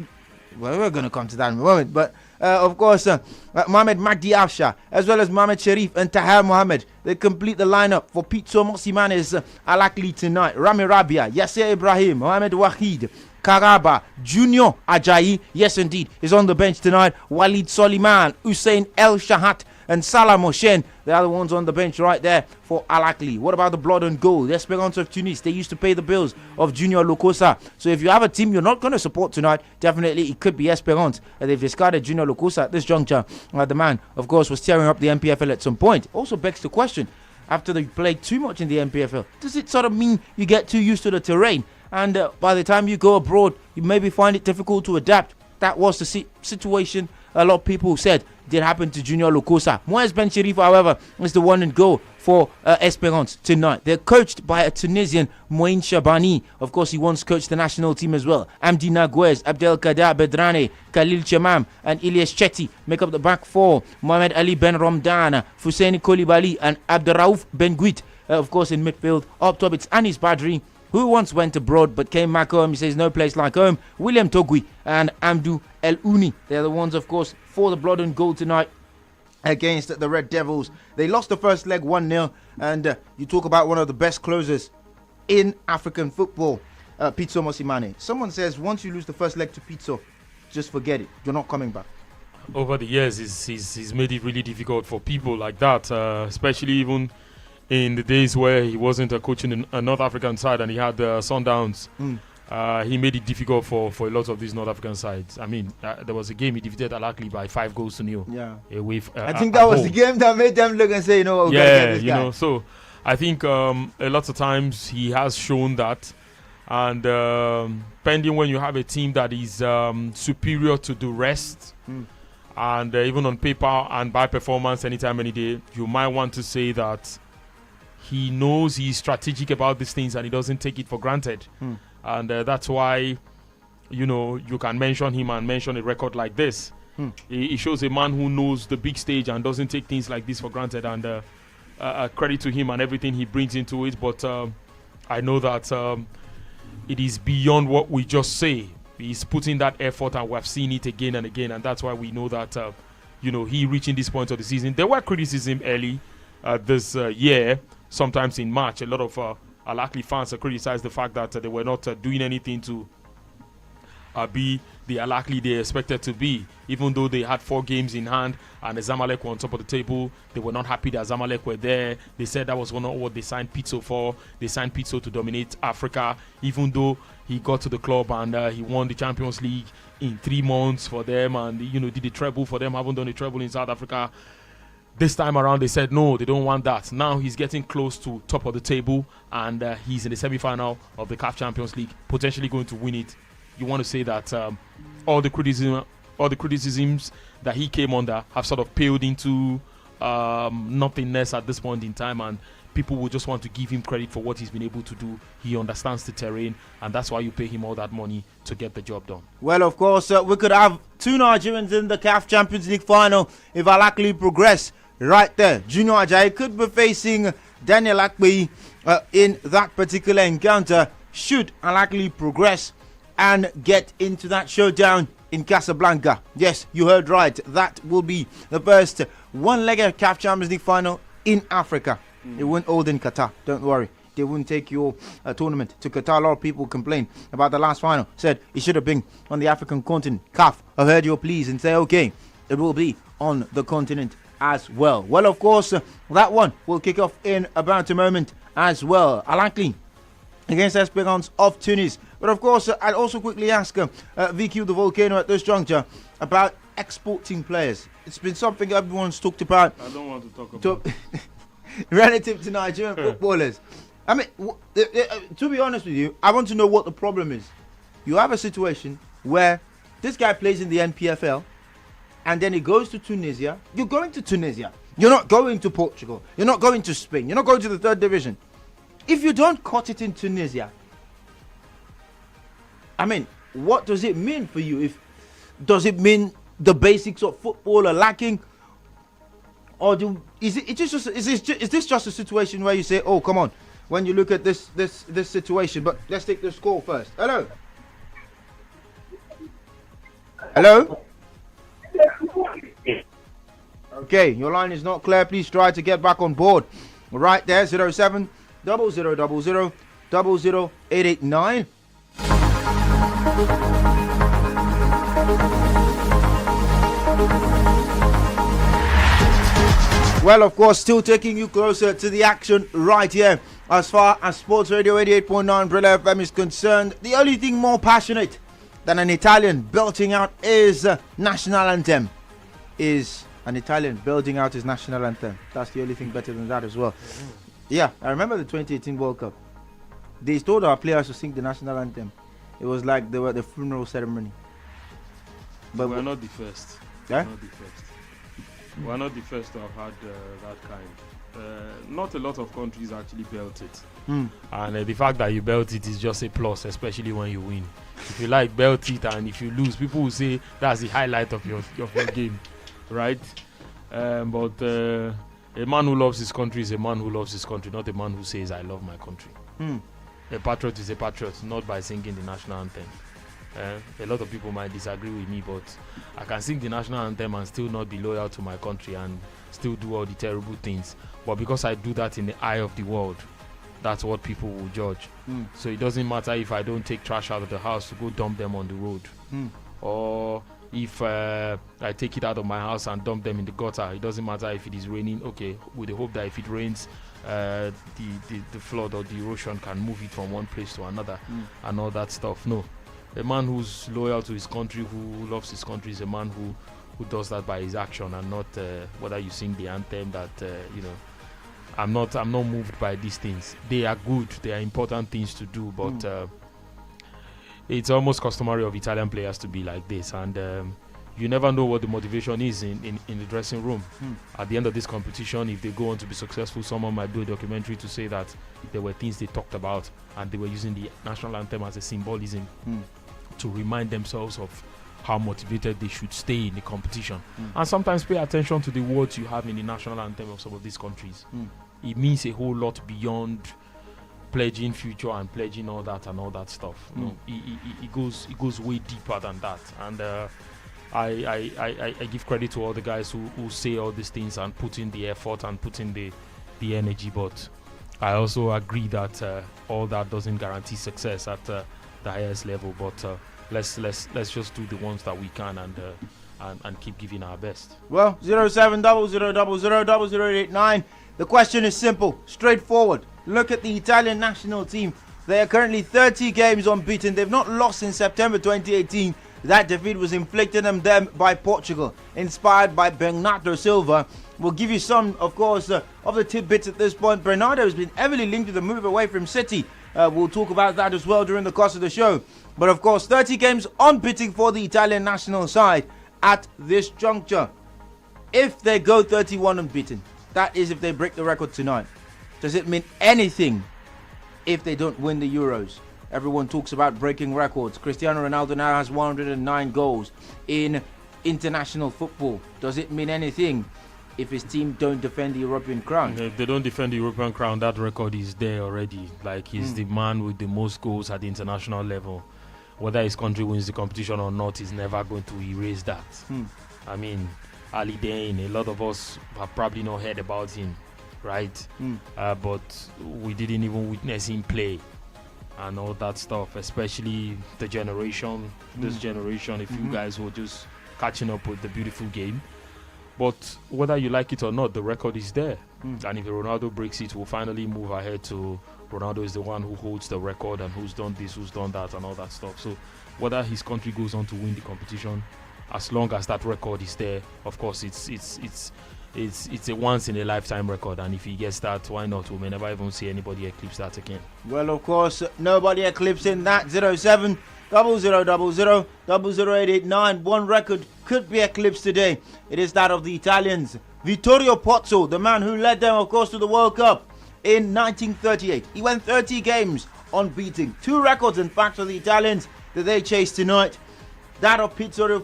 Well, we're going to come to that in a moment. But, of course, Mohamed Magdi Afsha, as well as Mohamed Sharif and Tahir Mohamed, they complete the lineup for Pitso Mosimane's Al Ahly tonight. Rami Rabia, Yasser Ibrahim, Mohamed Wahid, Karaba, Junior Ajayi, yes indeed, is on the bench tonight. Walid Soliman, Hussein El Shahat, and Salah Moshen, they are the ones on the bench right there for Al Ahly. What about the blood and gold? The Esperance of Tunis, they used to pay the bills of Junior Lokosa. So if you have a team you're not going to support tonight, definitely it could be Esperance. And they've discarded Junior Lokosa at this juncture. The man, of course, was tearing up the MPFL at some point. Also begs the question, after they played too much in the MPFL, does it sort of mean you get too used to the terrain? And by the time you go abroad, you maybe find it difficult to adapt. That was the situation a lot of people said did happen to Junior Lokosa. Moez Ben Sharif, however, is the one in goal for Esperance tonight. They're coached by a Tunisian, Moin Shabani. Of course, he once coached the national team as well. Amdi Naguez, Abdelkader Bedrane, Khalil Chemam, and Ilyas Chetty make up the back four. Mohamed Ali Ben Ramdan, Fousseni Koulibaly, and Abderraouf Ben Guit. Of course, in midfield. Up top, it's Anis Badri, who once went abroad but came back home. He says no place like home. William Togui and Amdou El Ouni. They're the ones, of course, for the blood and gold tonight against the Red Devils. They lost the first leg 1-0. And you talk about one of the best closers in African football, Pitso Mosimane. Someone says once you lose the first leg to Pitso, just forget it. You're not coming back. Over the years, he's made it really difficult for people like that, especially even in the days where he wasn't coaching a North African side and he had Sundowns. He made it difficult for a lot of these North African sides. I mean, there was a game he defeated Al Ahly by 5-0. Yeah. I think that was the game that made them look and say, we're gonna get this guy. So I think a lot of times he has shown that. And pending when you have a team that is superior to the rest, and even on paper and by performance anytime, any day, you might want to say that he knows he's strategic about these things and he doesn't take it for granted. And that's why, you can mention him and mention a record like this. He shows a man who knows the big stage and doesn't take things like this for granted. And credit to him and everything he brings into it. But I know that it is beyond what we just say. He's putting that effort and we've seen it again and again. And that's why we know that, he reaching this point of the season. There were criticism early this year. Sometimes in March, a lot of Al Ahly fans criticized the fact that they were not doing anything to be the Al Ahly they expected to be. Even though they had 4 games in hand and the Zamalek were on top of the table, they were not happy that Zamalek were there. They said that was not what they signed Pitso for. They signed Pitso to dominate Africa, even though he got to the club and he won the Champions League in 3 months for them and, did the treble for them, haven't done the treble in South Africa. This time around, they said no, they don't want that. Now he's getting close to top of the table, and he's in the semi-final of the CAF Champions League, potentially going to win it. You want to say that all the criticisms that he came under have sort of paled into nothingness at this point in time, and people will just want to give him credit for what he's been able to do. He understands the terrain, and that's why you pay him all that money to get the job done. Well, of course, we could have two Nigerians in the CAF Champions League final if Al Ahly progress right there. Junior Ajayi could be facing Daniel Akpeyi in that particular encounter should Al Ahly progress and get into that showdown in Casablanca. Yes, you heard right. That will be the first one-legged CAF Champions League final in Africa. It won't hold in Qatar. Don't worry. They wouldn't take your tournament to Qatar. A lot of people complain about the last final. Said it should have been on the African continent. CAF have heard your pleas and say, okay, it will be on the continent as well. Well, of course, that one will kick off in about a moment as well. Al Ahly against Esperance of Tunis. But of course, I'd also quickly ask VQ the Volcano at this juncture about exporting players. It's been something everyone's talked about. I don't want to talk about relative to Nigerian footballers. I mean, to be honest with you, I want to know what the problem is. You have a situation where this guy plays in the NPFL and then he goes to Tunisia. You're going to Tunisia. You're not going to Portugal. You're not going to Spain. You're not going to the third division. If you don't cut it in Tunisia, I mean, what does it mean for you? Does it mean the basics of football are lacking? Or is this just a situation where you say, oh, come on, when you look at this situation? But let's take the score first. Hello? Hello? Okay, your line is not clear. Please try to get back on board. Right there, 07 0000 00889. Well, of course, still taking you closer to the action right here. As far as Sports Radio 88.9 Brilla FM is concerned, the only thing more passionate than an Italian belting out his national anthem is an Italian belting out his national anthem. That's the only thing better than that as well. Yeah, I remember the 2018 World Cup. They told our players to sing the national anthem. It was like they were the funeral ceremony. But we're not the first. Yeah? Not the first. We're not the first to have had that kind. Not a lot of countries actually belt it. And the fact that you belt it is just a plus, especially when you win. If you like, belt it, and if you lose, people will say that's the highlight of your game, right? But a man who loves his country is a man who loves his country, not a man who says, I love my country. A patriot is a patriot, not by singing the national anthem. A lot of people might disagree with me, but I can sing the national anthem and still not be loyal to my country and still do all the terrible things. But because I do that in the eye of the world, that's what people will judge. So it doesn't matter if I don't take trash out of the house to go dump them on the road. Or if I take it out of my house and dump them in the gutter. It doesn't matter if it is raining. Okay, with the hope that if it rains, the flood or the erosion can move it from one place to another and all that stuff. No. A man who's loyal to his country, who loves his country, is a man who does that by his action and not whether you sing the anthem. That I'm not moved by these things. They are good. They are important things to do, but it's almost customary of Italian players to be like this, and you never know what the motivation is in the dressing room. At the end of this competition, if they go on to be successful, someone might do a documentary to say that there were things they talked about and they were using the national anthem as a symbolism to remind themselves of how motivated they should stay in the competition. And sometimes pay attention to the words you have in the national anthem of some of these countries. It means a whole lot beyond pledging future and pledging all that and all that stuff. It goes way deeper than that. And I give credit to all the guys who say all these things and put in the effort and put in the energy, but I also agree that all that doesn't guarantee success at the highest level. But let's just do the ones that we can and keep giving our best. Well, 0700000089. The question is simple, straightforward. Look at the Italian national team. They are currently 30 games unbeaten. They've not lost since September 2018. That defeat was inflicted on them by Portugal, inspired by Bernardo Silva. We'll give you some, of course, of the tidbits at this point. Bernardo has been heavily linked to the move away from City. We'll talk about that as well during the course of the show. But of course, 30 games unbeaten for the Italian national side at this juncture. If they go 31 unbeaten, that is if they break the record tonight. Does it mean anything if they don't win the Euros? Everyone talks about breaking records. Cristiano Ronaldo now has 109 goals in international football. Does it mean anything if his team don't defend the European crown? If they don't defend the European crown, that record is there already. Like, he's the man with the most goals at the international level. Whether his country wins the competition or not, he's never going to erase that. I mean, Ali Dane, a lot of us have probably not heard about him, right? But we didn't even witness him play and all that stuff, especially the generation, this generation, if you guys were just catching up with the beautiful game. But whether you like it or not, the record is there. And if Ronaldo breaks it, we'll finally move ahead to Ronaldo is the one who holds the record and who's done this, who's done that, and all that stuff. So whether his country goes on to win the competition, as long as that record is there, of course, it's a once in a lifetime record. And if he gets that, why not? We may never even see anybody eclipse that again. Well, of course, nobody eclipsing that. 07 0000 00889. One record could be eclipsed today. It is that of the Italians. Vittorio Pozzo, the man who led them, of course, to the World Cup in 1938. He went 30 games unbeaten. 2 records, in fact, for the Italians that they chased tonight. That of Vittorio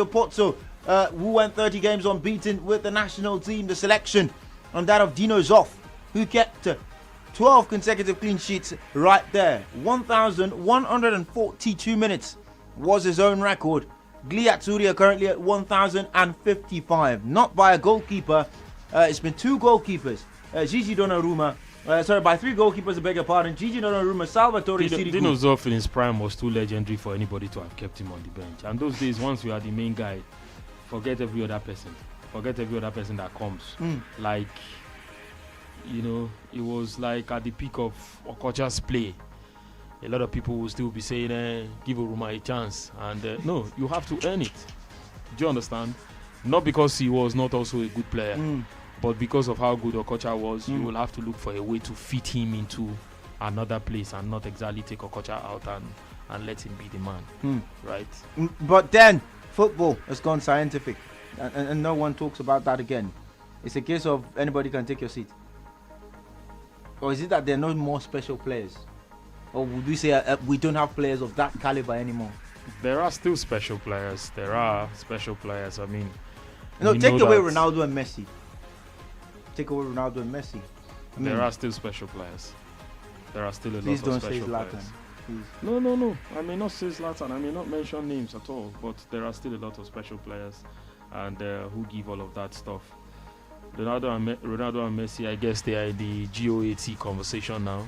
Pozzo, who went 30 games unbeaten with the national team, the selection. And that of Dino Zoff, who kept 12 consecutive clean sheets right there. 1,142 minutes was his own record. Gliazzuri are currently at 1,055. Not by a goalkeeper. It's been 2 goalkeepers. Gigi Donnarumma. By 3 goalkeepers, I beg your pardon. Gigi Donnarumma, Salvatore Sirigu. Dino Zoff in his prime was too legendary for anybody to have kept him on the bench. And those days, once you are the main guy, forget every other person. Forget every other person that comes. Like, you know, it was like at the peak of Okocha's play. A lot of people will still be saying, give Oruma a chance. And no, you have to earn it. Do you understand? Not because he was not also a good player, but because of how good Okocha was, you will have to look for a way to fit him into another place and not exactly take Okocha out and let him be the man. Right? But then, football has gone scientific. And no one talks about that again. It's a case of anybody can take your seat. Or is it that there are no more special players? Or would we say we don't have players of that caliber anymore? There are still special players. There are special players. I mean, take away Ronaldo and Messi. Take away Ronaldo and Messi. There are still special players. There are still a lot of special players. Please don't say Zlatan. No. I may not say Zlatan. I may not mention names at all. But there are still a lot of special players, and who give all of that stuff. Ronaldo and Messi, I guess they are in the GOAT conversation now.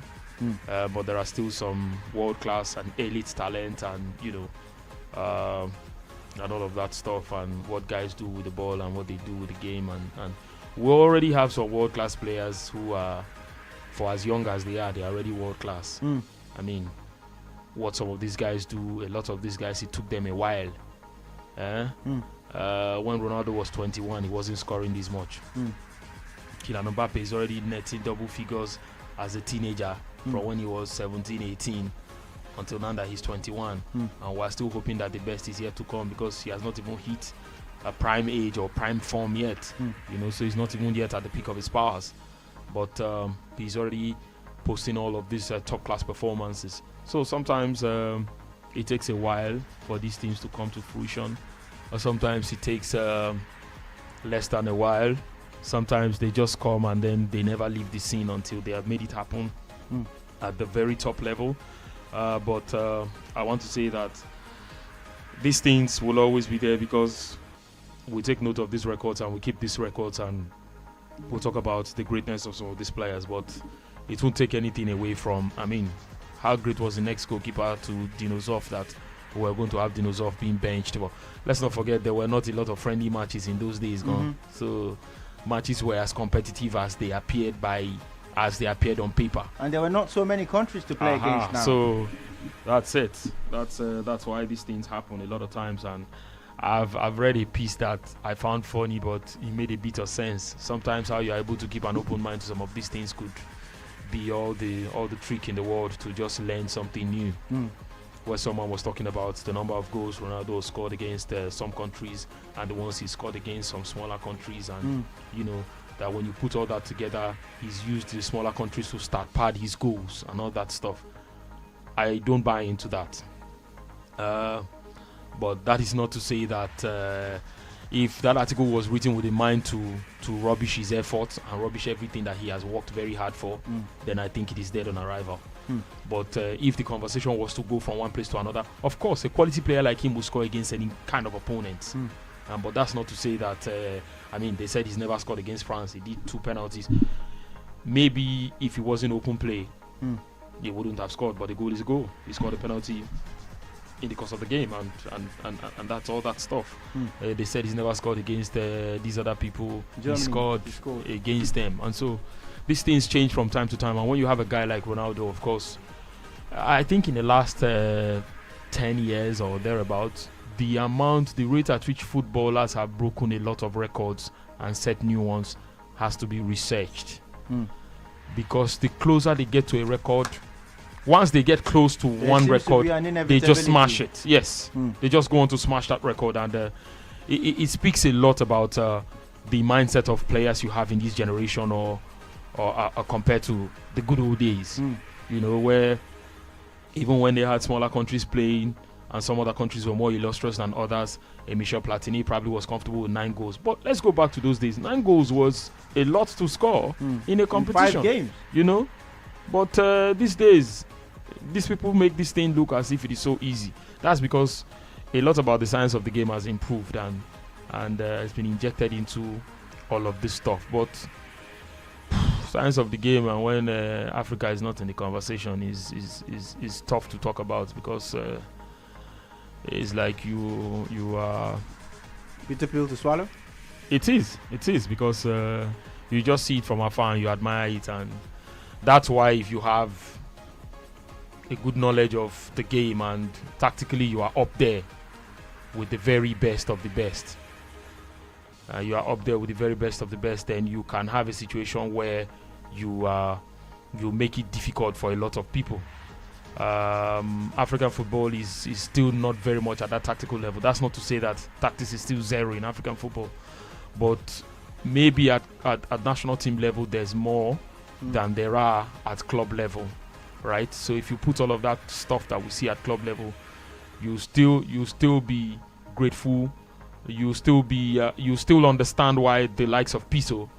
But there are still some world-class and elite talent, and and all of that stuff, and what guys do with the ball and what they do with the game, and we already have some world-class players who are, for as young as they are already world-class. I mean, what some of these guys do, a lot of these guys, it took them a while. When Ronaldo was 21, he wasn't scoring this much. Kylian Mbappe is already netting double figures as a teenager from when he was 17, 18 until now that he's 21. And we're still hoping that the best is yet to come, because he has not even hit a prime age or prime form yet. So he's not even yet at the peak of his powers. But he's already posting all of these top class performances. So sometimes it takes a while for these things to come to fruition, or sometimes it takes less than a while. Sometimes they just come and then they never leave the scene until they have made it happen at the very top level. But I want to say that these things will always be there, because we take note of these records and we keep these records, and we'll talk about the greatness of some of these players, but it won't take anything away from, how great was the next goalkeeper to Dino Zoff, that we were going to have Dino Zoff being benched. But let's not forget, there were not a lot of friendly matches in those days gone. So matches were as competitive as they appeared on paper, and there were not so many countries to play against now. So that's it. That's why these things happen a lot of times. And I've read a piece that I found funny, but it made a bit of sense. Sometimes how you're able to keep an open mind to some of these things could be all the trick in the world to just learn something new. Where someone was talking about the number of goals Ronaldo scored against some countries and the ones he scored against some smaller countries, and that when you put all that together, he's used the smaller countries to start pad his goals and all that stuff. I don't buy into that. But that is not to say that if that article was written with a mind to rubbish his efforts and rubbish everything that he has worked very hard for, then I think it is dead on arrival. But if the conversation was to go from one place to another, of course, a quality player like him will score against any kind of opponents. But that's not to say that, they said he's never scored against France. He did 2 penalties. Maybe if he was in open play, he wouldn't have scored, but the goal is a goal. He scored a penalty in the course of the game, and that's all that stuff. They said he's never scored against these other people. Germany, he scored against them. And so these things change from time to time. And when you have a guy like Ronaldo, of course, I think in the last 10 years or thereabouts, the rate at which footballers have broken a lot of records and set new ones has to be researched. Because the closer they get to a record, once they get close to one record, they just smash it. Yes, they just go on to smash that record, and it speaks a lot about the mindset of players you have in this generation, or compared to the good old days. Where even when they had smaller countries playing, and some other countries were more illustrious than others, Michel Platini probably was comfortable with 9 goals. But let's go back to those days. 9 goals was a lot to score in a competition. In 5 games. But these days, these people make this thing look as if it is so easy. That's because a lot about the science of the game has improved and has been injected into all of this stuff. But science of the game, and when Africa is not in the conversation, is tough to talk about, because it's like you are bitter pill to swallow. It is because you just see it from afar and you admire it, and that's why if you have a good knowledge of the game and tactically you are up there with the very best of the best, then you can have a situation where you make it difficult for a lot of people. African football is still not very much at that tactical level. That's not to say that tactics is still zero in African football, but maybe at national team level there's more than there are at club level, right? So if you put all of that stuff that we see at club level, you still be grateful. You still understand why the likes of Piso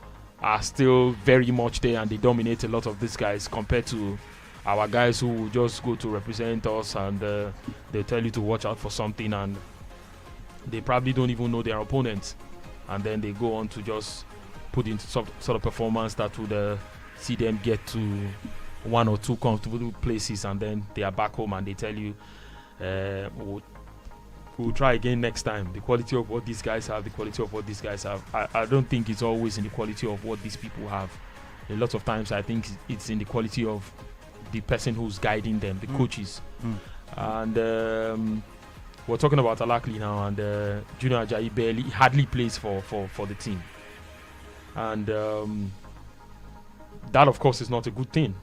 are still very much there, and they dominate a lot of these guys compared to our guys who will just go to represent us, and they tell you to watch out for something, and they probably don't even know their opponents, and then they go on to just put into some sort of performance that would see them get to 1 or 2 comfortable places, and then they are back home and they tell you we'll try again next time. The quality of what these guys have, I don't think it's always in the quality of what these people have. A lot of times I think it's in the quality of the person who's guiding them, the coaches. And we're talking about Alakli now, and Junior Ajayi hardly plays for the team, and that of course is not a good thing.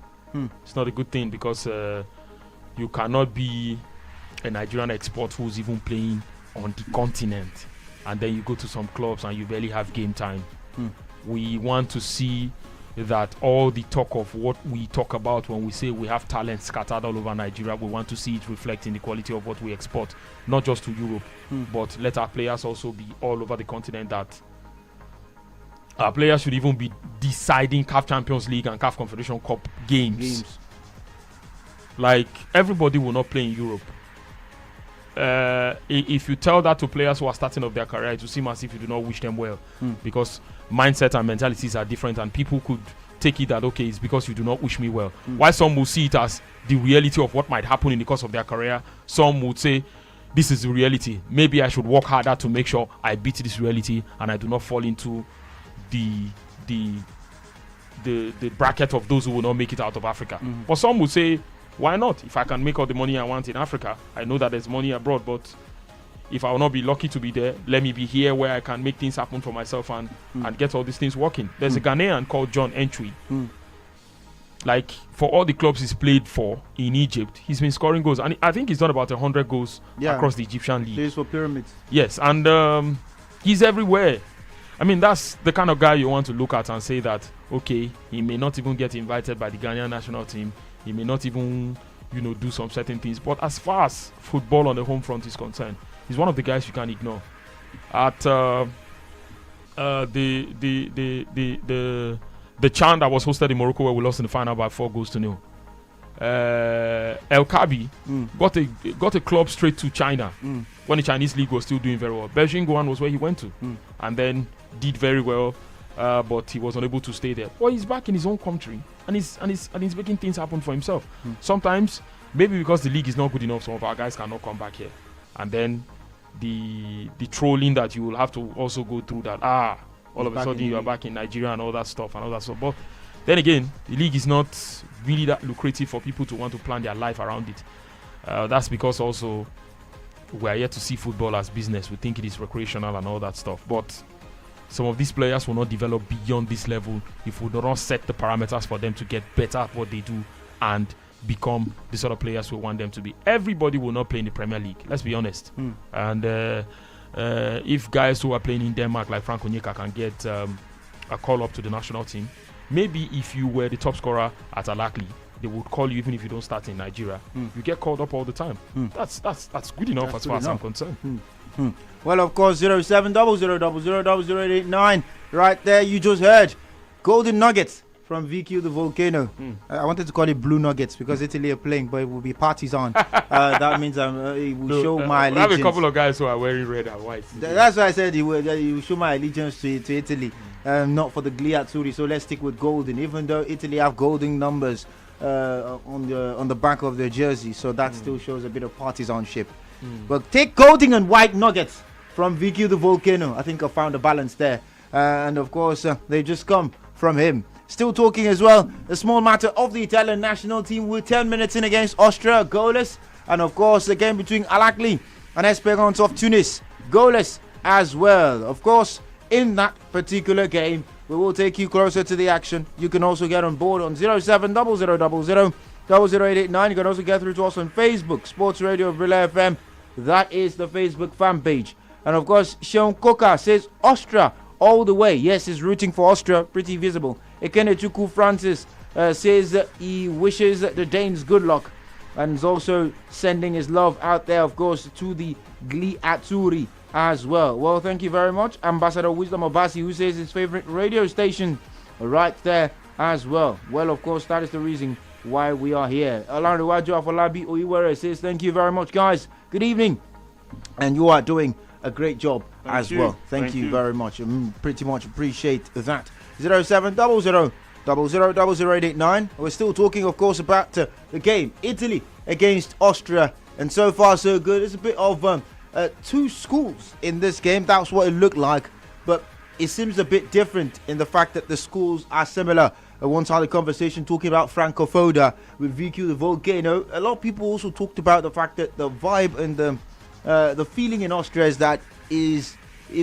It's not a good thing, because you cannot be a Nigerian export who's even playing on the continent, and then you go to some clubs and you barely have game time. We want to see that all the talk of what we talk about when we say we have talent scattered all over Nigeria, we want to see it reflect in the quality of what we export, not just to Europe, but let our players also be all over the continent. That our players should even be deciding CAF Champions League and CAF Confederation Cup games. Like, everybody will not play in Europe. If you tell that to players who are starting off their career, it will seem as if you do not wish them well, because mindset and mentalities are different, and people could take it that, okay, it's because you do not wish me well. While some will see it as the reality of what might happen in the course of their career, some would say, this is the reality. Maybe I should work harder to make sure I beat this reality and I do not fall into the bracket of those who will not make it out of Africa. But some would say, why not? If I can make all the money I want in Africa, I know that there's money abroad, but if I will not be lucky to be there, let me be here where I can make things happen for myself and get all these things working. There's a Ghanaian called John Entry. Like, for all the clubs he's played for in Egypt, he's been scoring goals, and I think he's done about 100 goals across the Egyptian league. Plays for Pyramids. Yes, and he's everywhere. I mean, that's the kind of guy you want to look at and say that, okay, he may not even get invited by the Ghanaian national team. He may not even, do some certain things. But as far as football on the home front is concerned, he's one of the guys you can't ignore. At the CHAN that was hosted in Morocco, where we lost in the final by 4-0. El Kabi got a club straight to China when the Chinese league was still doing very well. Beijing Guan was where he went to, and then did very well, but he was unable to stay there. Well, he's back in his own country, and he's making things happen for himself. Sometimes, maybe because the league is not good enough, some of our guys cannot come back here, and then the trolling that you will have to also go through. That all of a sudden you are back in Nigeria and all that stuff. But then again, the league is not really that lucrative for people to want to plan their life around it. That's because also we are yet to see football as business. We think it is recreational and all that stuff. But some of these players will not develop beyond this level if we do not set the parameters for them to get better at what they do and become the sort of players we want them to be. Everybody will not play in the Premier League. Let's be honest. And if guys who are playing in Denmark like Frank Onyeka can get a call up to the national team, maybe if you were the top scorer at Alakli, they would call you even if you don't start in Nigeria. You get called up all the time. That's good enough as far as I'm concerned. Well, of course, 0700000089. Right there, you just heard Golden Nuggets from VQ the Volcano. I wanted to call it Blue Nuggets because Italy are playing, but it will be parties on. That means it will show my allegiance. I have a couple of guys who are wearing red and white. That's why I said it will show my allegiance to Italy, not for the Gliazzurri. So let's stick with golden, even though Italy have golden numbers on the back of their jersey. So that still shows a bit of partisanship. But take golden and white nuggets from VQ the Volcano. I think I found a balance there. And of course, they just come from him. Still talking as well, the small matter of the Italian national team with 10 minutes in against Austria, goalless. And of course, the game between Al-Ahly and Esperance of Tunis, goalless as well. Of course, in that particular game, we will take you closer to the action. You can also get on board on 0700000889. You can also get through to us on Facebook, Sports Radio Brilla FM. That is the Facebook fan page. And of course, Sean Koka says Austria all the way. Yes, he's rooting for Austria, pretty visible. Ekenechuku Francis says that he wishes the Danes good luck and is also sending his love out there, of course, to the Gliazzurri as well. Well, thank you very much. Ambassador Wisdom Obasi, who says his favorite radio station right there as well. Well, of course, that is the reason why we are here. Alanriwaju Afolabi Oiwere says thank you very much, guys. Good evening. And you are doing a great job as well. Thank you very much. Pretty much appreciate that. 0700000889. We're still talking, of course, about the game, Italy against Austria, and so far so good. It's a bit of two schools in this game. That's what it looked like, but it seems a bit different in the fact that the schools are similar. A one-sided conversation talking about Franco Foda with VQ the Volcano. A lot of people also talked about the fact that the vibe and the feeling in Austria is that if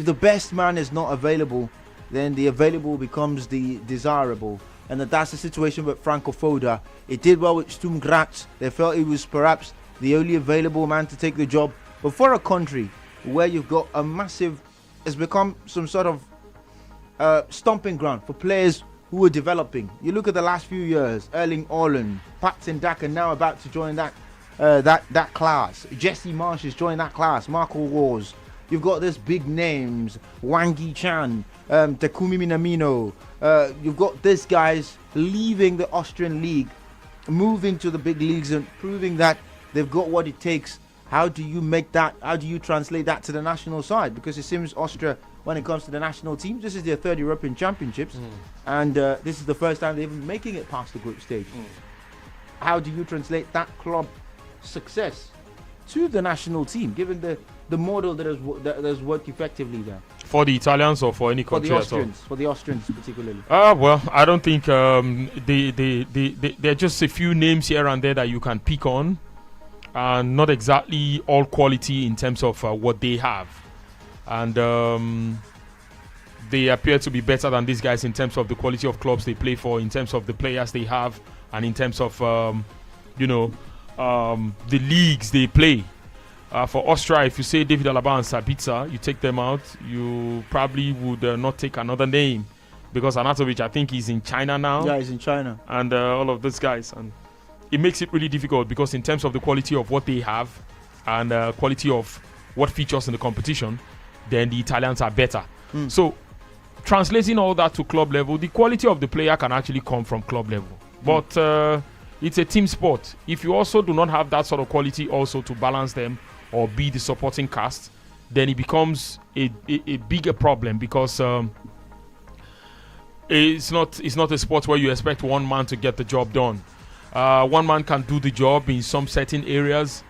the best man is not available, then the available becomes the desirable, and that's the situation with Franco Foda. It did well with Sturm Graz. They felt he was perhaps the only available man to take the job. But for a country where you've got a massive, it's become some sort of stomping ground for players who are developing. You look at the last few years, Erling Haaland, Patson Daka now about to join that class. Jesse Marsh has joined that class. Marco Rose. You've got this big names, Wang Yi-chan, Takumi Minamino. You've got these guys leaving the Austrian league, moving to the big leagues and proving that they've got what it takes. How do you translate that to the national side? Because it seems Austria, when it comes to the national team, this is their third European Championships, and this is the first time they're even making it past the group stage. How do you translate that club success to the national team, given the model that has worked effectively there? For the Italians or for any country at all? For the Austrians particularly. Well, I don't think there are just a few names here and there that you can pick on, and not exactly all quality in terms of what they have. And they appear to be better than these guys in terms of the quality of clubs they play for, in terms of the players they have, and in terms of the leagues they play. For Austria, if you say David Alaba and Sabitzer, you take them out, you probably would not take another name, because Arnautovic, I think he's in China now. Yeah, he's in China. And all of those guys. And it makes it really difficult, because in terms of the quality of what they have and quality of what features in the competition, then the Italians are better. So translating all that to club level, the quality of the player can actually come from club level. But it's a team sport. If you also do not have that sort of quality also to balance them or be the supporting cast, then it becomes a bigger problem, because it's not a sport where you expect one man to get the job done. One man can do the job in some certain areas,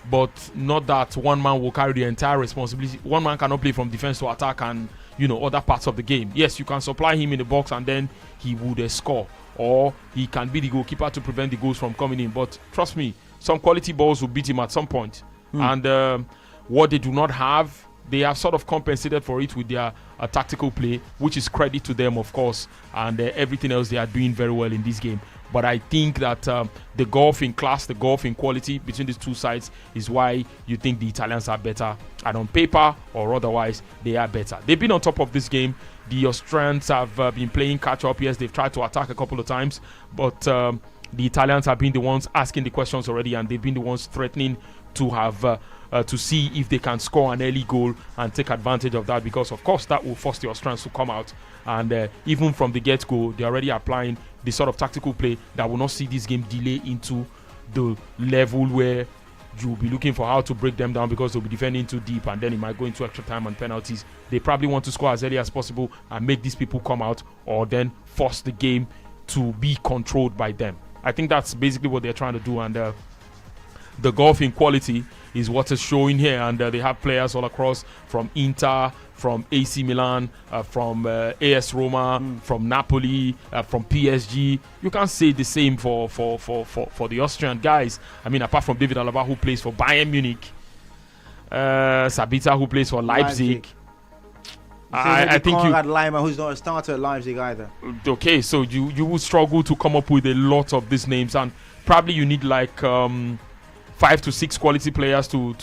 but not that one man will carry the entire responsibility. One man cannot play from defense to attack and other parts of the game. Yes, you can supply him in the box and then he would score, or he can be the goalkeeper to prevent the goals from coming in. But trust me, some quality balls will beat him at some point. And what they do not have, they have sort of compensated for it with their tactical play, which is credit to them, of course, and everything else they are doing very well in this game. But I think that the gulf in class, the gulf in quality between these two sides is why you think the Italians are better. And on paper or otherwise, they are better. They've been on top of this game. The Austrians have been playing catch-up. Yes, they've tried to attack a couple of times, but the Italians have been the ones asking the questions already, and they've been the ones threatening to have to see if they can score an early goal and take advantage of that, because of course that will force the Austrians to come out, and even from the get-go they're already applying the sort of tactical play that will not see this game delay into the level where you'll be looking for how to break them down, because they'll be defending too deep and then it might go into extra time and penalties. They probably want to score as early as possible and make these people come out, or then force the game to be controlled by them. I think that's basically what they're trying to do, and the gulf in quality is what is showing here, and they have players all across, from Inter, from AC Milan, from AS Roma, from Napoli, from PSG. You can't say the same for the Austrian guys. I mean, apart from David Alaba, who plays for Bayern Munich, Sabitzer, who plays for Leipzig. I think you had Lima, who's not a starter at Leipzig either. Okay, so you will struggle to come up with a lot of these names, and probably you need like 5 to 6 quality players to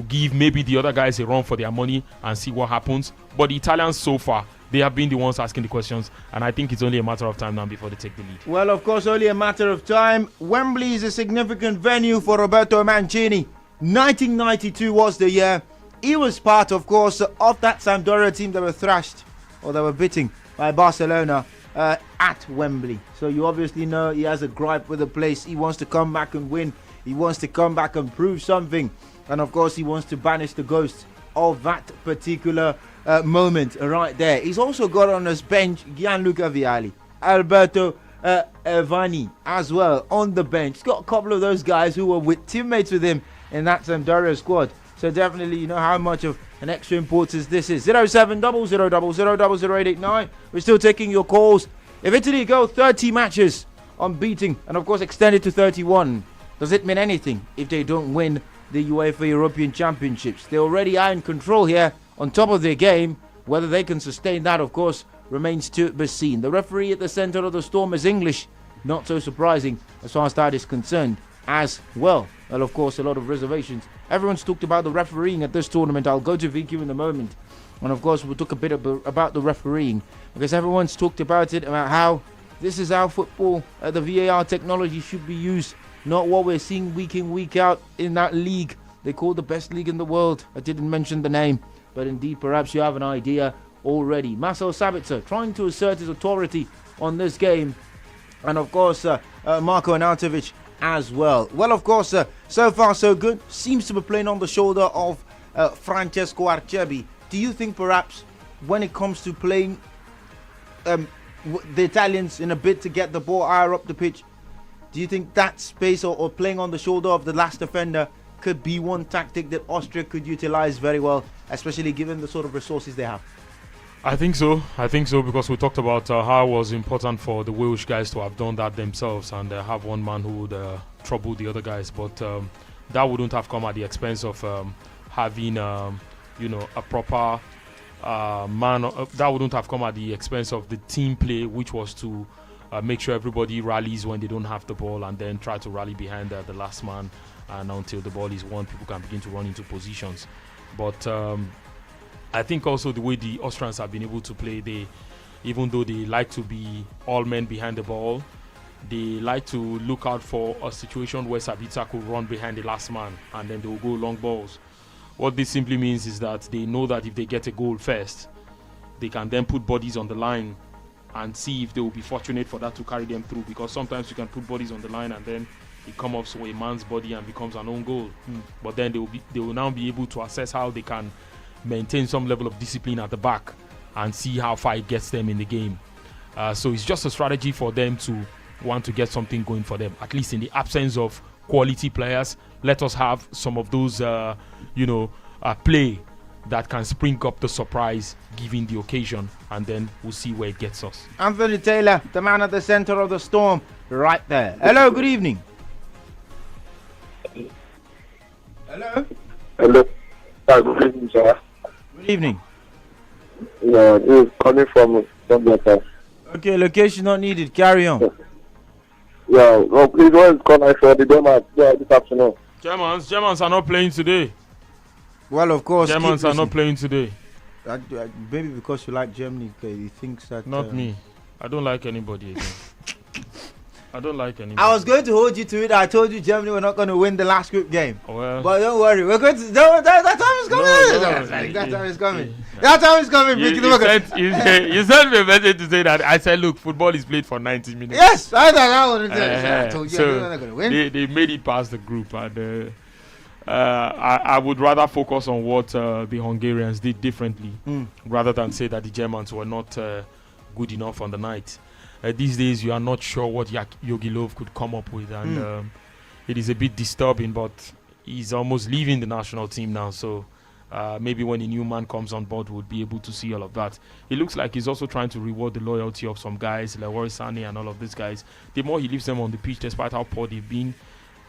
give maybe the other guys a run for their money and see what happens. But the Italians so far, they have been the ones asking the questions, and I think it's only a matter of time now before they take the lead. Well, of course, only a matter of time. Wembley is a significant venue for Roberto Mancini. 1992 was the year. He was part, of course, of that Sampdoria team that were thrashed, or that were beaten by Barcelona at Wembley. So you obviously know he has a gripe with the place. He wants to come back and win. He wants to come back and prove something. And of course, he wants to banish the ghost of that particular moment right there. He's also got on his bench Gianluca Vialli, Alberto Vanni as well on the bench. He's got a couple of those guys who were with teammates with him in that Sampdoria squad. So definitely, you know how much of an extra importance this is. 07000000889. We're still taking your calls. If Italy go 30 matches unbeaten and of course extended to 31, does it mean anything if they don't win the UEFA European Championships? They already are in control here, on top of their game. Whether they can sustain that, of course, remains to be seen. The referee at the centre of the storm is English. Not so surprising as far as that is concerned as well. Well, of course, a lot of reservations. Everyone's talked about the refereeing at this tournament. I'll go to VQ in a moment. And of course, we'll talk a bit about the refereeing, because everyone's talked about it, about how this is how football, the VAR technology should be used. Not what we're seeing week in, week out in that league they call the best league in the world. I didn't mention the name, but indeed perhaps you have an idea already. Marcel Sabitzer trying to assert his authority on this game, and of course Marko Arnautovic as well. Well, of course, so far so good. Seems to be playing on the shoulder of Francesco Arcebi. Do you think perhaps when it comes to playing the Italians in a bid to get the ball higher up the pitch, do you think that space or playing on the shoulder of the last defender could be one tactic that Austria could utilize very well, especially given the sort of resources they have? I think so, because we talked about how it was important for the Welsh guys to have done that themselves and have one man who would trouble the other guys. But that wouldn't have come at the expense of having, a proper man. That wouldn't have come at the expense of the team play, which was to make sure everybody rallies when they don't have the ball, and then try to rally behind the last man, and until the ball is won, people can begin to run into positions. But I think also the way the Austrians have been able to play, even though they like to be all men behind the ball, they like to look out for a situation where Sabitzer could run behind the last man, and then they will go long balls. What this simply means is that they know that if they get a goal first, they can then put bodies on the line and see if they will be fortunate for that to carry them through, because sometimes you can put bodies on the line and then it comes up to a man's body and becomes an own goal. But then they will now be able to assess how they can maintain some level of discipline at the back and see how far it gets them in the game. So it's just a strategy for them to want to get something going for them, at least in the absence of quality players. Let us have some of those play that can spring up the surprise given the occasion, and then we'll see where it gets us. Anthony Taylor, the man at the center of the storm, right there. Hello, good evening. Hello. Hello. Good evening, sir. Good evening. Yeah, this is coming from Zambia. Okay, location not needed. Carry on. Yeah, well, please, what is calling for the Denmark this afternoon? Germans are not playing today. Well, of course, Germans are not playing today. Maybe because you like Germany, he thinks that. Not me. I don't like anybody again. I don't like anybody. I was going to hold you to it. I told you Germany were not going to win the last group game. Well, but don't worry, we're going to. That time is coming. That time is coming. That time is coming. You sent me a message to say that. I said, look, football is played for 90 minutes. Yes, I wanted to. I told you so they're not going to win. They made it past the group, and I would rather focus on what the Hungarians did differently, rather than say that the Germans were not good enough on the night. These days, you are not sure what Yogi Löw could come up with, and it is a bit disturbing, but he's almost leaving the national team now, so maybe when a new man comes on board, we'll be able to see all of that. It looks like he's also trying to reward the loyalty of some guys, Leroy Sané and all of these guys. The more he leaves them on the pitch, despite how poor they've been,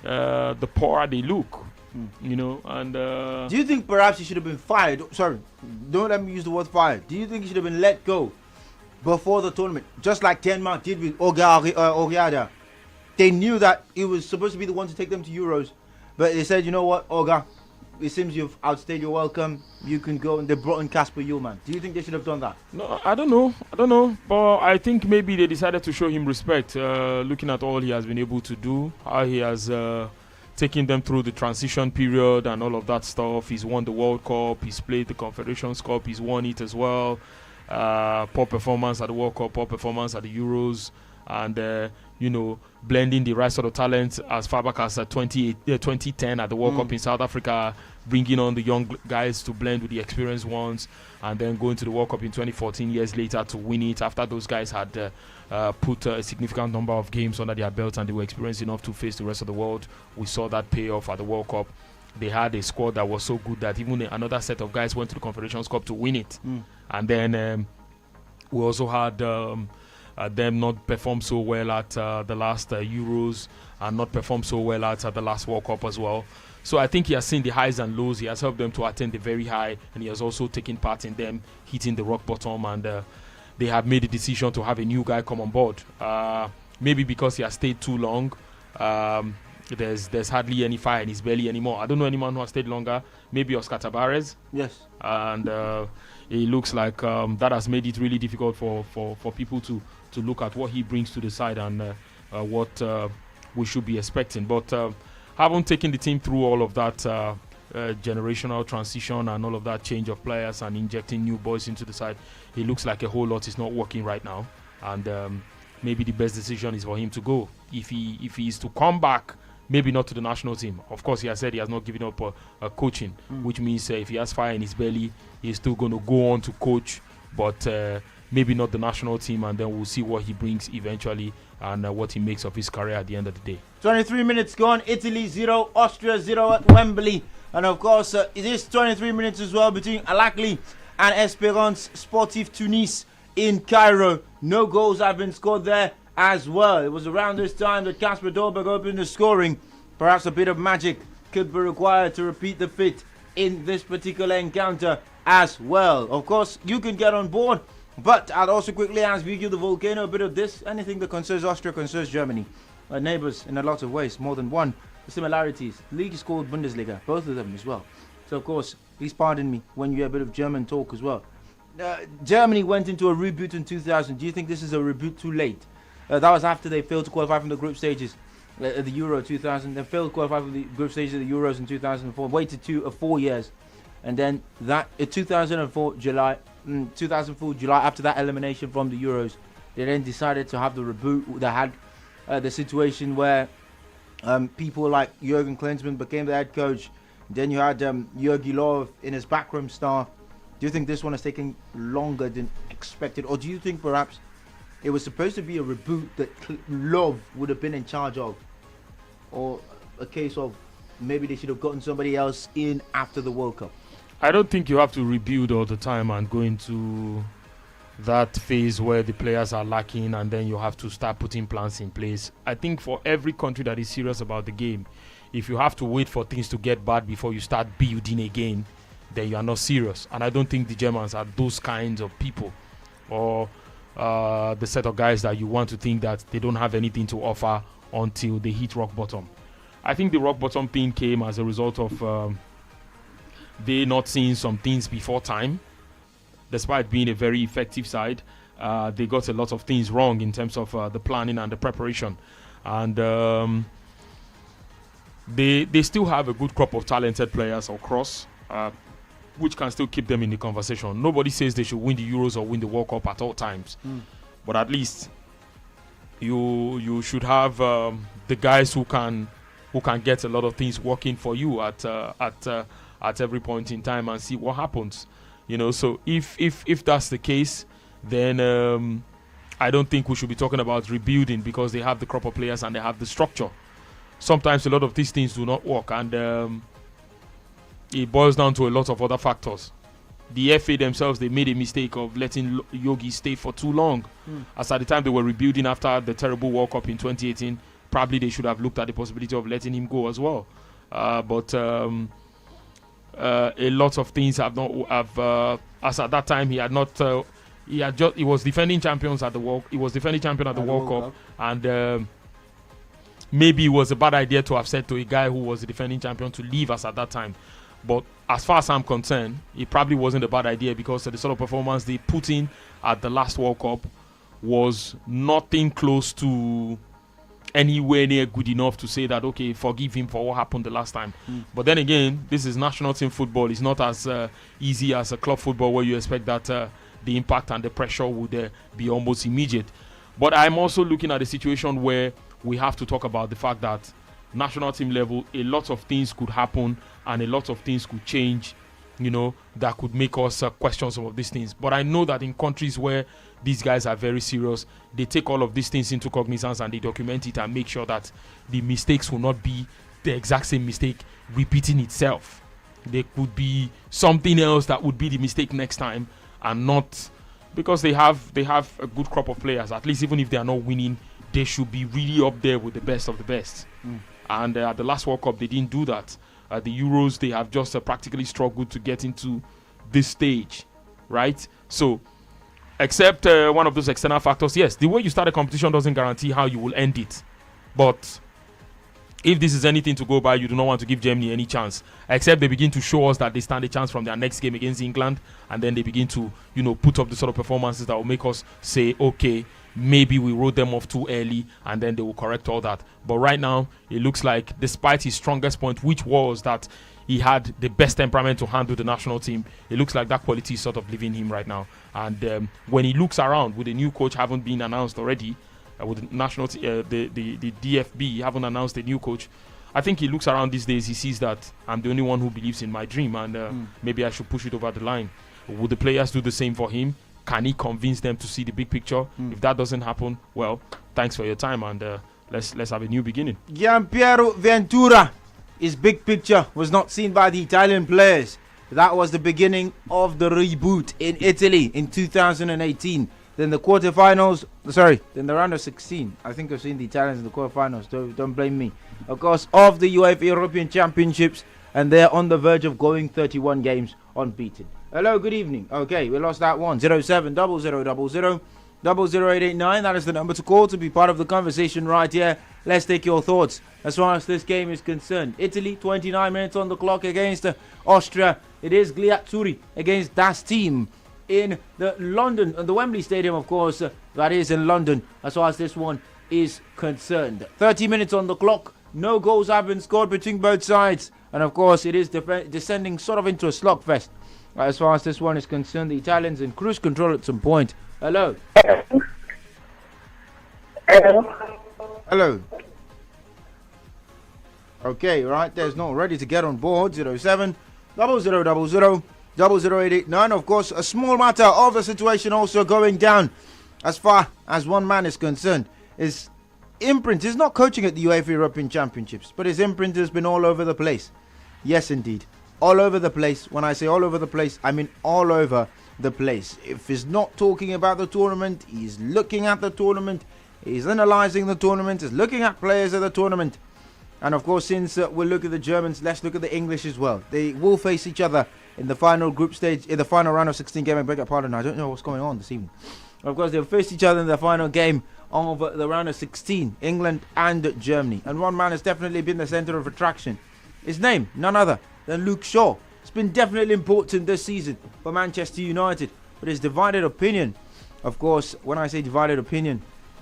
the poorer they look, and... Do you think perhaps he should have been fired? Sorry, don't let me use the word fired. Do you think he should have been let go before the tournament, just like Denmark did with Ogiada? They knew that he was supposed to be the one to take them to Euros, but they said, you know what, Oga, it seems you've outstayed your welcome, you can go, and they brought in Kasper Hjulmand. Do you think they should have done that? No, I don't know, but I think maybe they decided to show him respect, looking at all he has been able to do, how he has taken them through the transition period and all of that stuff. He's won the World Cup, he's played the Confederations Cup, he's won it as well. Poor performance at the World Cup, poor performance at the Euros, and blending the right sort of talent as far back as 2010 at the World Cup in South Africa, bringing on the young guys to blend with the experienced ones, and then going to the World Cup in 2014 years later to win it after those guys had put a significant number of games under their belt and they were experienced enough to face the rest of the world. We saw that pay off at the World Cup. They had a squad that was so good that even another set of guys went to the Confederations Cup to win it. And then we also had them not perform so well at the last Euros and not perform so well at the last World Cup as well. So I think he has seen the highs and lows. He has helped them to attain the very high, and he has also taken part in them hitting the rock bottom, and they have made a decision to have a new guy come on board. Maybe because he has stayed too long. There's hardly any fire in his belly anymore. I don't know anyone who has stayed longer. Maybe Oscar Tabarez. Yes. And it looks like that has made it really difficult for people to look at what he brings to the side and what we should be expecting. But having taken the team through all of that generational transition and all of that change of players and injecting new boys into the side, it looks like a whole lot is not working right now. And maybe the best decision is for him to go. If he is to come back, maybe not to the national team. Of course, he has said he has not given up coaching, which means if he has fire in his belly, he's still going to go on to coach, but maybe not the national team, and then we'll see what he brings eventually and what he makes of his career at the end of the day. 23 minutes gone. Italy 0, Austria 0 at Wembley. And of course, it is 23 minutes as well between Al-Ahly and Espérance Sportive Tunis in Cairo. No goals have been scored there as well. It was around this time that Kasper Dolberg opened the scoring. Perhaps a bit of magic could be required to repeat the feat in this particular encounter as well. Of course, you can get on board But I'll also quickly ask Vigil the Volcano a bit of this. Anything that concerns Austria concerns Germany. Neighbours in a lot of ways, more than one. The similarities. The league is called Bundesliga, both of them as well. So, of course, please pardon me when you hear a bit of German talk as well. Germany went into a reboot in 2000. Do you think this is a reboot too late? That was after they failed to qualify from the group stages at the Euro 2000. They failed to qualify from the group stages of the Euros in 2004. Waited 4 years. And then that in 2004 July, after that elimination from the Euros, they then decided to have the reboot. They had the situation where people like Jurgen Klinsmann became the head coach. Then you had Jogi Löw in his backroom staff. Do you think this one has taken longer than expected, or do you think perhaps it was supposed to be a reboot that Löw would have been in charge of, or a case of maybe they should have gotten somebody else in after the World Cup? I don't think you have to rebuild all the time and go into that phase where the players are lacking and then you have to start putting plans in place. I think for every country that is serious about the game, if you have to wait for things to get bad before you start building again, then you are not serious. And I don't think the Germans are those kinds of people, or the set of guys that you want to think that they don't have anything to offer until they hit rock bottom. I think the rock bottom thing came as a result of they not seeing some things before time. Despite being a very effective side, they got a lot of things wrong in terms of the planning and the preparation. And they still have a good crop of talented players across, which can still keep them in the conversation. Nobody says they should win the Euros or win the World Cup at all times. But at least you should have the guys who can get a lot of things working for you at every point in time and see what happens. So if that's the case, then I don't think we should be talking about rebuilding, because they have the crop of players and they have the structure. Sometimes a lot of these things do not work, and it boils down to a lot of other factors. The FA themselves, they made a mistake of letting Yogi stay for too long. As at the time they were rebuilding after the terrible World Cup in 2018, probably they should have looked at the possibility of letting him go as well. But a lot of things have not. As at that time, he had not. He was defending champions at the World. He was defending champion at the World Cup, and maybe it was a bad idea to have said to a guy who was the defending champion to leave us at that time. But as far as I'm concerned, it probably wasn't a bad idea, because the sort of performance they put in at the last World Cup was nothing close to anywhere near good enough to say that, okay, forgive him for what happened the last time. But then again, this is national team football. It's not as easy as a club football where you expect that the impact and the pressure would be almost immediate. But I'm also looking at a situation where we have to talk about the fact that national team level, a lot of things could happen and a lot of things could change, that could make us question some of these things. But I know that in countries where these guys are very serious, they take all of these things into cognizance and they document it and make sure that the mistakes will not be the exact same mistake repeating itself. There could be something else that would be the mistake next time, and not because they have a good crop of players. At least even if they are not winning, they should be really up there with the best of the best. And at the last World Cup, they didn't do that. At the Euros, they have just practically struggled to get into this stage, right? So, except one of those external factors, yes, the way you start a competition doesn't guarantee how you will end it. But if this is anything to go by, you do not want to give Germany any chance, except they begin to show us that they stand a chance from their next game against England, and then they begin to, put up the sort of performances that will make us say, okay, maybe we wrote them off too early, and then they will correct all that. But right now, it looks like, despite his strongest point, which was that he had the best temperament to handle the national team, it looks like that quality is sort of leaving him right now. And when he looks around, with the new coach having been announced already, with the national the DFB haven't announced a new coach, I think he looks around these days, he sees that I'm the only one who believes in my dream, and maybe I should push it over the line. Would the players do the same for him? Can he convince them to see the big picture? If that doesn't happen, well, thanks for your time, and let's have a new beginning. Gianpiero Ventura, his big picture was not seen by the Italian players. That was the beginning of the reboot in Italy in 2018. Then the quarterfinals, then the round of 16. I think I've seen the Italians in the quarterfinals. Don't blame me. Of course, of the UEFA European Championships, and they're on the verge of going 31 games unbeaten. Hello, good evening. Okay, we lost that one. 07 0000 00889. That is the number to call to be part of the conversation right here. Let's take your thoughts as far as this game is concerned. Italy, 29 minutes on the clock against Austria. It is Gliazzurri against Das Team in the Wembley Stadium, of course. That is in London as far as this one is concerned. 30 minutes on the clock. No goals have been scored between both sides. And of course, it is descending sort of into a slugfest. As far as this one is concerned, the Italians in cruise control at some point. Hello. Hello. Okay, right. There's no ready to get on board. 07 0000 00889. Of course, a small matter of the situation also going down as far as one man is concerned. His imprint is not coaching at the UEFA European Championships, but his imprint has been all over the place. Yes, indeed. All over the place. When I say all over the place, I mean all over the place. If he's not talking about the tournament, he's looking at the tournament, he's analysing the tournament, he's looking at players of the tournament. And of course, since we'll look at the Germans, let's look at the English as well. They will face each other in the final group stage, in the final round of 16 game. I beg your pardon, I don't know what's going on this evening. Of course, they'll face each other in the final game of the round of 16, England and Germany. And one man has definitely been the centre of attraction. His name, none other than Luke Shaw. It's been definitely important this season for Manchester United. But his divided opinion, of course, when I say divided opinion,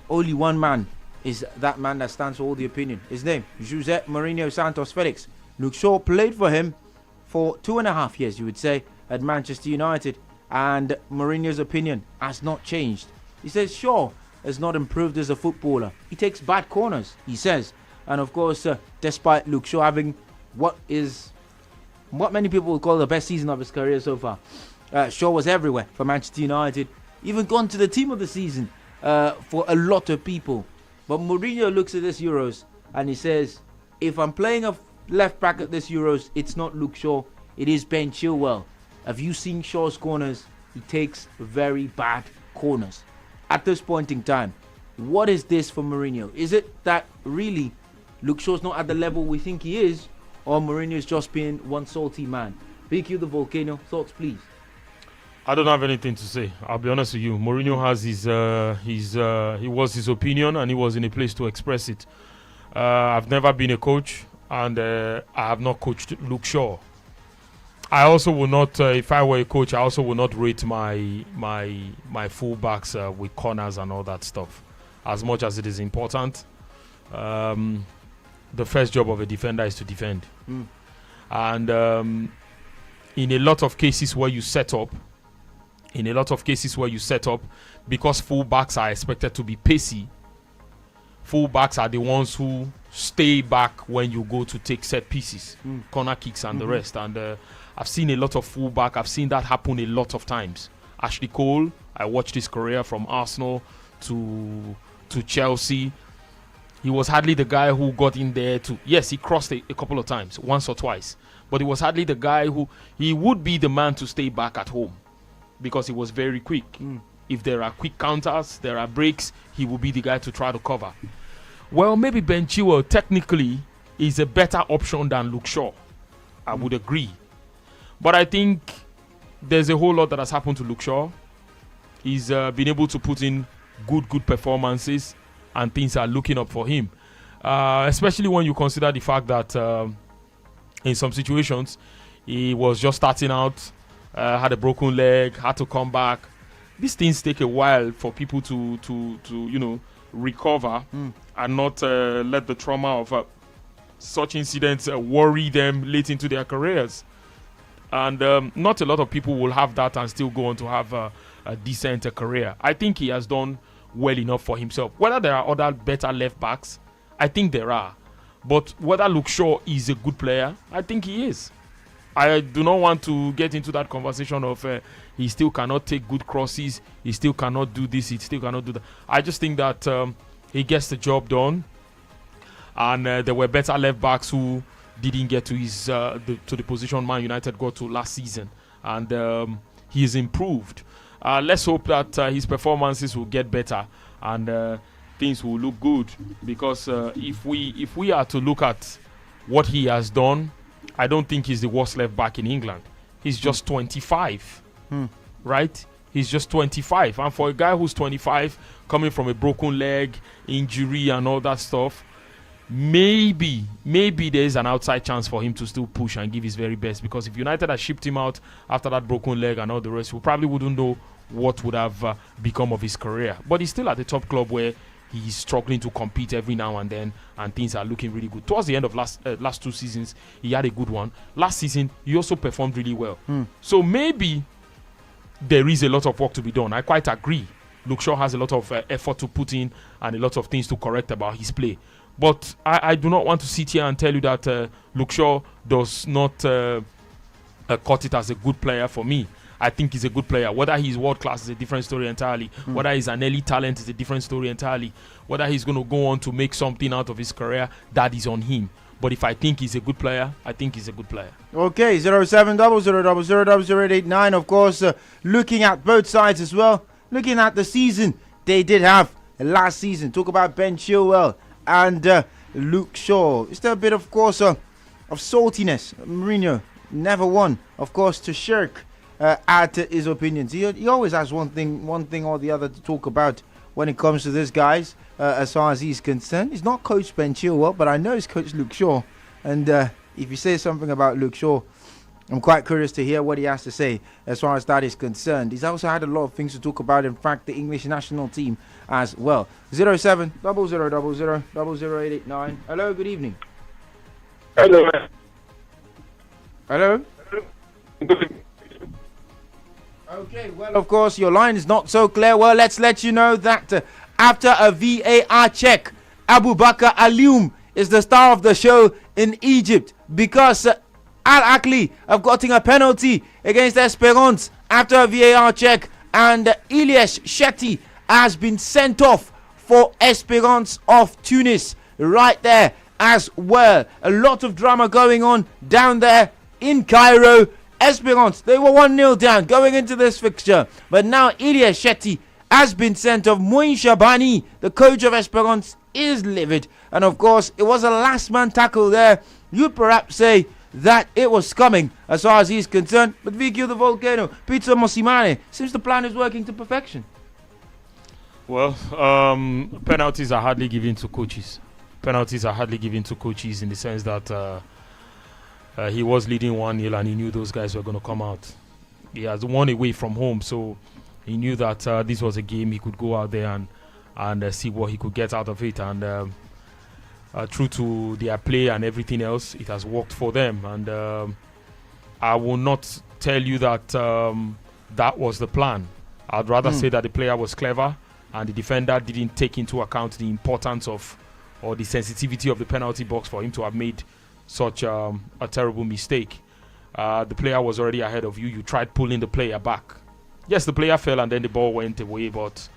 only one man is that man that stands for all the opinion. His name, Jose Mourinho Santos Felix. Luke Shaw played for him for 2.5 years, you would say, at Manchester United. And Mourinho's opinion has not changed. He says Shaw has not improved as a footballer. He takes bad corners, he says. And of course, despite Luke Shaw having what many people would call the best season of his career so far, Shaw was everywhere for Manchester United. Even gone to the team of the season for a lot of people. But Mourinho looks at this Euros and he says, if I'm playing a left back at this Euros, it's not Luke Shaw, it is Ben Chilwell. Have you seen Shaw's corners? He takes very bad corners. At this point in time, what is this for Mourinho? Is it that really Luke Shaw's not at the level we think he is, or Mourinho's just being one salty man? BQ the Volcano, thoughts please. I don't have anything to say. I'll be honest with you. Mourinho has he was his opinion, and he was in a place to express it. I've never been a coach, and I have not coached Luke Shaw. I also will not, if I were a coach, I also will not rate my fullbacks with corners and all that stuff. As much as it is important, the first job of a defender is to defend. And in a lot of cases where you set up, because fullbacks are expected to be pacey, fullbacks are the ones who stay back when you go to take set pieces, corner kicks and the rest. And I've seen a lot of fullback. I've seen that happen a lot of times. Ashley Cole, I watched his career from Arsenal to Chelsea. He was hardly the guy who got in there to... Yes, he crossed a couple of times, once or twice. But he was hardly the guy who... He would be the man to stay back at home because he was very quick. If there are quick counters, there are breaks, he will be the guy to try to cover. Well, maybe Ben Chilwell technically is a better option than Luke Shaw. I would agree. But I think there's a whole lot that has happened to Luke Shaw. He's been able to put in good performances, and things are looking up for him. Especially when you consider the fact that in some situations, he was just starting out, had a broken leg, had to come back. These things take a while for people to recover and not let the trauma of such incidents worry them late into their careers. And not a lot of people will have that and still go on to have a decent career. I think he has done well enough for himself. Whether there are other better left backs, I think there are. But whether Luke Shaw is a good player, I think he is. I do not want to get into that conversation of he still cannot take good crosses, he still cannot do this, he still cannot do that. I just think that he gets the job done. And there were better left backs who didn't get to his to the position Man United got to last season, and he is improved. Let's hope that his performances will get better and things will look good. Because if we are to look at what he has done I don't think he's the worst left back in England. He's just 25, right? He's just 25. And for a guy who's 25, coming from a broken leg, injury and all that stuff, maybe there's an outside chance for him to still push and give his very best. Because if United had shipped him out after that broken leg and all the rest, we probably wouldn't know what would have become of his career. But he's still at the top club where he's struggling to compete every now and then, and things are looking really good. Towards the end of last 2 seasons, he had a good one. Last season, he also performed really well. So maybe there is a lot of work to be done. I quite agree. Luke Shaw has a lot of effort to put in and a lot of things to correct about his play. But I do not want to sit here and tell you that Luke Shaw does not cut it as a good player for me. I think he's a good player. Whether he's world class is a different story entirely. Whether he's an elite talent is a different story entirely. Whether he's going to go on to make something out of his career, that is on him. But if I think he's a good player, I think he's a good player. Okay, 0700000889. Of course, looking at both sides as well. Looking at the season they did have last season. Talk about Ben Chilwell and Luke Shaw. Is there a bit, of course, of saltiness? Mourinho never won, of course, to shirk add his opinions. He always has one thing or the other to talk about when it comes to this, guys. As far as he's concerned, he's not coached Ben Chilwell, but I know he's coached Luke Shaw. And if you say something about Luke Shaw, I'm quite curious to hear what he has to say as far as that is concerned. He's also had a lot of things to talk about. In fact, the English national team as well. 0700000889. Hello, good evening. Hello. Hello. Okay, well, of course, your line is not so clear. Well, let's let you know that after a VAR check, Abubakar Alioum is the star of the show in Egypt because Al Ahly have gotten a penalty against Esperance after a VAR check, and Ilyes Shetty has been sent off for Esperance of Tunis right there as well. A lot of drama going on down there in Cairo. Esperance, they were 1-0 down going into this fixture, but now Ilyes Shetty has been sent off. Moin Shabani, the coach of Esperance, is livid, and of course it was a last man tackle there. You'd perhaps say that it was coming as far as he's concerned, but VQ the Volcano, Peter Mosimane, seems the plan is working to perfection. Well, penalties are hardly given to coaches. Penalties are hardly given to coaches in the sense that he was leading 1-0 and he knew those guys were going to come out. He has won away from home, so he knew that this was a game he could go out there and see what he could get out of it. And true to their play and everything else, it has worked for them. And I will not tell you that that was the plan. I'd rather say that the player was clever and the defender didn't take into account the importance of or the sensitivity of the penalty box for him to have made such a terrible mistake. The player was already ahead of you. You tried pulling the player back. Yes, the player fell and then the ball went away, but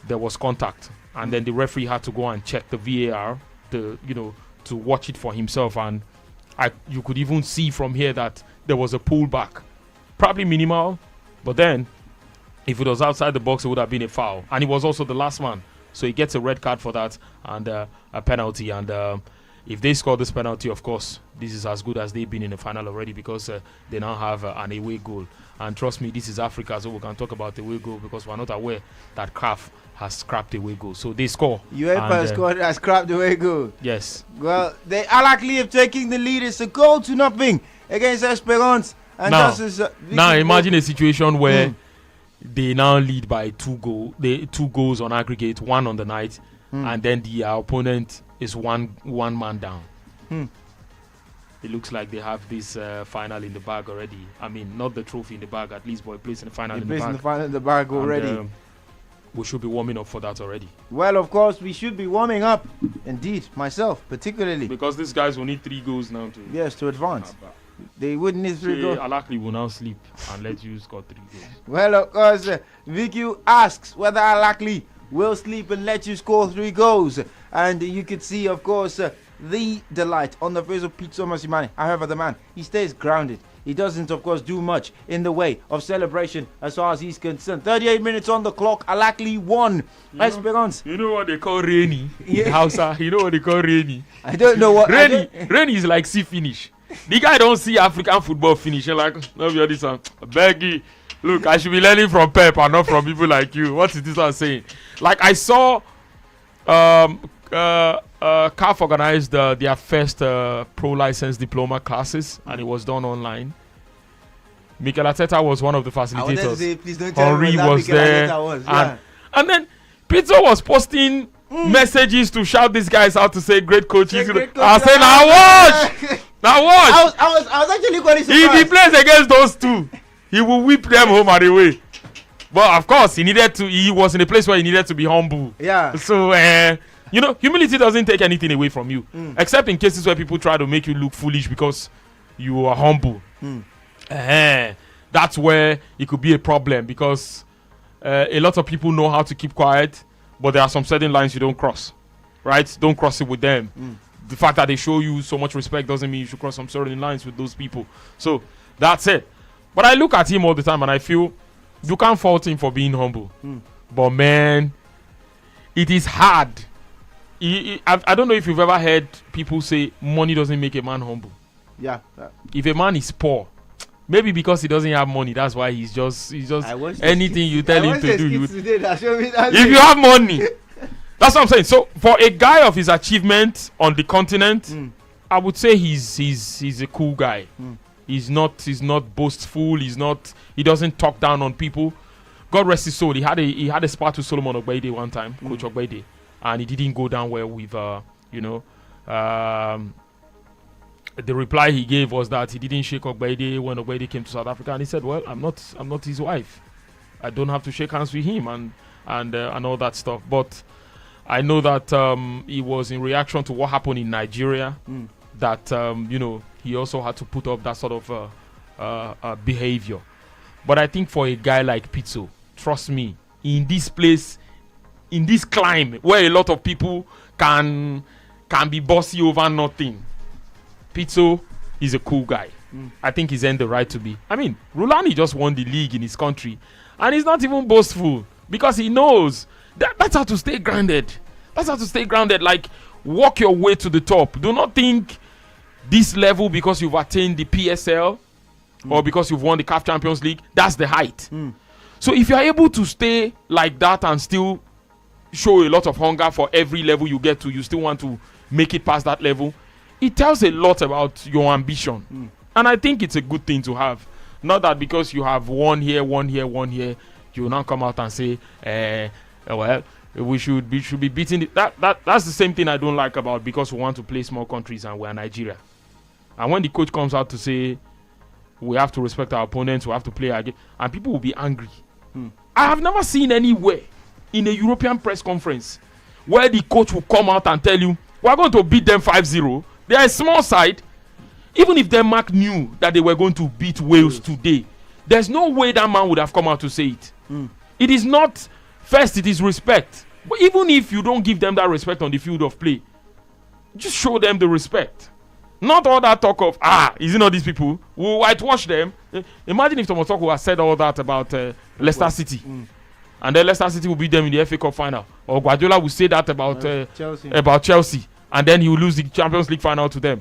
there was contact. And then the referee had to go and check the VAR to watch it for himself. And you could even see from here that there was a pullback. Probably minimal, but then if it was outside the box, it would have been a foul. And he was also the last man. So he gets a red card for that and a penalty. And if they score this penalty, of course, this is as good as they've been in the final already because they now have an away goal. And trust me, this is Africa, so we can talk about the away goal because we're not aware that CAF has scrapped the away goal. So they score. UEFA has scrapped the away goal. Yes. Well, they Al Ahly have taken the lead. It's a 2-0 against Esperance. And now imagine a situation where they now lead by 2 goals on aggregate, 1 on the night, and then the opponent is one man down. It looks like they have this final in the bag already. I mean, not the trophy in the bag, at least, but placing the final in the bag. The final in the bag already. And, we should be warming up for that already. Well, of course, we should be warming up. Indeed, myself particularly. Because these guys will need 3 goals now to advance. They wouldn't need 3 goals. Al Ahly will now sleep and let you score 3 goals. Well, of course, VQ asks whether Al Ahly will sleep and let you score 3 goals. And you could see, of course, the delight on the face of Pizzo Mosimane. However, the man, he stays grounded. He doesn't, of course, do much in the way of celebration as far as he's concerned. 38 minutes on the clock. Al Ahly won. Esperance. You know what they call rainy in Hausa? You know what they call rainy? I don't know what. Rainy is like sea finish. The guy don't see African football finishing like no be all this one. Beggy, look, I should be learning from Pep and not from people like you. What is this one saying? Like I saw CAF organized their first pro license diploma classes and it was done online. Mikel Arteta was one of the facilitators. Say, please don't tell Henry me was there. And then Pizzo was posting messages to shout these guys out to say great coaches. I said, now watch! Now watch! I was actually quite surprised. If he plays against those two, he will whip them home and away. But of course, he was in a place where he needed to be humble. Yeah. So, humility doesn't take anything away from you. Except in cases where people try to make you look foolish because you are humble. That's where it could be a problem because a lot of people know how to keep quiet, but there are some certain lines you don't cross, right? Don't cross it with them. The fact that they show you so much respect doesn't mean you should cross some certain lines with those people. So that's it. But I look at him all the time and I feel you can't fault him for being humble. But man, it is hard. I don't know if you've ever heard people say money doesn't make a man humble. Yeah. If a man is poor, maybe because he doesn't have money, that's why he's just anything you tell him to do. If you have money, that's what I'm saying. So for a guy of his achievement on the continent, I would say he's a cool guy. He's not boastful. He doesn't talk down on people. God rest his soul. He had a spat with Solomon Ogbeide one time, Coach Ogbeide, and it didn't go down well with the reply he gave was that he didn't shake Ogbeide when Ogbeide came to South Africa, and he said, "Well, I'm not his wife. I don't have to shake hands with him and all that stuff." But I know that it was in reaction to what happened in Nigeria that he also had to put up that sort of behavior. But I think for a guy like Pizzo, trust me, in this place, in this climate where a lot of people can be bossy over nothing, Pizzo is a cool guy. I think he's earned the right to be. I mean, Rulani just won the league in his country, and he's not even boastful because he knows that's how to stay grounded. That's how to stay grounded. Like, walk your way to the top. Do not think this level because you've attained the PSL or because you've won the CAF Champions League, that's the height. So if you're able to stay like that and still show a lot of hunger for every level you get to, you still want to make it past that level, it tells a lot about your ambition. And I think it's a good thing to have. Not that because you have one here, you will now come out and say, well, we should be beating it. That's the same thing I don't like about because we want to play small countries and we're Nigeria. And when the coach comes out to say, we have to respect our opponents, we have to play our game, and people will be angry. I have never seen anywhere in a European press conference where the coach will come out and tell you, we're going to beat them 5-0. They are a small side. Even if Denmark knew that they were going to beat Wales today, there's no way that man would have come out to say it. It is not, first it is respect. But even if you don't give them that respect on the field of play, just show them the respect. Not all that talk of, is it not these people? We'll whitewash them. Imagine if Thomas Tuchel had said all that about Leicester City. And then Leicester City will beat them in the FA Cup final. Or Guardiola will say that about Chelsea. And then he will lose the Champions League final to them.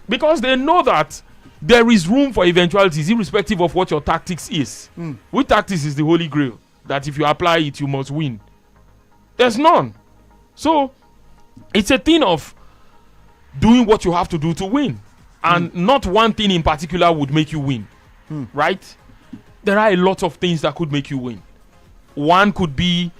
Because they know that there is room for eventualities irrespective of what your tactics is. Which tactics is the holy grail? That if you apply it, you must win. There's none. So, it's a thing of doing what you have to do to win. And not one thing in particular would make you win. Right? There are a lot of things that could make you win. One could be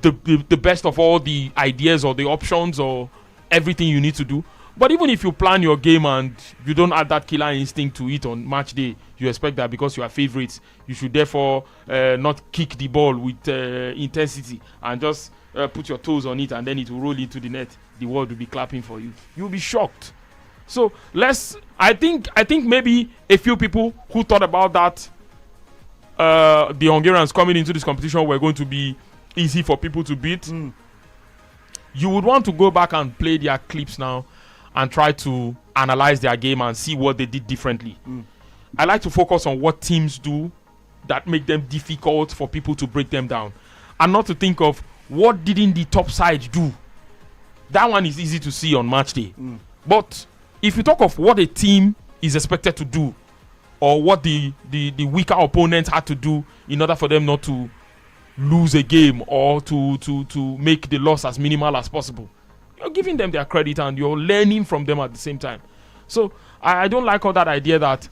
the best of all the ideas or the options or everything you need to do. But even if you plan your game and you don't add that killer instinct to it on match day, you expect that because you are favorites, you should therefore not kick the ball with intensity and just put your toes on it and then it will roll into the net. The world will be clapping for you. You'll be shocked. So I think maybe a few people who thought about that, the Hungarians coming into this competition were going to be easy for people to beat. You would want to go back and play their clips now and try to analyze their game and see what they did differently. I like to focus on what teams do that make them difficult for people to break them down, and not to think of what didn't the top side do. That one is easy to see on match day. But if you talk of what a team is expected to do, or what the weaker opponent had to do in order for them not to lose a game or to make the loss as minimal as possible, you're giving them their credit and you're learning from them at the same time. So I don't like all that idea that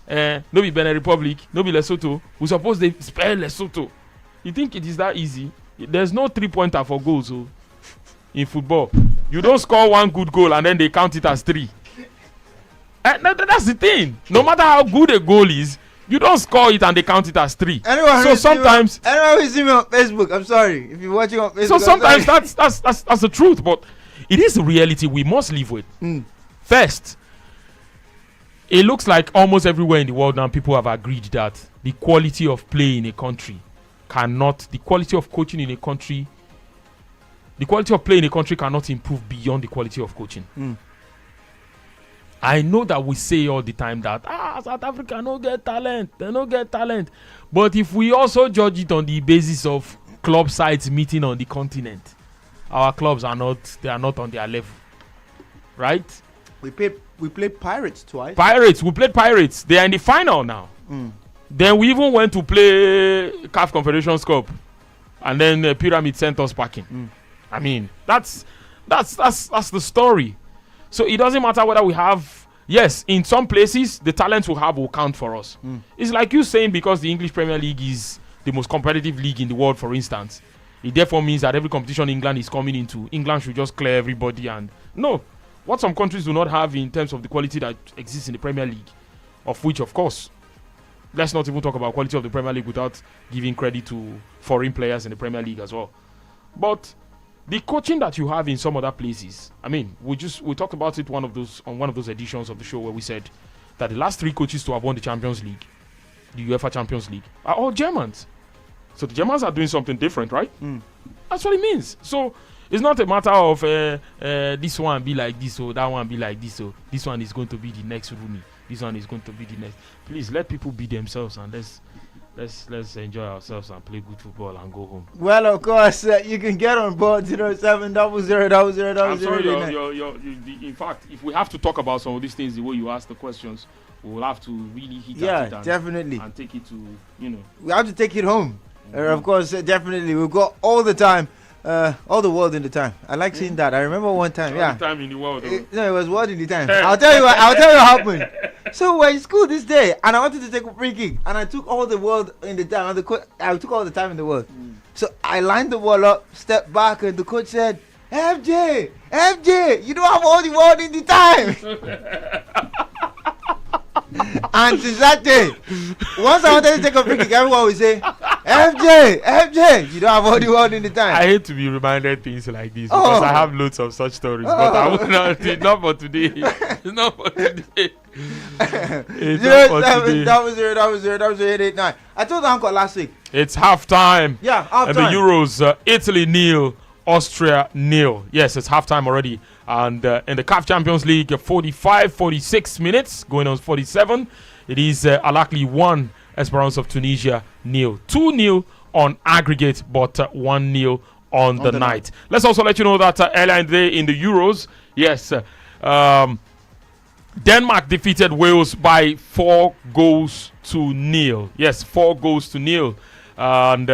no be Benin Republic, no be Lesotho, we suppose they spell Lesotho. You think it is that easy? There's no 3-pointer for goals in football. You don't score one good goal and then they count it as 3. That's the thing. No matter how good a goal is, you don't score it and they count it as 3. Anyone so sometimes who see me on Facebook, I'm sorry if you're watching on Facebook. So sometimes that's the truth, but it is the reality we must live with. First, it looks like almost everywhere in the world now people have agreed that the quality of play in a country the quality of coaching in a country, the quality of play in a country cannot improve beyond the quality of coaching. I know that we say all the time that South Africa no get talent, they no get talent. But if we also judge it on the basis of club sides meeting on the continent, our clubs are not on their level. Right? We played Pirates twice. We played Pirates. They are in the final now. Then we even went to play CAF Confederations Cup, and then Pyramid sent us packing. I mean, that's the story. So it doesn't matter whether we have, yes, in some places the talents we have will count for us. It's like you saying because the English Premier League is the most competitive league in the world, for instance, it therefore means that every competition England is coming into, England should just clear everybody. And no, what some countries do not have in terms of the quality that exists in the Premier League, of which, of course, let's not even talk about quality of the Premier League without giving credit to foreign players in the Premier League as well. But the coaching that you have in some other places, I mean, we talked about it on one of those editions of the show where we said that the last 3 coaches to have won the Champions League, the UEFA Champions League, are all Germans. So the Germans are doing something different, right? That's what it means. So it's not a matter of this one be like this or that one be like this or this one is going to be the next Rooney. This one is going to be the next. Please let people be themselves and let's enjoy ourselves and play good football and go home. Well, of course, you can get on board 07000000. I'm sorry, in fact, if we have to talk about some of these things the way you ask the questions, we'll have to really hit at it definitely, and take it to, we have to take it home. Of course, definitely, we've got all the time. All the world in the time. I like seeing that. I remember one time. All the time in the world. No, it was world in the time. I'll tell you what happened. So we're in school this day, and I wanted to take a free kick, and I took all the world in the time. And I took all the time in the world. So I lined the ball up, stepped back, and the coach said, "FJ, you don't have all the world in the time." And since that day, once I wanted to take a free kick, everyone would say, FJ, you don't have all the world in the time. I hate to be reminded things like this because I have loads of such stories, but I will not. It's not for today. It's not for today. That was 889. I told Uncle last week. It's halftime. Yeah, halftime. And the Euros, Italy 0, Austria 0. Yes, it's halftime already. And in the CAF Champions League, 46 minutes, going on 47. It is Al-Ahly 1, Esperance of Tunisia 0. 2-0 on aggregate, but 1-0 on the night. Let's also let you know that earlier in the day in the Euros, yes, Denmark defeated Wales by 4-0. Yes, 4-0. And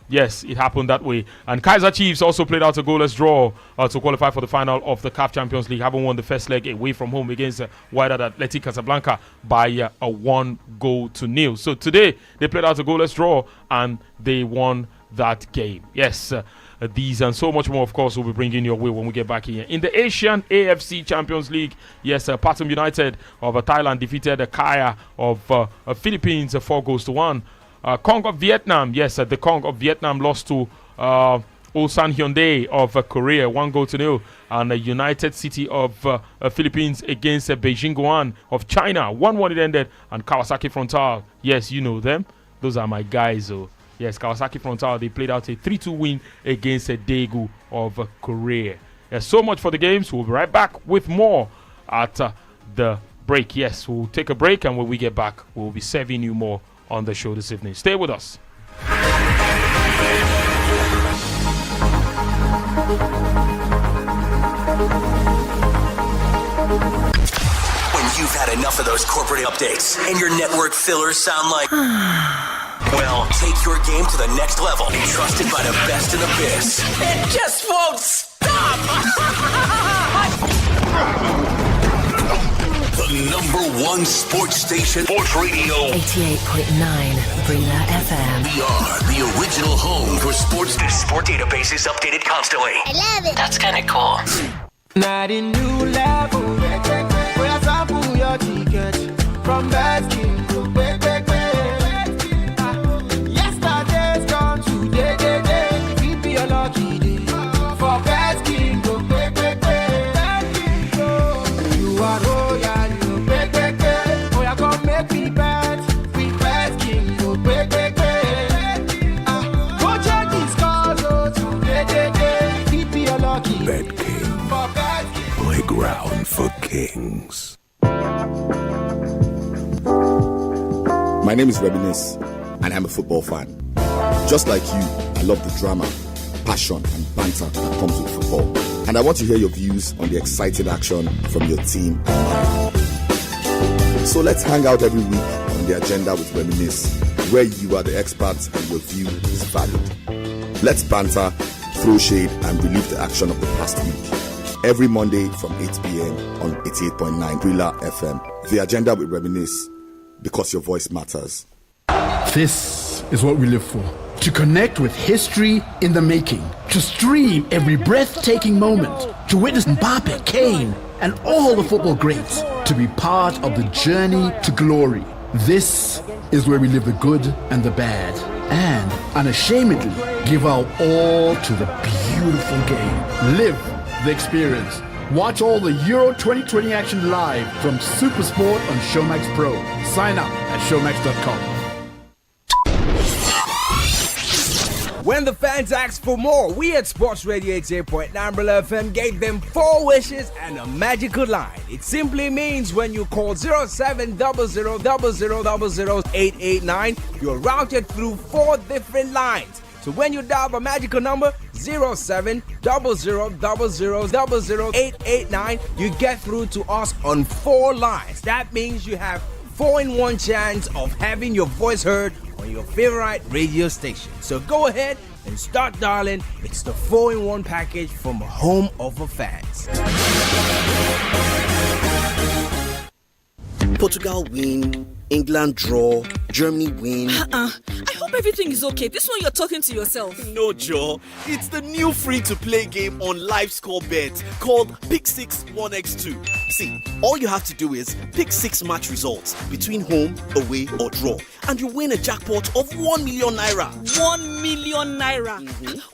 yes, it happened that way. And Kaizer Chiefs also played out a goalless draw to qualify for the final of the CAF Champions League, having won the first leg away from home against Wydad Athletic Casablanca by a 1-0. So today they played out a goalless draw and they won that game. Yes, these and so much more, of course, we'll be bringing your way when we get back here. In the Asian AFC Champions League, yes, Pathum United of Thailand defeated Kaya of Philippines 4-1. Kong of Vietnam, yes, the Kong of Vietnam lost to Ulsan Hyundai of Korea 1-0, and United City of Philippines against Beijing Guoan of China 1-1 it ended, and Kawasaki Frontale, yes, you know them, those are my guys. Yes, Kawasaki Frontale, they played out a 3-2 win against Daegu of Korea. So much for the games. We'll be right back with more at the break. Yes, we'll take a break, and when we get back, we'll be serving you more on the show this evening. Stay with us. When had enough of those corporate updates and your network fillers sound like... Well, take your game to the next level. Trusted by the best in the biz. It just won't stop! The #1 sports station, Sports Radio 88.9 Brila FM. We are the original home for sports. The sport database is updated constantly. I love it. That's kind of cool. Not a new level. Where sample your ticket from Best King to yesterday's gone today. Keep your lucky day for Best King to You are royal, you oh yeah, come make me bet with Best King to go check these scores today. Keep your lucky Bet King. for Best King. Playground for kings. My name is Reminisce, and I'm a football fan. Just like you, I love the drama, passion, and banter that comes with football. And I want to hear your views on the exciting action from your team and mine. So let's hang out every week on The Agenda with Reminisce, where you are the experts and your view is valid. Let's banter, throw shade, and relive the action of the past week. Every Monday from 8 p.m. on 88.9 Brila FM. The Agenda with Reminisce, because your voice matters. This is what we live for. To connect with history in the making. To stream every breathtaking moment. To witness Mbappe, Kane, and all the football greats. To be part of the journey to glory. This is where we live the good and the bad. And unashamedly give our all to the beautiful game. Live the experience. Watch all the Euro 2020 action live from Supersport on Showmax Pro. Sign up at showmax.com. When the fans asked for more, we at Sports Radio 88.9 Brila FM gave them 4 wishes and a magical line. It simply means when you call 0700000889, you're routed through 4 different lines. So when you dial the magical number 0700000889, you get through to us on 4 lines. That means you have 4-in-1 chance of having your voice heard on your favorite radio station. So go ahead and start dialing. It's the 4-in-1 package from a home of the fans. Portugal win, England draw, Germany win. I hope everything is okay. This one you're talking to yourself. No, Joe. It's the new free-to-play game on LiveScoreBet called Pick 6 1x2. See, all you have to do is pick 6 match results between home, away, or draw, and you win a jackpot of 1 million naira. 1 million naira.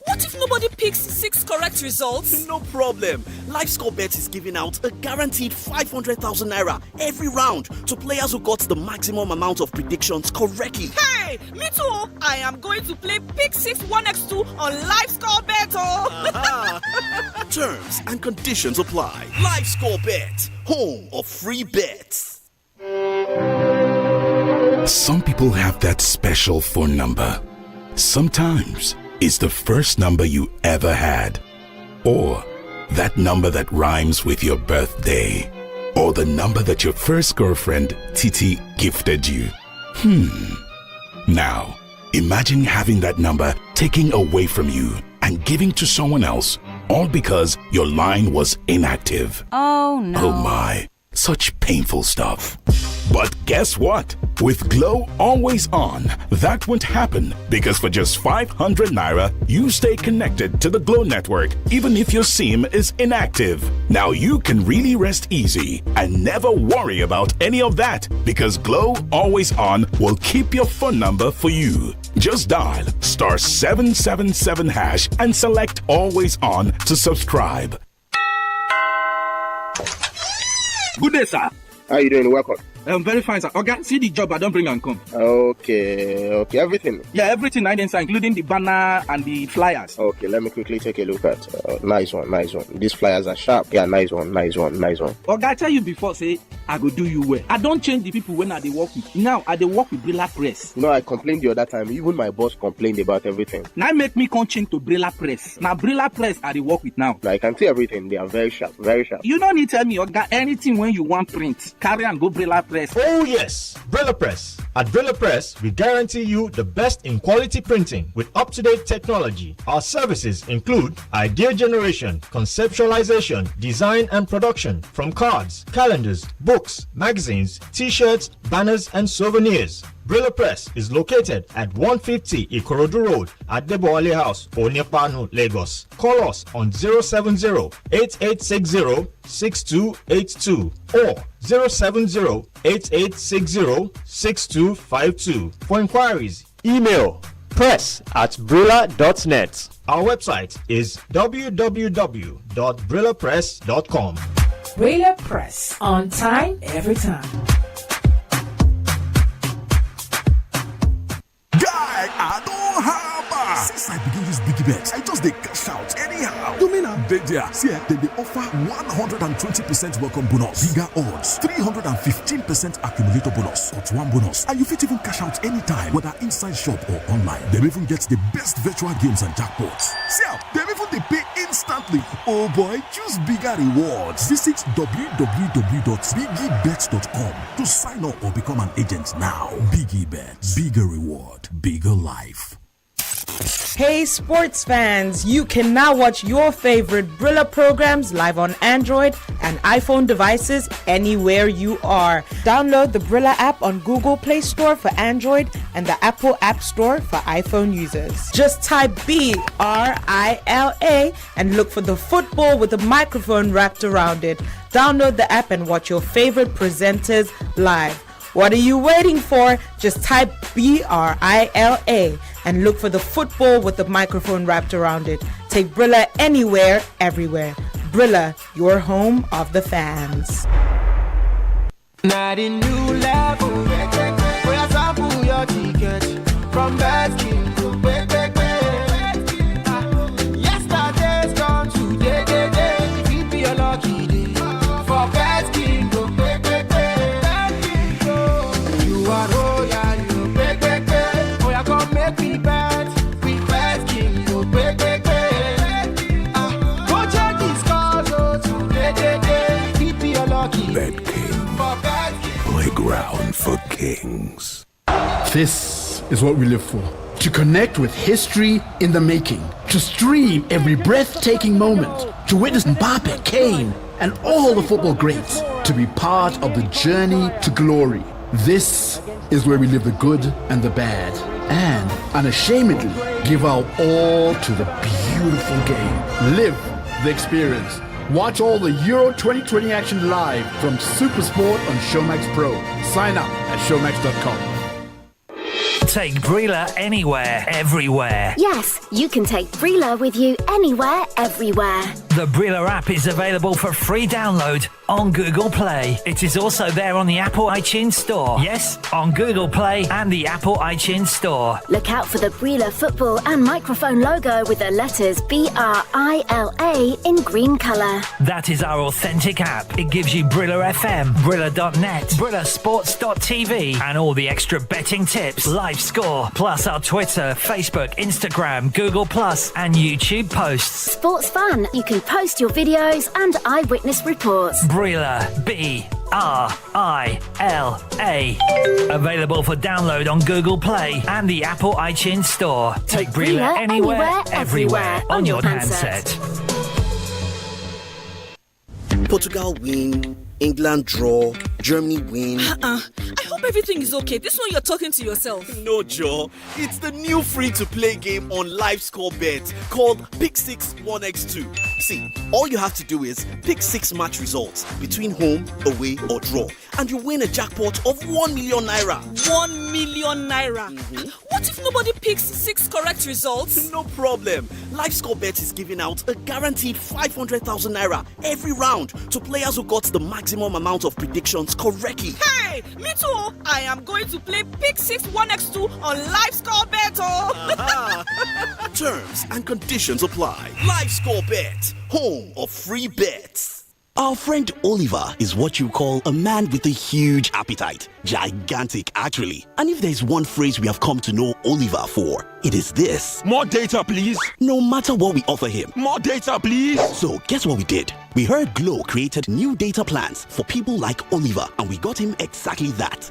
What if nobody picks 6 correct results? No problem. LiveScoreBet is giving out a guaranteed 500,000 naira every round to players who got the maximum amount of predictions correctly. Hey, me too. I am going to play Pick 6 1x2 on LiveScoreBet. Terms and conditions apply. LiveScoreBet, home of free bets. Some people have that special phone number. Sometimes it's the first number you ever had. Or that number that rhymes with your birthday. Or the number that your first girlfriend, Titi, gifted you. Now, imagine having that number taken away from you and giving to someone else, all because your line was inactive. Oh no. Oh my, such painful stuff. But guess what? With Glow Always On, that won't happen, because for just 500 naira, you stay connected to the Glow network even if your SIM is inactive. Now you can really rest easy and never worry about any of that, because Glow Always On will keep your phone number for you. Just dial *777# and select Always On to subscribe. Good day, sir. How you doing? Welcome. Very fine, sir. Okay, see the job, I don't bring and come. Okay, everything. Yeah, everything I didn't, sir, including the banner and the flyers. Okay, let me quickly take a look at. Nice one. These flyers are sharp. Yeah, nice one. Okay, I tell you before, say, I go do you well. I don't change the people when I dey work with. Now, I dey work with Brilla Press. You know, I complained the other time. Even my boss complained about everything. Now make me come change to Brilla Press. Now, Brilla Press, I dey work with now. I can see everything. They are very sharp. You don't need to tell me, okay, anything when you want print, carry and go Brilla Press. Oh yes, Brilla Press. At Brilla Press, we guarantee you the best in quality printing with up-to-date technology. Our services include idea generation, conceptualization, design and production from cards, calendars, books, magazines, t-shirts, banners and souvenirs. Brilla Press is located at 150 Ikorodu Road at Deboale House, Onyepanu, Lagos. Call us on 070-8860-6282 or 070-8860-6252. For inquiries, email press@brilla.net. Our website is www.brillapress.com. Brilla Press, on time, every time. Guy, I don't have since I begin use Biggie Bets, I just dey cash out anyhow. You mean I'm dead there? See, they offer 120% welcome bonus, bigger odds, 315% accumulator bonus, cut one bonus, and you fit even cash out anytime, whether inside shop or online. They even get the best virtual games and jackpots. See, they even they pay instantly. Oh boy, choose bigger rewards. Visit www.biggiebets.com to sign up or become an agent now. Biggie Bets, bigger reward, bigger life. Hey sports fans, you can now watch your favorite Brilla programs live on Android and iPhone devices anywhere you are. Download the Brilla app on Google Play Store for Android and the Apple App Store for iPhone users. Just type BRILA and look for the football with a microphone wrapped around it. Download the app and watch your favorite presenters live. What are you waiting for? Just type BRILA and look for the football with the microphone wrapped around it. Take Brilla anywhere, everywhere. Brilla, your home of the fans. Not a new level. We are sample your ticket from Baskin to yesterday's gone today. Keep your lucky day for Baskin to you are royal, you oh yeah, come make me bet with Baskin to go check these scores today. Keep your lucky Bet King, playground for kings. This is what we live for. To connect with history in the making. To stream every breathtaking moment. To witness Mbappe, Kane, and all the football greats. To be part of the journey to glory. This is where we live the good and the bad. And unashamedly give our all to the beautiful game. Live the experience. Watch all the Euro 2020 action live from SuperSport on Showmax Pro. Sign up at showmax.com. Take Brilla anywhere, everywhere. Yes, you can take Brilla with you anywhere, everywhere. The Brilla app is available for free download on Google Play. It is also there on the Apple iTunes Store. Yes, on Google Play and the Apple iTunes Store. Look out for the Brilla football and microphone logo with the letters BRILA in green colour. That is our authentic app. It gives you Brilla FM, Brilla.net, BrillaSports.tv, and all the extra betting tips, live score, plus our Twitter, Facebook, Instagram, Google Plus, and YouTube posts. Sports fun. You can post your videos and eyewitness reports. Brilla, BRILA. Available for download on Google Play and the Apple iTunes Store. Take Brilla anywhere, everywhere on your handset. Portugal win, England draw, Germany win. I hope everything is okay. This one you're talking to yourself. No, Joe. It's the new free-to-play game on LiveScoreBet called Pick 6 1x2. See, all you have to do is pick 6 match results between home, away, or draw, and you win a jackpot of 1 million naira. 1 million naira. what if nobody picks 6 correct results? No problem. LiveScoreBet is giving out a guaranteed 500,000 naira every round to players who got the maximum amount of predictions correctly. Hey, me too. I am going to play Pick 6 1x2 on LiveScoreBet. Terms and conditions apply. LiveScoreBet, home of free bets. Our friend Oliver is what you call a man with a huge appetite. Gigantic, actually. And if there's one phrase we have come to know Oliver for, it is this. More data, please. No matter what we offer him. More data, please. So, guess what we did? We heard Glow created new data plans for people like Oliver, and we got him exactly that.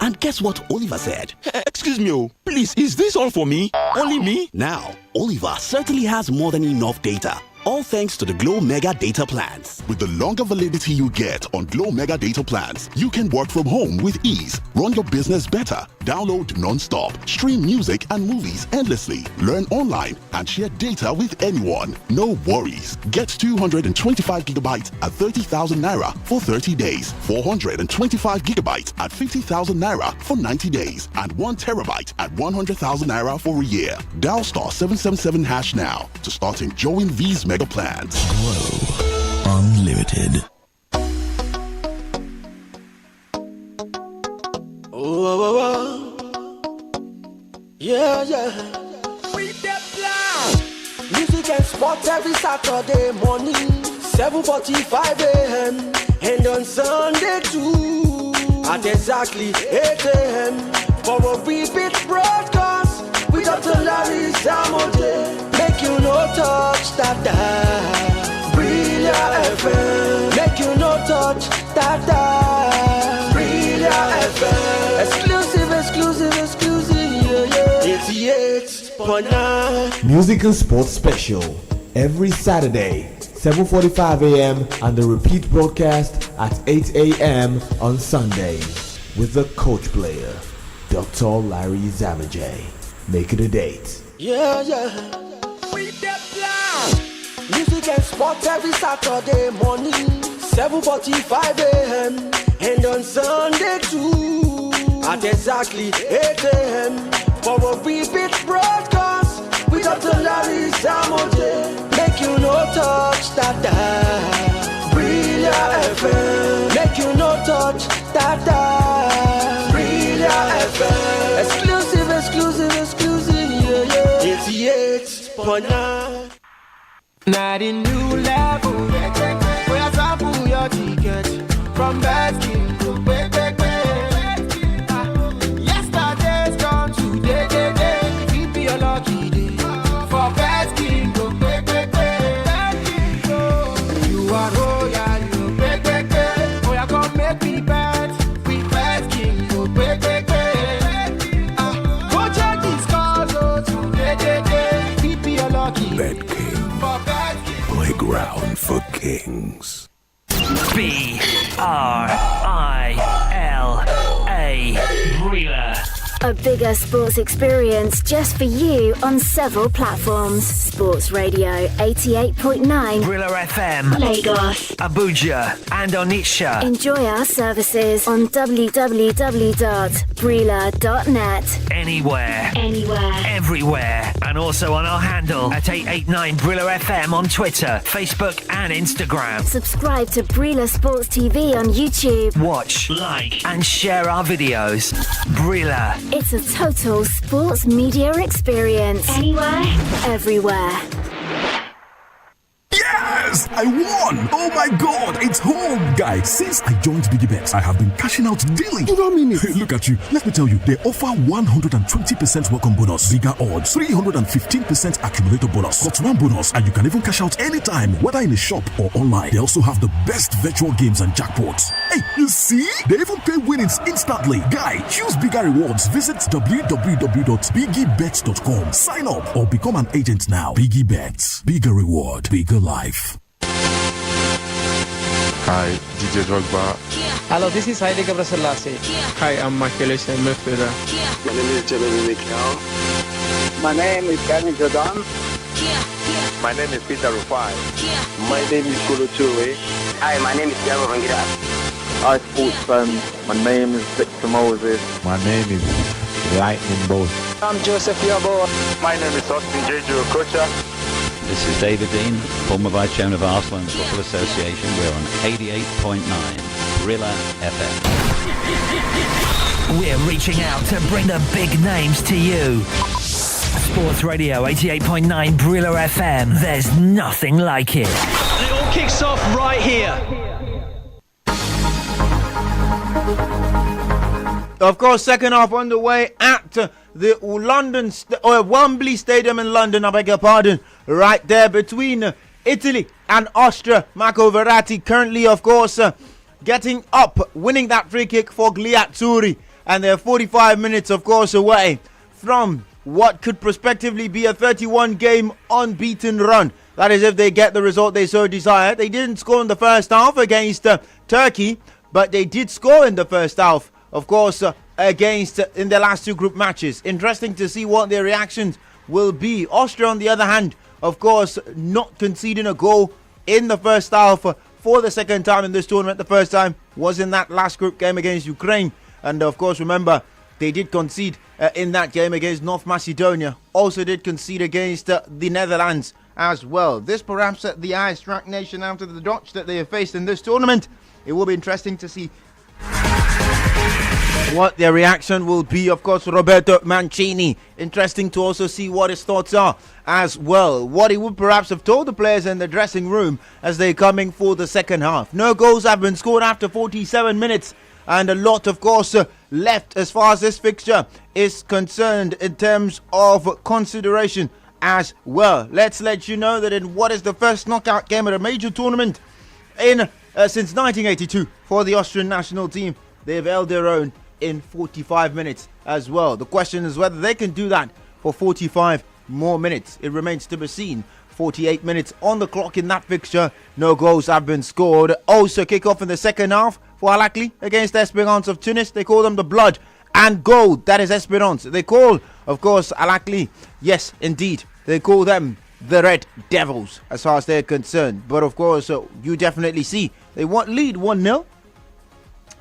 And guess what Oliver said? Excuse me, please, is this all for me? Only me? Now, Oliver certainly has more than enough data. All thanks to the Glow Mega Data Plans. With the longer validity you get on Glow Mega Data Plans, you can work from home with ease, run your business better, download non-stop, stream music and movies endlessly, learn online, and share data with anyone. No worries. Get 225 gigabytes at 30,000 naira for 30 days, 425 gigabytes at 50,000 naira for 90 days, and 1 terabyte at 100,000 naira for a year. Dial star 777 hash now to start enjoying these mega plans. Glow Unlimited. Yeah. With the plan. Music and sports every Saturday morning, 7:45 a.m. and on Sunday too, at exactly 8 a.m. for a repeat broadcast with Dr. Larry Samote. Make you no touch that dial. Brilliant FM. Make you no touch that dial. Brilliant FM. Exclusive, yeah. 88.9. Music and Sports Special every Saturday, 7:45 a.m. and the repeat broadcast at 8 a.m. on Sunday with the coach player, Dr. Larry Zamajay. Make it a date. Yeah. With the plan. Music and sports every Saturday morning, 7:45 a.m. and on Sunday too, at exactly 8 a.m. for a repeat broadcast with Dr. Larry Samote. Make you no touch that dial. Brilliant FM. Make you no touch that dial. Brilliant FM. Exclusive, yeah. 88.9. Now the new level. We are sample your ticket from Baskin to yesterday's gone today. It be a lucky day for Baskin to you are royal, you oh yeah, come make me bet with Baskin to go check these scores today. It be a lucky Bet King. Playground for Kings. BRILA. Brila. A bigger sports experience just for you on several platforms. Sports Radio 88.9 Brila FM. Lagos, Abuja and Onitsha. Enjoy our services on www.brila.net. Anywhere. Everywhere. And also on our handle at 889 Brila FM on Twitter, Facebook and Instagram. Subscribe to Brila Sports TV on YouTube. Watch, like and share our videos. Brila. It's a total sports media experience. Anywhere, everywhere. Yes! I won! Oh my god, it's home! Guys, since I joined BiggyBet, I have been cashing out daily. You don't mean it? Look at you. Let me tell you, they offer 120% welcome bonus, bigger odds, 315% accumulator bonus, got one bonus, and you can even cash out anytime, whether in a shop or online. They also have the best virtual games and jackpots. Hey, you see? They even pay winnings instantly. Guy, choose bigger rewards. Visit www.biggybet.com. Sign up or become an agent now. BiggyBet. Bigger reward, bigger life. Hi, DJ Drogba. Hello, this is Haile Gebrselassie. Hi, I'm Michael Essien, midfielder. My name is Jeremy Mikel. My name is Kenny Jordan. My name is Peter Rufai. My name is Kolo Toure. Hi, my name is Diego Vangira. Hi, sports fans. My name is Victor Moses. My name is lightning bolt. I'm Joseph Yabo. My name is Austin Jeju Okocha. This is David Dean, former Vice Chairman of Arsenal and Football Association. We're on 88.9 Brilla FM. We're reaching out to bring the big names to you. Sports Radio 88.9 Brilla FM. There's nothing like it. It all kicks off right here. Of course, second half underway at the Wembley Stadium in London, I beg your pardon, right there between Italy and Austria. Marco Verratti currently, of course, getting up, winning that free kick for Gliazzurri, and they're 45 minutes, of course, away from what could prospectively be a 31-game unbeaten run. That is if they get the result they so desire. They didn't score in the first half against Turkey, but they did score in the first half, of course, against in their last two group matches. Interesting to see what their reactions will be. Austria, on the other hand, of course, not conceding a goal in the first half for the second time in this tournament. The first time was in that last group game against Ukraine. And of course, remember, they did concede in that game against North Macedonia. Also did concede against the Netherlands as well. This perhaps the highest ranked nation after the Dutch that they have faced in this tournament. It will be interesting to see what their reaction will be. Of course, Roberto Mancini. Interesting to also see what his thoughts are as well. What he would perhaps have told the players in the dressing room as they're coming for the second half. No goals have been scored after 47 minutes. And a lot, of course, left as far as this fixture is concerned in terms of consideration as well. Let's let you know that in what is the first knockout game at a major tournament in since 1982 for the Austrian national team, they've held their own in 45 minutes as well. The question is whether they can do that for 45 more minutes. It remains to be seen. 48 minutes on the clock in that fixture. No goals have been scored. Also kick off in the second half for Al Ahly against Esperance of Tunis. They call them the blood and gold. That is Esperance. They call, of course, Al Ahly, yes, indeed, they call them the Red Devils as far as they're concerned. But of course, you definitely see they lead 1-0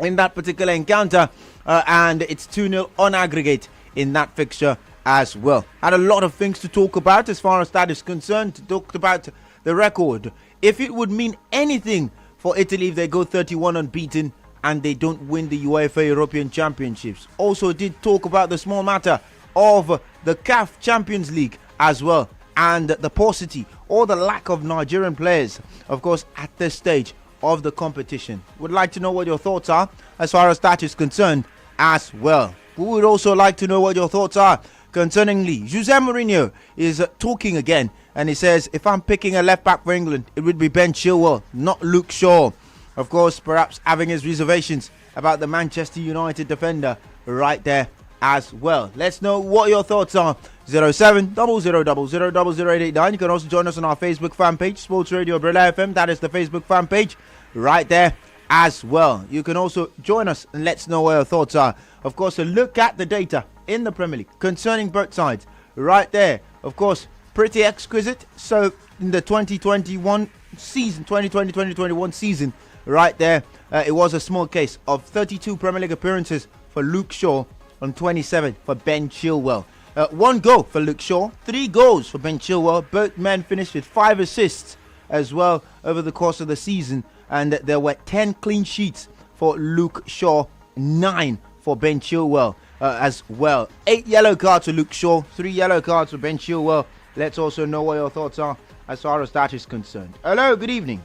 in that particular encounter, and it's 2-0 on aggregate in that fixture as well. Had a lot of things to talk about as far as that is concerned. Talked about the record. If it would mean anything for Italy if they go 31 unbeaten and they don't win the UEFA European Championships. Also did talk about the small matter of the CAF Champions League as well, and the paucity or the lack of Nigerian players, of course, at this stage of the competition. Would like to know what your thoughts are as far as that is concerned as well. We would also like to know what your thoughts are concerning Lee. Jose Mourinho is talking again, and he says, if I'm picking a left back for England, it would be Ben Chilwell, not Luke Shaw. Of course, perhaps having his reservations about the Manchester United defender right there as well. Let's know what your thoughts are. 070000000889. You can also join us on our Facebook fan page, Sports Radio Brilla FM. That is the Facebook fan page right there as well. You can also join us and let us know what your thoughts are. Of course, a look at the data in the Premier League concerning both sides right there. Of course, pretty exquisite. So in the 2021 season, 2020-2021 season right there, it was a small case of 32 Premier League appearances for Luke Shaw and 27 for Ben Chilwell. 1 goal for Luke Shaw, 3 goals for Ben Chilwell. Both men finished with 5 assists as well over the course of the season, and there were 10 clean sheets for Luke Shaw, 9 for Ben Chilwell as well. 8 yellow cards for Luke Shaw, 3 yellow cards for Ben Chilwell. Let's also know what your thoughts are as far as that is concerned. Hello, good evening.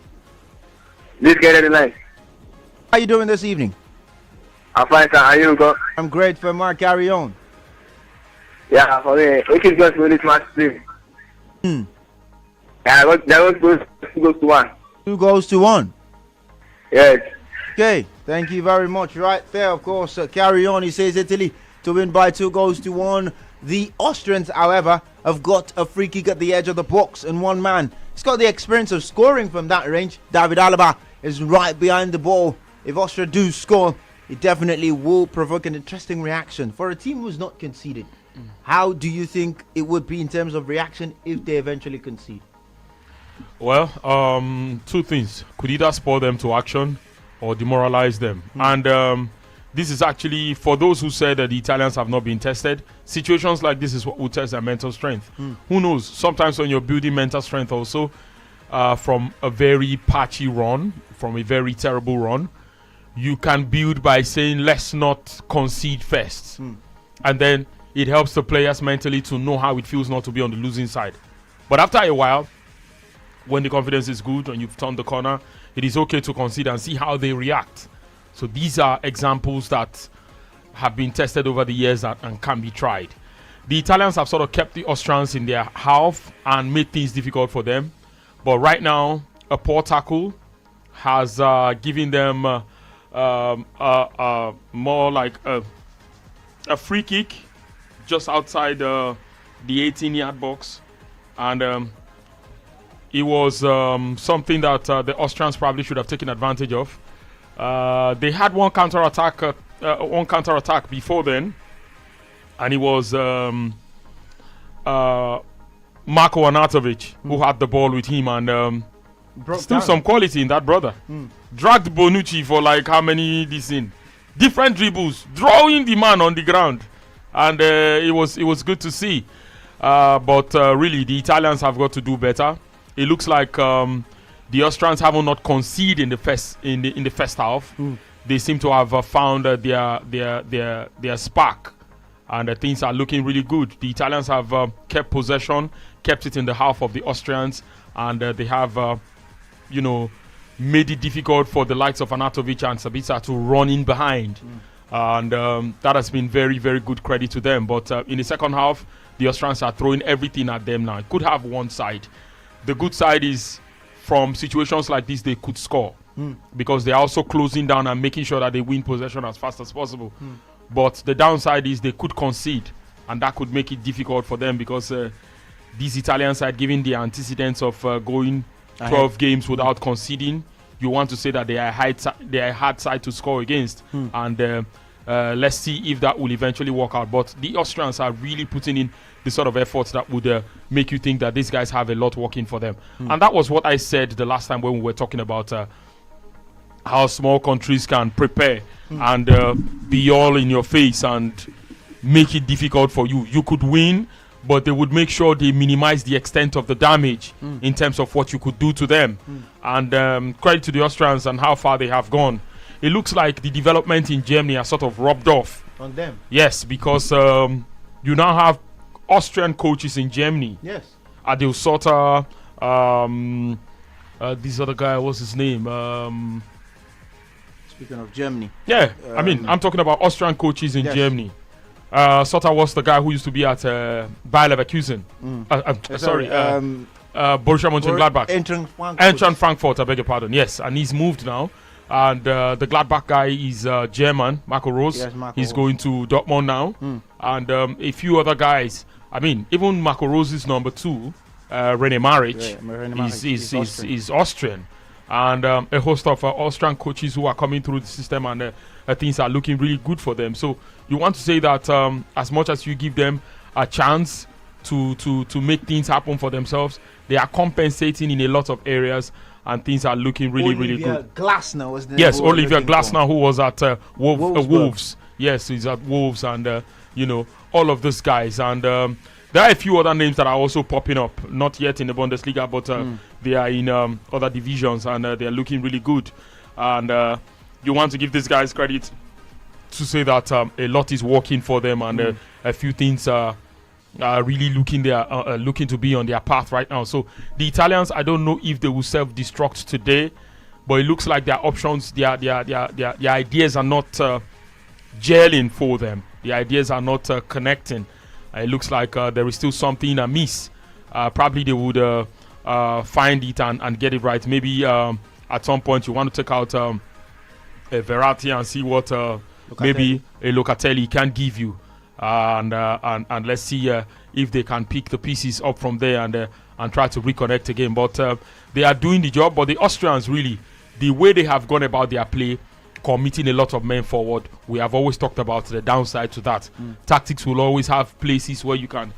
This guy is nice. How are you doing this evening? I'm fine, sir. How are you, God? I'm great, for Mark. Carry on. Yeah, for me, we can just win this match too. Yeah, that was 2 goals to 1. 2 goals to 1. Yes. Okay, thank you very much. Right there, of course, carry on. He says Italy to win by 2 goals to 1. The Austrians, however, have got a free kick at the edge of the box, and one man has got the experience of scoring from that range. David Alaba is right behind the ball. If Austria do score, it definitely will provoke an interesting reaction for a team who's not conceded. How do you think it would be in terms of reaction if they eventually concede? Well, 2 things. Could either spur them to action or demoralize them. And this is actually, for those who said that the Italians have not been tested, situations like this is what will test their mental strength. Who knows? Sometimes when you're building mental strength also from a very patchy run, from a very terrible run, you can build by saying, let's not concede first. And then it helps the players mentally to know how it feels not to be on the losing side. But after a while, when the confidence is good and you've turned the corner, it is okay to concede and see how they react. So these are examples that have been tested over the years and can be tried. The Italians have sort of kept the Austrians in their half and made things difficult for them. But right now, a poor tackle has given them more like a free kick just outside the 18-yard box. And it was something that the Austrians probably should have taken advantage of. They had one counter-attack before then, and it was Marko Arnautovic who had the ball with him, and still some quality in that brother. Dragged Bonucci for like how many this in different dribbles, drawing the man on the ground, and it was good to see. But really, the Italians have got to do better. It looks like the Austrians have not conceded in the first half. They seem to have found their spark, and things are looking really good. The Italians have kept possession, kept it in the half of the Austrians, and they have, made it difficult for the likes of Arnautovic and Sabitzer to run in behind, and that has been very, very good credit to them. But in the second half, the Austrians are throwing everything at them now. It could have one side. The good side is, from situations like this, they could score because they are also closing down and making sure that they win possession as fast as possible. But the downside is they could concede, and that could make it difficult for them because these Italian side, given the antecedents of going 12 games without conceding, you want to say that they are a hard side to score against. And let's see if that will eventually work out. But the Austrians are really putting in the sort of efforts that would make you think that these guys have a lot working for them. And that was what I said the last time when we were talking about how small countries can prepare and be all in your face and make it difficult for you. You could win, but they would make sure they minimize the extent of the damage in terms of what you could do to them. And credit to the Austrians and how far they have gone. It looks like the development in Germany has sort of rubbed off on them. Yes, because you now have Austrian coaches in Germany. Yes. Adil Sotter, this other guy, what's his name? Speaking of Germany. Yeah, I mean, I'm talking about Austrian coaches in Germany. Sotter was the guy who used to be at Bayer Leverkusen. Borussia Mönchengladbach. Eintracht Frankfurt, I beg your pardon. Yes, and he's moved now. And the Gladbach guy is German, Marco Rose. Yes, he's going to Dortmund now. And a few other guys. I mean, even Marco Rose's number 2, René Maric, is Austrian. And a host of Austrian coaches who are coming through the system, and things are looking really good for them. So you want to say that as much as you give them a chance to make things happen for themselves, they are compensating in a lot of areas, and things are looking really, really good. Glasner was the Yes, Olivier Glasner, who was at Wolves. Yes, he's at Wolves, and all of those guys. And there are a few other names that are also popping up, not yet in the Bundesliga, but they are in other divisions, and they are looking really good. And you want to give these guys credit to say that a lot is working for them, and a few things are really looking to be on their path right now. So the Italians, I don't know if they will self-destruct today, but it looks like their options, their ideas are not gelling for them. The ideas are not connecting. It looks like there is still something amiss. Probably they would find it and get it right. Maybe at some point you want to take out a Verratti and see what maybe a Locatelli can give you. And let's see if they can pick the pieces up from there and try to reconnect again. But they are doing the job. But the Austrians, really, the way they have gone about their play, committing a lot of men forward, we have always talked about the downside to that. Tactics will always have places where you can,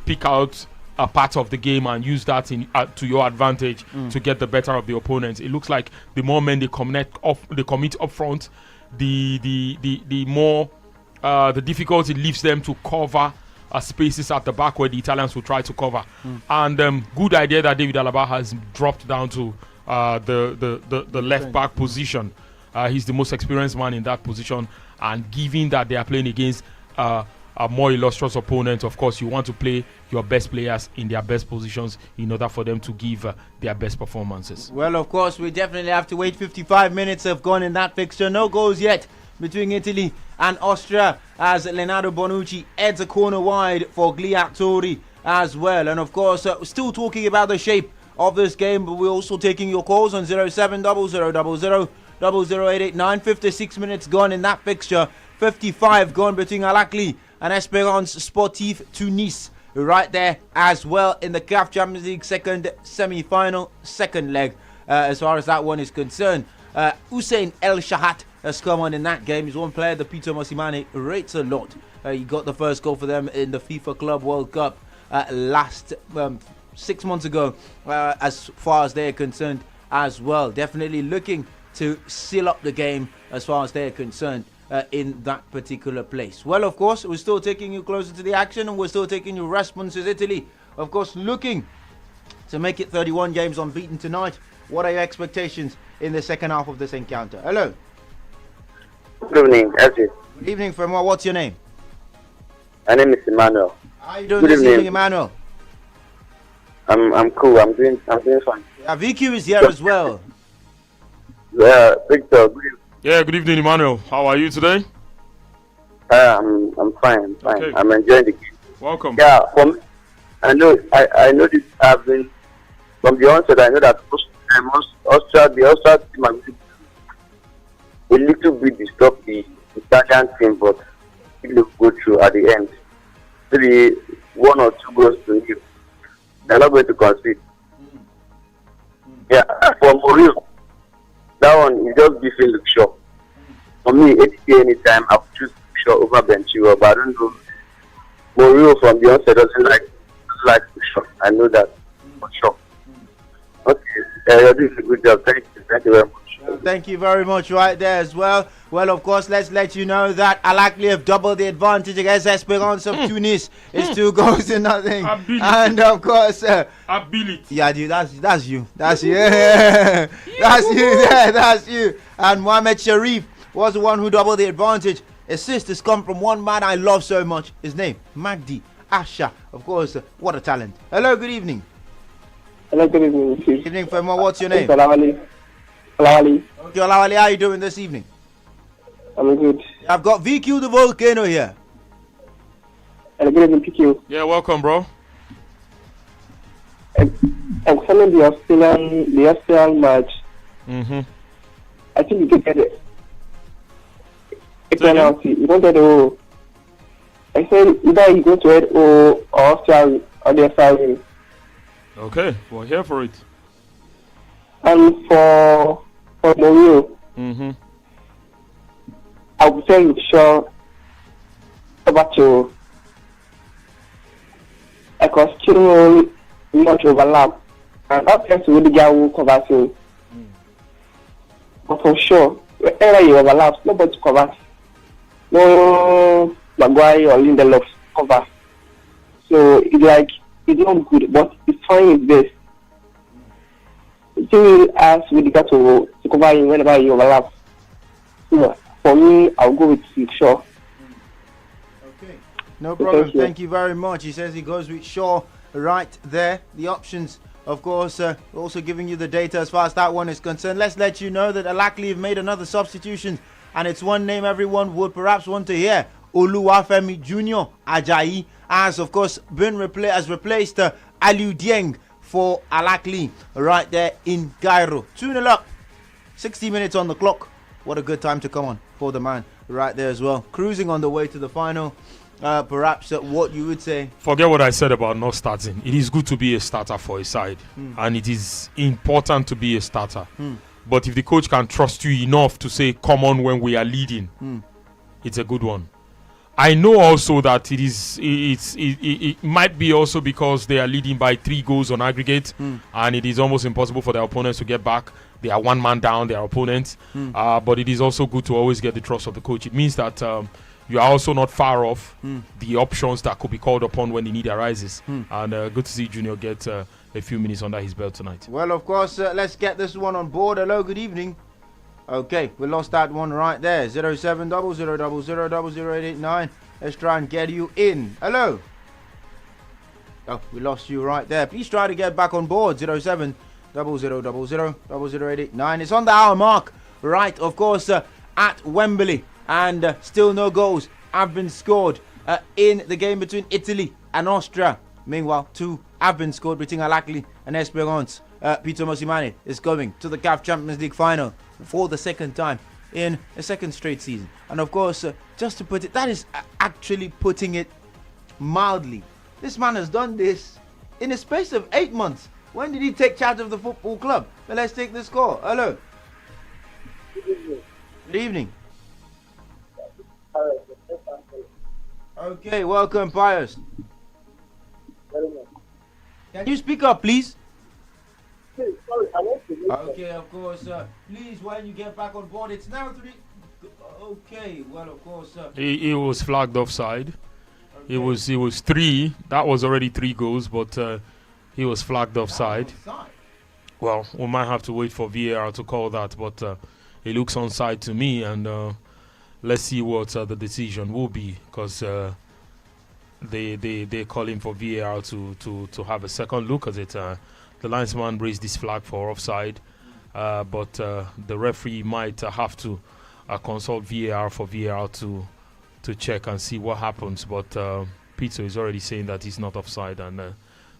pick out a part of the game and use that to your advantage to get the better of the opponents. It looks like the more men they commit up front, the more the difficulty leaves them to cover spaces at the back where the Italians will try to cover. And good idea that David Alaba has dropped down to the left back position. He's the most experienced man in that position, and given that they are playing against a more illustrious opponent, of course you want to play your best players in their best positions in order for them to give their best performances. Well, of course, we definitely have to wait. 55 minutes have gone in that fixture. No goals yet between Italy and Austria, as Leonardo Bonucci heads a corner wide for Gliatori as well. And of course, still talking about the shape of this game, but we're also taking your calls on 07000008889. 56 minutes gone in that fixture. 55 gone between Al-Ahly and Espérance Sportive Tunis right there as well in the CAF Champions League second semi-final, second leg as far as that one is concerned. Hussein El Shahat has come on in that game. He's one player that Peter Mosimane rates a lot. He got the first goal for them in the FIFA Club World Cup last 6 months ago, as far as they're concerned as well. Definitely looking to seal up the game as far as they're concerned in that particular place. Well, of course, we're still taking you closer to the action, and we're still taking you responses. Italy, of course, looking to make it 31 games unbeaten tonight. What are your expectations in the second half of this encounter? Hello. Good evening, Ezzy. Good evening, from what's your name? My name is Emmanuel. How are you doing this evening, Emmanuel? I'm cool. I'm doing fine. VQ is here as well. Yeah, Victor. Good evening. Yeah, good evening, Emmanuel. How are you today? I'm fine. Okay. I'm enjoying the game. Welcome. Yeah, for me, I know this. I've been from the onset. I know that the Austria team has a little bit disturb the Italian team, but it will go through at the end. Maybe 1 or 2 goals to nil. They're not going to concede. Yeah, for Mourinho, that one is just beefing Luke Shaw. For me, anytime I would choose Luke Shaw over Benchiro, but I don't know. Mourinho from the onset doesn't like Luke Shaw. I know that for sure. Okay, you're doing a good job. Thank you very much. Thank you very much right there as well. Well, of course, let's let you know that Al-Ahly have doubled the advantage against Espérance of Tunis. It's 2 goals to nothing. And of course, ability. Yeah, dude, that's you. That's you. That's you there. That's you. And Mohamed Sharif was the one who doubled the advantage. Assist has come from one man I love so much. His name, Magdi Asha. Of course, what a talent. Hello, good evening. Hello, good evening. Good evening, Femo. What's your name? Olawale. Okay, Olawale, how are you doing this evening? I'm good. I've got VQ the Volcano here. Hello, good evening, PQ. Yeah, welcome, bro. I'm calling the Australian match. I think you can get it. A penalty. You don't get O. I said either you go to head or Australia or the Australian. Okay, we're here for it. And for Mourinho, I would say with Shaw about to because Chiro much overlap, and that tends to really get who covers him. But for sure, wherever you overlap, nobody covers. No Maguire or Lindelof cover. So it's like it's not good, but it's trying his best. Still ask with regard to cover him whenever you overlap. So for me, I'll go with Shaw. Okay, no problem. Thank you very much. He says he goes with Shaw right there. The options, of course, also giving you the data as far as that one is concerned. Let's let you know that Al-Ahly have made another substitution, and it's one name everyone would perhaps want to hear. Oluwafemi Junior Ajayi has, of course, replaced Aliou Dieng for Al-Ahly right there in Cairo. 2-0 up, 60 minutes on the clock. What a good time to come on for the man right there as well. Cruising on the way to the final. Perhaps what you would say. Forget what I said about not starting. It is good to be a starter for a side, and it is important to be a starter. But if the coach can trust you enough to say, come on when we are leading, it's a good one. I know also that it might be also because they are leading by 3 goals on aggregate, and it is almost impossible for their opponents to get back. They are one man down, their opponents. But it is also good to always get the trust of the coach. It means that you are also not far off the options that could be called upon when the need arises. And good to see Junior get a few minutes under his belt tonight. Well, of course, let's get this one on board. Hello, good evening. Okay, we lost that one right there. 07000000889. Let's try and get you in. Hello. Oh, we lost you right there. Please try to get back on board. 07000000889. It's on the hour mark, right? Of course, at Wembley, and still no goals have been scored in the game between Italy and Austria. Meanwhile, 2 have been scored between Al-Ahly and Esperance. Peter Mosimane is going to the CAF Champions League final for the second time in a second straight season. And of course, just to put it, that is actually putting it mildly. This man has done this in a space of 8 months. When did he take charge of the football club? But let's take this call. Hello. Good evening. Okay, welcome, Pius. Can you speak up, please? Okay, of course. Please, when you get back on board, it's now 3. Okay, well, of course. He was flagged offside. Okay. It was 3. That was already 3 goals, but he was flagged offside. Well, we might have to wait for VAR to call that, but it looks onside to me, and let's see what the decision will be, because they're calling for VAR to have a second look at it. The linesman raised this flag for offside, but the referee might have to consult VAR for VAR to check and see what happens. But Peter is already saying that he's not offside, and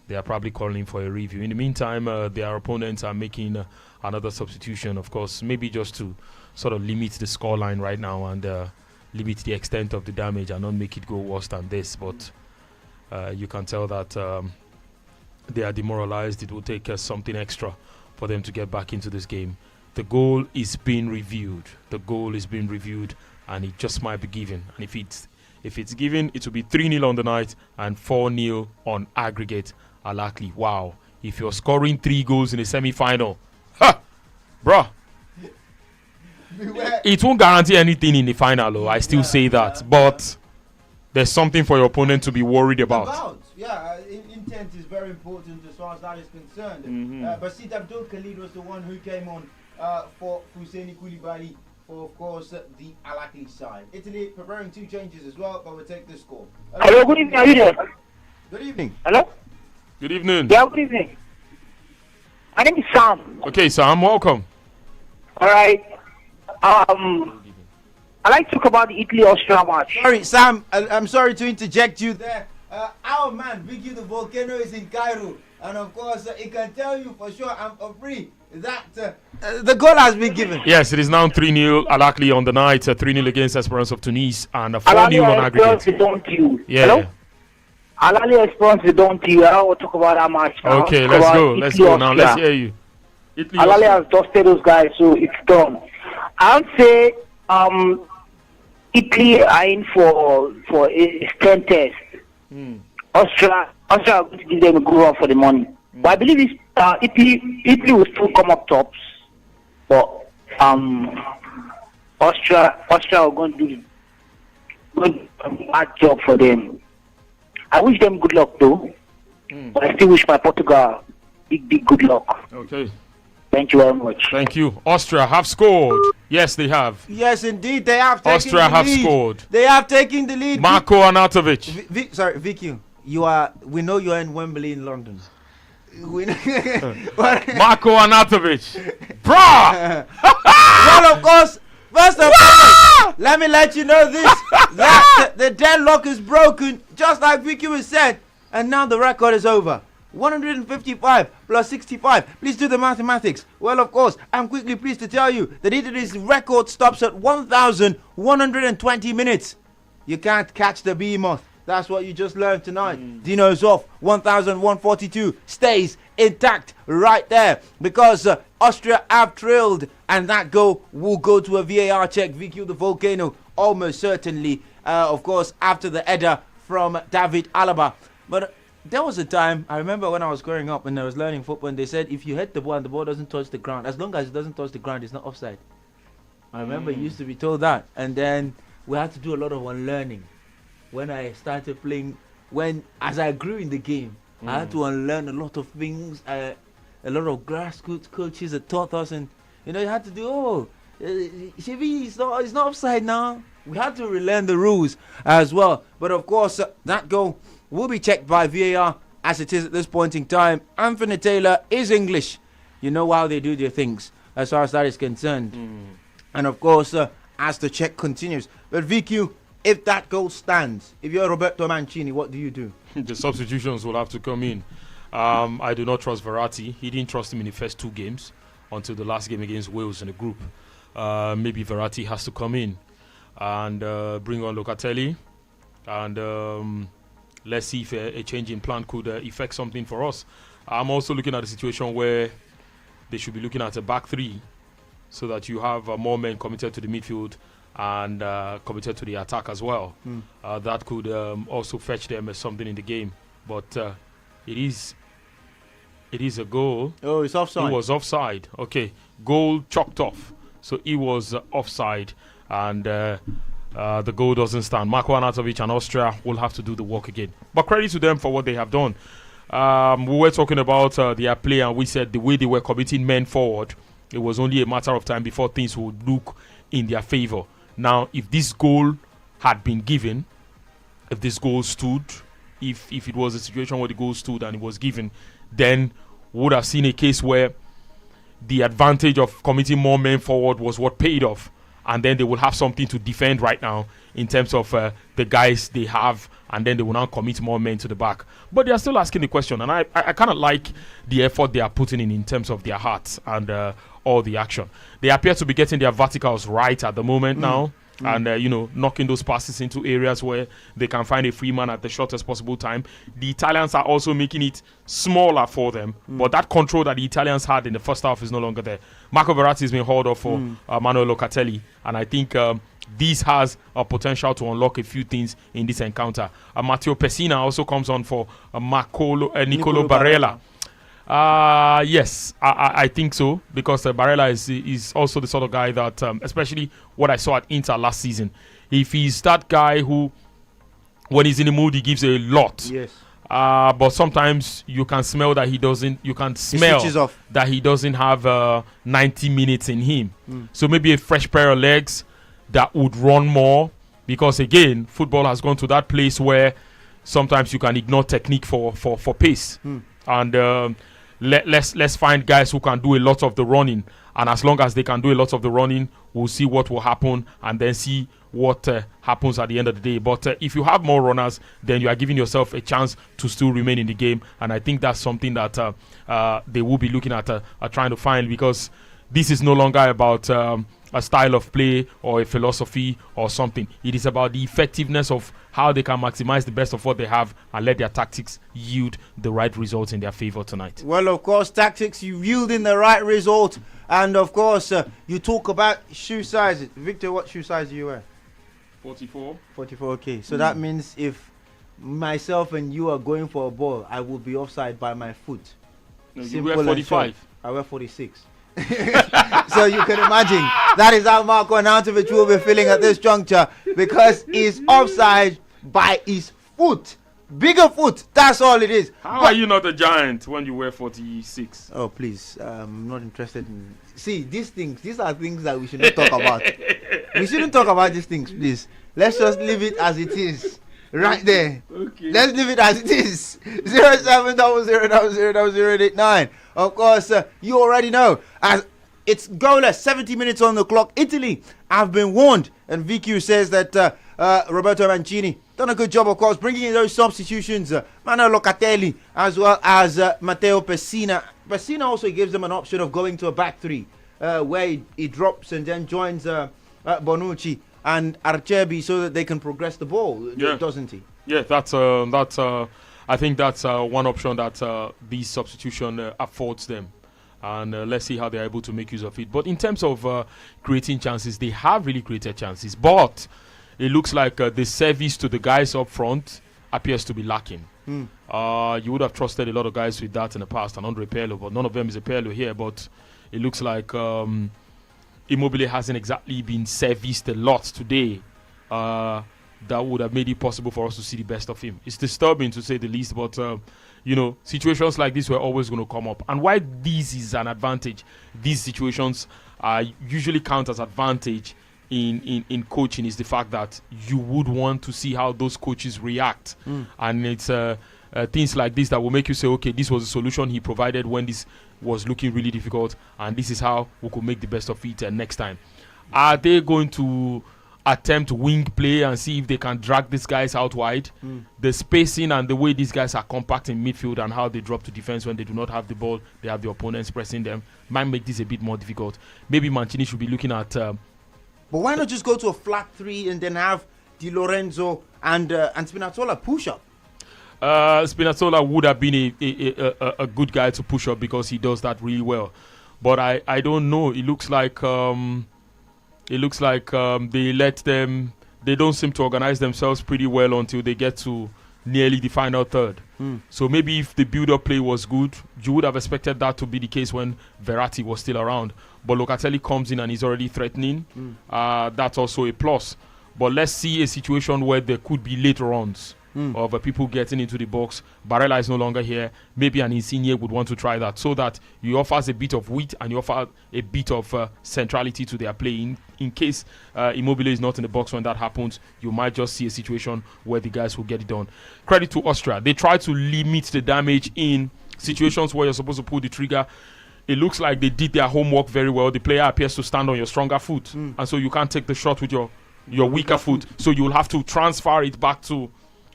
they are probably calling for a review. In the meantime, their opponents are making another substitution, of course, maybe just to sort of limit the scoreline right now and limit the extent of the damage and not make it go worse than this. But you can tell that they are demoralized. It will take something extra for them to get back into this game. The goal is being reviewed. And it just might be given. And if it's given, it will be 3-0 on the night and 4-0 on aggregate. Al-Ahly. Wow. If you're scoring 3 goals in a semi-final, bruh, it won't guarantee anything in the final, though. I still say that. But there's something for your opponent to be worried about. Yeah, intent is very important as far as that is concerned. Basit Abdul Khalid was the one who came on for Husseini Koulibaly for, of course, the Al-Ahly side. Italy preparing 2 changes as well, but we'll take this call. Hello, good evening. Are you there? Good evening. Hello? Good evening. Yeah, good evening. My name is Sam. Okay, Sam, welcome. All right. I'd like to talk about the Italy-Austria match. Sorry, Sam, I'm sorry to interject you there. Our man, Vicky the Volcano, is in Cairo. And of course, he can tell you for sure, I'm free, that the goal has been given. Yes, it is now 3-0 Al-Ahly on the night, 3-0 against Esperance of Tunis, and 4-0 on aggregate. Yeah. Hello? Al-Ahly Esperance, we don't you. I want to talk about that match now. Okay, let's go. Let's go now. Let's hear you. Al-Ahly has dusted those guys, so it's done. I would say Italy are in for a strength test. Austria are going to give them a good run for the money. But I believe Italy will still come up tops. But Austria are going to do a bad job for them. I wish them good luck though. But I still wish my Portugal big good luck. Okay. Thank you very much. Thank you. Austria have scored. Yes, they have. Yes, indeed, they have taken Austria have scored. They have taken the lead. Marco Arnautovic. Sorry, Vicky. We know you are in Wembley in London. Marco Arnautovic. Bruh! Well, of course, first of all, let me let you know this. That the deadlock is broken, just like Vicky was said. And now the record is over. 155 plus 65. Please do the mathematics. Well, of course, I'm quickly pleased to tell you that Italy's record stops at 1,120 minutes. You can't catch the behemoth. That's what you just learned tonight. Dino's off. 1,142 stays intact right there because Austria have trailed, and that goal will go to a VAR check. VQ the Volcano almost certainly of course, after the header from David Alaba. But there was a time, I remember when I was growing up and I was learning football, and they said if you hit the ball and the ball doesn't touch the ground, as long as it doesn't touch the ground, it's not offside. I remember you used to be told that. And then we had to do a lot of unlearning. When I started playing, as I grew in the game, I had to unlearn a lot of things. A lot of grassroots coaches had taught us, and you had to do, Shivi, it's not offside now. We had to relearn the rules as well. But of course, that goal will be checked by VAR as it is at this point in time. Anthony Taylor is English. You know how they do their things as far as that is concerned. And of course, as the check continues. But VQ, if that goal stands, if you're Roberto Mancini, what do you do? The substitutions will have to come in. I do not trust Verratti. He didn't trust him in the first 2 games until the last game against Wales in the group. Maybe Verratti has to come in and bring on Locatelli. And let's see if a change in plan could effect something for us. I'm also looking at a situation where they should be looking at a back 3 so that you have more men committed to the midfield and committed to the attack as well. That could also fetch them something in the game. But it is a goal. Oh, it's offside. It was offside. Okay, goal chalked off. So it was offside, and the goal doesn't stand. Marko Arnautovic and Austria will have to do the work again. But credit to them for what they have done. We were talking about their play, and we said the way they were committing men forward, it was only a matter of time before things would look in their favor. Now, if this goal had been given, if this goal stood, if it was a situation where the goal stood and it was given, then we would have seen a case where the advantage of committing more men forward was what paid off. And then they will have something to defend right now in terms of the guys they have, and then they will now commit more men to the back. But they are still asking the question, and I kind of like the effort they are putting in terms of their hearts and all the action. They appear to be getting their verticals right at the moment now. And, knocking those passes into areas where they can find a free man at the shortest possible time. The Italians are also making it smaller for them. But that control that the Italians had in the first half is no longer there. Marco Verratti has been hauled off for Manuel Locatelli. And I think this has a potential to unlock a few things in this encounter. Matteo Pessina also comes on for Nicolo Barella. Yes, I think so, because Barella is also the sort of guy that, especially what I saw at Inter last season, if he's that guy who, when he's in the mood, he gives a lot. Yes. But sometimes you can smell that he doesn't. You can smell that he doesn't have 90 minutes in him. So maybe a fresh pair of legs that would run more, because again, football has gone to that place where sometimes you can ignore technique for pace. And let's find guys who can do a lot of the running, and as long as they can do a lot of the running, we'll see what will happen, and then see what happens at the end of the day. But if you have more runners, then you are giving yourself a chance to still remain in the game, and I think that's something that they will be looking at trying to find, because this is no longer about a style of play or a philosophy or something. It is about the effectiveness of how they can maximize the best of what they have and let their tactics yield the right results in their favor tonight. Well, of course, tactics, you yielding the right result. And of course, you talk about shoe sizes. Victor, what shoe size do you wear? 44. 44, okay. So that means if myself and you are going for a ball, I will be offside by my foot. No, you wear 45. I wear 46. So you can imagine that is how Marko Arnautovic will be feeling at this juncture, because he's offside by his foot. Bigger foot, that's all it is. How are you not a giant when you wear 46? Oh, please, I'm not interested in... See, these are things that we should not talk about. We shouldn't talk about these things, please. Let's just leave it as it is. Right there. Okay. Let's leave it as it is. 0700000889. Of course, you already know. As it's goalless, 70 minutes on the clock. Italy have been warned, and VQ says that Roberto Mancini done a good job, of course, bringing in those substitutions. Manuel Locatelli as well as Matteo Pessina. Pessina also gives them an option of going to a back 3, where he drops and then joins Bonucci and Arcebi, so that they can progress the ball, doesn't he? Yeah, that's I think that's one option that this substitution affords them, and let's see how they're able to make use of it. But in terms of creating chances, they have really created chances, but it looks like the service to the guys up front appears to be lacking. You would have trusted a lot of guys with that in the past, and Andre Pirlo, but none of them is a Pirlo here. But it looks like Immobile hasn't exactly been serviced a lot today. That would have made it possible for us to see the best of him. It's disturbing to say the least, but situations like this were always going to come up. And why this is an advantage, these situations usually count as advantage in coaching, is the fact that you would want to see how those coaches react. And it's things like this that will make you say, okay, this was a solution he provided when this was looking really difficult, and this is how we could make the best of it next time. Are they going to attempt wing play and see if they can drag these guys out wide? The spacing and the way these guys are compact in midfield and how they drop to defense when they do not have the ball, they have the opponents pressing them, might make this a bit more difficult. Maybe Mancini should be looking at but why not just go to a flat 3 and then have Di Lorenzo and Spinazzola push up? Spinazzola would have been a good guy to push up because he does that really well. But I don't know. It looks like they let them. They don't seem to organize themselves pretty well until they get to nearly the final third. So maybe if the build-up play was good, you would have expected that to be the case when Verratti was still around. But Locatelli comes in and he's already threatening. That's also a plus. But let's see a situation where there could be late runs of people getting into the box. Barella is no longer here. Maybe an Insigne would want to try that, so that you offer a bit of width and you offer a bit of centrality to their play. In case Immobile is not in the box when that happens, you might just see a situation where the guys will get it done. Credit to Austria. They try to limit the damage in situations where you're supposed to pull the trigger. It looks like they did their homework very well. The player appears to stand on your stronger foot, and so you can't take the shot with your weaker foot. So you'll have to transfer it back to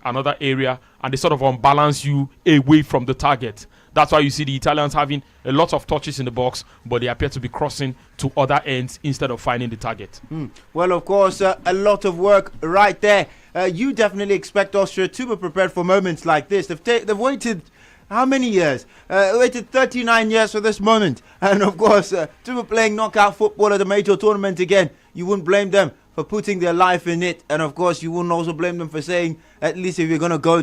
another area, and they sort of unbalance you away from the target. That's why you see the Italians having a lot of touches in the box, but they appear to be crossing to other ends instead of finding the target. Well, of course, a lot of work right there. You definitely expect Austria to be prepared for moments like this. They've waited how many years? Waited 39 years for this moment. And of course, to be playing knockout football at a major tournament again, you wouldn't blame them for putting their life in it. And of course, you wouldn't also blame them for saying, at least if you're going to go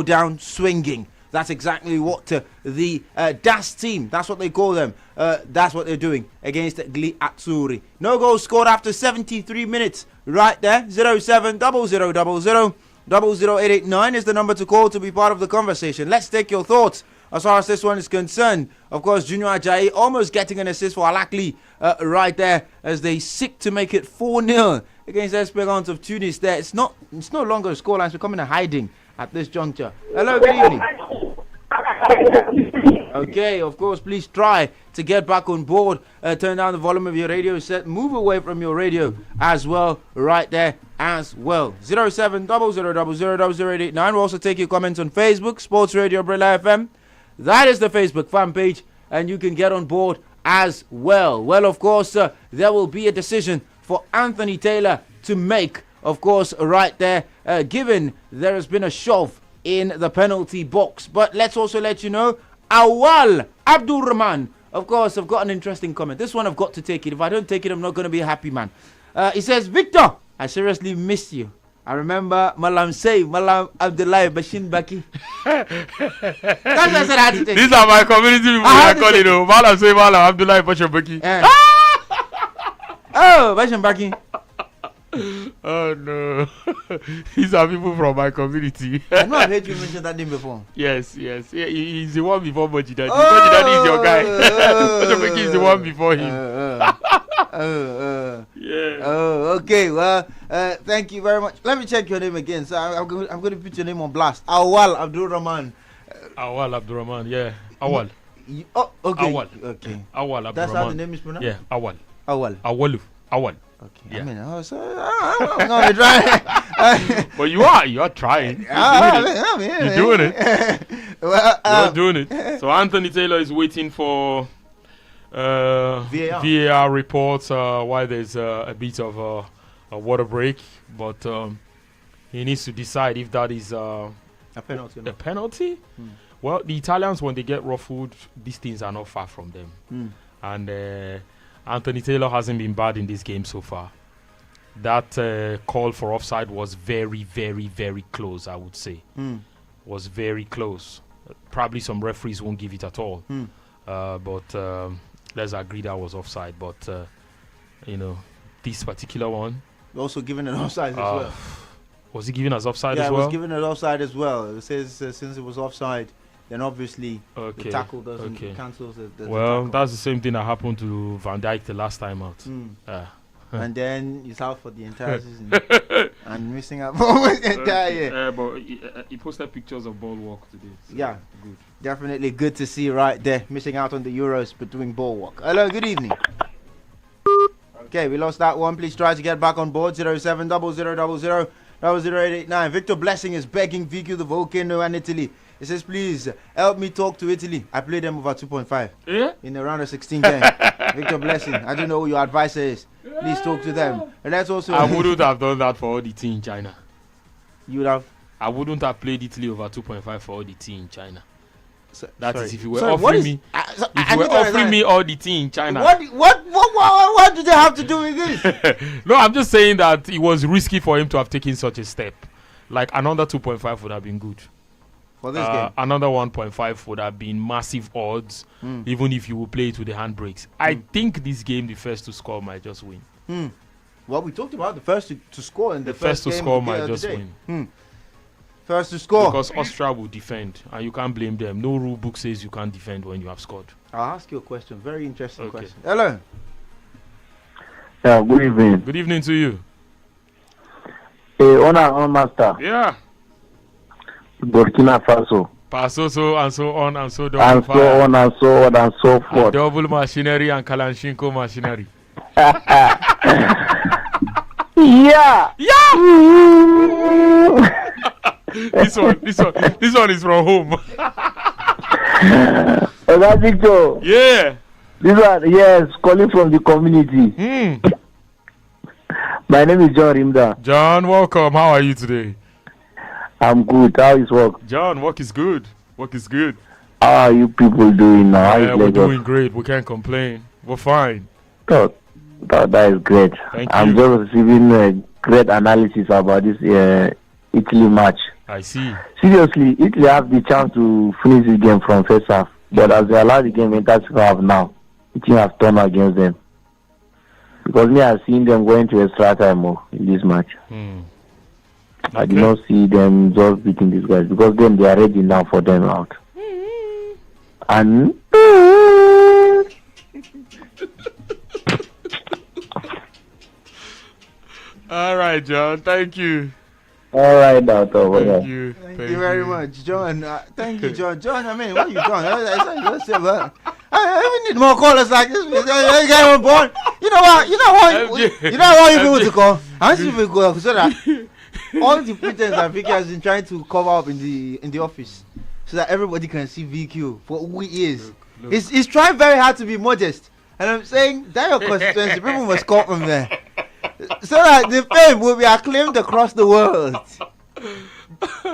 down swinging. That's exactly what the DAS team, that's what they call them. That's what they're doing against Gli Azzurri. No goals scored after 73 minutes. Right there, 070000 00889 is the number to call to be part of the conversation. Let's take your thoughts as far as this one is concerned. Of course, Junior Ajayi almost getting an assist for Al-Ahly right there as they seek to make it 4-0 against Esperance of Tunis there. It's no longer a scoreline, it's becoming a hiding at this juncture. Hello, good evening. Okay, of course, please try to get back on board. Turn down the volume of your radio set. Move away from your radio as well, right there as well. 0700000889. We'll also take your comments on Facebook, Sports Radio Brilla FM. That is the Facebook fan page, and you can get on board as well. Well, of course, there will be a decision for Anthony Taylor to make, of course, right there, given there has been a shove in the penalty box. But let's also let you know, Awal Abdul Rahman, of course, I've got an interesting comment. This one I've got to take it. If I don't take it, I'm not going to be a happy man. He says, Victor, I seriously miss you. I remember Malam Abdullahi Bashin Baki. That's what I said I had to take. These are my community people I call it. Malam Abdullahi Bashin Baki. Oh, Bashin Baki. Oh no. These are people from my community. I know I've heard you mention that name before. Yes. Yeah, he's the one before Mojidadi. Mojidadi is your guy. Bashin is the one before him. Yeah. Oh, okay. Well, thank you very much. Let me check your name again. So I'm going to put your name on blast. Awal Abdul Rahman. Awal Abdul Rahman. Yeah. Awal. Okay. Awal. Okay. Awal Abdul Rahman. That's how the name is pronounced. Yeah. Awal. Awal. Okay. Yeah. I mean, I'm going to try. But you are trying. You're doing it. Well, you're doing it. So Anthony Taylor is waiting for VAR reports while there's a bit of a water break, but he needs to decide if that is a penalty. A penalty? Well, the Italians, when they get ruffled, these things are not far from them. And Anthony Taylor hasn't been bad in this game so far. that call for offside was very, very, very close, I would say. Was very close. Probably some referees won't give it at all. But let's agree that was offside. But, this particular one. Also given an offside as well. Was he given as offside as well? Yeah, it was given an offside as well. It says since it was offside, then obviously the tackle doesn't cancel the well, tackle. That's the same thing that happened to Van Dijk the last time out. And then he's out for the entire season and missing out for the entire year. But he posted pictures of ball walk today. So yeah, good. Definitely good to see right there. Missing out on the Euros but doing ball walk. Hello, good evening. Okay, we lost that one. Please try to get back on board. 07000000889. Victor Blessing is begging VQ the Volcano and Italy. He says, please help me talk to Italy. I played them over 2.5 in the round of 16 game. Victor Blessing, I don't know who your advisor is. Please talk to them. And that's also. I wouldn't have done that for all the team in China. You would have? I wouldn't have played Italy over 2.5 for all the team in China. That is if you were sorry, offering me. If you were offering me all the team in China. What do they have to do with this? No, I'm just saying that it was risky for him to have taken such a step. Like another 2.5 would have been good. For this game? Another 1.5 would have been massive odds, even if you would play it with the handbrakes. I think this game, the first to score might just win. Well, we talked about the first to score in the first to game score might just win. First to score. Because Austria will defend, and you can't blame them. No rule book says you can't defend when you have scored. I'll ask you a question. Very interesting question. Hello. Yeah, good evening. Good evening to you. Hey, honor master. Yeah. Burkina Faso. So and so on and so on. And so on and so on and so forth. Double machinery and Kalashnikov machinery. Yeah. This one is from home. Oga Victor. Yeah. This one, yes, calling from the community. My name is John Rimda. John, welcome. How are you today? I'm good. How is work? John, work is good. Work is good. How are you people doing now? Yeah, we're doing great. We can't complain. We're fine. That is great. I'm just receiving a great analysis about this Italy match. I see. Seriously, Italy have the chance to finish this game from first half. But as they allow the game enter second half now, Italy have turned against them. Because me, I've seen them going to extra time in this match. I did not see them just beating these guys because then they are ready now for them out. And all right, John. Thank you. All right, Doctor. Thank you. Thank you very much, John. Thank you, John. John, I mean, what you done? I need more callers like this. You know what? You know what you people to call? I want you to go so that all the pretense that VQ has been trying to cover up in the office, so that everybody can see VQ for who he is. He's trying very hard to be modest, and I'm saying that your constituency people must come from there, so that the fame will be acclaimed across the world.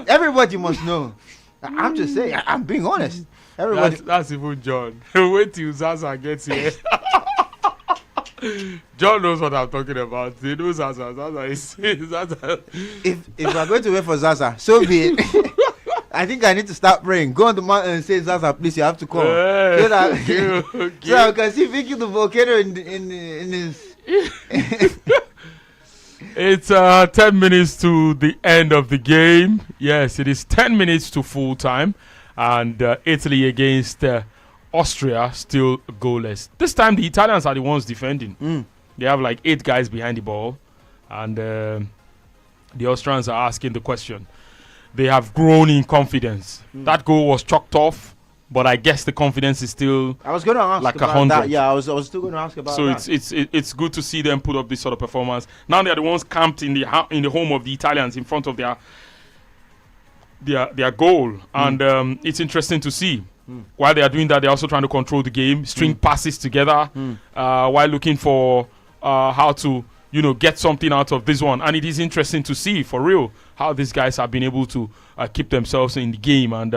Everybody must know. I'm just saying. I'm being honest. Everybody. That's even John. Wait till Zaza gets here. John knows what I'm talking about. He knows Zaza. Zaza. If we're going to wait for Zaza, so be it. I think I need to start praying. Go on the mountain and say, Zaza, please, you have to come. So that so I can see Vicky the Volcano in his. It's 10 minutes to the end of the game. Yes, it is 10 minutes to full time. And Italy against Austria still goalless. This time the Italians are the ones defending. They have like 8 guys behind the ball. And the Austrians are asking the question. They have grown in confidence. That goal was chalked off. But I guess the confidence is still I was going to ask like about 100. that. Yeah, I was still going to ask about that. So it's good to see them put up this sort of performance. Now they are the ones camped in the home of the Italians in front of their goal. And it's interesting to see. While they are doing that, they're also trying to control the game, string passes together, while looking for how to get something out of this one. And it is interesting to see, for real, how these guys have been able to keep themselves in the game. And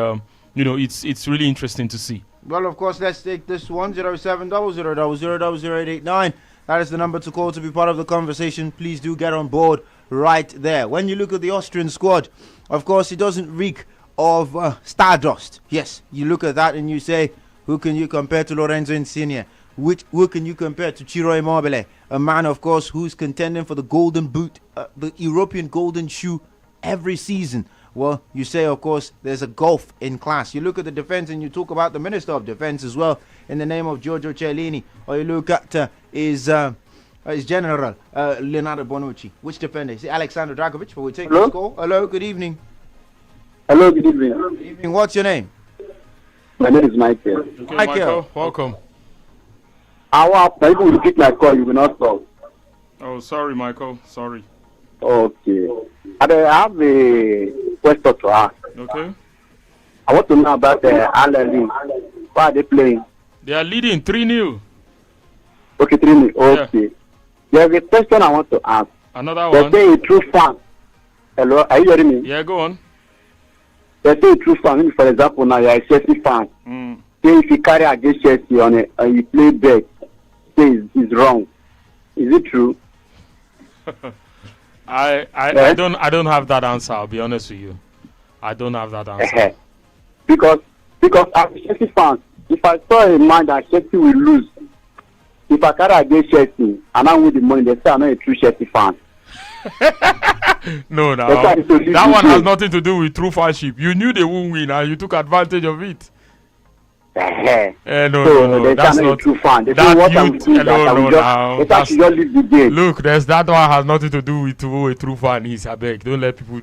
it's really interesting to see. Well, of course, let's take this 10700000889. That is the number to call to be part of the conversation. Please do get on board right there. When you look at the Austrian squad, of course, it doesn't reek of stardust. Yes, you look at that and you say, who can you compare to Lorenzo Insigne? Who can you compare to Ciro Immobile? A man, of course, who's contending for the golden boot, the European golden shoe every season. Well, you say, of course, there's a gulf in class. You look at the defense and you talk about the Minister of Defense as well, in the name of Giorgio Chiellini. Or you look at his general, Leonardo Bonucci. Which defender? Is it Alexander Dragovic? But we take this call. Hello, good evening. Hello, good evening. Good evening. What's your name? My name is Michael. Okay, Michael, welcome. People will pick my call, you will not talk. Oh, sorry, Michael. Sorry. Okay. I have a question to ask. Okay. I want to know about Al-Ahly. Why are they playing? They are leading 3-0. Okay, 3-0. Okay. Yeah. There's a question I want to ask. Another one. They say a true fan. Hello, are you hearing me? Yeah, go on. They say a true fan. For example, now you're a Chelsea fan. Say if you carry against Chelsea on it and you play bet, say it's wrong. Is it true? I don't have that answer. I'll be honest with you. I don't have that answer. because as a Chelsea fan, if I saw a man that Chelsea will lose, if I carry against Chelsea and I win the money, they say I'm not a true Chelsea fan. No. That one has nothing to do with true fanship. You knew they won't win and you took advantage of it. No. That's not a true fan. Look, that one has nothing to do with who a true fan is. I beg. Don't let people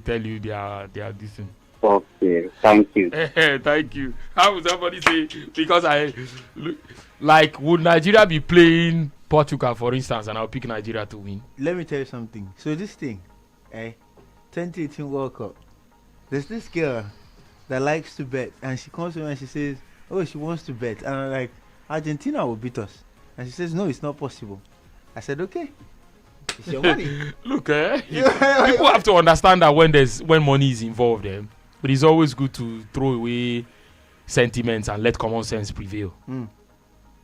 tell you they are decent. Okay, thank you. Thank you. How would somebody say? Because would Nigeria be playing Portugal, for instance, and I'll pick Nigeria to win? Let me tell you something. So this thing, 2018 World Cup, there's this girl that likes to bet, and she comes to me and she says, oh, she wants to bet. And I'm like, Argentina will beat us. And she says, no, it's not possible. I said, okay. It's your money. Look, people have to understand that when money is involved, but it's always good to throw away sentiments and let common sense prevail.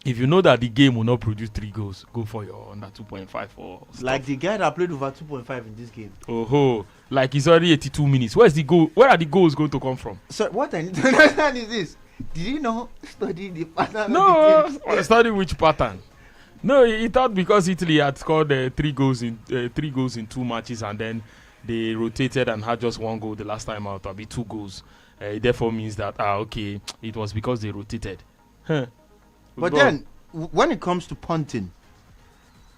If you know that the game will not produce 3 goals, go for your under 2.5 or stuff. Like the guy that played over 2.5 in this game. Like it's already 82 minutes. Where's the goal? Where are the goals going to come from? So what I need to understand is this. Did you know study the pattern? No, study which pattern? No, he thought because Italy had scored 3 goals in 2 matches and then they rotated and had just 1 goal the last time out. It'll be 2 goals. It therefore means that okay, it was because they rotated. But then, when it comes to punting,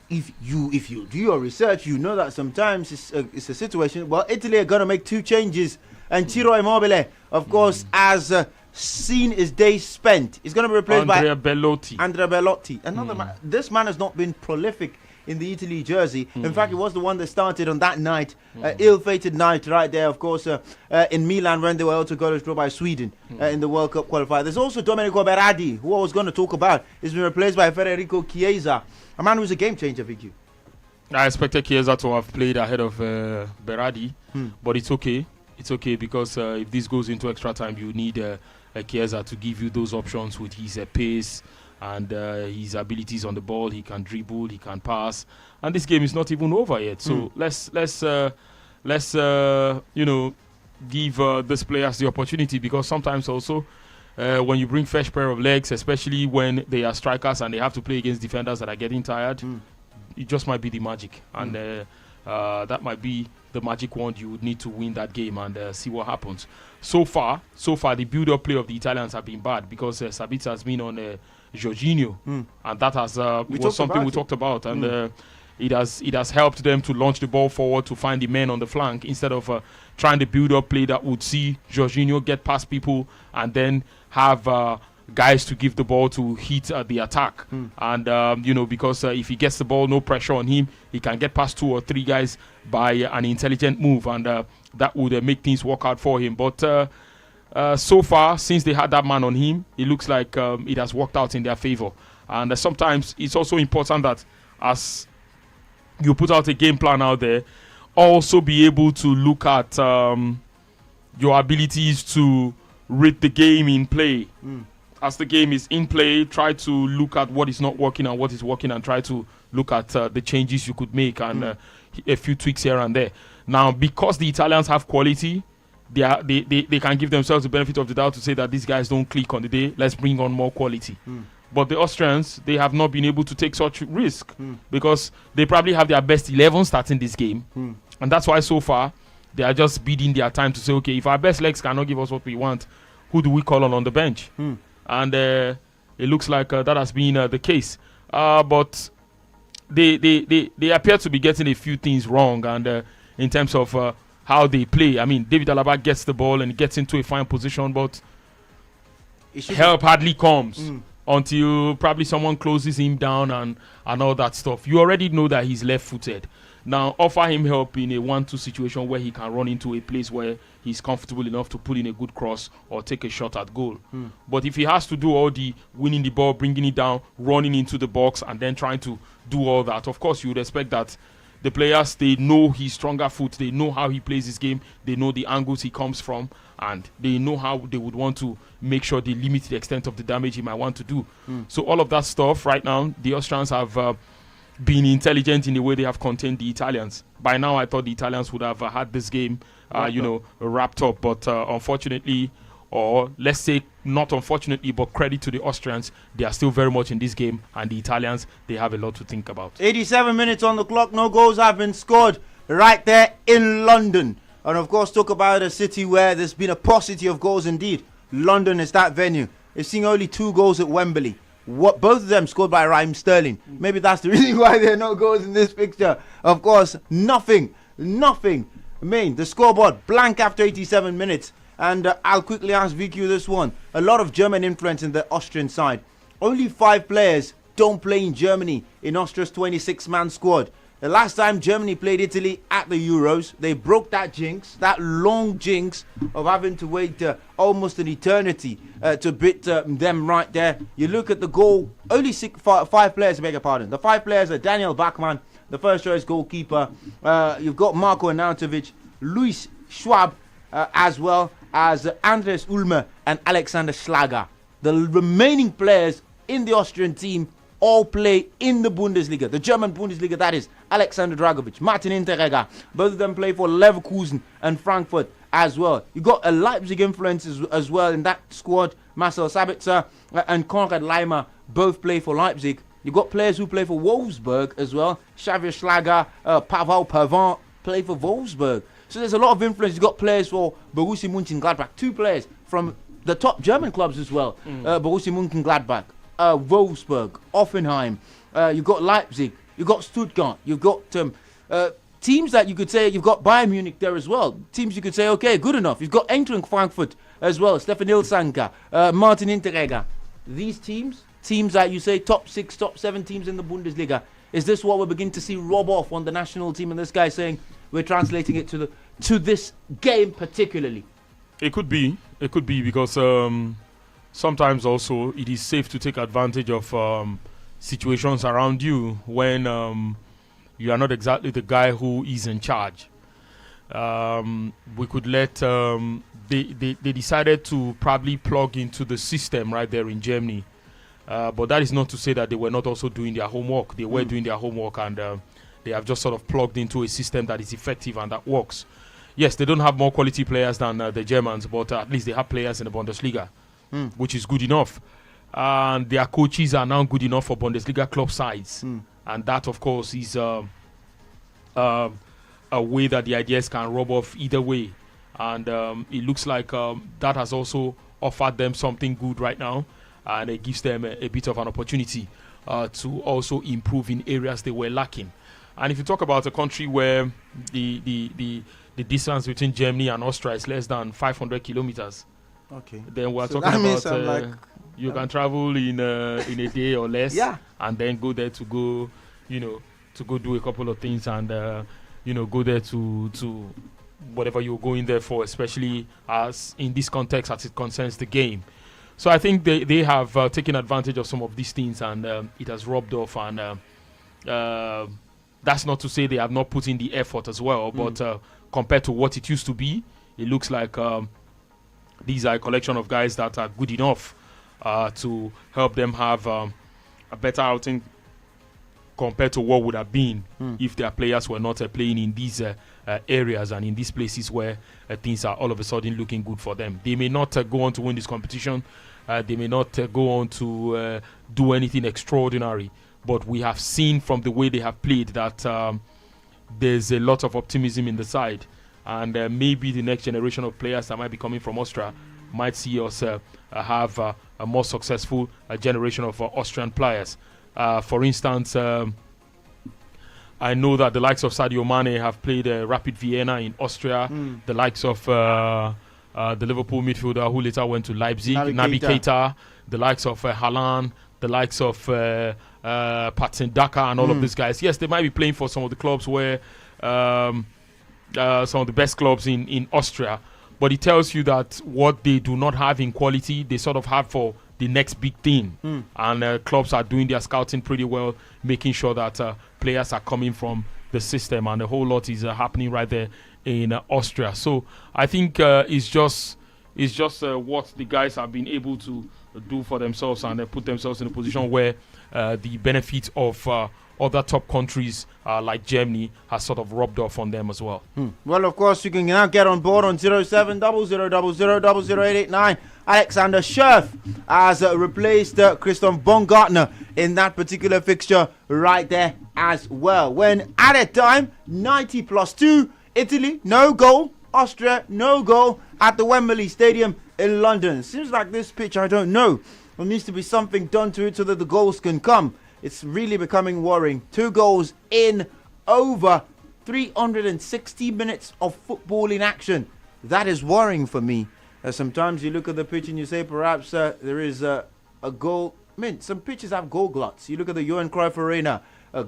if you do your research, you know that sometimes it's a situation. Well, Italy are gonna make 2 changes, and Ciro Immobile, of course, as seen his days spent, is gonna be replaced by Andrea Bellotti. Another man. This man has not been prolific in the Italy jersey. In fact, he was the one that started on that night, ill-fated night right there, of course, in Milan when they were also got drawn by Sweden in the World Cup qualifier. There's also Domenico Berardi, who I was going to talk about. He's been replaced by Federico Chiesa, a man who's a game changer, Vicky. I expected Chiesa to have played ahead of Berardi, but it's okay. It's okay because if this goes into extra time, you need Chiesa to give you those options with his pace and his abilities on the ball. He can dribble, he can pass, and this game is not even over yet. So let's give these players the opportunity, because sometimes also when you bring fresh pair of legs, especially when they are strikers and they have to play against defenders that are getting tired, it just might be the magic, and that might be the magic wand you would need to win that game and see what happens. So far, the build-up play of the Italians have been bad because Sabitzer has been on Jorginho, and that has was something we talked about, and it has helped them to launch the ball forward to find the men on the flank instead of trying to build up play that would see Jorginho get past people and then have guys to give the ball to hit the attack. And because if he gets the ball, no pressure on him, he can get past 2 or 3 guys by an intelligent move, and that would make things work out for him. But so far, since they had that man on him, it looks like it has worked out in their favor. And sometimes it's also important that as you put out a game plan out there, also be able to look at your abilities to read the game in play. as the game is in play, try to look at what is not working and what is working, and try to look at the changes you could make and a few tweaks here and there. Now, because the Italians have quality, they can give themselves the benefit of the doubt to say that these guys don't click on the day. Let's bring on more quality. But the Austrians, they have not been able to take such risk because they probably have their best 11 starting this game. And that's why so far they are just biding their time to say, okay, if our best legs cannot give us what we want, who do we call on the bench? And it looks like that has been the case. But they appear to be getting a few things wrong, and in terms of how they play. I mean, David Alaba gets the ball and gets into a fine position, but help hardly comes until probably someone closes him down and all that stuff. You already know that he's left-footed. Now, offer him help in a 1-2 situation where he can run into a place where he's comfortable enough to put in a good cross or take a shot at goal. But if he has to do all the winning the ball, bringing it down, running into the box, and then trying to do all that, of course, you would expect that the players, they know his stronger foot, they know how he plays his game, they know the angles he comes from, and they know how they would want to make sure they limit the extent of the damage he might want to do. So all of that stuff right now, the Austrians have been intelligent in the way they have contained the Italians. By now, I thought the Italians would have had this game, wrapped up. But unfortunately, or let's say not unfortunately, but credit to the Austrians, they are still very much in this game. And the Italians, they have a lot to think about. 87 minutes on the clock. No goals have been scored right there in London. And of course, talk about a city where there's been a paucity of goals indeed. London is that venue. It's seeing only 2 goals at Wembley. Both of them scored by Raheem Sterling. Maybe that's the reason why there are no goals in this picture. Of course, nothing. I mean, the scoreboard blank after 87 minutes. And I'll quickly ask VQ this one. A lot of German influence in the Austrian side. Only 5 players don't play in Germany in Austria's 26-man squad. The last time Germany played Italy at the Euros, they broke that jinx, that long jinx of having to wait almost an eternity to beat them right there. You look at the goal, only 5 players, beg your pardon. The 5 players are Daniel Bachmann, the first choice goalkeeper. You've got Marko Arnautovic, Luis Schwab, as well as Andres Ulmer and Alexander Schlager. The remaining players in the Austrian team all play in the Bundesliga, the German Bundesliga, that is. Alexander Dragovic, Martin Hinteregger, both of them play for Leverkusen and Frankfurt as well. You got a Leipzig influence as well in that squad. Marcel Sabitzer and Konrad Leimer both play for Leipzig. You got players who play for Wolfsburg as well. Xavier Schlager, Pavel Pavant play for Wolfsburg. So there's a lot of influence. You got players for Borussia Mönchengladbach, 2 players from the top German clubs as well. Borussia Mönchengladbach, Wolfsburg, Offenheim. You've got Leipzig, you've got Stuttgart, you've got teams that you could say, you've got Bayern Munich there as well. Teams you could say, okay, good enough. You've got Eintracht Frankfurt as well, Stefan Ilsanker, Martin Hinteregger. These teams that you say top 6, top 7 teams in the Bundesliga. Is this what we're beginning to see rub off on the national team? And this guy saying we're translating it to this game particularly. It could be because sometimes also it is safe to take advantage of situations around you when you are not exactly the guy who is in charge. We could let they decided to probably plug into the system right there in Germany, but that is not to say that they were not also doing their homework. They were doing their homework, and they have just sort of plugged into a system that is effective and that works. Yes, they don't have more quality players than the Germans, but at least they have players in the Bundesliga, which is good enough. And their coaches are now good enough for Bundesliga club sides. And that, of course, is a way that the ideas can rub off either way. And it looks like that has also offered them something good right now. And it gives them a bit of an opportunity to also improve in areas they were lacking. And if you talk about a country where the distance between Germany and Austria is less than 500 kilometers, then we're talking about you can travel in a day or less, and then go there to go do a couple of things, and go there to whatever you're going there for, especially as in this context as it concerns the game. So I think they have taken advantage of some of these things, and it has rubbed off. And that's not to say they have not put in the effort as well, but compared to what it used to be, it looks like these are a collection of guys that are good enough to help them have a better outing compared to what would have been if their players were not playing in these areas and in these places where things are all of a sudden looking good for them. They may not go on to win this competition. They may not go on to do anything extraordinary. But we have seen from the way they have played that there's a lot of optimism in the side. And maybe the next generation of players that might be coming from Austria might see us have a more successful generation of Austrian players. For instance, I know that the likes of Sadio Mane have played Rapid Vienna in Austria. The likes of the Liverpool midfielder who later went to Leipzig, Naby Keita. The likes of Haaland, the likes of Patson Daka and all of these guys. Yes, they might be playing for some of the clubs where some of the best clubs in Austria. But it tells you that what they do not have in quality, they sort of have for the next big thing. And clubs are doing their scouting pretty well, making sure that players are coming from the system, and a whole lot is happening right there in Austria. So I think it's just what the guys have been able to do for themselves and put themselves in a position where the benefit of other top countries like Germany has sort of rubbed off on them as well. Well, of course, you can now get on board on 0700000889. Alexander Scherf has replaced Christoph Baumgartner in that particular fixture right there as well. When added time, 90+2, Italy, no goal. Austria, no goal at the Wembley Stadium in London. Seems like this pitch, I don't know. There needs to be something done to it so that the goals can come. It's really becoming worrying. 2 goals in over 360 minutes of football in action. That is worrying for me. Sometimes you look at the pitch and you say perhaps there is a goal. I mean, some pitches have goal gluts. You look at the Johan Cruyff Arena,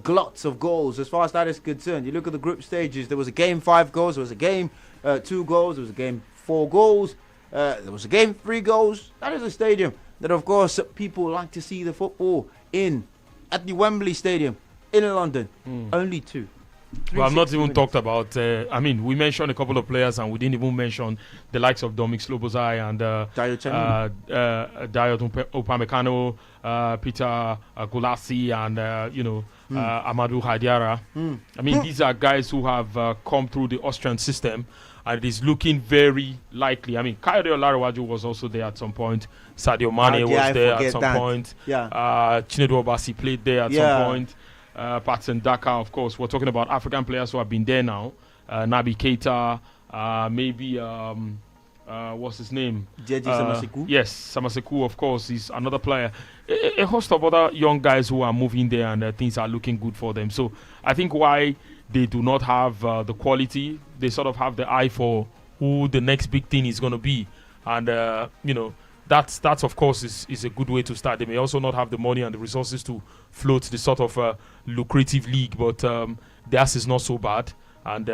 gluts of goals as far as that is concerned. You look at the group stages. There was a game 5 goals. There was a game 2 goals. There was a game 4 goals. There was a game 3 goals. That is a stadium that, of course, people like to see the football in. At the Wembley Stadium in London, only 2. Well, I've not even talked about, we mentioned a couple of players and we didn't even mention the likes of Dominic Slobozai and Dayot Upamecano, Peter Gulassi and, Amadou Hadiara. These are guys who have come through the Austrian system, and it is looking very likely. Kayode Olarewaju was also there at some point. Sadio Mane was there at some point. Chinedu Obasi played there at some point. Patson Daka, of course. We're talking about African players who have been there now. Naby Keita, maybe what's his name? Jeji Samaseku. Yes, Samaseku, of course, is another player. A host of other young guys who are moving there, and things are looking good for them. So I think why they do not have the quality, they sort of have the eye for who the next big thing is going to be. And, that's of course is a good way to start. They may also not have the money and the resources to float the sort of lucrative league, but theirs is not so bad. And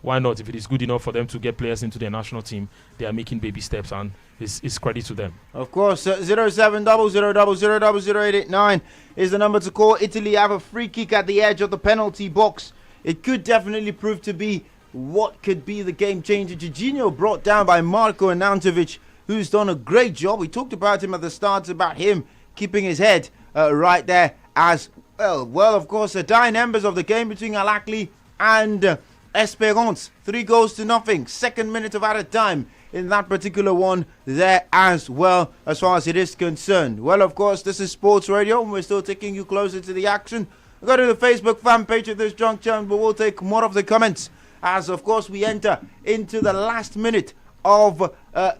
why not? If it is good enough for them to get players into their national team, they are making baby steps, and it's credit to them. Of course, 0700000889 is the number to call. Italy have a free kick at the edge of the penalty box. It could definitely prove to be what could be the game changer. Jorginho brought down by Marko Arnautovic, who's done a great job. We talked about him at the start, about him keeping his head right there as well. Well, of course, the dying embers of the game between Al Ahly and Esperance. 3-0. Second minute of added time in that particular one there as well, as far as it is concerned. Well, of course, this is Sports Radio, and we're still taking you closer to the action. Go to the Facebook fan page at this juncture, but we'll take more of the comments as, of course, we enter into the last minute of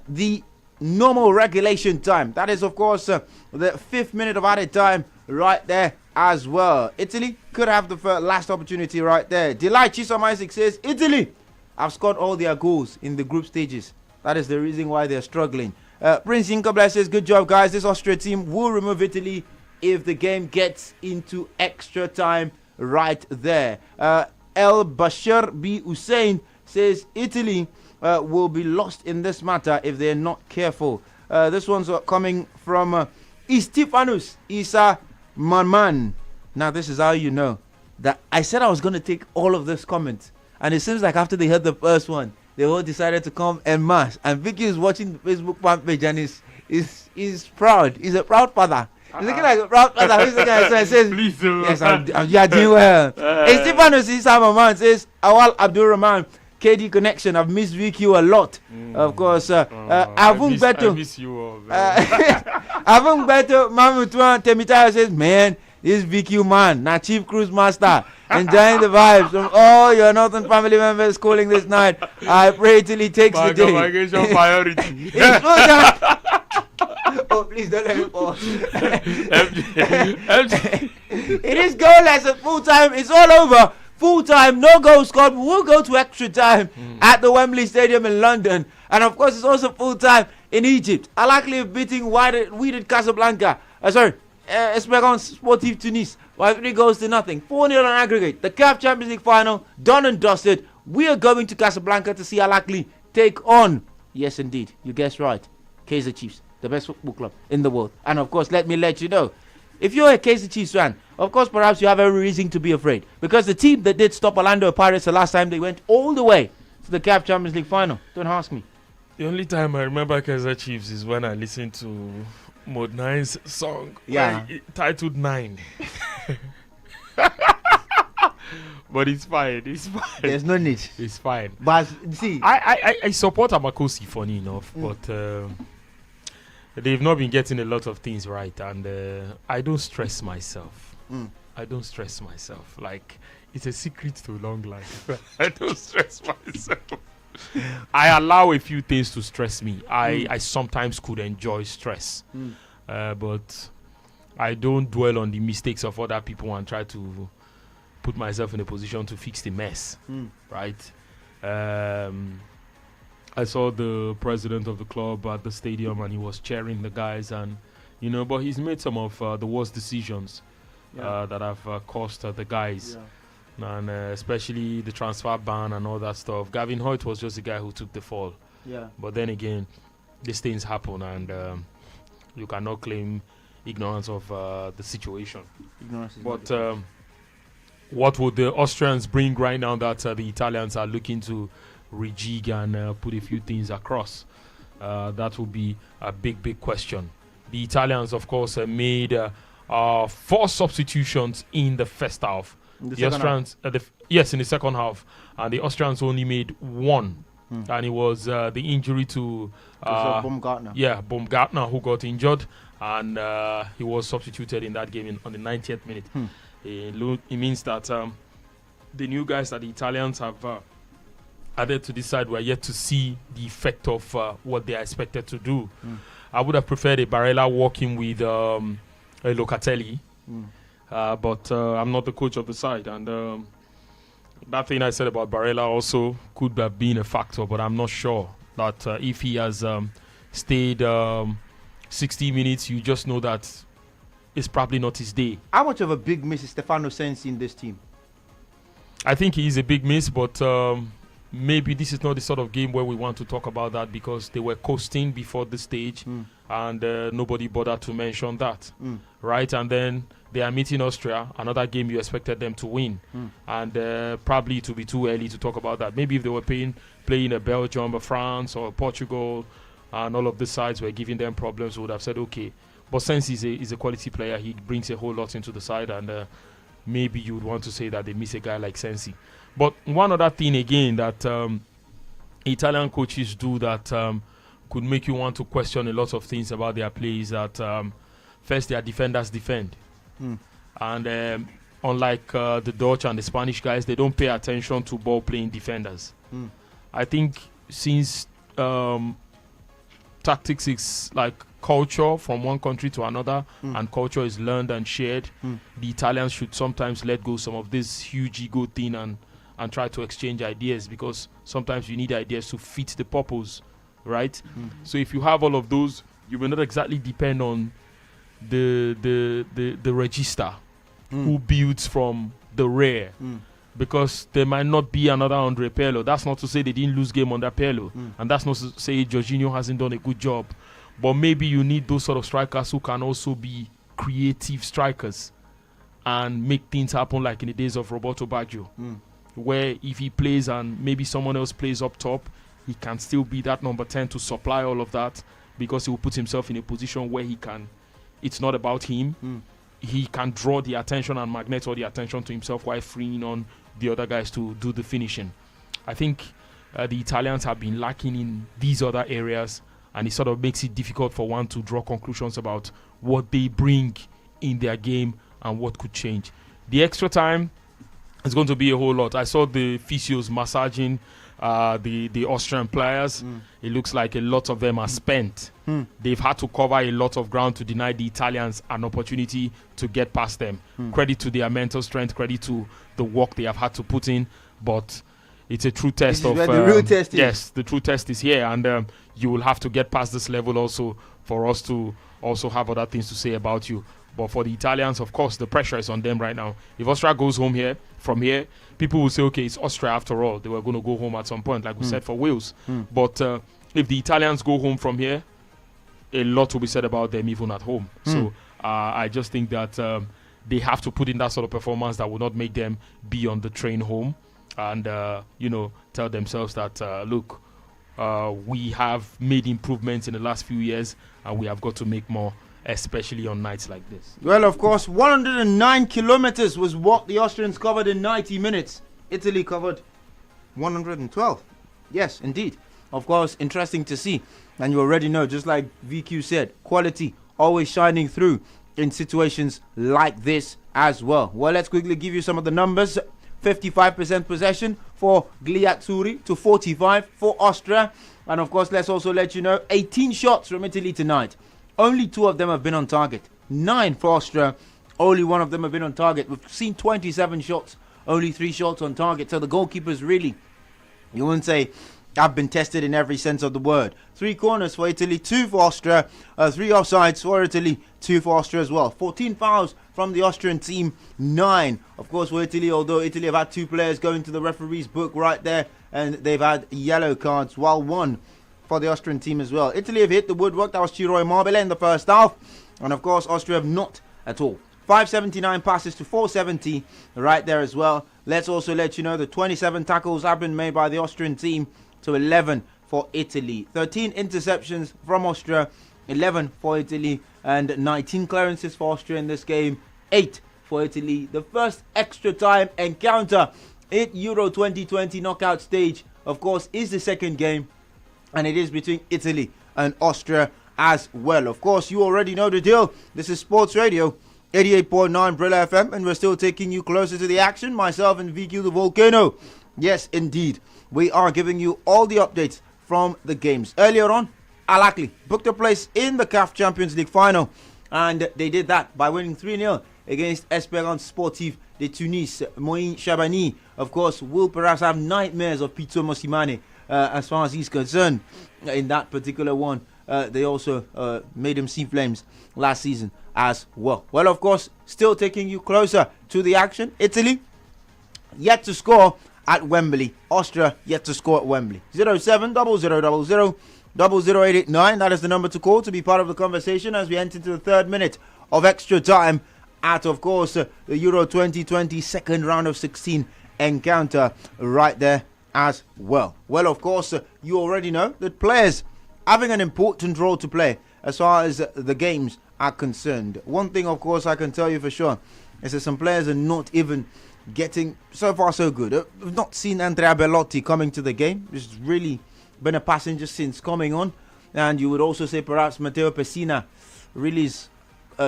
the normal regulation time. That is, of course, the 5th minute of added time right there as well. Italy could have the last opportunity right there. Delight Chisom Isaac says, Italy have scored all their goals in the group stages. That is the reason why they're struggling. Prince Inkabla says, good job, guys. This Austria team will remove Italy if the game gets into extra time right there. El Bashir B. Hussein says, Italy will be lost in this matter if they're not careful. This one's coming from Istifanus Isa Manman. Now, this is how you know that I said I was going to take all of this comments, and it seems like after they heard the first one, they all decided to come en masse. And Vicky is watching the Facebook fan page, and is proud. He's a proud father. He's looking like a proud father. He's looking at and says, please do. Yes, you are doing well. Hey, Stefano Sisama says, Awal Abdul Rahman, KD Connection. I've missed VQ a lot. Of course, I miss you all. Avung Beto Mamutuan Temitaya says, man, this VQ man, not Chief Cruise Master. Enjoying the vibes from all your Northern family members calling this night. I pray till he takes the day. Priority. Oh, please don't let me pause. It is goalless at full time. It's all over. Full time, no goal scored. We'll go to extra time at the Wembley Stadium in London. And of course, it's also full time in Egypt. Al Ahly beating Wydad Casablanca. Esperance Sportif Tunis by 3 goals to nothing. 4-0 on aggregate. The CAF Champions League final, done and dusted. We are going to Casablanca to see Al Ahly take on, yes indeed, you guessed right, Kaizer Chiefs, the best football club in the world. And of course, let me let you know, if you're a Kaizer Chiefs fan, of course, perhaps you have every reason to be afraid. Because the team that did stop Orlando Pirates the last time, they went all the way to the CAF Champions League final. Don't ask me. The only time I remember Kaizer Chiefs is when I listened to Mode 9's song, titled 9. But it's fine. There's no need. It's fine. But see, I support Amakosi, funny enough, but they've not been getting a lot of things right, and I don't stress myself. Like, it's a secret to long life. I don't stress myself. I allow a few things to stress me. I sometimes could enjoy stress, but I don't dwell on the mistakes of other people and try to put myself in a position to fix the mess. Right? I saw the president of the club at the stadium, and he was cheering the guys, and but he's made some of the worst decisions that have cost the guys. And especially the transfer ban and all that stuff. Gavin Hoyt was just the guy who took the fall. But then again, these things happen, and you cannot claim ignorance of the situation. But what would the Austrians bring right now that the Italians are looking to rejig and put a few things across? That will be a big question. The Italians, of course, made 4 substitutions in the first half. The Austrians, in the second half, and the Austrians only made 1, and it was the injury to Baumgartner. Baumgartner, who got injured, and he was substituted in that game on the 90th minute. It means that the new guys that the Italians have added to this side were yet to see the effect of what they are expected to do. I would have preferred a Barella working with a Locatelli. But I'm not the coach of the side, and that thing I said about Barella also could have been a factor, but I'm not sure that if he has stayed 60 minutes, you just know that it's probably not his day. How much of a big miss is Stefano Sensi in this team? I think he is a big miss, but maybe this is not the sort of game where we want to talk about that, because they were coasting before the stage, and nobody bothered to mention that, right? And then they are meeting Austria, another game you expected them to win. And probably it will be too early to talk about that. Maybe if they were playing a Belgium or France or Portugal, and all of the sides were giving them problems, we would have said, okay. But since he's a quality player, he brings a whole lot into the side, and maybe you would want to say that they miss a guy like Sensi. But one other thing again that Italian coaches do that could make you want to question a lot of things about their play is that first, their defenders defend. And unlike the Dutch and the Spanish guys, they don't pay attention to ball-playing defenders. I think since tactics is like culture from one country to another, and culture is learned and shared, the Italians should sometimes let go some of this huge ego thing and try to exchange ideas, because sometimes you need ideas to fit the purpose, right? So if you have all of those, you will not exactly depend on the register who builds from the rear, because there might not be another Andre Pirlo. That's not to say they didn't lose game under Pirlo, and that's not to say Jorginho hasn't done a good job, but maybe you need those sort of strikers who can also be creative strikers and make things happen, like in the days of Roberto Baggio, where if he plays and maybe someone else plays up top, he can still be that number 10 to supply all of that, because he will put himself in a position where he can. It's not about him. He can draw the attention and magnet all the attention to himself while freeing on the other guys to do the finishing. I think the Italians have been lacking in these other areas, and it sort of makes it difficult for one to draw conclusions about what they bring in their game and what could change. The extra time is going to be a whole lot. I saw the physios massaging the Austrian players. It looks like a lot of them are spent. They've had to cover a lot of ground to deny the Italians an opportunity to get past them. Credit to their mental strength, credit to the work they have had to put in, but it's a true test of... the real test is. Yes, the true test is here, and you will have to get past this level also for us to also have other things to say about you. But for the Italians, of course, the pressure is on them right now. If Austria goes home from here, people will say, okay, it's Austria after all. They were going to go home at some point, like we said for Wales. But if the Italians go home from here, a lot will be said about them even at home. So I just think that they have to put in that sort of performance that will not make them be on the train home and, tell themselves that, look, we have made improvements in the last few years and we have got to make more, especially on nights like this. Well, of course, 109 kilometers was what the Austrians covered in 90 minutes. Italy covered 112. Yes, indeed. Of course, interesting to see. And you already know, just like VQ said, quality always shining through in situations like this as well. Well, let's quickly give you some of the numbers. 55% possession for Gliazzurri to 45 for Austria. And of course, let's also let you know, 18 shots from Italy tonight. Only 2 of them have been on target. 9 for Austria. Only 1 of them have been on target. We've seen 27 shots. Only 3 shots on target. So the goalkeepers really, you wouldn't say, have been tested in every sense of the word. 3 corners for Italy, 2 for Austria. 3 offsides for Italy, 2 for Austria as well. 14 fouls from the Austrian team, 9. Of course, for Italy, although Italy have had 2 players go into the referee's book right there. And they've had yellow cards, while 1 for the Austrian team as well. Italy have hit the woodwork. That was Ciro Immobile in the first half. And of course, Austria have not at all. 579 passes to 470 right there as well. Let's also let you know the 27 tackles have been made by the Austrian team to 11 for Italy. 13 interceptions from Austria, 11 for Italy, and 19 clearances for Austria in this game, 8 for Italy. The first extra time encounter at Euro 2020 knockout stage, of course, is the second game, and it is between Italy and Austria as well. Of course, you already know the deal. This is Sports Radio 88.9 Brilla FM, and we're still taking you closer to the action. Myself and VQ the Volcano. Yes, indeed. We are giving you all the updates from the games. Earlier on, Al Ahly booked a place in the CAF Champions League final, and they did that by winning 3-0 against Espérance Sportive de Tunis. Moïn Chabani, of course, will perhaps have nightmares of Pito Mosimane as far as he's concerned in that particular one. They also made him see flames last season as well. Well, of course, still taking you closer to the action. Italy yet to score at Wembley. Austria yet to score at Wembley. 07 0000 00889. That is the number to call to be part of the conversation as we enter into the 3rd minute of extra time at, of course, the Euro 2020 second round of 16 encounter right there as well. Well, of course, you already know that players having an important role to play as far as the games are concerned. One thing, of course, I can tell you for sure is that some players are not even getting so far so good. We've not seen Andrea Bellotti coming to the game. He's really been a passenger since coming on. And you would also say perhaps Matteo Pessina really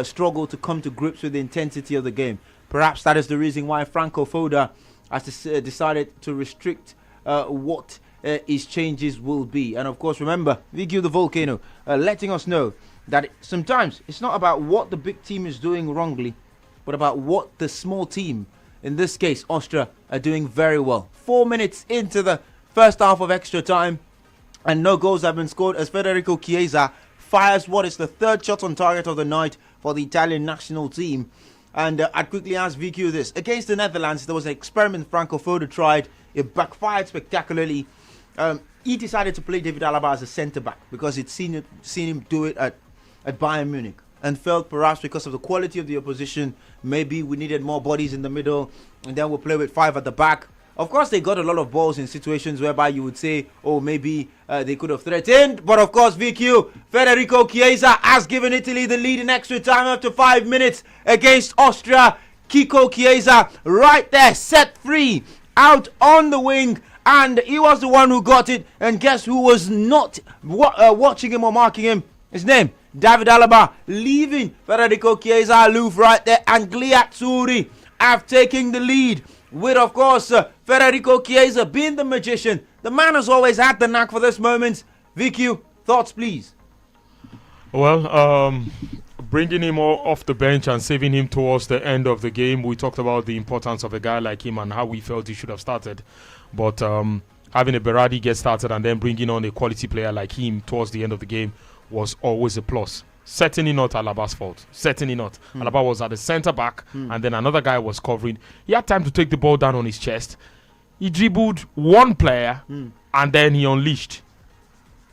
struggled to come to grips with the intensity of the game. Perhaps that is the reason why Franco Foda has decided to restrict what his changes will be. And of course, remember, VQ the Volcano letting us know that sometimes it's not about what the big team is doing wrongly, but about what the small team, in this case Austria, are doing very well. 4 minutes into the first half of extra time, and no goals have been scored as Federico Chiesa fires what is the 3rd shot on target of the night for the Italian national team. And I'd quickly ask VQ this. Against the Netherlands, there was an experiment Franco Foda tried. It backfired spectacularly. He decided to play David Alaba as a centre-back because he'd seen him do it at Bayern Munich, and felt perhaps because of the quality of the opposition, maybe we needed more bodies in the middle, and then we'll play with 5 at the back. Of course, they got a lot of balls in situations whereby you would say, oh, maybe they could have threatened. But of course, VQ, Federico Chiesa has given Italy the lead in extra time after 5 minutes against Austria. Kiko Chiesa right there, set free, out on the wing. And he was the one who got it. And guess who was not watching him or marking him? His name, David Alaba, leaving Federico Chiesa aloof right there. And Gliazzurri have taken the lead. With, of course, Federico Chiesa being the magician. The man has always had the knack for this moment. VQ, thoughts, please. Well, bringing him off the bench and saving him towards the end of the game, we talked about the importance of a guy like him and how we felt he should have started. But having a Berardi get started and then bringing on a quality player like him towards the end of the game was always a plus. Certainly not Alaba's fault. Certainly not. Alaba was at the centre back, and then another guy was covering. He had time to take the ball down on his chest. He dribbled one player, and then he unleashed.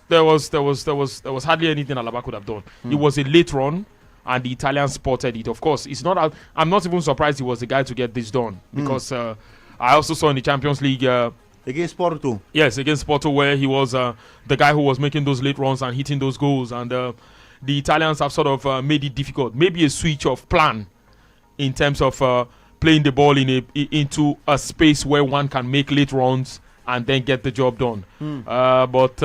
There was hardly anything Alaba could have done. It was a late run, and the Italians spotted it. Of course, it's not. I'm not even surprised he was the guy to get this done, because I also saw in the Champions League. Against Porto. Yes, against Porto, where he was the guy who was making those late runs and hitting those goals, and the Italians have sort of made it difficult. Maybe a switch of plan in terms of playing the ball into a space where one can make late runs and then get the job done. But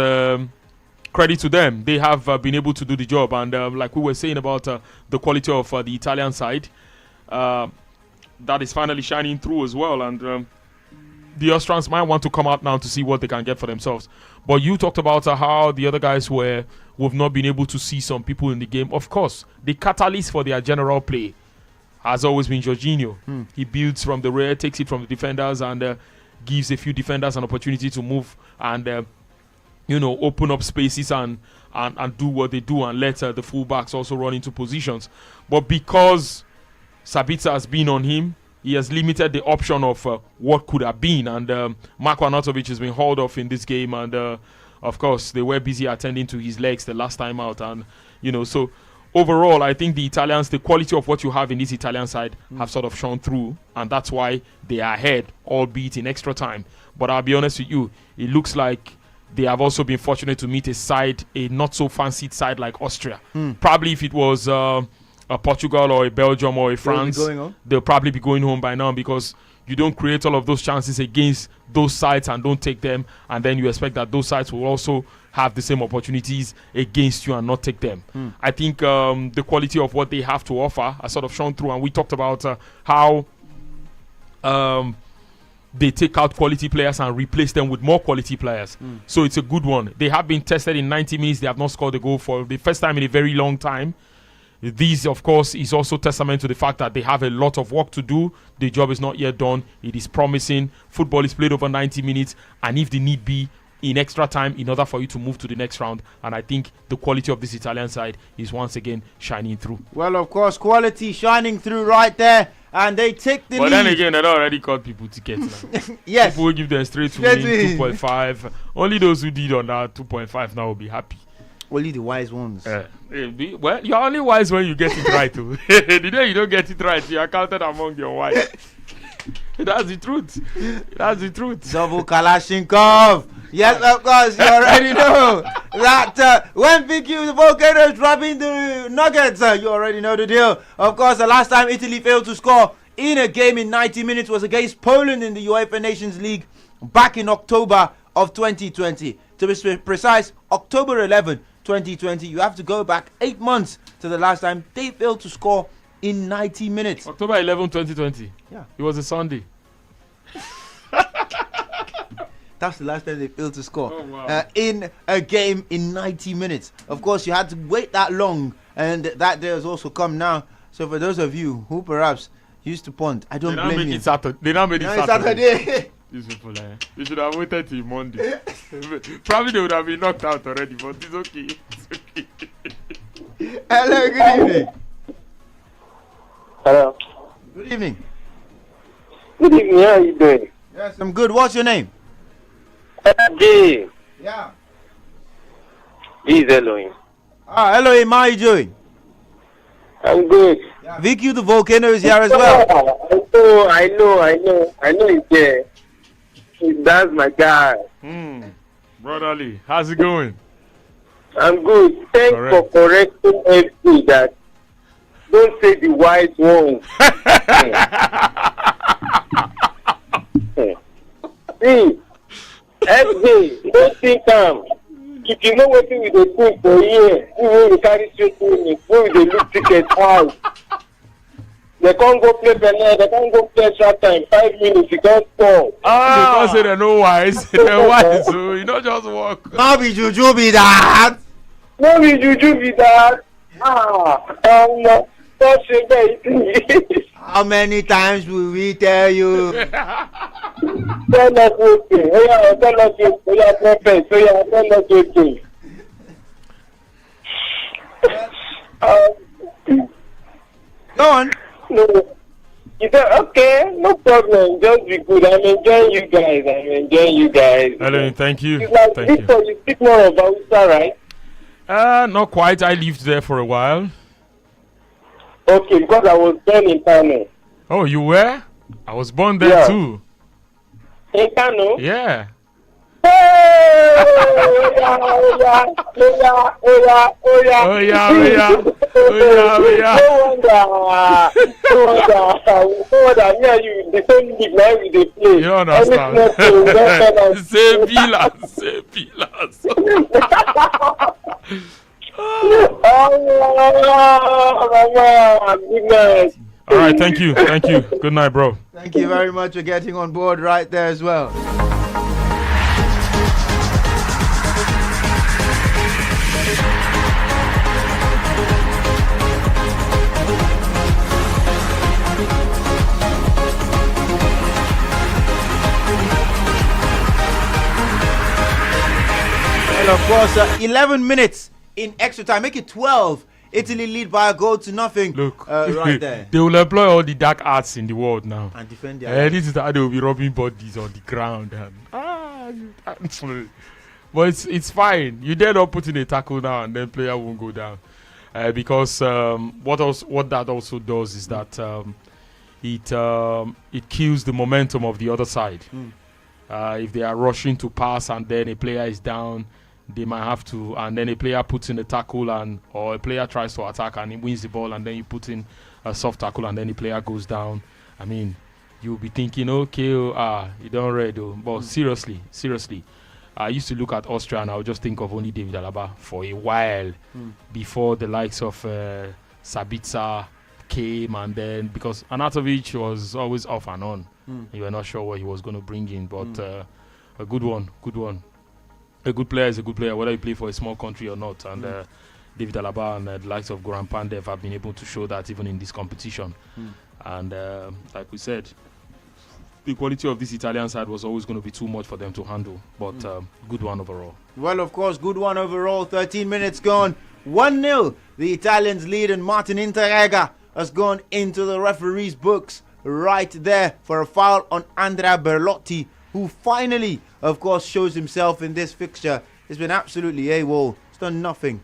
credit to them. They have been able to do the job. And like we were saying about the quality of the Italian side, that is finally shining through as well. And the Austrians might want to come out now to see what they can get for themselves. But you talked about how the other guys we've not been able to see some people in the game. Of course, the catalyst for their general play has always been Jorginho. He builds from the rear, takes it from the defenders, and gives a few defenders an opportunity to move and open up spaces and do what they do, and let the fullbacks also run into positions. But because Sabitzer has been on him, he has limited the option of what could have been. And Marko Arnautovic has been hauled off in this game. And, of course, they were busy attending to his legs the last time out. And, so overall, I think the Italians, the quality of what you have in this Italian side have sort of shone through. And that's why they are ahead, albeit in extra time. But I'll be honest with you, it looks like they have also been fortunate to meet a not-so-fancied side like Austria. Probably if it was a Portugal or a Belgium or a France, they'll probably be going home by now, because you don't create all of those chances against those sides and don't take them, and then you expect that those sides will also have the same opportunities against you and not take them. I think the quality of what they have to offer has sort of shown through, and we talked about how they take out quality players and replace them with more quality players. So it's a good one. They have been tested in 90 minutes. They have not scored a goal for the first time in a very long time. This, of course, is also testament to the fact that they have a lot of work to do. The job is not yet done. It is promising. Football is played over 90 minutes, and if the need be, in extra time, in order for you to move to the next round. And I think the quality of this Italian side is once again shining through. Well, of course, quality shining through right there. And they take the lead. But then again, they already got people tickets now. Yes. People will give them straight to win 2.5. Only those who did on that 2.5 now will be happy. Only the wise ones. Well, you're only wise when you get it right. The day you don't get it right, you are counted among your wise. That's the truth. That's the truth. Double Kalashnikov. Yes, of course, you already know that when VQ the Volcano is dropping the Nuggets, you already know the deal. Of course, the last time Italy failed to score in a game in 90 minutes was against Poland in the UEFA Nations League back in October of 2020. To be precise, October 11, 2020. You have to go back 8 months to the last time they failed to score in 90 minutes. October 11, 2020. Yeah. It was a Sunday. That's the last time they failed to score in a game in 90 minutes. Of course, you had to wait that long, and that day has also come now. So for those of you who perhaps used to punt, I don't blame you. They now made it Saturday. These people, they should have waited till Monday. Probably they would have been knocked out already, but it's okay. It's okay. Hello, good evening. Hello. Good evening. Good evening, how are you doing? Yes, I'm good. What's your name? G. Yeah. G is Elohim. Elohim, how are you doing? I'm good. Yeah, VQ the Volcano is here as well. I know he's there. That's my guy. Brotherly, how's it going? I'm good. Thanks Correct. for correcting FP that. Don't say the wise ones. See, FP, don't think if you know what we dey think for here, we will carry straight minutes, we will look ticket out. They can't go play Benin, they can't go play extra time, 5 minutes, you can't score. Because say they're no wise. They're wise, so you don't just walk. How be Juju be that? No be Juju be that. Don't say that. How many times will we tell you? Tell us okay. Tell us okay. Prophet. Tell us okay. Go on. No. You said, okay, no problem. Just be good. I'm enjoying you guys. Hello, thank you. It's like Thank you. Victor, you speak more about Usa, right? Not quite. I lived there for a while. Okay, because I was born in Kano. Oh, you were? I was born there too. In Kano? Yeah. You understand? Say pillars. All right, thank you. Good night, bro. Thank you very much for getting on board right there as well. And of course, 11 minutes in extra time. Make it 12. Italy lead by a goal to nothing. Look, right there. They will employ all the dark arts in the world now. And defend their This is how they will be rubbing bodies on the ground. But it's fine. You dare not put in a tackle now and then player won't go down. Because what that also does is that it kills the momentum of the other side. If they are rushing to pass and then a player is down, they might have to, and then a player puts in a tackle or a player tries to attack and he wins the ball, and then you put in a soft tackle and then the player goes down. I mean, you'll be thinking, okay, you don't read though. But seriously, I used to look at Austria and I would just think of only David Alaba for a while before the likes of Sabitzer came, and then because Anatovic was always off and on, you were not sure what he was going to bring in, but a good one. A good player is a good player, whether you play for a small country or not. And David Alaba and the likes of Goran Pandev have been able to show that even in this competition. And like we said, the quality of this Italian side was always going to be too much for them to handle. But good one overall. Well, of course, good one overall. 13 minutes gone. 1-0. The Italians lead, and Martin Interrega has gone into the referee's books right there for a foul on Andrea Berlotti, who finally, of course, shows himself in this fixture. It's been absolutely AWOL. It's done nothing.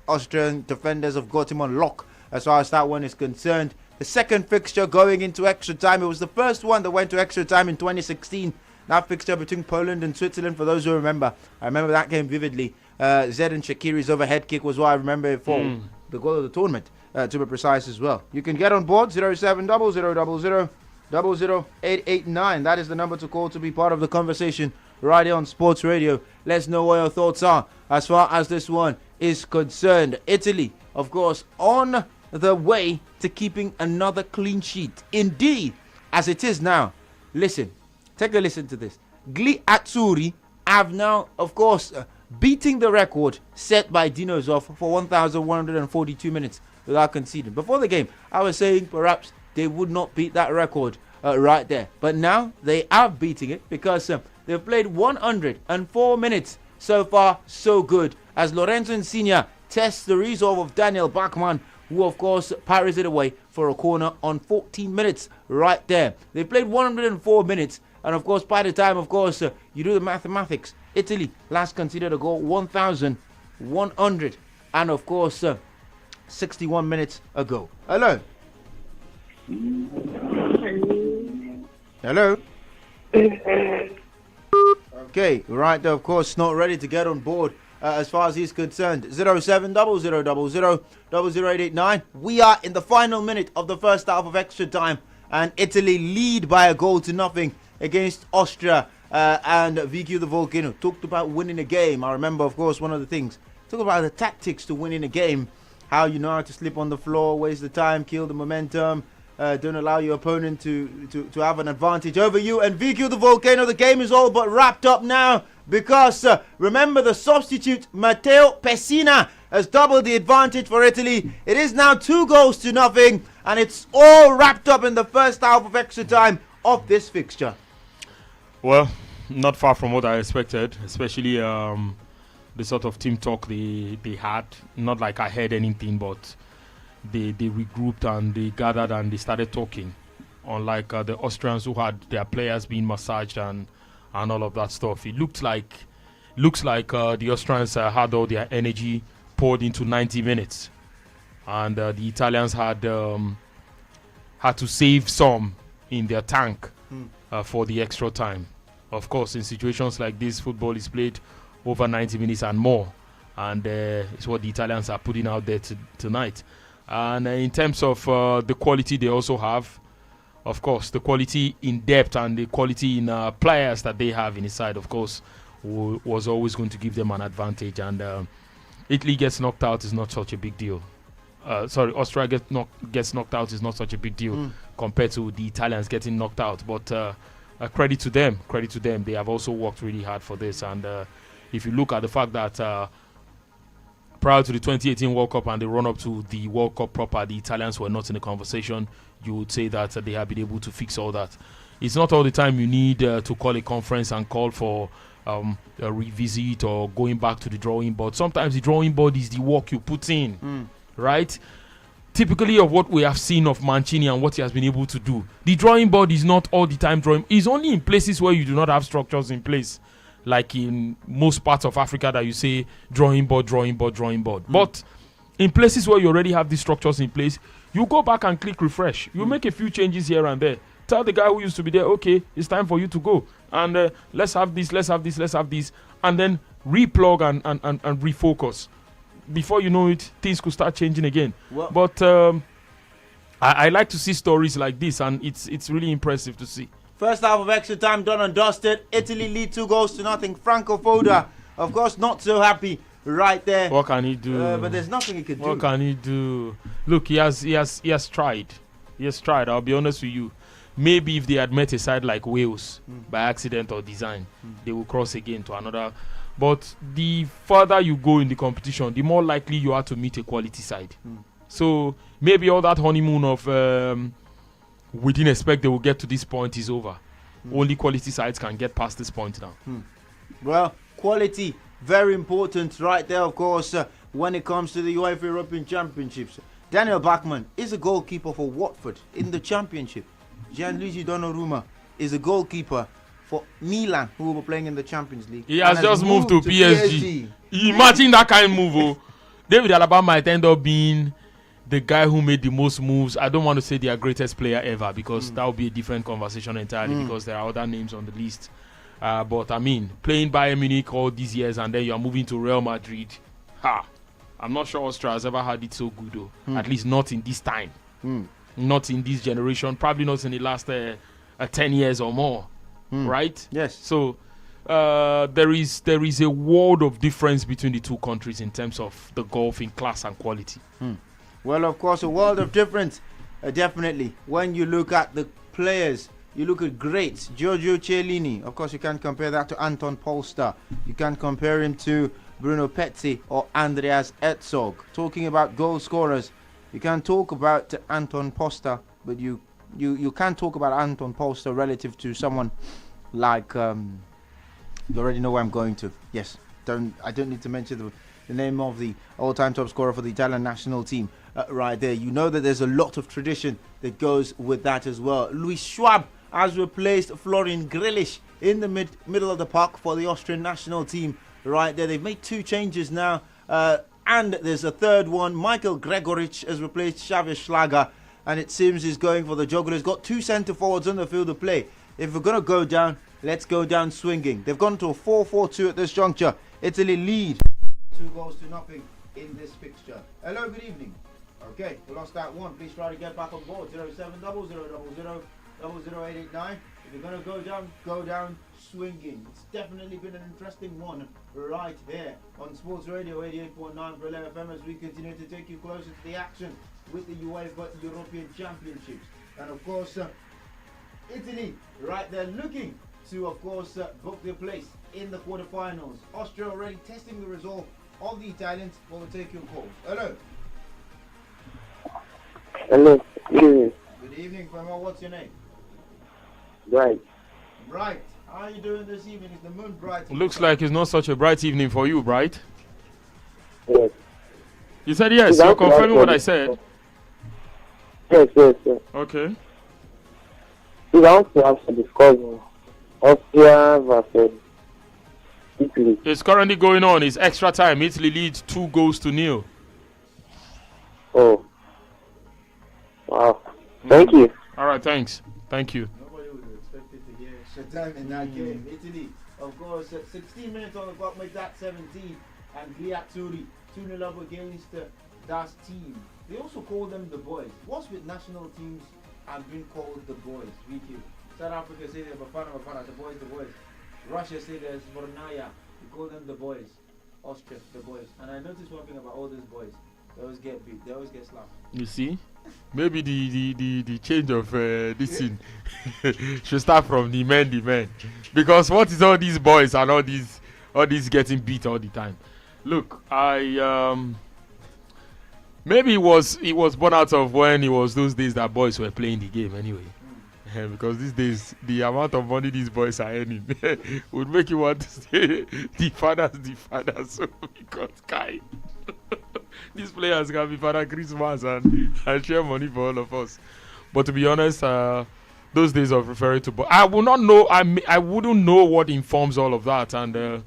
Austrian defenders have got him on lock as far as that one is concerned. The second fixture going into extra time. It was the first one that went to extra time in 2016. That fixture between Poland and Switzerland, for those who remember. I remember that game vividly. Xherdan Shaqiri's overhead kick was what I remember it for. The goal of the tournament, to be precise as well. You can get on board 0700000 00889. That is the number to call to be part of the conversation right here on Sports Radio. Let's know what your thoughts are as far as this one is concerned. Italy, of course, on the way to keeping another clean sheet. Indeed, as it is now. Listen, take a listen to this. Gli Azzurri have now, of course, beating the record set by Dino Zoff for 1,142 minutes without conceding. Before the game, I was saying perhaps they would not beat that record right there. But now they are beating it because they've played 104 minutes. So far, so good. As Lorenzo Insigne tests the resolve of Daniel Bachmann, who, of course, parries it away for a corner on 14 minutes right there. They played 104 minutes. And, of course, by the time, of course, you do the mathematics, Italy last conceded a goal 1,100 and, of course, 61 minutes ago. Hello. Hello. Okay, right there, of course, not ready to get on board as far as he's concerned. 07000000889. We are in the final minute of the first half of extra time, and Italy lead by a goal to nothing against Austria. And VQ the Volcano talked about winning a game. I remember, of course, one of the things. Talk about the tactics to winning a game. How you know how to slip on the floor, waste the time, kill the momentum. Don't allow your opponent to have an advantage over you. And VQ the Volcano, the game is all but wrapped up now. Because remember, the substitute Matteo Pessina has doubled the advantage for Italy. It is now 2-0, and it's all wrapped up in the first half of extra time of this fixture. Well, not far from what I expected, especially the sort of team talk they had. Not like I heard anything, but they regrouped and they gathered and they started talking. Unlike the Austrians who had their players being massaged and all of that stuff. It looks like the Austrians had all their energy poured into 90 minutes. And the Italians had to save some in their tank for the extra time. Of course, in situations like this, football is played over 90 minutes and more. And it's what the Italians are putting out there tonight. And in terms of the quality they also have, of course, the quality in depth and the quality in players that they have inside, of course, was always going to give them an advantage. And Italy gets knocked out is not such a big deal. Austria gets knocked out is not such a big deal compared to the Italians getting knocked out. But credit to them. They have also worked really hard for this. And if you look at the fact that prior to the 2018 World Cup and the run-up to the World Cup proper, the Italians were not in the conversation, you would say that they have been able to fix all that. It's not all the time you need to call a conference and call for a revisit or going back to the drawing board. Sometimes the drawing board is the work you put in, right? Typically of what we have seen of Mancini and what he has been able to do. The drawing board is not all the time drawing. It's only in places where you do not have structures in place. Like in most parts of Africa that you say drawing board. But in places where you already have these structures in place, you go back and click refresh. You make a few changes here and there. Tell the guy who used to be there, okay, it's time for you to go. And let's have this. And then replug and refocus. Before you know it, things could start changing again. Well, but I like to see stories like this, and it's really impressive to see. First half of extra time done and dusted. Italy lead 2-0. Franco Foda, of course, not so happy right there. What can he do? But there's nothing he can do. What can he do? Look, he has tried. He has tried. I'll be honest with you. Maybe if they had met a side like Wales by accident or design, they will cross again to another. But the further you go in the competition, the more likely you are to meet a quality side. So maybe all that honeymoon of we didn't expect they will get to this point is over. Only quality sides can get past this point now. Well, quality, very important right there, of course, when it comes to the UEFA European Championships. Daniel Bachmann is a goalkeeper for Watford in the Championship. Gianluigi Donnarumma is a goalkeeper for Milan, who were playing in the Champions League. He has just moved to PSG. Imagine that kind of move. David Alaba might end up being the guy who made the most moves. I don't want to say their greatest player ever, because that would be a different conversation entirely, because there are other names on the list. But I mean, playing Bayern Munich all these years and then you are moving to Real Madrid. I'm not sure Austria has ever had it so good, though. At least not in this time. Not in this generation. Probably not in the last 10 years or more. Right? Yes. So there is a world of difference between the two countries in terms of the golf in class and quality. Well, of course, a world of difference, definitely. When you look at the players, you look at greats. Giorgio Chiellini, of course, you can't compare that to Anton Polster. You can't compare him to Bruno Pezzi or Andreas Herzog. Talking about goal scorers, you can't talk about Anton Polster, but you can't talk about Anton Polster relative to someone like you already know where I'm going to. Yes, I don't need to mention the name of the all-time top scorer for the Italian national team right there. You know that there's a lot of tradition that goes with that as well. Luis Schwab has replaced Florian Grillitsch in the middle of the park for the Austrian national team right there. They've made 2 changes now, and there's a third one. Michael Gregorich has replaced Xavier Schlager, and it seems he's going for the juggler. He's got 2 centre forwards on the field of play. If we're going to go down, let's go down swinging. They've gone to a 4-4-2 at this juncture. Italy lead 2-0 in this fixture. Hello, good evening. Okay, we lost that one. Please try to get back on board. 07000000889. If you're going to go down swinging. It's definitely been an interesting one right here on Sports Radio 88.9 Brilla FM as we continue to take you closer to the action with the UEFA European Championships. And of course, Italy right there looking to, of course, book their place in the quarterfinals. Austria already testing the resolve of the Italians. We'll take your calls. Hello. Hello. Good evening. Good evening, Femo. What's your name? Right. Bright. How are you doing this evening? Is the moon bright? Looks like it's not such a bright evening for you, Bright. Yes. You said yes. You're confirming what I said. Yes. Okay. We want to have to discuss Austria versus Italy. It's currently going on. It's extra time. Italy leads 2-0. Oh. Wow. Thank you. All right, thanks. Thank you. Nobody would have expected to hear extra time in that game. Italy, of course, at 16 minutes on the clock, make that 17. And Gliazzurri, 2-0 up against Das team. They also call them the boys. What's with national teams and being called the boys? Vicky. South Africa say they're Bafana, the boys. Russia say they're Svornaya. We call them the boys. Austria, the boys. And I noticed one thing about all these boys. They always get beat. They always get slapped. You see? Maybe the change of this thing should start from the men. Because what is all these boys and all these getting beat all the time? Look, maybe it was born out of when it was those days that boys were playing the game anyway. Because these days, the amount of money these boys are earning would make you want to say the fathers. So because Kai, these players can be Father Christmas and share money for all of us. But to be honest, those days of referring to boys, I would not know. I wouldn't know what informs all of that. And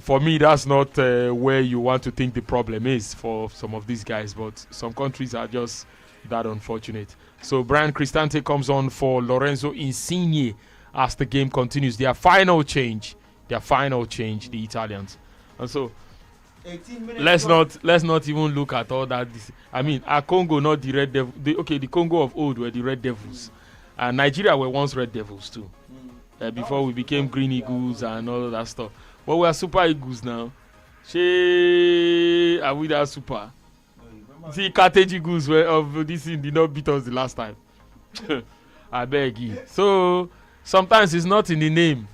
for me, that's not where you want to think the problem is for some of these guys. But some countries are just that unfortunate. So Brian Cristante comes on for Lorenzo Insigne as the game continues. Their final change, the Italians. And so 18 minutes let's not even look at all that. I mean, our Congo, not the Red Devils. The Congo of old were the Red Devils. And Nigeria were once Red Devils too. Before we became Green Eagles and all of that stuff. But we are Super Eagles now. Are we that super? See, Carthage Eagles of this thing did not beat us the last time. I beg you. So sometimes it's not in the name.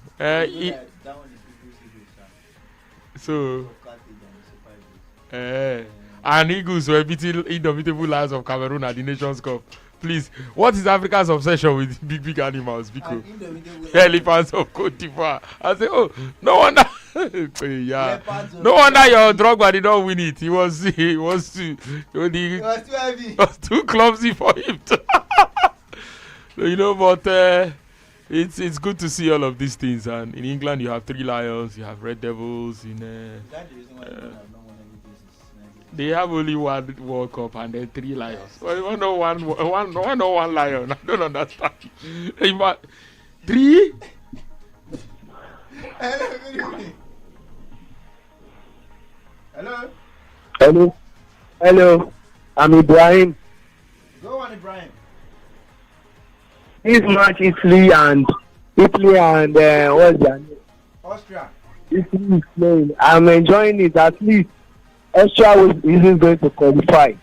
And Eagles were beating Indomitable Lions of Cameroon at the Nations Cup. Please, what is Africa's obsession with big animals? Because elephants of Cote d'Ivoire. I say, oh, no wonder. Yeah, no wonder your Drogba did not win it. He was too heavy. It was too clumsy for him. But it's good to see all of these things. And in England, you have 3 Lions, you have Red Devils. They have only 1 World Cup and then 3 Lions. Well, one lion. I don't understand. 3? Hello. I'm Ibrahim. Go on, Ibrahim. This match Italy and what's their name? Austria. Italy is playing. I'm enjoying it. At least Austria isn't going to qualify.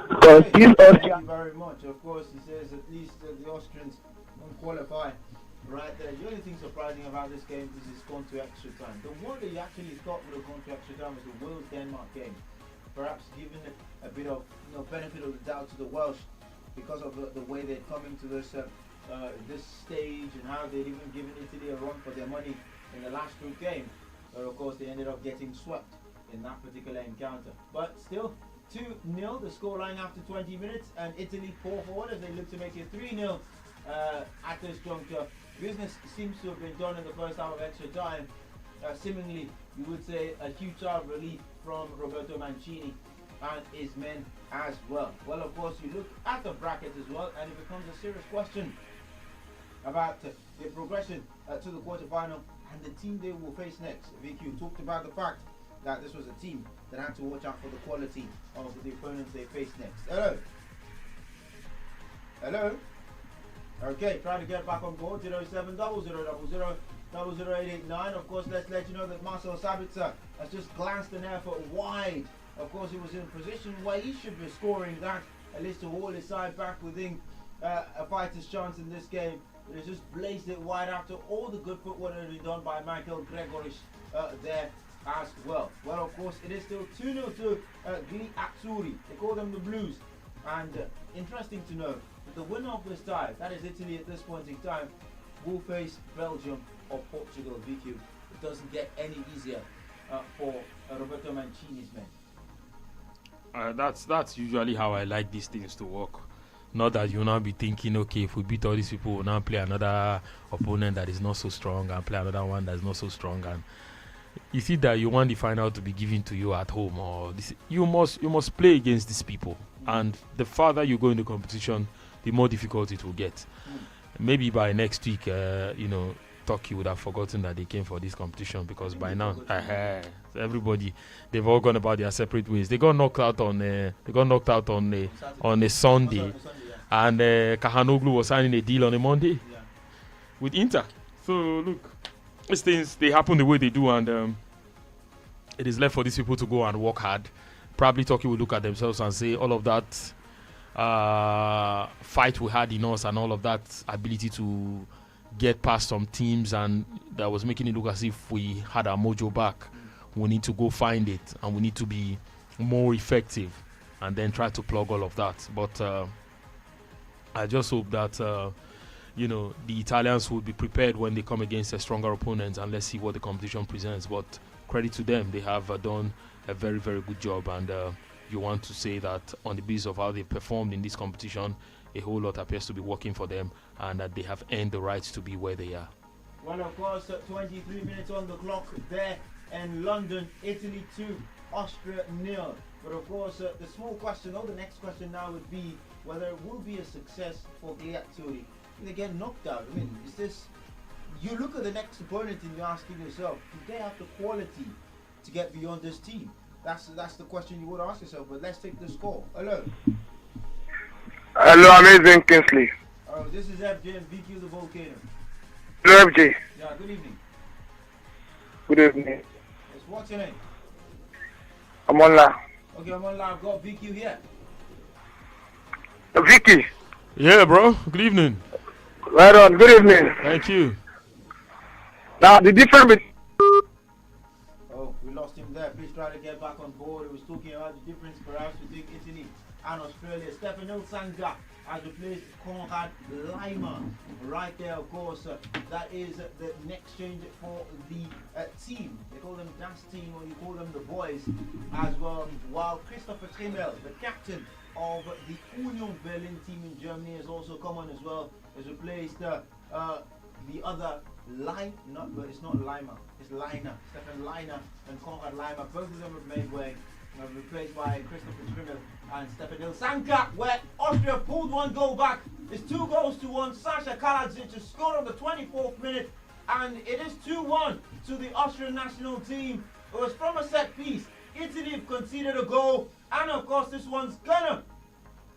Because this Austria. Thank you very much. Of course, he says at least the Austrians won't qualify. Right there. The only thing surprising about this game is it's gone to extra time. The one that you actually thought would have gone to extra time was the Wales-Denmark game. Perhaps giving it a bit of benefit of the doubt to the Welsh because of the way they'd come into this stage and how they'd even given Italy a run for their money in the last group game. But of course they ended up getting swept in that particular encounter. But still, 2-0 the scoreline after 20 minutes, and Italy pour forward as they look to make it 3-0 at this juncture. Business seems to have been done in the first half of extra time. Seemingly, you would say a huge sigh of relief from Roberto Mancini and his men as well. Well, of course, you look at the bracket as well, and it becomes a serious question about the progression to the quarterfinal and the team they will face next. VQ talked about the fact that this was a team that had to watch out for the quality of the opponents they face next. Hello? Hello? Okay, trying to get back on board. 07000000889. Of course, let's let you know that Marcel Sabitzer has just glanced an effort wide. Of course, he was in a position where he should be scoring that, at least to hold his side back within a fighter's chance in this game. But he's just blazed it wide after all the good footwork that has been done by Michael Gregorish there as well. Well, of course, it is still 2-0 to Gli Azzurri. They call them the Blues. And interesting to know that the winner of this tie, that is Italy at this point in time, will face Belgium or Portugal. VQ. It doesn't get any easier for Roberto Mancini's men. That's usually how I like these things to work. Not that you now be thinking, okay, if we beat all these people, we'll now play another opponent that is not so strong and play another one that's not so strong. And you see that you want the final to be given to you at home, or this, you must play against these people. And the farther you go in the competition, the more difficult it will get. Maybe by next week, Turkey would have forgotten that they came for this competition, because by now, everybody, they've all gone about their separate ways. They got knocked out on a Sunday, and Kahanoglu was signing a deal on a Monday with Inter. So look, these things, they happen the way they do, and it is left for these people to go and work hard. Probably Turkey will look at themselves and say, all of that fight we had in us and all of that ability to get past some teams, and that was making it look as if we had our mojo back. We need to go find it, and we need to be more effective, and then try to plug all of that. But I just hope that the Italians will be prepared when they come against a stronger opponent, and let's see what the competition presents. But credit to them, they have done a very, very good job, and you want to say that on the basis of how they performed in this competition, a whole lot appears to be working for them, and that they have earned the right to be where they are. Well, of course, 23 minutes on the clock there in London. Italy 2, Austria 0. But of course, the small question, or the next question now, would be whether it will be a success for Gli Azzurri. They get knocked out. I mean, is this? You look at the next opponent and you're asking yourself, do they have the quality to get beyond this team? That's the question you would ask yourself. But let's take the score. Hello. Hello, Amazing Kingsley. Oh, this is FJ and VQ the Volcano. Hello, FJ. Yeah, good evening. Good evening. Yes, what's your name? I'm on live. Okay, I'm on live. I've got VQ here. Vicky. Yeah, bro. Good evening. Right on. Good evening. Thank you. Now, the difference between... Oh, we lost him there. Please try to get back on board. He was talking about the difference perhaps between Italy and Australia. Stefano Sanga has replaced Konrad Laimer right there. Of course, that is the next change for the team. They call them Das Team, or you call them the boys as well. While Christopher Trimmel, the captain of the Union Berlin team in Germany, has also come on as well. Has replaced the other line, but it's not Leimer, it's Leiner. Stefan Leiner and Konrad Leimer, both of them have made way. Replaced by Christopher Trimmel and Stefan Ilsanka, where Austria pulled one goal back. It's 2-1. Sasha Kaladzic has scored on the 24th minute, and it is 2-1 to the Austrian national team. It was from a set piece. Italy have conceded a goal, and of course this one's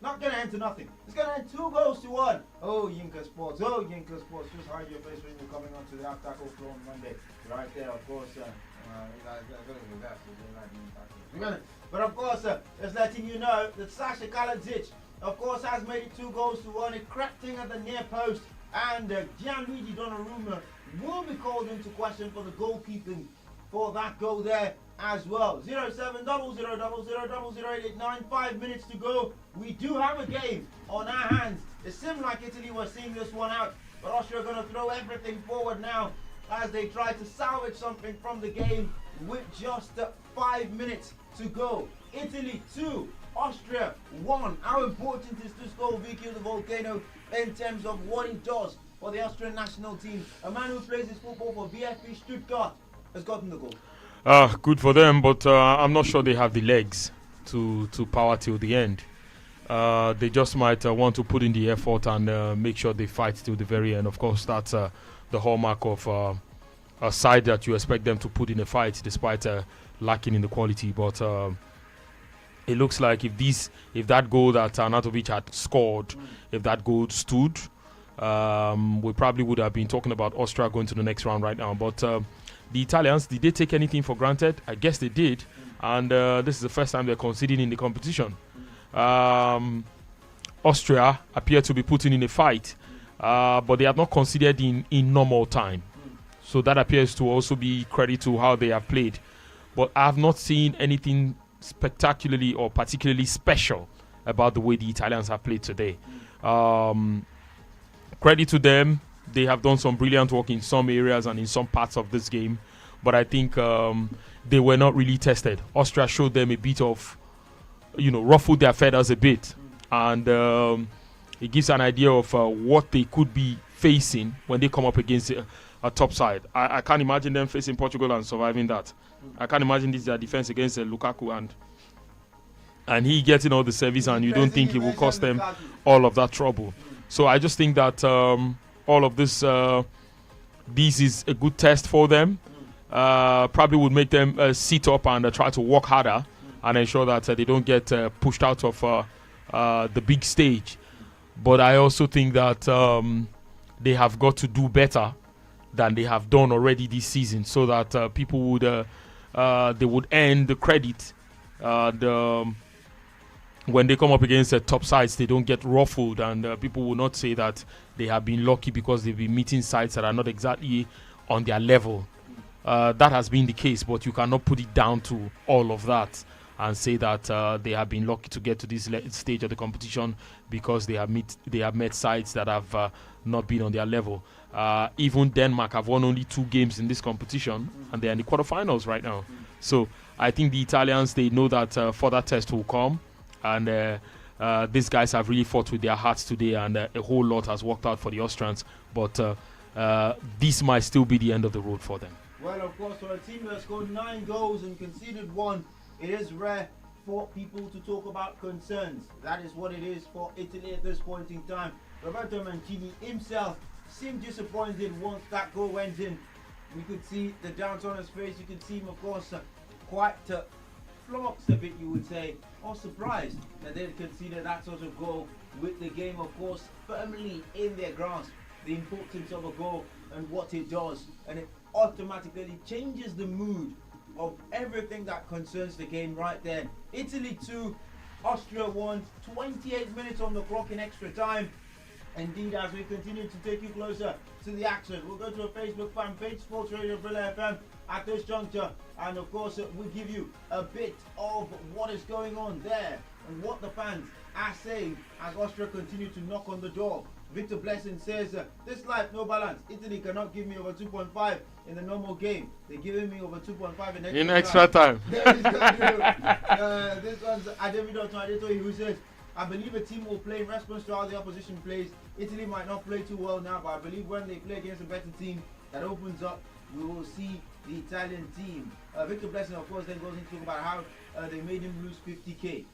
not gonna end to nothing. It's gonna end 2-1. Oh, Yinka Sports. Just hide your face when you're coming onto the tackle floor on Monday. Right there, of course. But of course, just letting you know that Sasha Kaladzic, of course, has made it 2-1. It cracked in at the near post, and Gianluigi Donnarumma will be called into question for the goalkeeping for that goal there as well. 07000000889. 5 minutes to go. We do have a game on our hands. It seemed like Italy was seeing this one out, but Austria are going to throw everything forward now as they try to salvage something from the game with just 5 minutes to go. Italy 2, Austria 1. How important is this goal, VQ the Volcano, in terms of what it does for the Austrian national team? A man who plays his football for VfB Stuttgart has gotten the goal. Good for them, but I'm not sure they have the legs to power till the end. They just might want to put in the effort and make sure they fight till the very end. Of course, that's the hallmark of a side that you expect them to put in a fight despite lacking in the quality. But it looks like if that goal that Arnautovic had scored, if that goal stood, we probably would have been talking about Austria going to the next round right now. But the Italians, did they take anything for granted? I guess they did. And this is the first time they're conceding in the competition. Austria appear to be putting in a fight, but they have not conceded in normal time. So that appears to also be credit to how they have played. But I have not seen anything spectacularly or particularly special about the way the Italians have played today. Credit to them. They have done some brilliant work in some areas and in some parts of this game. But I think they were not really tested. Austria showed them a bit of, ruffled their feathers a bit. And it gives an idea of what they could be facing when they come up against a top side. I can't imagine them facing Portugal and surviving that. I can't imagine this is their defense against Lukaku and he getting all the service, and you don't think it will cost them all of that trouble. So I just think that all of this is a good test for them. Probably would make them sit up and try to work harder and ensure that they don't get pushed out of the big stage. But I also think that they have got to do better than they have done already this season, so that people would they would earn the credit. When they come up against the top sides, they don't get ruffled, and people will not say that they have been lucky because they've been meeting sides that are not exactly on their level. That has been the case, but you cannot put it down to all of that and say that they have been lucky to get to this stage of the competition because they have met sides that have not been on their level. Even Denmark have won only 2 games in this competition, and they're in the quarterfinals right now. So I think the Italians, they know that further test will come, and these guys have really fought with their hearts today, and a whole lot has worked out for the Austrians. But this might still be the end of the road for them. Well, of course, for a team that scored 9 goals and conceded 1, it is rare for people to talk about concerns. That is what it is for Italy at this point in time. Roberto Mancini himself seemed disappointed once that goal went in. We could see the downs on his face. You could see him, of course, quite flummoxed a bit, you would say, or surprised that they conceded that sort of goal, with the game, of course, firmly in their grasp. The importance of a goal and what it does, and it automatically changes the mood of everything that concerns the game right there. Italy 2, Austria 1, 28 minutes on the clock in extra time. Indeed, as we continue to take you closer to the action, we'll go to a Facebook fan page, Sports Radio Brilla FM, at this juncture, and of course we'll give you a bit of what is going on there and what the fans are saying as Austria continue to knock on the door. Victor Blessing says, this life, no balance. Italy cannot give me over 2.5 in the normal game. They're giving me over 2.5 in extra time. This one's Ademido Tonadeto, who says, I believe a team will play in response to how the opposition plays. Italy might not play too well now, but I believe when they play against a better team that opens up, we will see the Italian team. Victor Blessing, of course, then goes into talk about how they made him lose 50k.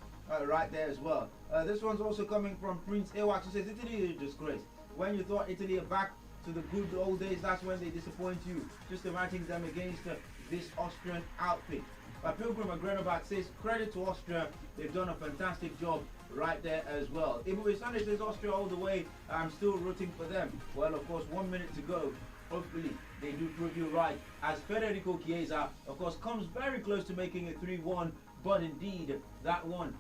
Right there as well. This one's also coming from Prince Ewax, who says Italy is a disgrace. When you thought Italy are back to the good old days, that's when they disappoint you. Just imagining them against this Austrian outfit. Pilgrim Agrenovac says credit to Austria, they've done a fantastic job right there as well. Ibu Sunday says Austria all the way, I'm still rooting for them. Well, of course, 1 minute to go. Hopefully they do prove you right, as Federico Chiesa, of course, comes very close to making it 3-1. But indeed, that one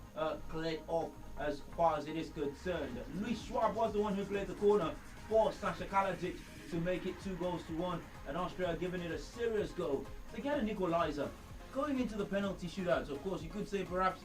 cleared off as far as it is concerned. Luis Schwab was the one who played the corner for Sasha Kalajic to make it 2-1, and Austria giving it a serious go. They get an equalizer. Going into the penalty shootouts, of course, you could say perhaps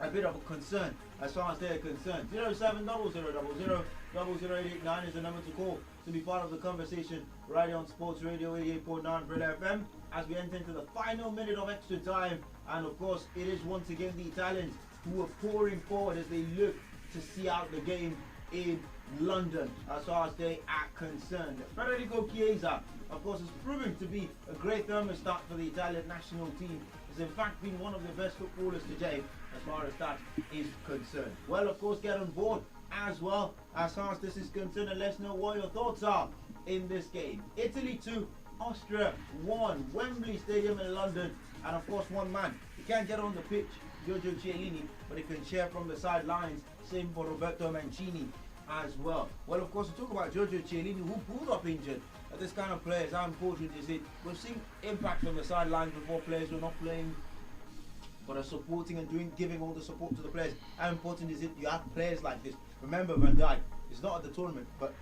a bit of a concern as far as they're concerned. 07000000889 is the number to call to be part of the conversation right on Sports Radio 88.9 Brilla FM as we enter into the final minute of extra time. And of course, it is once again the Italians who are pouring forward as they look to see out the game in London as far as they are concerned. Federico Chiesa, of course, is proving to be a great thermostat for the Italian national team. Has in fact been one of the best footballers today as far as that is concerned. Well, of course, get on board as well as far as this is concerned, and let us know what your thoughts are in this game. Italy 2, Austria 1, Wembley Stadium in London, and of course one man. He can't get on the pitch, Giorgio Chiellini, but he can share from the sidelines. Same for Roberto Mancini as well. Well, of course, we talk about Giorgio Chiellini, who pulled up injured. This kind of players, how important is it? We've seen impact from the sidelines before. Players who are not playing but are supporting and giving all the support to the players. How important is it you have players like this? Remember, Van Dijk is not at the tournament, but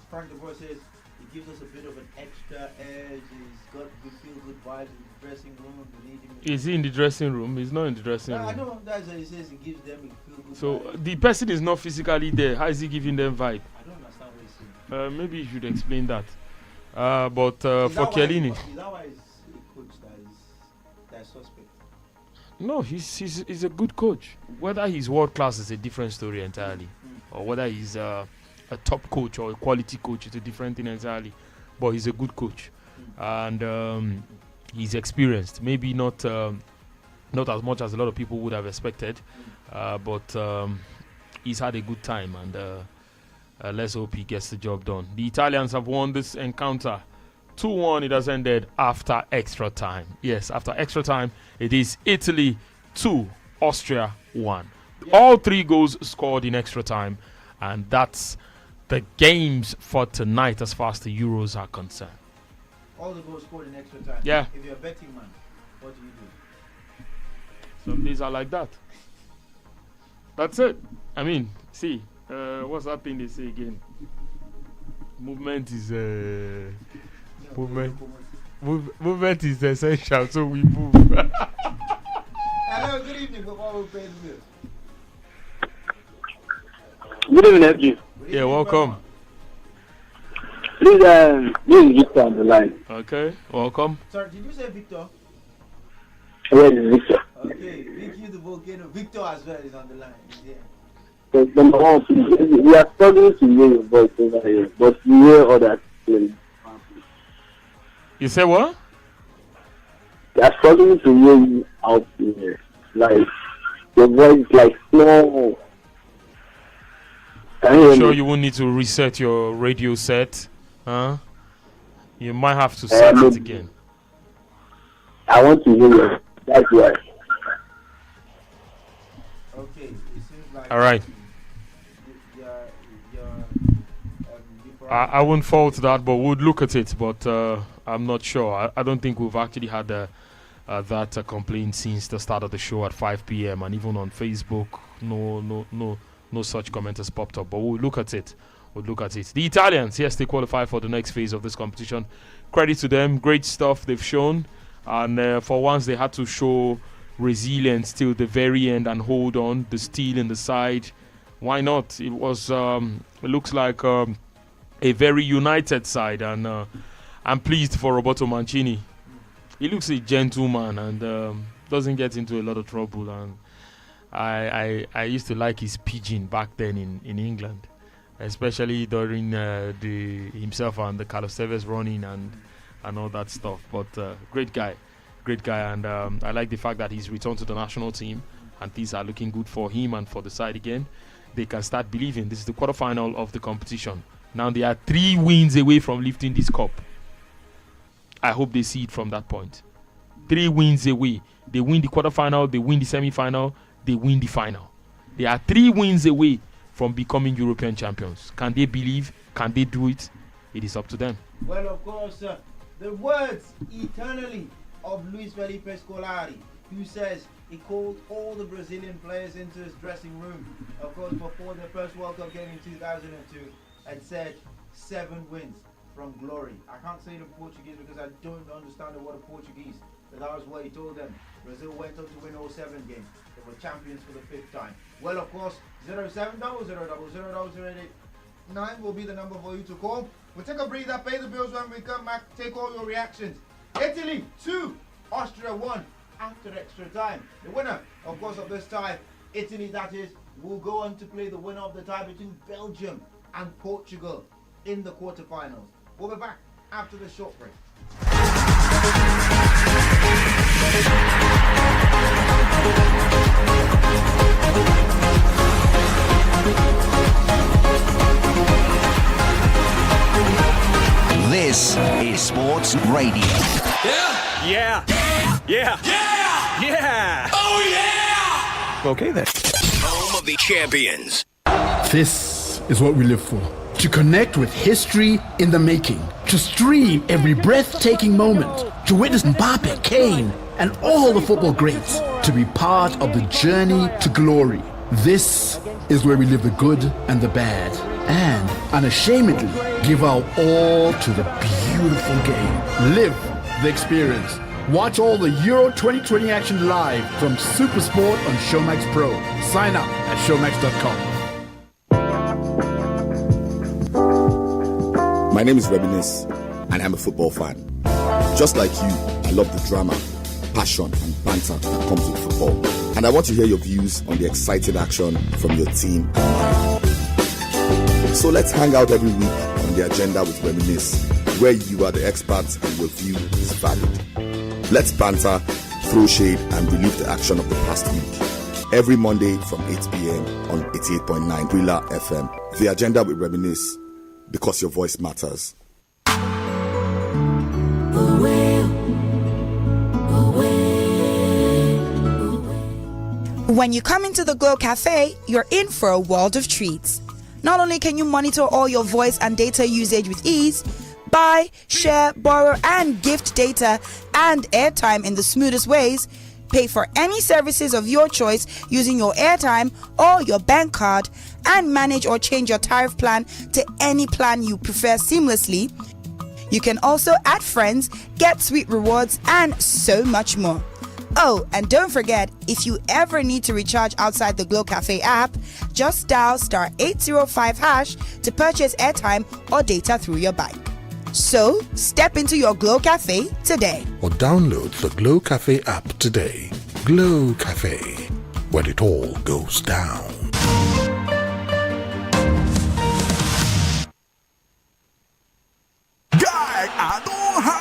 Frank de Boer says he gives us a bit of an extra edge. He's got good feel-good vibes in the dressing room. We need him. Is he in the dressing room? He's not in the dressing room. I know that's what he says. He gives them a feel-good So vibe. the person is not physically there. How is he giving them vibe? I don't understand what he's saying. Maybe you should explain that. But for Chiellini, Is that why he's a coach that is suspect? no, he's a good coach. Whether he's world class is a different story entirely, or whether he's a top coach or a quality coach is a different thing entirely. But he's a good coach, and he's experienced. Maybe not as much as a lot of people would have expected, but he's had a good time, and let's hope he gets the job done. The Italians have won this encounter 2-1. It has ended after extra time. Yes, after extra time, it is Italy 2, Austria 1. All 3 goals scored in extra time, and that's the games for tonight as far as the Euros are concerned. All the goals scored in extra time. Yeah. If you're a betting man, what do you do? Some days are like that. That's it. I mean, see, what's that thing they say again? Movement is movement is essential, so we move. Hello, good evening. Before we pay the bill. Good evening, FG. Yeah, welcome. This is Victor on the line. Okay, welcome. Sorry, did you say Victor? Where is Victor? Okay, Vicky the volcano. Victor as well is on the line. Yeah. So, number one, we are struggling to hear your voice over here, but we hear others clearly. You say what? We are struggling to hear you out here. Like, your voice is like slow. Can you hear Sure, me? you won't need to reset your radio set, huh? You might have to set it again. I want to hear you. That's why. Okay, it seems like. All right. I won't fault that, but we'll look at it. But I'm not sure. I don't think we've actually had that complaint since the start of the show at 5 p.m. and even on Facebook, no such comment has popped up. But we'll look at it. The Italians, yes, they qualify for the next phase of this competition. Credit to them, great stuff they've shown, and for once they had to show resilience till the very end and hold on. The steel in the side, why not? It was. It looks like. A very united side, and I'm pleased for Roberto Mancini. He looks a gentleman and doesn't get into a lot of trouble. And I used to like his pidgin back then in England, especially during himself and the Carlos Tevez running and all that stuff. But great guy, and I like the fact that he's returned to the national team, and things are looking good for him and for the side again. They can start believing. This is the quarterfinal of the competition. Now they are 3 wins away from lifting this cup. I hope they see it from that point. 3 wins away. They win the quarterfinal, they win the semi-final, they win the final. They are 3 wins away from becoming European champions. Can they believe? Can they do it? It is up to them. Well, of course, the words eternally of Luis Felipe Scolari, who says he called all the Brazilian players into his dressing room, of course, before their first World Cup game in 2002. And said 7 wins from glory. I can't say it in Portuguese because I don't understand the word of Portuguese, but that was what he told them. Brazil went on to win all 7 games. They were champions for the 5th time. Well, of course, 07000000889 will be the number for you to call. We'll take a breather, pay the bills when we come back, take all your reactions. Italy 2, Austria 1 after extra time. The winner, of course, of this tie, Italy, that is, will go on to play the winner of the tie between Belgium and Portugal in the quarterfinals. We'll be back after the short break. This is Sports Radio. Yeah. Yeah. Yeah. Yeah. Yeah. Oh yeah. Okay then. Home of the champions. This is what we live for. To connect with history in the making. To stream every breathtaking moment. To witness Mbappe, Kane, and all the football greats. To be part of the journey to glory. This is where we live the good and the bad. And unashamedly give our all to the beautiful game. Live the experience. Watch all the Euro 2020 action live from SuperSport on Showmax Pro. Sign up at showmax.com. My name is Reminisce, and I'm a football fan. Just like you, I love the drama, passion, and banter that comes with football. And I want to hear your views on the exciting action from your team and mine. So let's hang out every week on The Agenda with Reminisce, where you are the experts and your view is valid. Let's banter, throw shade, and relive the action of the past week. Every Monday from 8 p.m. on 88.9 Brilla FM. The Agenda with Reminisce, because your voice matters. When you come into the Glow Cafe, you're in for a world of treats. Not only can you monitor all your voice and data usage with ease, buy, share, borrow, and gift data and airtime in the smoothest ways, pay for any services of your choice using your airtime or your bank card, and manage or change your tariff plan to any plan you prefer seamlessly. You can also add friends, get sweet rewards, and so much more. Oh, and don't forget, if you ever need to recharge outside the Glow Cafe app, just dial *805# to purchase airtime or data through your bike. So, step into your Glow Cafe today. Or download the Glow Cafe app today. Glow Cafe, where it all goes down. Guy, I don't have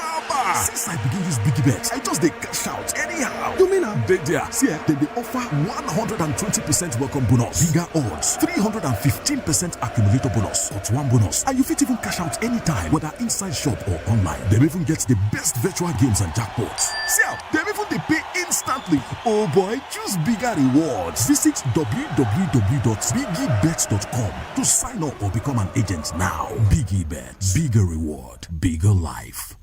since I begin use Biggie Bets, I just dey cash out anyhow. You mean I'm dead there? See, they offer 120% welcome bonus, bigger odds, 315% accumulator bonus, or one bonus, and you fit even cash out anytime, whether inside shop or online. They even get the best virtual games and jackpots. See, they even they pay instantly. Oh boy, choose bigger rewards. Visit www.biggiebets.com to sign up or become an agent now. Biggie Bets, bigger reward, bigger life.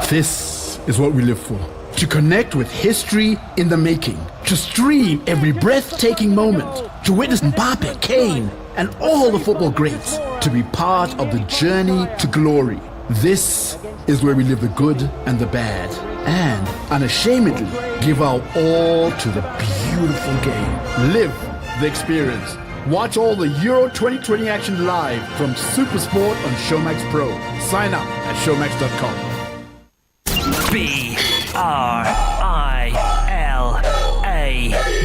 This is what we live for. To connect with history in the making. To stream every breathtaking moment. To witness Mbappe, Kane, and all the football greats. To be part of the journey to glory. This is where we live the good and the bad. And unashamedly give our all to the beautiful game. Live the experience. Watch all the Euro 2020 action live from SuperSport on Showmax Pro. Sign up at showmax.com. BRILA.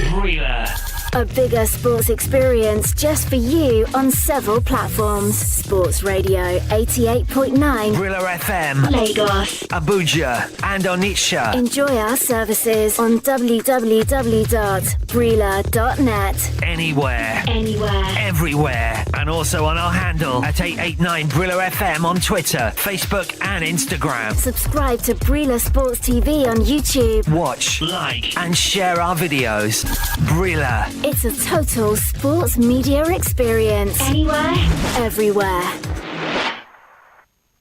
Brilla. A bigger sports experience just for you on several platforms. Sports Radio 88.9 Brilla FM. Lagos. Abuja and Onitsha. Enjoy our services on www.brilla.net. Anywhere. Everywhere. And also on our handle at 889 Brilla FM on Twitter, Facebook and Instagram. Subscribe to Brilla Sports TV on YouTube. Watch, like and share our videos. Brilla. It's a total sports media experience. Anywhere, everywhere.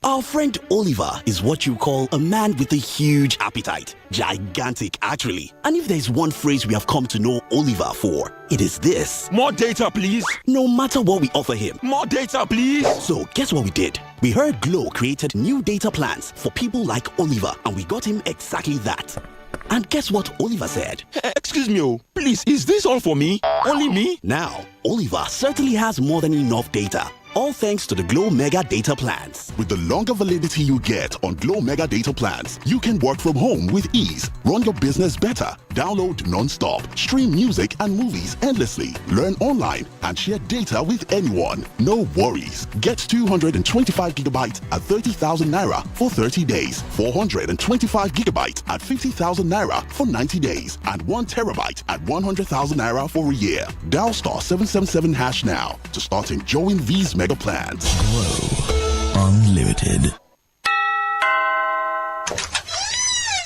Our friend Oliver is what you call a man with a huge appetite. Gigantic, actually. And if there's one phrase we have come to know Oliver for, it is this. More data, please. No matter what we offer him. More data, please. So, guess what we did? We heard Glow created new data plans for people like Oliver, and we got him exactly that. And guess what Oliver said? Excuse me, please, is this all for me? Only me? Now, Oliver certainly has more than enough data. All thanks to the Glow Mega Data Plans. With the longer validity you get on Glow Mega Data Plans, you can work from home with ease, run your business better, download non-stop, stream music and movies endlessly, learn online, and share data with anyone. No worries. Get 225 gigabytes at 30,000 naira for 30 days, 425 gigabytes at 50,000 naira for 90 days, and 1 terabyte at 100,000 naira for a year. Dial star 777 hash now to start enjoying these mega plans. Glow Unlimited.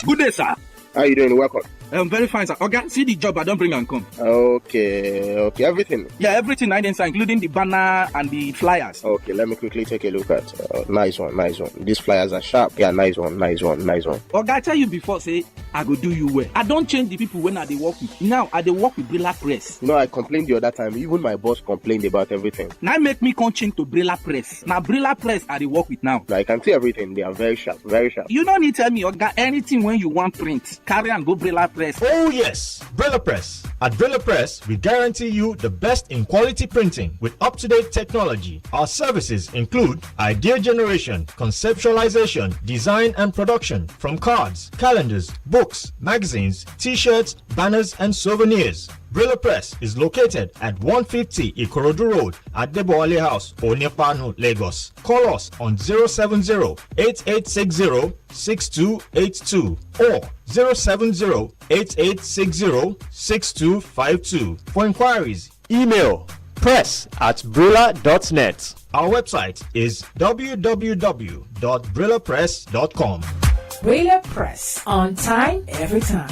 Good day, sir. How you doing? Welcome. I'm very fine, sir. Okay, see the job I don't bring and come. Okay, everything. Yeah, everything I did, sir, including the banner and the flyers. Okay, let me quickly take a look at. Nice one. These flyers are sharp. Yeah, nice one. Okay, I tell you before, say, I go do you well. I don't change the people when I dey work with. Now, I dey work with Brilla Press. No, I complained the other time. Even my boss complained about everything. Now make me come change to Brilla Press. Now, Brilla Press I dey work with now. I can see everything. They are very sharp. You don't need to tell me, okay, anything when you want print, carry and go Brilla Press. Oh yes, Brilla Press. At Brilla Press, we guarantee you the best in quality printing with up-to-date technology. Our services include idea generation, conceptualization, design and production from cards, calendars, books, magazines, t-shirts, banners and souvenirs. Brilla Press is located at 150 Ikorodu Road at Deboale House, Onipanu, Lagos. Call us on 070-8860-6282 or 070-8860-6252. For inquiries, email press@brilla.net. Our website is www.brillapress.com. Brilla Press, on time, every time.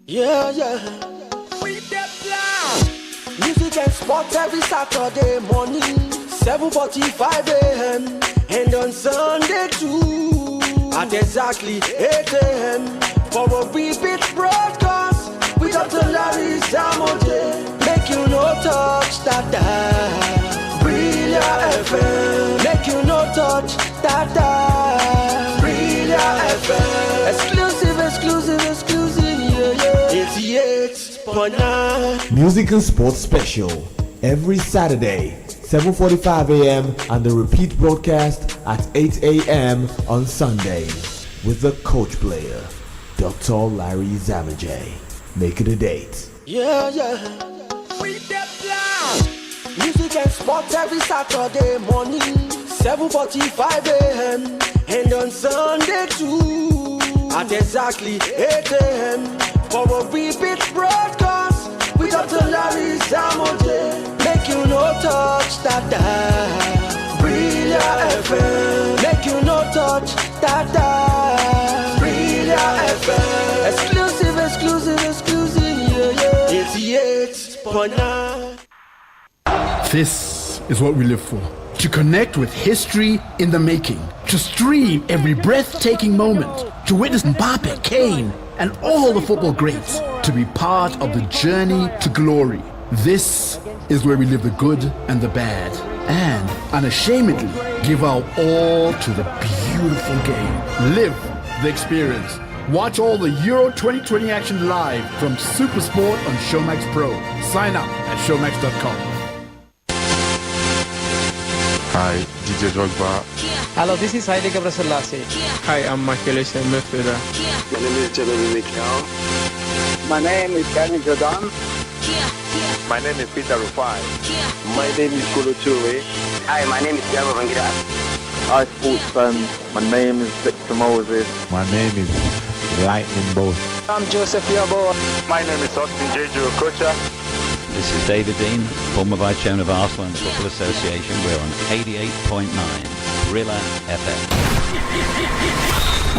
Yeah. With the plan. Music and sports every Saturday morning, 7:45 a.m. and on Sunday too, at exactly 8 a.m. for a repeat broadcast with Dr. Larry Zamoje. Make you no touch that dial. Brilla FM. Make you no touch that dial. Brilla FM. Exclusive, yeah. 88.9. Music and Sports Special every Saturday, 7:45 a.m. and the repeat broadcast at 8 a.m. on Sunday with the coach player, Dr. Larry Zamajay. Make it a date. Yeah. With the plan. Music and sports every Saturday morning, 7:45 a.m. and on Sunday too, at exactly 8 a.m. for a repeat broadcast with Dr. Larry Zamoje. Make you no touch that dial. Brilla FM. Make you no touch that dial. Brilla FM. Exclusive, yeah. 88.9. This is what we live for. To connect with history in the making. To stream every breathtaking moment. To witness Mbappe, Kane, and all the football greats. To be part of the journey to glory. This is where we live the good and the bad. And unashamedly give our all to the beautiful game. Live the experience. Watch all the Euro 2020 action live from Supersport on Showmax Pro. Sign up at showmax.com. Hi, DJ Drogba. Hello, this is Haile Gebrselassie. Hi, I'm Michael Essien midfielder. My name is Jeremy Mikel. My name is Danny Jordan. My name is Peter Rufai. My name is Kolo Toure. Hi, my name is Thiago Vangira. Hi, sports fans. My name is Victor Moses. My name is Lightning Bolt. I'm Joseph Yabo. My name is Austin Jeju Okocha. This is David Dean, former Vice Chairman of Arsenal Football Association. We're on 88.9 Brilla FM.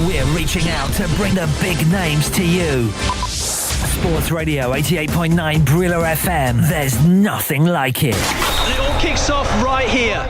We're reaching out to bring the big names to you. Sports Radio 88.9 Brilla FM. There's nothing like it. And it all kicks off right here.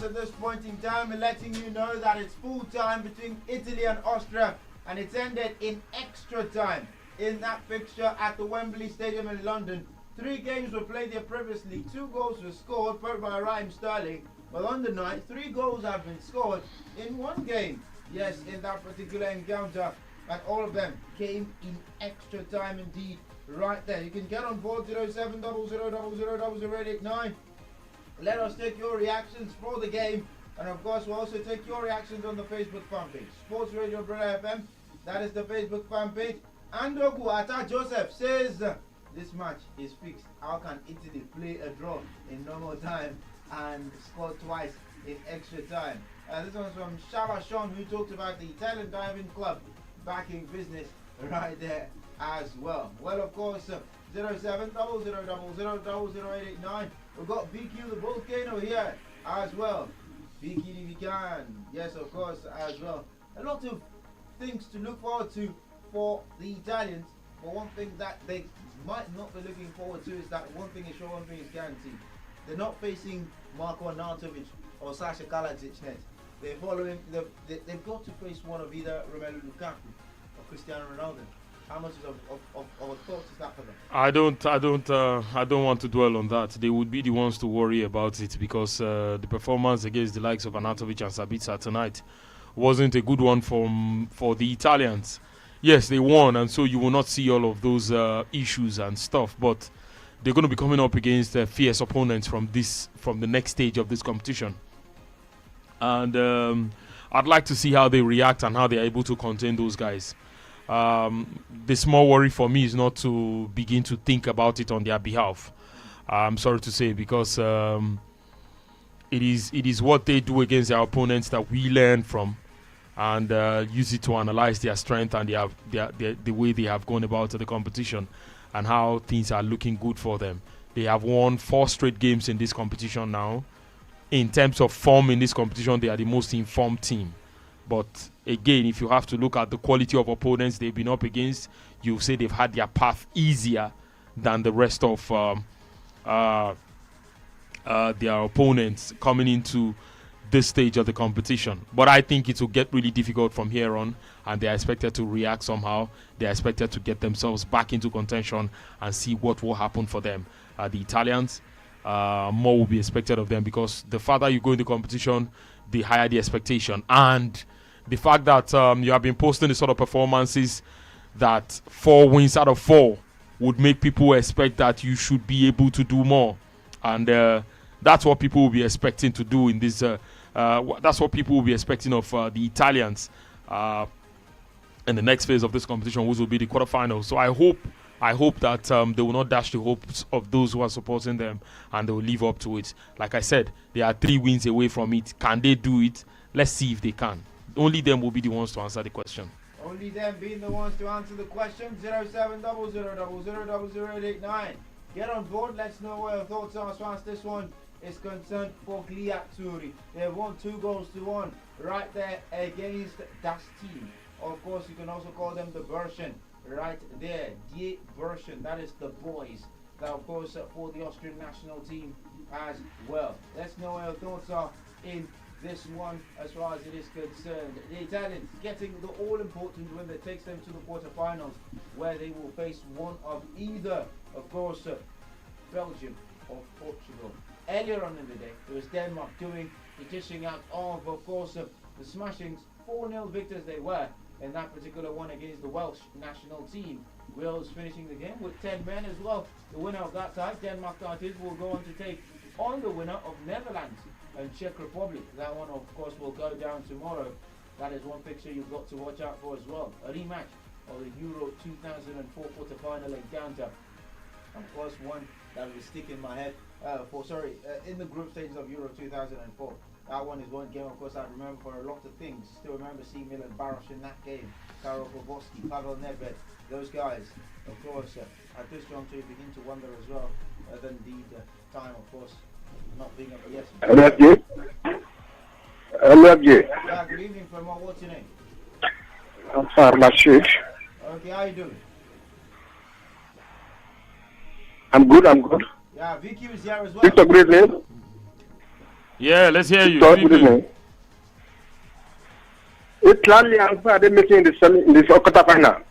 at this point in time and letting you know that it's full time between Italy and Austria, and it's ended in extra time in that fixture at the Wembley Stadium in London. 3 games were played there previously. 2 goals were scored, both by Raheem Sterling. But on the night, 3 goals have been scored in 1 game. Yes, in that particular encounter, and all of them came in extra time indeed. Right there, you can get on board 0700000089. Let us take your reactions for the game, and of course we'll also take your reactions on the Facebook fan page, Sports Radio Brother FM. That is the Facebook fan page. Andogu Ata Joseph says this match is fixed. How can Italy play a draw in normal time and score twice in extra time? This one's from Shava Sean, who talked about the Italian Diving Club back in business right there as well. Well, of course, 0700000089. We've got VQ the Volcano here as well. VQ if you can. Yes, of course, as well. A lot of things to look forward to for the Italians. But one thing that they might not be looking forward to is that one thing is sure, one thing is guaranteed. They're not facing Marko Arnautovic or Sasha Kalajic next. They're following. They've got to face one of either Romelu Lukaku or Cristiano Ronaldo. How much of a thought is that for them? I don't want to dwell on that. They would be the ones to worry about it because the performance against the likes of Arnautovic and Sabitzer tonight wasn't a good one for the Italians. Yes, they won, and so you will not see all of those issues and stuff. But they're going to be coming up against fierce opponents from the next stage of this competition. And I'd like to see how they react and how they are able to contain those guys. The small worry for me is not to begin to think about it on their behalf. I'm sorry to say, because it is what they do against their opponents that we learn from and use it to analyze their strength and the way they have gone about the competition and how things are looking good for them. They have won 4 straight games in this competition now. In terms of form in this competition, they are the most informed team. But again, if you have to look at the quality of opponents they've been up against, you'll say they've had their path easier than the rest of their opponents coming into this stage of the competition. But I think it will get really difficult from here on, and they are expected to react somehow. They are expected to get themselves back into contention and see what will happen for them. The Italians, more will be expected of them, because the farther you go in the competition, the higher the expectation. And the fact that you have been posting the sort of performances that 4 wins out of 4 would make people expect that you should be able to do more. And that's what people will be expecting to do in this. That's what people will be expecting of the Italians in the next phase of this competition, which will be the quarterfinals. So I hope that they will not dash the hopes of those who are supporting them, and they will live up to it. Like I said, they are 3 wins away from it. Can they do it? Let's see if they can. Only them will be the ones to answer the question. Only them being the ones to answer the question. 0700000089. Get on board. Let's know what your thoughts are as far as this one is concerned for Gliazzurri. They won 2-1 right there against that team. Of course, you can also call them the version right there. Die version. That is the boys. That, of course, for the Austrian national team as well. Let's know what your thoughts are in this one as far as it is concerned. The Italians getting the all-important win that takes them to the quarterfinals, where they will face one of either, of course, Belgium or Portugal. Earlier on in the day, it was Denmark doing the dishing out of course, the smashings. 4-0 victors they were in that particular one against the Welsh national team. Wales finishing the game with 10 men as well. The winner of that side, Denmark, that is, will go on to take on the winner of Netherlands and Czech Republic. That one, of course, will go down tomorrow. That is one fixture you've got to watch out for as well. A rematch of the Euro 2004 quarter-final encounter. Of course, one that will stick in my head in the group stages of Euro 2004. That one is one game, of course, I remember for a lot of things. Still remember seeing Milan Baros in that game. Karol Boboski, Pavel Nedved, those guys. Of course, at this juncture, you begin to wonder as well whether indeed time, of course, not being of the essence. Hello, Abdi. Yeah, good evening, Fema. What's your name? I'm Rashid. Okay, how you doing? I'm good. Yeah, Vicky is here as well. It's a great name. Yeah, let's hear you. Good evening. Italy and are they making the quarter final?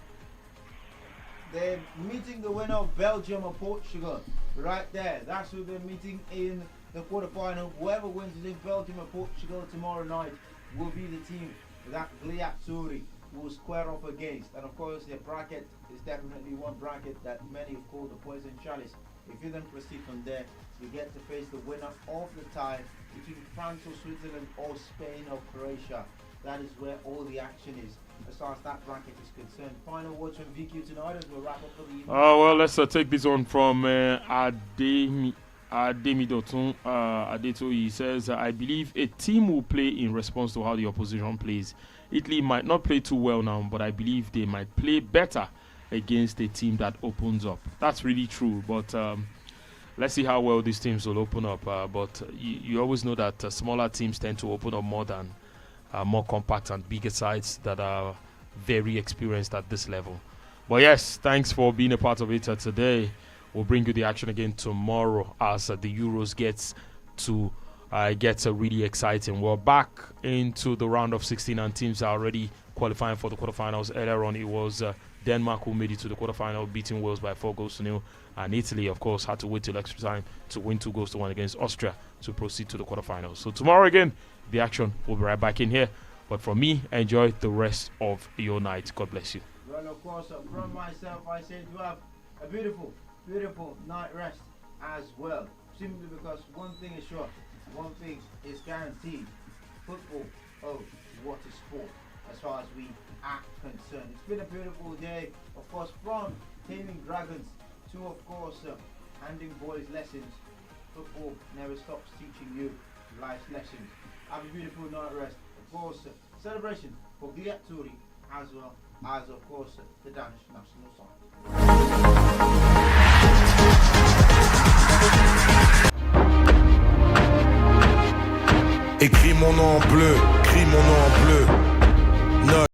They're meeting the winner of Belgium or Portugal. Right there. That's who they're meeting in the quarterfinal. Whoever wins in Belgium or Portugal tomorrow night will be the team that Gliazzurri will square off against. And of course, their bracket is definitely one bracket that many have called the poison chalice. If you then proceed from there, you get to face the winner of the tie between France or Switzerland or Spain or Croatia. That is where all the action is as far as that bracket is concerned. Final words from VQ tonight as we'll wrap up for the evening. Well, let's take this one from Ademi Dotun. Adeto, he says, I believe a team will play in response to how the opposition plays. Italy might not play too well now, but I believe they might play better against a team that opens up. That's really true, but let's see how well these teams will open up. But you always know that smaller teams tend to open up more than more compact and bigger sides that are very experienced at this level. But yes, thanks for being a part of it today. We'll bring you the action again tomorrow as the Euros gets really exciting. We're back into the round of 16 and teams are already qualifying for the quarterfinals. Earlier on, it was Denmark who made it to the quarterfinal, beating Wales by 4-0. And Italy, of course, had to wait till extra time to win 2-1 against Austria to proceed to the quarterfinals. So tomorrow again, the action will be right back in here. But from me, enjoy the rest of your night. God bless you. Well, of course, from myself, I say to have a beautiful, beautiful night rest as well. Simply because one thing is sure, one thing is guaranteed. Football, oh, what a sport as far as we are concerned. It's been a beautiful day, of course, from taming dragons to, of course, handing boys lessons. Football never stops teaching you life lessons. Have a beautiful night rest. Of course, celebration for Gliazzurri as well as, of course, the Danish national song. Écris mon nom en bleu, crie mon nom en bleu.